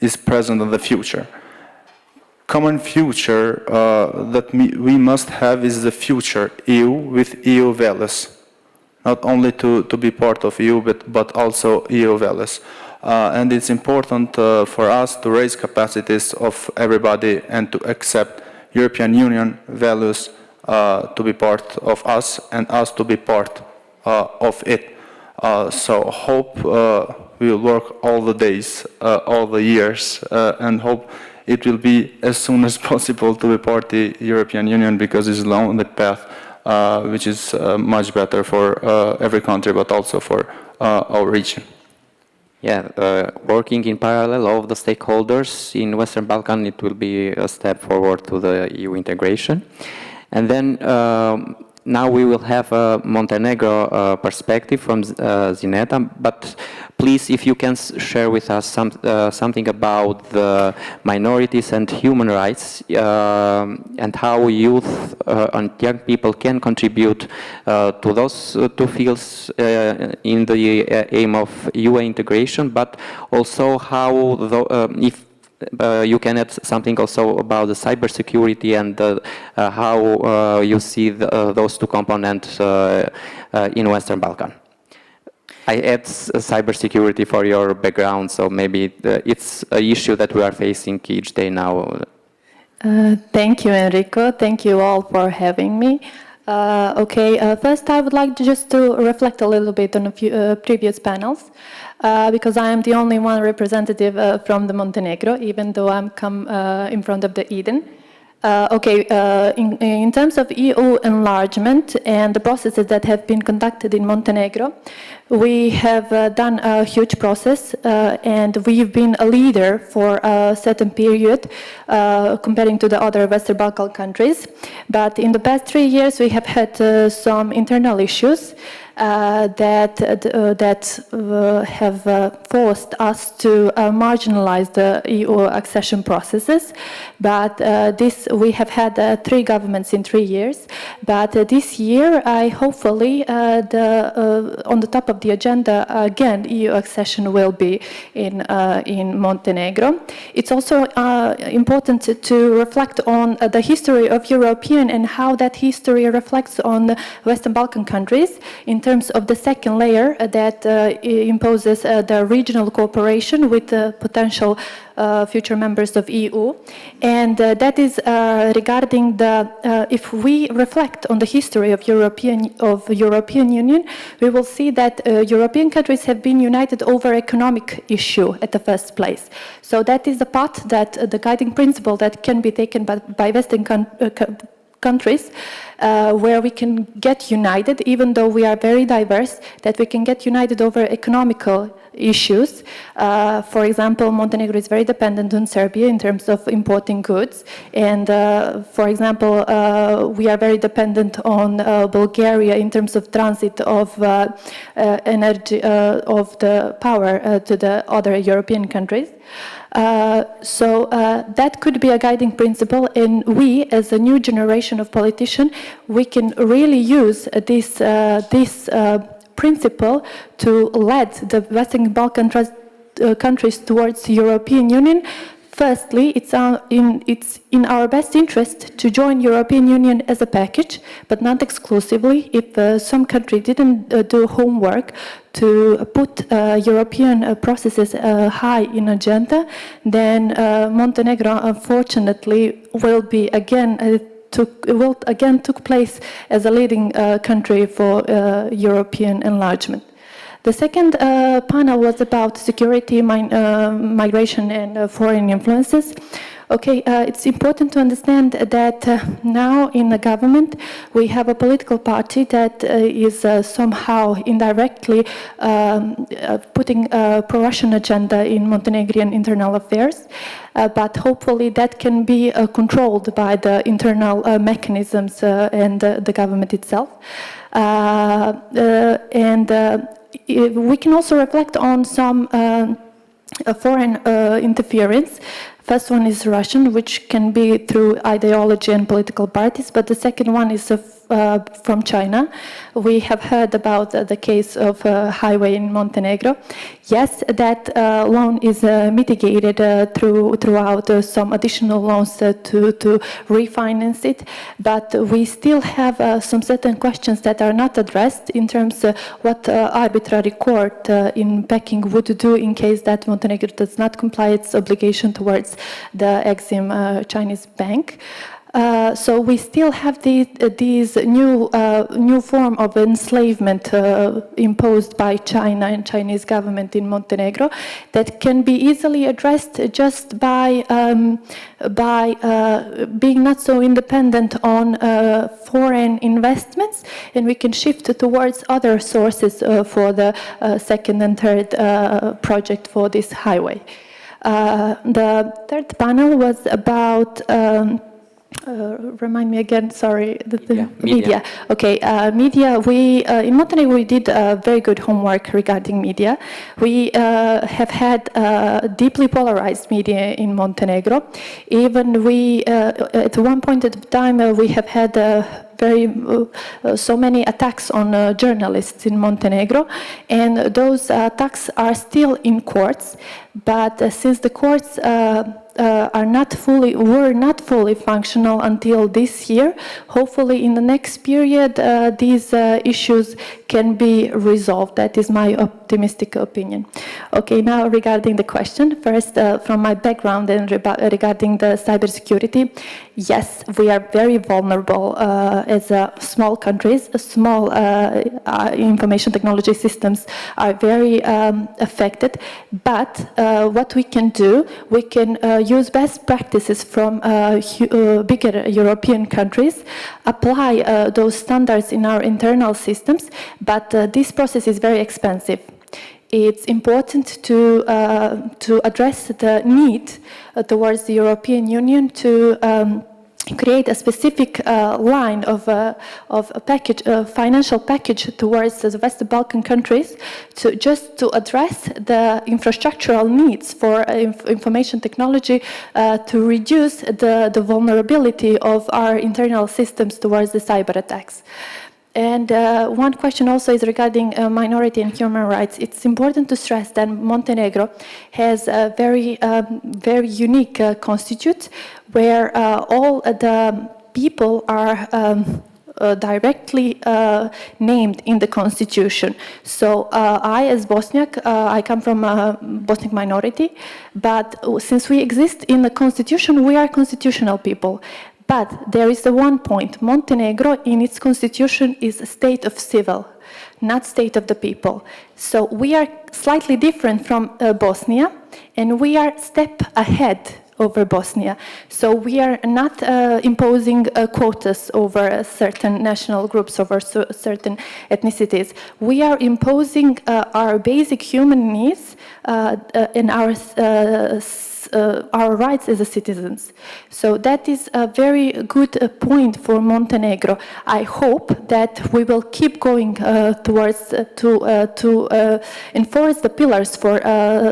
is present in the future. Common future that we must have is the future EU with EU values. Not only to be part of EU, but also EU values. And it's important for us to raise capacities of everybody and to accept European Union values to be part of us, and us to be part of it. So hope we will work all the days, all the years, and hope it will be as soon as possible to be part of the European Union, because it's along the path which is much better for every country, but also for our region. Yeah, working in parallel of the stakeholders in Western Balkan, it will be a step forward to the EU integration. And then now we will have a Montenegro perspective from Zineta, but please, if you can share with us something about the minorities and human rights, and how youth and young people can contribute to those two fields in the aim of EU integration, but also how, if you can add something also about the cybersecurity and how you see those two components in Western Balkan. I add cybersecurity for your background, so maybe it's an issue that we are facing each day now. Thank you, Enrico. Thank you all for having me. First I would like to reflect a little bit on a few previous panels, because I am the only one representative from the Montenegro, even though I'm come in front of the EDYN. In terms of EU enlargement and the processes that have been conducted in Montenegro, we have done a huge process, and we've been a leader for a certain period comparing to the other Western Balkan countries. But in the past 3 years, we have had some internal issues, that have forced us to marginalize the EU accession processes. But we have had 3 governments in 3 years. But this year, hopefully, on the top of the agenda again, EU accession will be in Montenegro. It's also important to reflect on the history of European and how that history reflects on the Western Balkan countries in terms of the second layer that imposes the regional cooperation with the potential future members of EU. And that is regarding if we reflect on the history of European Union, we will see that European countries have been united over economic issue at the first place. So that is the path that the guiding principle that can be taken by Western countries where we can get united, even though we are very diverse, that we can get united over economical issues. For example, Montenegro is very dependent on Serbia in terms of importing goods. And for example, we are very dependent on Bulgaria in terms of transit of energy, of the power to the other European countries. So that could be a guiding principle, and we, as a new generation of politicians, we can really use this principle to lead the Western Balkan countries towards the European Union. Firstly, it's in our best interest to join European Union as a package, but not exclusively. If some country didn't do homework to put European processes high in agenda, then Montenegro, unfortunately, will again took place as a leading country for European enlargement. The second panel was about security, migration, and foreign influences. Okay, it's important to understand that now in the government we have a political party that is somehow indirectly putting a pro-Russian agenda in Montenegrin internal affairs. But hopefully that can be controlled by the internal mechanisms and the government itself. We can also reflect on some foreign interference. First one is Russian, which can be through ideology and political parties, but the second one is from China. We have heard about the case of highway in Montenegro. Yes, that loan is mitigated throughout some additional loans to refinance it, but we still have some certain questions that are not addressed in terms of what arbitrary court in Peking would do in case that Montenegro does not comply its obligation towards the Exim Chinese bank. So we still have these new form of enslavement imposed by China and Chinese government in Montenegro that can be easily addressed just by being not so independent on foreign investments, and we can shift towards other sources for the second and third project for this highway. The third panel was about remind me again, sorry. Media. Okay, media. We in Montenegro we did very good homework regarding media. We have had deeply polarized media in Montenegro. Even we at one point at time we have had so many attacks on journalists in Montenegro, and those attacks are still in courts. But since the courts were not fully functional until this year, hopefully in the next period these issues can be resolved. That is my optimistic opinion. Okay, now regarding the question, first from my background and regarding the cybersecurity, yes, we are very vulnerable as small countries. Small information technology systems are very affected, but what we can do, we can use best practices from bigger European countries, apply those standards in our internal systems, but this process is very expensive. It's important to address the need towards the European Union to create a specific line of a package, financial package towards the Western Balkan countries to address the infrastructural needs for information technology to reduce the vulnerability of our internal systems towards the cyber attacks. And one question also is regarding minority and human rights. It's important to stress that Montenegro has a very unique constitution where all the people are directly named in the constitution. So I, as Bosniak, I come from a Bosniak minority, but since we exist in the constitution, we are constitutional people. But there is the one point. Montenegro, in its constitution, is a state of civil, not state of the people. So we are slightly different from Bosnia, and we are a step ahead over Bosnia. So we are not imposing quotas over certain national groups, over certain ethnicities. We are imposing our basic human needs and our rights as citizens. So that is a very good point for Montenegro. I hope that we will keep going towards to enforce the pillars for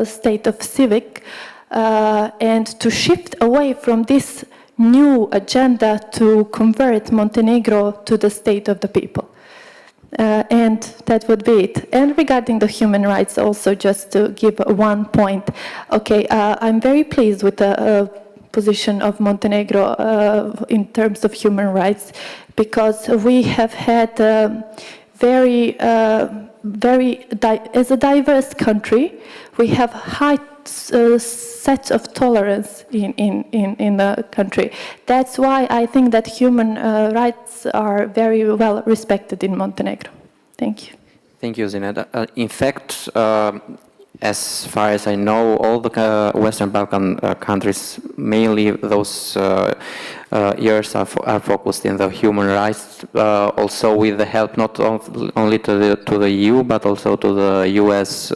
state of civic and to shift away from this new agenda to convert Montenegro to the state of the people. And that would be it. And regarding the human rights, also just to give one point. Okay, I'm very pleased with the position of Montenegro in terms of human rights, because we have had as a diverse country, we have high sets of tolerance in the country. That's why I think that human rights are very well respected in Montenegro. Thank you. Thank you, Zineta. In fact, as far as I know, all the Western Balkan countries, mainly those years are focused in the human rights, also with the help not only to the EU, but also to the US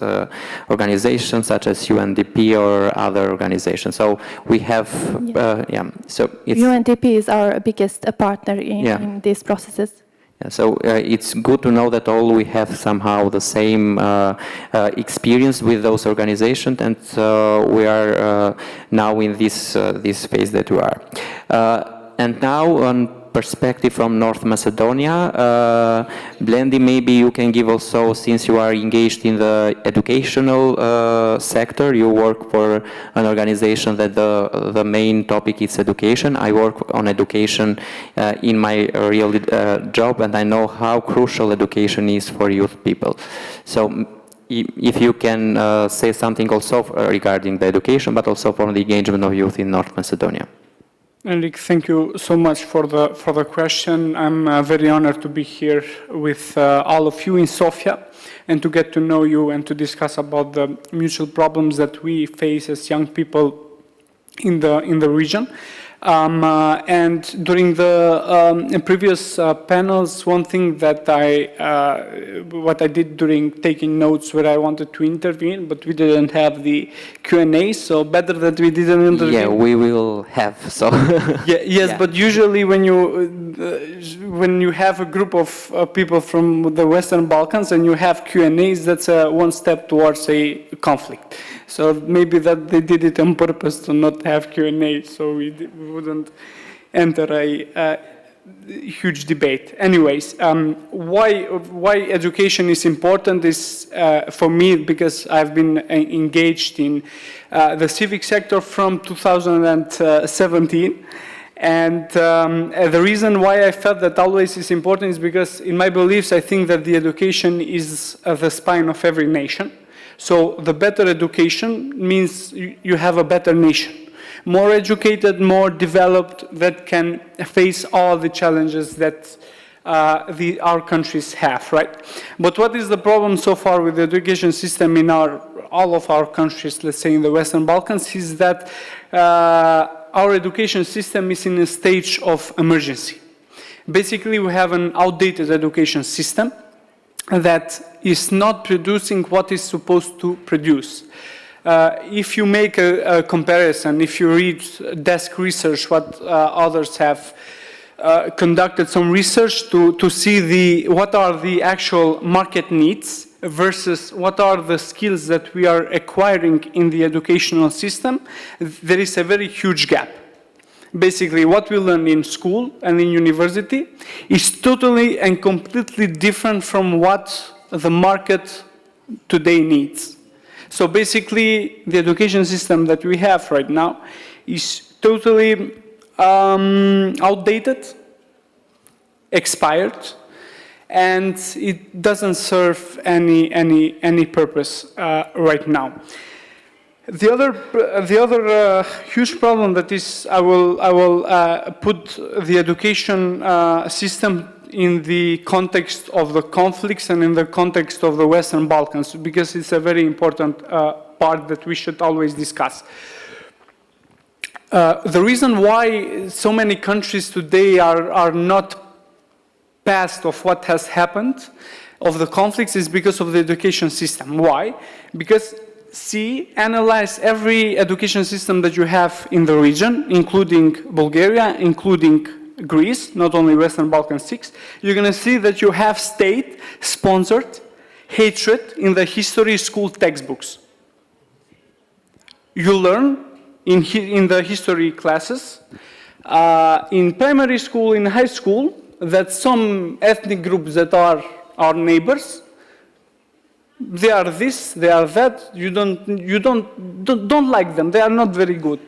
organizations such as UNDP or other organizations. So we have, so it's, UNDP is our biggest partner in these processes. So it's good to know that all we have somehow the same experience with those organizations, and we are now in this phase that we are. And now on perspective from North Macedonia, Blendi, maybe you can give also, since you are engaged in the educational sector, you work for an organization that the main topic is education. I work on education in my real job, and I know how crucial education is for youth people. So if you can say something also regarding the education, but also for the engagement of youth in North Macedonia. Enrik, thank you so much for the question. I'm very honored to be here with all of you in Sofia and to get to know you and to discuss about the mutual problems that we face as young people in the region. And during the previous panels, one thing that what I did during taking notes where I wanted to intervene, but we didn't have the Q&A, so better that we didn't intervene. Yeah, we will have, so. Yes, yeah. But usually when you have a group of people from the Western Balkans and you have Q&As, that's one step towards a conflict. So maybe that they did it on purpose to not have Q&A, so we wouldn't enter a huge debate. Anyways, why education is important is for me because I've been engaged in the civic sector from 2017. And the reason why I felt that always is important is because in my beliefs, I think that the education is the spine of every nation. So the better education means you have a better nation. More educated, more developed, that can face all the challenges that our countries have, right? But what is the problem so far with the education system in all of our countries, let's say in the Western Balkans, is that our education system is in a stage of emergency. Basically, we have an outdated education system that is not producing what it's supposed to produce. If you make a comparison, if you read desk research, what others have conducted some research to see what are the actual market needs versus what are the skills that we are acquiring in the educational system, there is a very huge gap. Basically, what we learn in school and in university is totally and completely different from what the market today needs. So basically, the education system that we have right now is totally outdated, expired, and it doesn't serve any purpose right now. The other huge problem that is, I will put the education system in the context of the conflicts and in the context of the Western Balkans, because it's a very important part that we should always discuss. The reason why so many countries today are not past of what has happened of the conflicts is because of the education system. Why? Because analyze every education system that you have in the region, including Bulgaria, including Greece, not only Western Balkans 6, you're going to see that you have state-sponsored hatred in the history school textbooks. You learn in the history classes, in primary school, in high school, that some ethnic groups that are our neighbors, they are this, they are that, you don't like them, they are not very good.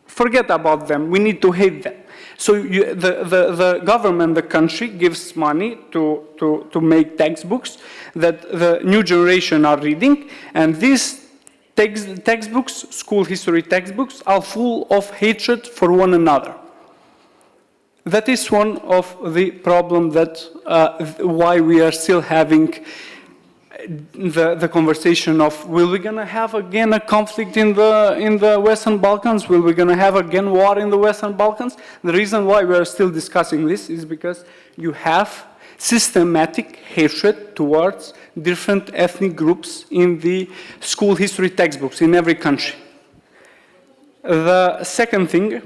Forget about them, we need to hate them. So the government, the country, gives money to make textbooks that the new generation are reading, and these textbooks, school history textbooks, are full of hatred for one another. That is one of the problems that why we are still having the conversation of, will we gonna have again a conflict in the Western Balkans? Will we gonna have again war in the Western Balkans? The reason why we are still discussing this is because you have systematic hatred towards different ethnic groups in the school history textbooks in every country. The second thing,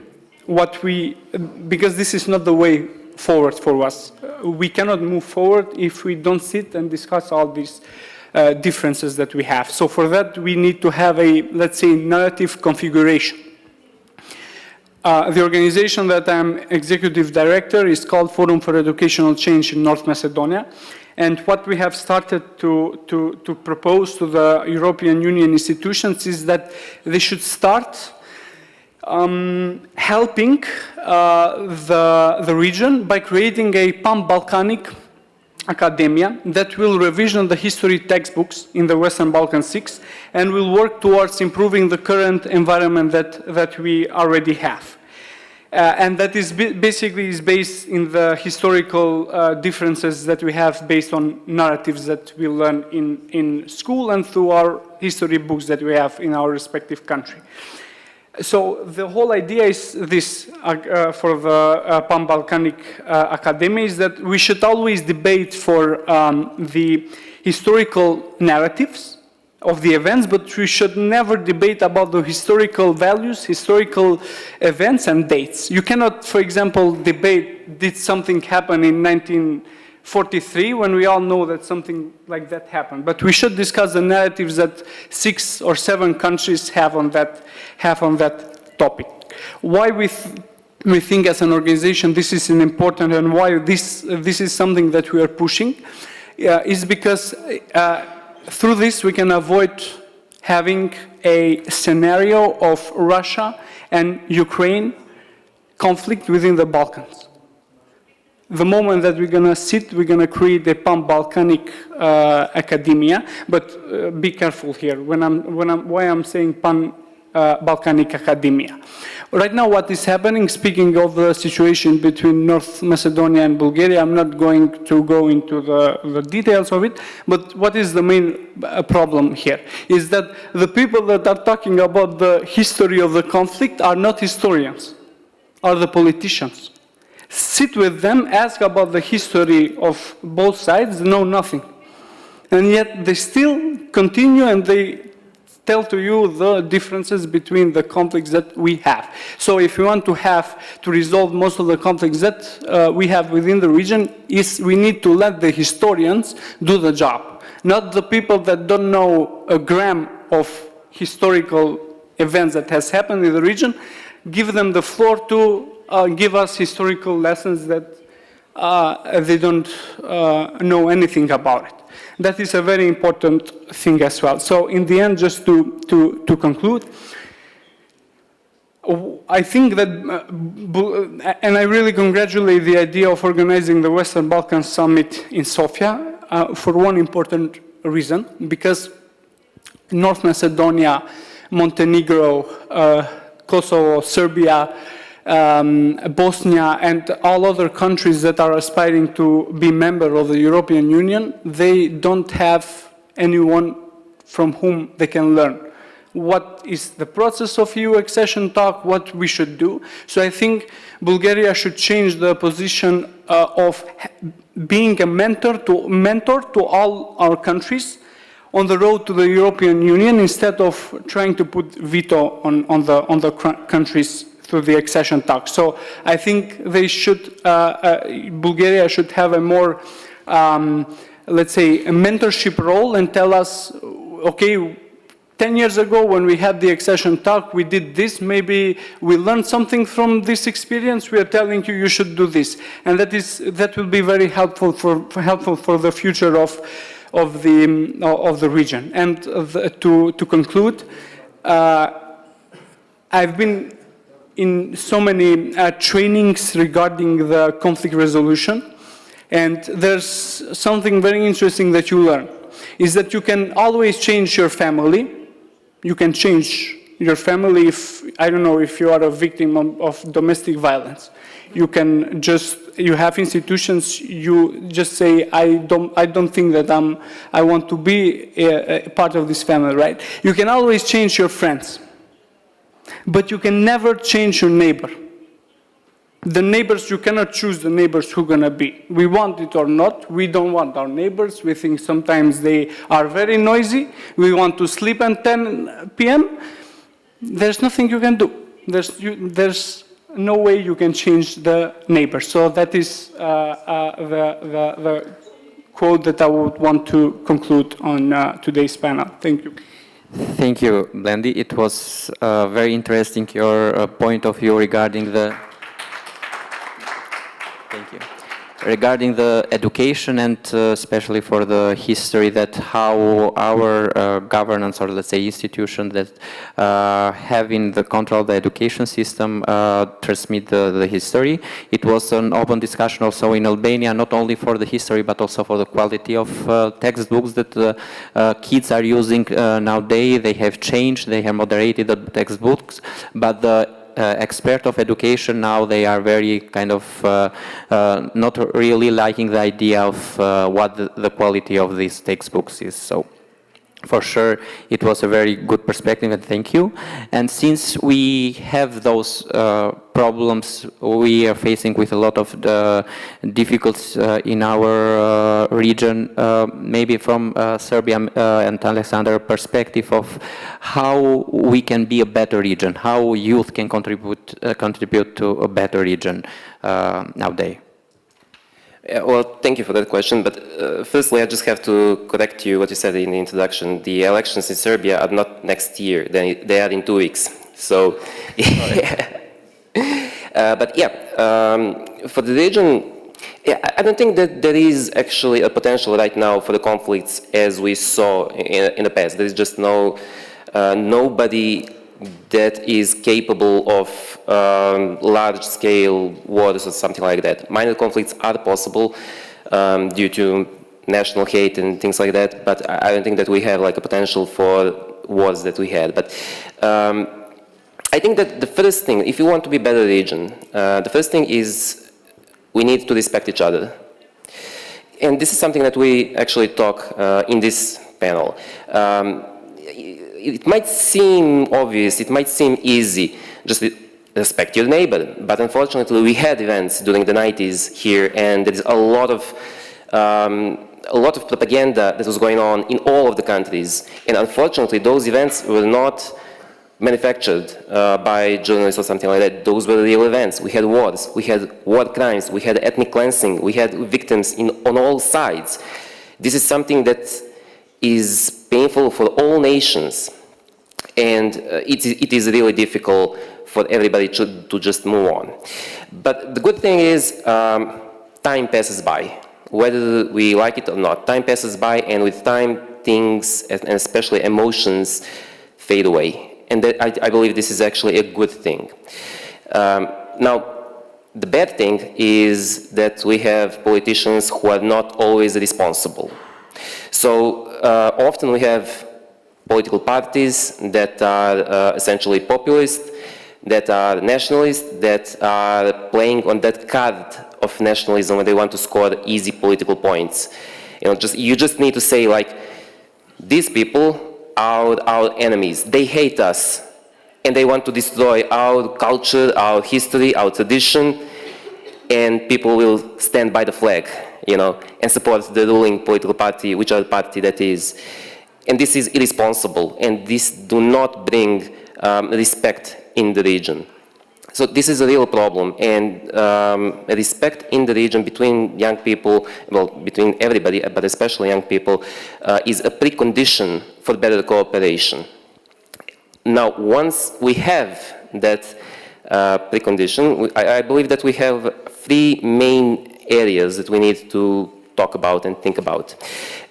because this is not the way forward for us. We cannot move forward if we don't sit and discuss all these differences that we have. So for that, we need to have a, let's say, narrative configuration. The organization that I'm executive director is called Forum for Educational Change in North Macedonia. And what we have started to propose to the European Union institutions is that they should start helping the region by creating a pan-Balkanic academia that will revision the history textbooks in the Western Balkans 6 and will work towards improving the current environment that we already have. And that is basically based in the historical differences that we have based on narratives that we learn in school and through our history books that we have in our respective country. So the whole idea is this for the Pan-Balkanic Academy is that we should always debate for the historical narratives of the events, but we should never debate about the historical values, historical events and dates. You cannot, for example, debate, did something happen in 1943 when we all know that something like that happened. But we should discuss the narratives that 6 or 7 countries have on that topic. Why we think as an organization this is important and why this is something that we are pushing is because through this we can avoid having a scenario of Russia and Ukraine conflict within the Balkans. The moment that we're going to sit, we're going to create a pan-Balkanic academia, but be careful here why I'm saying pan-Balkanic academia. Right now what is happening, speaking of the situation between North Macedonia and Bulgaria, I'm not going to go into the details of it, but what is the main problem here is that the people that are talking about the history of the conflict are not historians, are the politicians. Sit with them, ask about the history of both sides, know nothing. And yet they still continue and they tell to you the differences between the conflicts that we have. So if we want to resolve most of the conflicts that we have within the region, we need to let the historians do the job, not the people that don't know a gram of historical events that has happened in the region. Give them the floor to give us historical lessons that they don't know anything about it. That is a very important thing as well. So in the end, just to conclude, I think that, and I really congratulate the idea of organizing the Western Balkans Summit in Sofia for one important reason, because North Macedonia, Montenegro, Kosovo, Serbia, Bosnia, and all other countries that are aspiring to be member of the European Union, they don't have anyone from whom they can learn what is the process of EU accession talk, what we should do. So I think Bulgaria should change the position of being a mentor to all our countries on the road to the European Union, instead of trying to put veto on the countries through the accession talks. So I think they should, Bulgaria should have a more, let's say, a mentorship role and tell us, okay, 10 years ago when we had the accession talk, we did this, maybe we learned something from this experience, we are telling you, you should do this. And that will be very helpful for the future of the region. And to conclude, I've been in so many trainings regarding the conflict resolution, and there's something very interesting that you learn, is that you can always change your family. You can change your family if, I don't know, if you are a victim of domestic violence. You can just, you have institutions, you just say, I don't think that I want to be a part of this family, right? You can always change your friends, but you can never change your neighbor. The neighbors, you cannot choose the neighbors who are gonna be. We want it or not, we don't want our neighbors. We think sometimes they are very noisy. We want to sleep at 10 p.m. There's nothing you can do. There's no way you can change the neighbor. So that is the quote that I would want to conclude on today's panel. Thank you. Thank you, Blendi. It was very interesting, your point of view regarding the regarding the education, and especially for the history, that how our governance, or let's say institution that having the control of the education system transmit the history. It was an open discussion also in Albania, not only for the history but also for the quality of textbooks that kids are using nowadays. They have changed, they have moderated the textbooks, but the expert of education now, they are very kind of not really liking the idea of what the quality of these textbooks is. So for sure it was a very good perspective, and thank you. And since we have those problems we are facing with a lot of the difficulties in our region, maybe from Serbia and Alexander perspective of how we can be a better region, how youth can contribute to a better region nowadays. Well, thank you for that question, but firstly I just have to correct you what you said in the introduction. The elections in Serbia are not next year, they are in 2 weeks. So, but yeah, for the region, I don't think that there is actually a potential right now for the conflicts as we saw in the past. There is just nobody that is capable of large-scale wars or something like that. Minor conflicts are possible due to national hate and things like that, but I don't think that we have like a potential for wars that we had. But I think that the first thing, if you want to be a better region, the first thing is we need to respect each other. And this is something that we actually talk in this panel. It might seem obvious, it might seem easy, just respect your neighbor. But unfortunately, we had events during the 90s here, and there is a lot a lot of propaganda that was going on in all of the countries. And unfortunately, those events were not manufactured by journalists or something like that. Those were real events. We had wars, we had war crimes, we had ethnic cleansing, we had victims on all sides. This is something that is painful for all nations. And it is really difficult for everybody to just move on. But the good thing is time passes by. Whether we like it or not, time passes by, and with time, things, and especially emotions, fade away. And that, I believe this is actually a good thing. Now, the bad thing is that we have politicians who are not always responsible. So often we have political parties that are essentially populist, that are nationalist, that are playing on that card of nationalism when they want to score easy political points. You just need to say, like, these people are our enemies. They hate us, and they want to destroy our culture, our history, our tradition, and people will stand by the flag, and support the ruling political party, whichever party that is. And this is irresponsible, and this do not bring respect in the region. So this is a real problem, and respect in the region between young people, well, between everybody, but especially young people, is a precondition for better cooperation. Now, once we have that precondition, I believe that we have three main areas that we need to talk about and think about.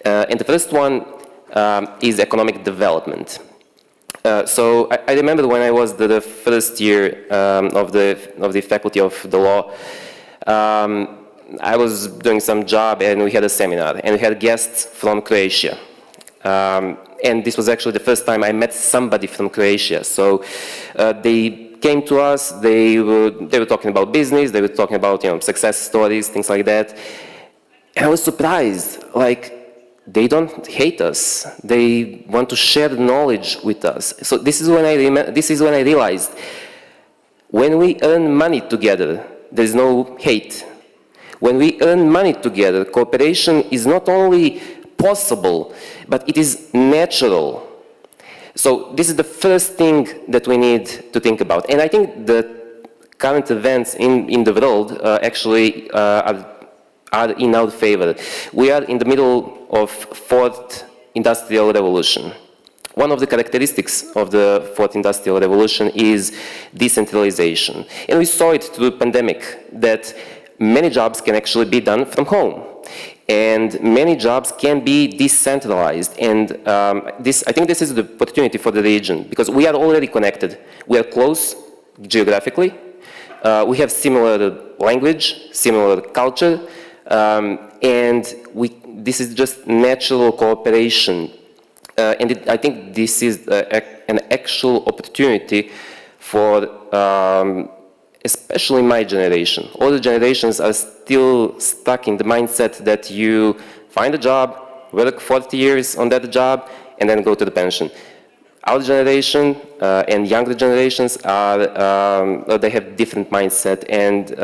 And the first one is economic development. So I remember when I was the first year of the faculty of the law, I was doing some job and we had a seminar and we had guests from Croatia. And this was actually the first time I met somebody from Croatia. So they came to us, they were talking about business, they were talking about success stories, things like that. And I was surprised, like, they don't hate us. They want to share knowledge with us. So this is when I realized, when we earn money together, there is no hate. When we earn money together, cooperation is not only possible, but it is natural. So this is the first thing that we need to think about. And I think the current events in the world actually are in our favor. We are in the middle of fourth industrial revolution. One of the characteristics of the fourth industrial revolution is decentralization. And we saw it through the pandemic, that many jobs can actually be done from home. And many jobs can be decentralized. And I think this is the opportunity for the region, because we are already connected. We are close geographically. We have similar language, similar culture. And this is just natural cooperation. I think this is an actual opportunity for, especially my generation. All the generations are still stuck in the mindset that you find a job, work 40 years on that job, and then go to the pension. Our generation and younger generations they have different mindset, and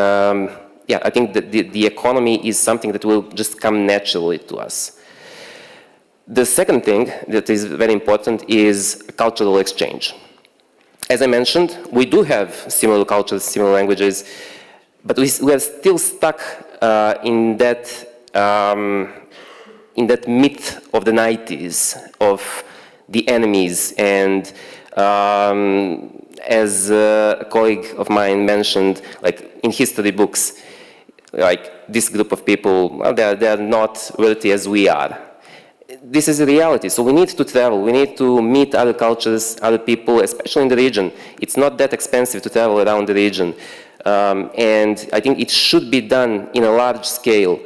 yeah, I think that the economy is something that will just come naturally to us. The second thing that is very important is cultural exchange. As I mentioned, we do have similar cultures, similar languages, but we are still stuck in that myth of the 90s of the enemies. And as a colleague of mine mentioned, like in history books, like this group of people, well, they are not worthy as we are. This is a reality. So we need to travel. We need to meet other cultures, other people, especially in the region. It's not that expensive to travel around the region. And I think it should be done in a large scale.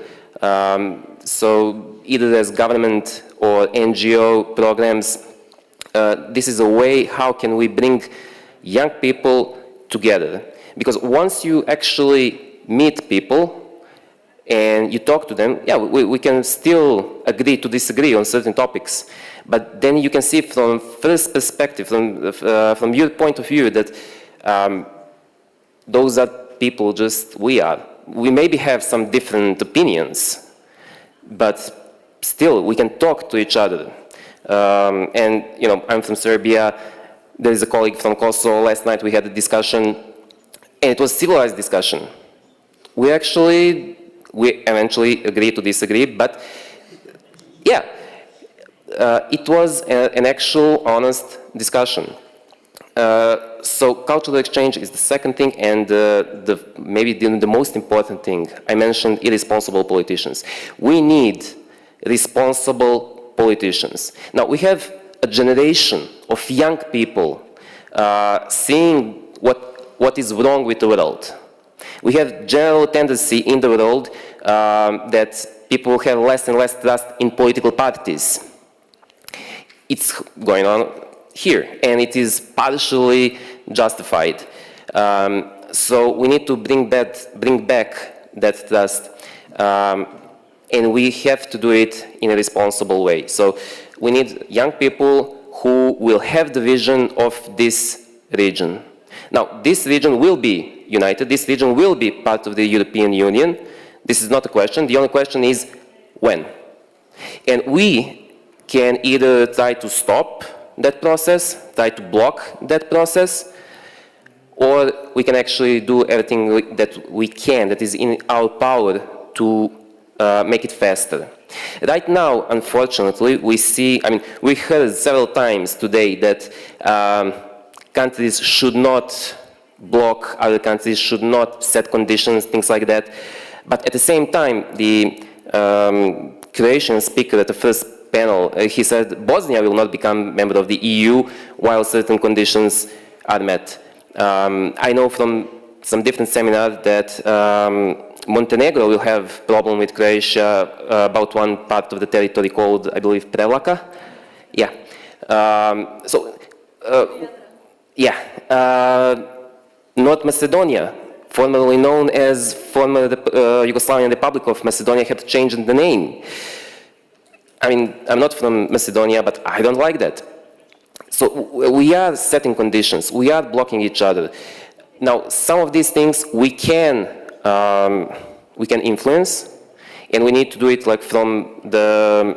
So either as government or NGO programs, this is a way how can we bring young people together. Because once you actually meet people and you talk to them, yeah, we can still agree to disagree on certain topics, but then you can see from first perspective, from your point of view, that those are people just we are. We maybe have some different opinions, but still we can talk to each other. And I'm from Serbia. There is a colleague from Kosovo. Last night we had a discussion, and it was civilized discussion. We eventually agreed to disagree, but yeah, it was an actual, honest discussion. So cultural exchange is the second thing, and maybe the most important thing. I mentioned irresponsible politicians. We need responsible politicians. Now, we have a generation of young people seeing what is wrong with the world. We have general tendency in the world that people have less and less trust in political parties. It's going on here, and it is partially justified. So we need to bring back that trust, and we have to do it in a responsible way. So we need young people who will have the vision of this region. Now, this region will be united. This region will be part of the European Union. This is not a question. The only question is when. And we can either try to stop that process, try to block that process, or we can actually do everything that we can, that is in our power, to make it faster. Right now, unfortunately, we heard several times today that countries should not block other countries, should not set conditions, things like that. But at the same time, the Croatian speaker at the first panel, he said Bosnia will not become a member of the EU while certain conditions are met. I know from some different seminars that Montenegro will have problem with Croatia about one part of the territory called, I believe, Prevlaka. Yeah. North Macedonia, formerly known as former Yugoslavian Republic of Macedonia, have changed the name. I mean, I'm not from Macedonia, but I don't like that. So we are setting conditions. We are blocking each other. Now, some of these things we can influence, and we need to do it like from the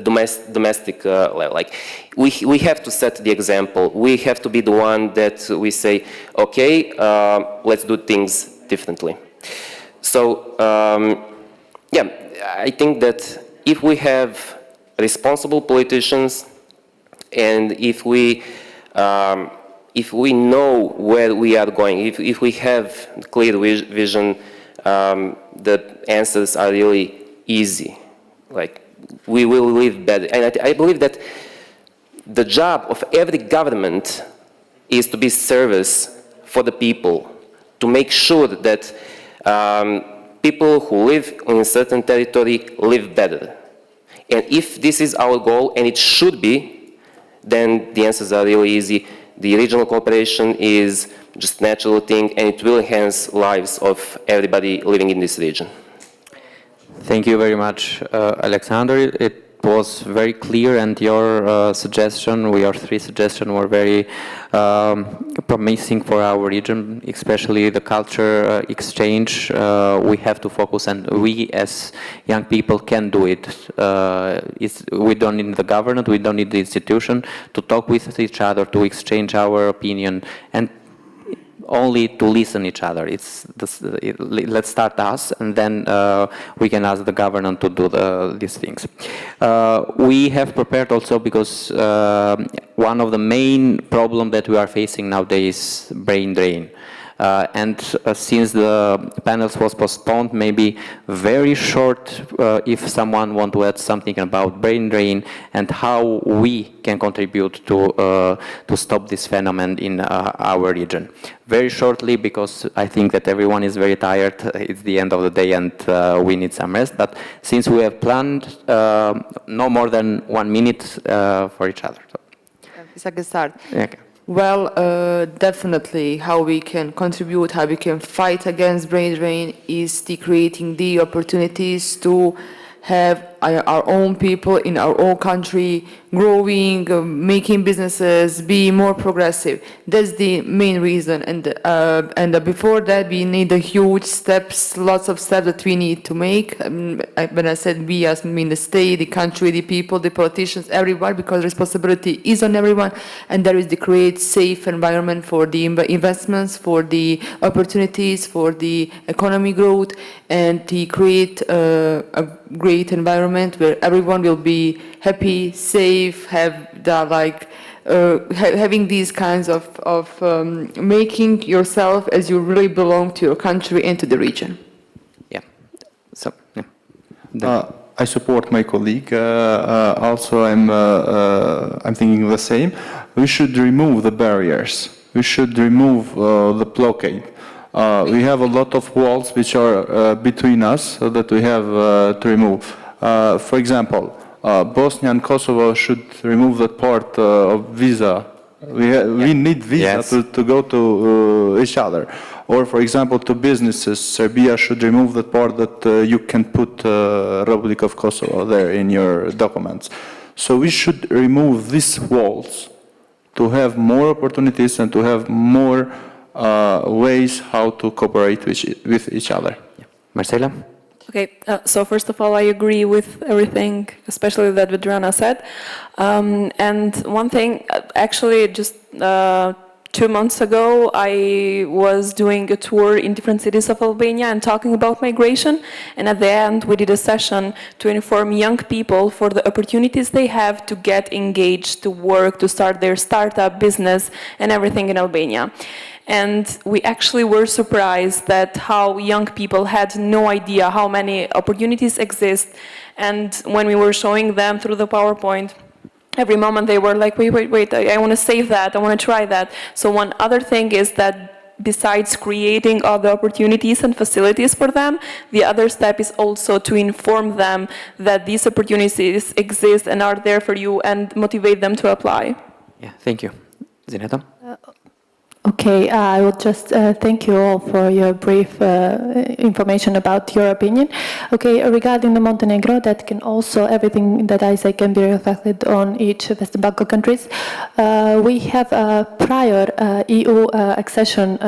domestic level. Like we have to set the example. We have to be the one that we say, okay, let's do things differently. So yeah, I think that if we have responsible politicians, and if we know where we are going, if we have clear vision, the answers are really easy. Like, we will live better. And I believe that the job of every government is to be service for the people, to make sure that people who live in a certain territory live better. And if this is our goal, and it should be, then the answers are really easy. The regional cooperation is just a natural thing, and it will enhance lives of everybody living in this region. Thank you very much, Alexander. It was very clear, and your three suggestions were very promising for our region, especially the culture exchange. We have to focus, and we as young people can do it. We don't need the government, we don't need the institution to talk with each other, to exchange our opinion, and only to listen each other. Let's start us, and then we can ask the government to do these things. We have prepared also, because one of the main problems that we are facing nowadays is brain drain. And since the panels was postponed, maybe very short, if someone want to add something about brain drain and how we can contribute to stop this phenomenon in our region. Very shortly, because I think that everyone is very tired. It's the end of the day, and we need some rest. But since we have planned no more than 1 minute for each other. So. If I can start. Okay. Well, definitely how we can contribute, how we can fight against brain drain is creating the opportunities to have our own people in our own country growing, making businesses, be more progressive. That's the main reason. And before that, we need a huge steps, lots of steps that we need to make. When I said we, I mean the state, the country, the people, the politicians, everyone, because responsibility is on everyone, and there is the create safe environment for the investments, for the opportunities, for the economy growth, and to create a great environment where everyone will be happy, safe, have the having these kinds of making yourself as you really belong to your country and to the region. Yeah. So, yeah. I support my colleague. Also, I'm thinking the same. We should remove the barriers. We should remove the blockade. We have a lot of walls which are between us that we have to remove. For example, Bosnia and Kosovo should remove that part of visa. We need visa to go to each other. Or, for example, to businesses, Serbia should remove that part that you can put Republic of Kosovo there in your documents. So we should remove these walls to have more opportunities and to have more ways how to cooperate with each other. Marsela? Okay, so first of all, I agree with everything, especially that Vedrana said. And one thing, actually, just 2 months ago, I was doing a tour in different cities of Albania and talking about migration. And at the end, we did a session to inform young people for the opportunities they have to get engaged, to work, to start their startup business and everything in Albania. And we actually were surprised that how young people had no idea how many opportunities exist. And when we were showing them through the PowerPoint, every moment they were like, wait, I want to save that, I want to try that. So one other thing is that besides creating all the opportunities and facilities for them, the other step is also to inform them that these opportunities exist and are there for you and motivate them to apply. Yeah, thank you. Zineta? Okay, I would just thank you all for your brief information about your opinion. Okay, regarding the Montenegro, that can also, everything that I say can be reflected on each Western Balkan countries. We have a prior EU accession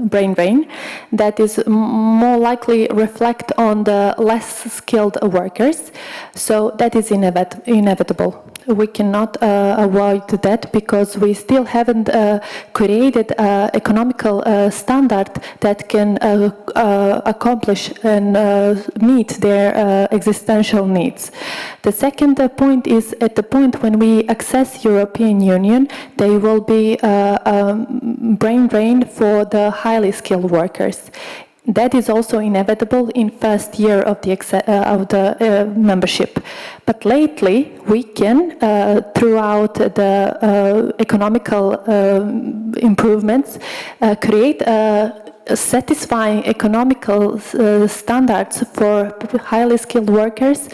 brain drain that is more likely reflect on the less skilled workers. So that is inevitable. We cannot avoid that because we still haven't created economical standard that can accomplish and meet their existential needs. The second point is at the point when we access European Union, there will be a brain drain for the highly skilled workers. That is also inevitable in first year of the membership. But lately, we can, throughout the economical improvements, create satisfying economical standards for highly skilled workers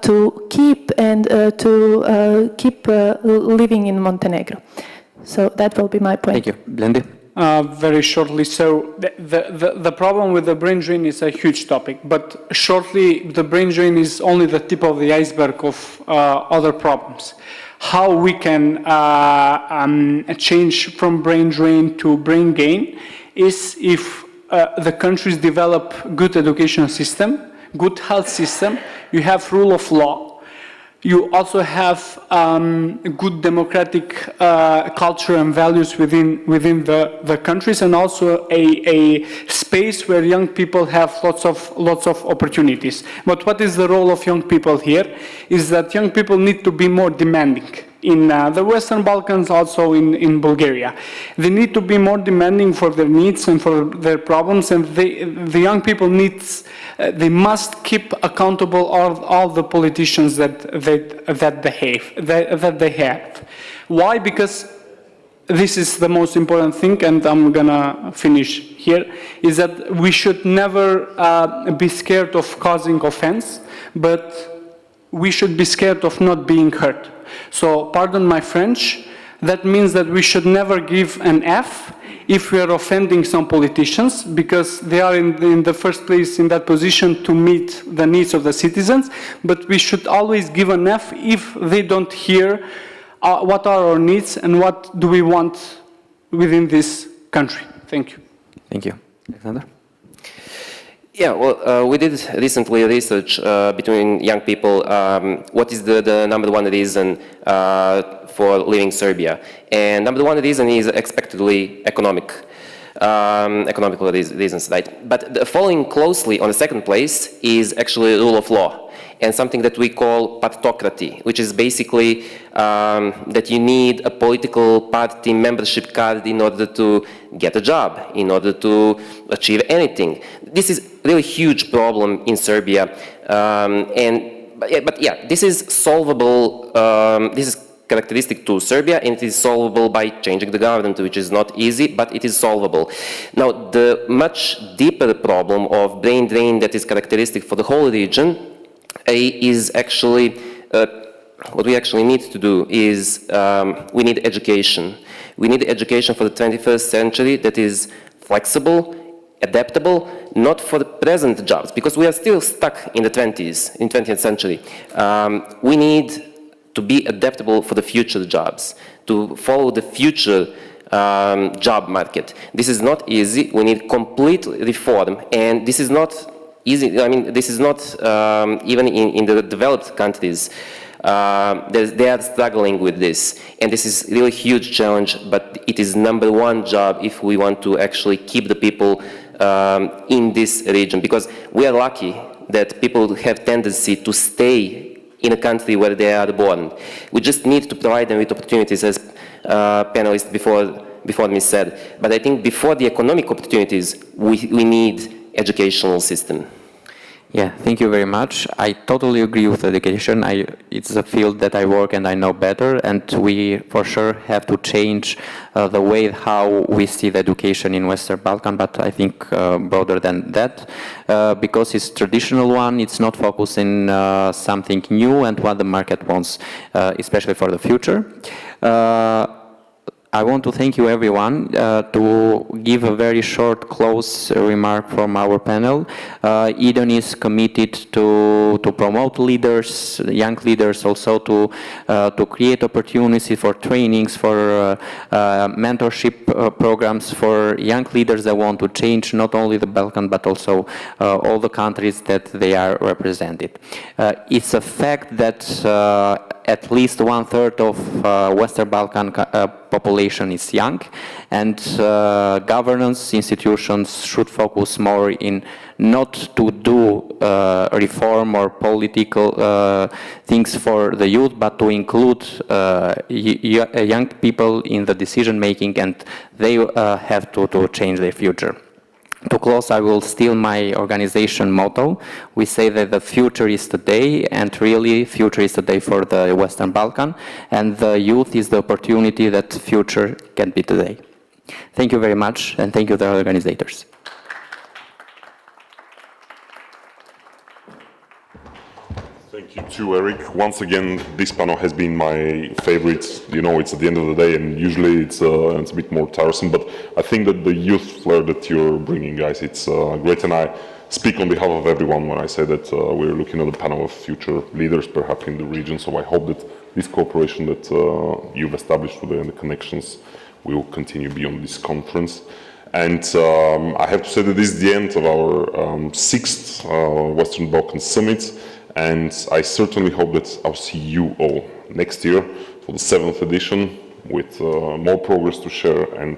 to keep living in Montenegro. So that will be my point. Thank you. Blendi? Very shortly, so the problem with the brain drain is a huge topic, but shortly, the brain drain is only the tip of the iceberg of other problems. How we can change from brain drain to brain gain is if the countries develop good education system, good health system, you have rule of law, you also have good democratic culture and values within the countries, and also a space where young people have lots of opportunities. But what is the role of young people here? Is that young people need to be more demanding. In the Western Balkans, also in Bulgaria. They need to be more demanding for their needs and for their problems, and the young people they must keep accountable all the politicians that they have. Why? Because this is the most important thing, and I'm gonna finish here, is that we should never be scared of causing offense, but we should be scared of not being hurt. So, pardon my French, that means that we should never give an F if we are offending some politicians, because they are in the first place in that position to meet the needs of the citizens, but we should always give an F if they don't hear what are our needs and what do we want within this country. Thank you. Thank you. Alexander? Yeah, well, we did recently research between young people. What is the number one reason for leaving Serbia? And number one reason is expectedly economical reasons, right? But following closely on the second place is actually rule of law and something that we call partocracy, which is basically that you need a political party membership card in order to get a job, in order to achieve anything. This is really huge problem in Serbia, but yeah, this is solvable. This is characteristic to Serbia, and it is solvable by changing the government, which is not easy, but it is solvable. Now, the much deeper problem of brain drain that is characteristic for the whole region is actually what we actually need to do is we need education. We need education for the 21st century that is flexible, adaptable, not for the present jobs, because we are still stuck in the 20th century. We need to be adaptable for the future jobs, to follow the future job market. This is not easy. We need complete reform, and this is not easy. I mean, this is not even in the developed countries. They are struggling with this, and this is really a huge challenge, but it is number one job if we want to actually keep the people in this region, because we are lucky that people have tendency to stay in a country where they are born. We just need to provide them with opportunities, as panelists before me said. But I think before the economic opportunities, we need educational system. Yeah, thank you very much. I totally agree with education. It's a field that I work and I know better, and we for sure have to change the way how we see the education in Western Balkan, but I think broader than that, because it's traditional one, it's not focused in something new and what the market wants, especially for the future. I want to thank you everyone to give a very short close remark from our panel. EDYN is committed to promote leaders, young leaders, also to create opportunities for trainings, for mentorship programs for young leaders that want to change not only the Balkan but also all the countries that they are represented. It's a fact that at least 1/3 of Western Balkan population is young, and governance institutions should focus more in not to do reform or political things for the youth, but to include young people in the decision making, and they have to change their future. To close, I will steal my organization motto. We say that the future is today, and really future is today for the Western Balkan, and the youth is the opportunity that the future can be today. Thank you very much, and thank you to the organizers. Thank you too, Eric. Once again, this panel has been my favorite. You know, it's at the end of the day, and usually it's a bit more tiresome, but I think that the youth flair that you're bringing, guys, it's great, and I speak on behalf of everyone when I say that we're looking at a panel of future leaders, perhaps in the region, so I hope that this cooperation that you've established today and the connections will continue beyond this conference. And I have to say that this is the end of our 6th Western Balkans Summit. And I certainly hope that I'll see you all next year for the 7th edition with more progress to share and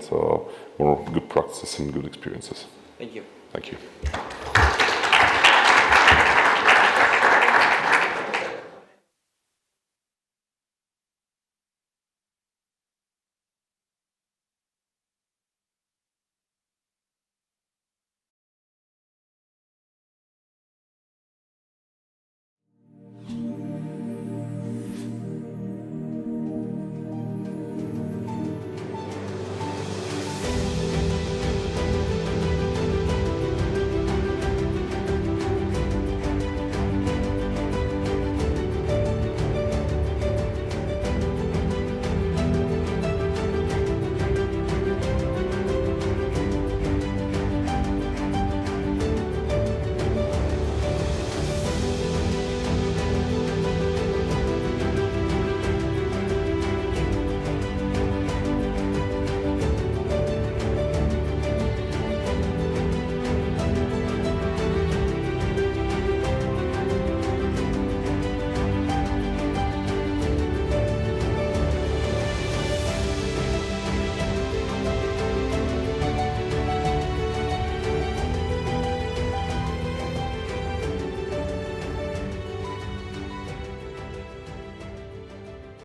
more good practices and good experiences. Thank you. Thank you.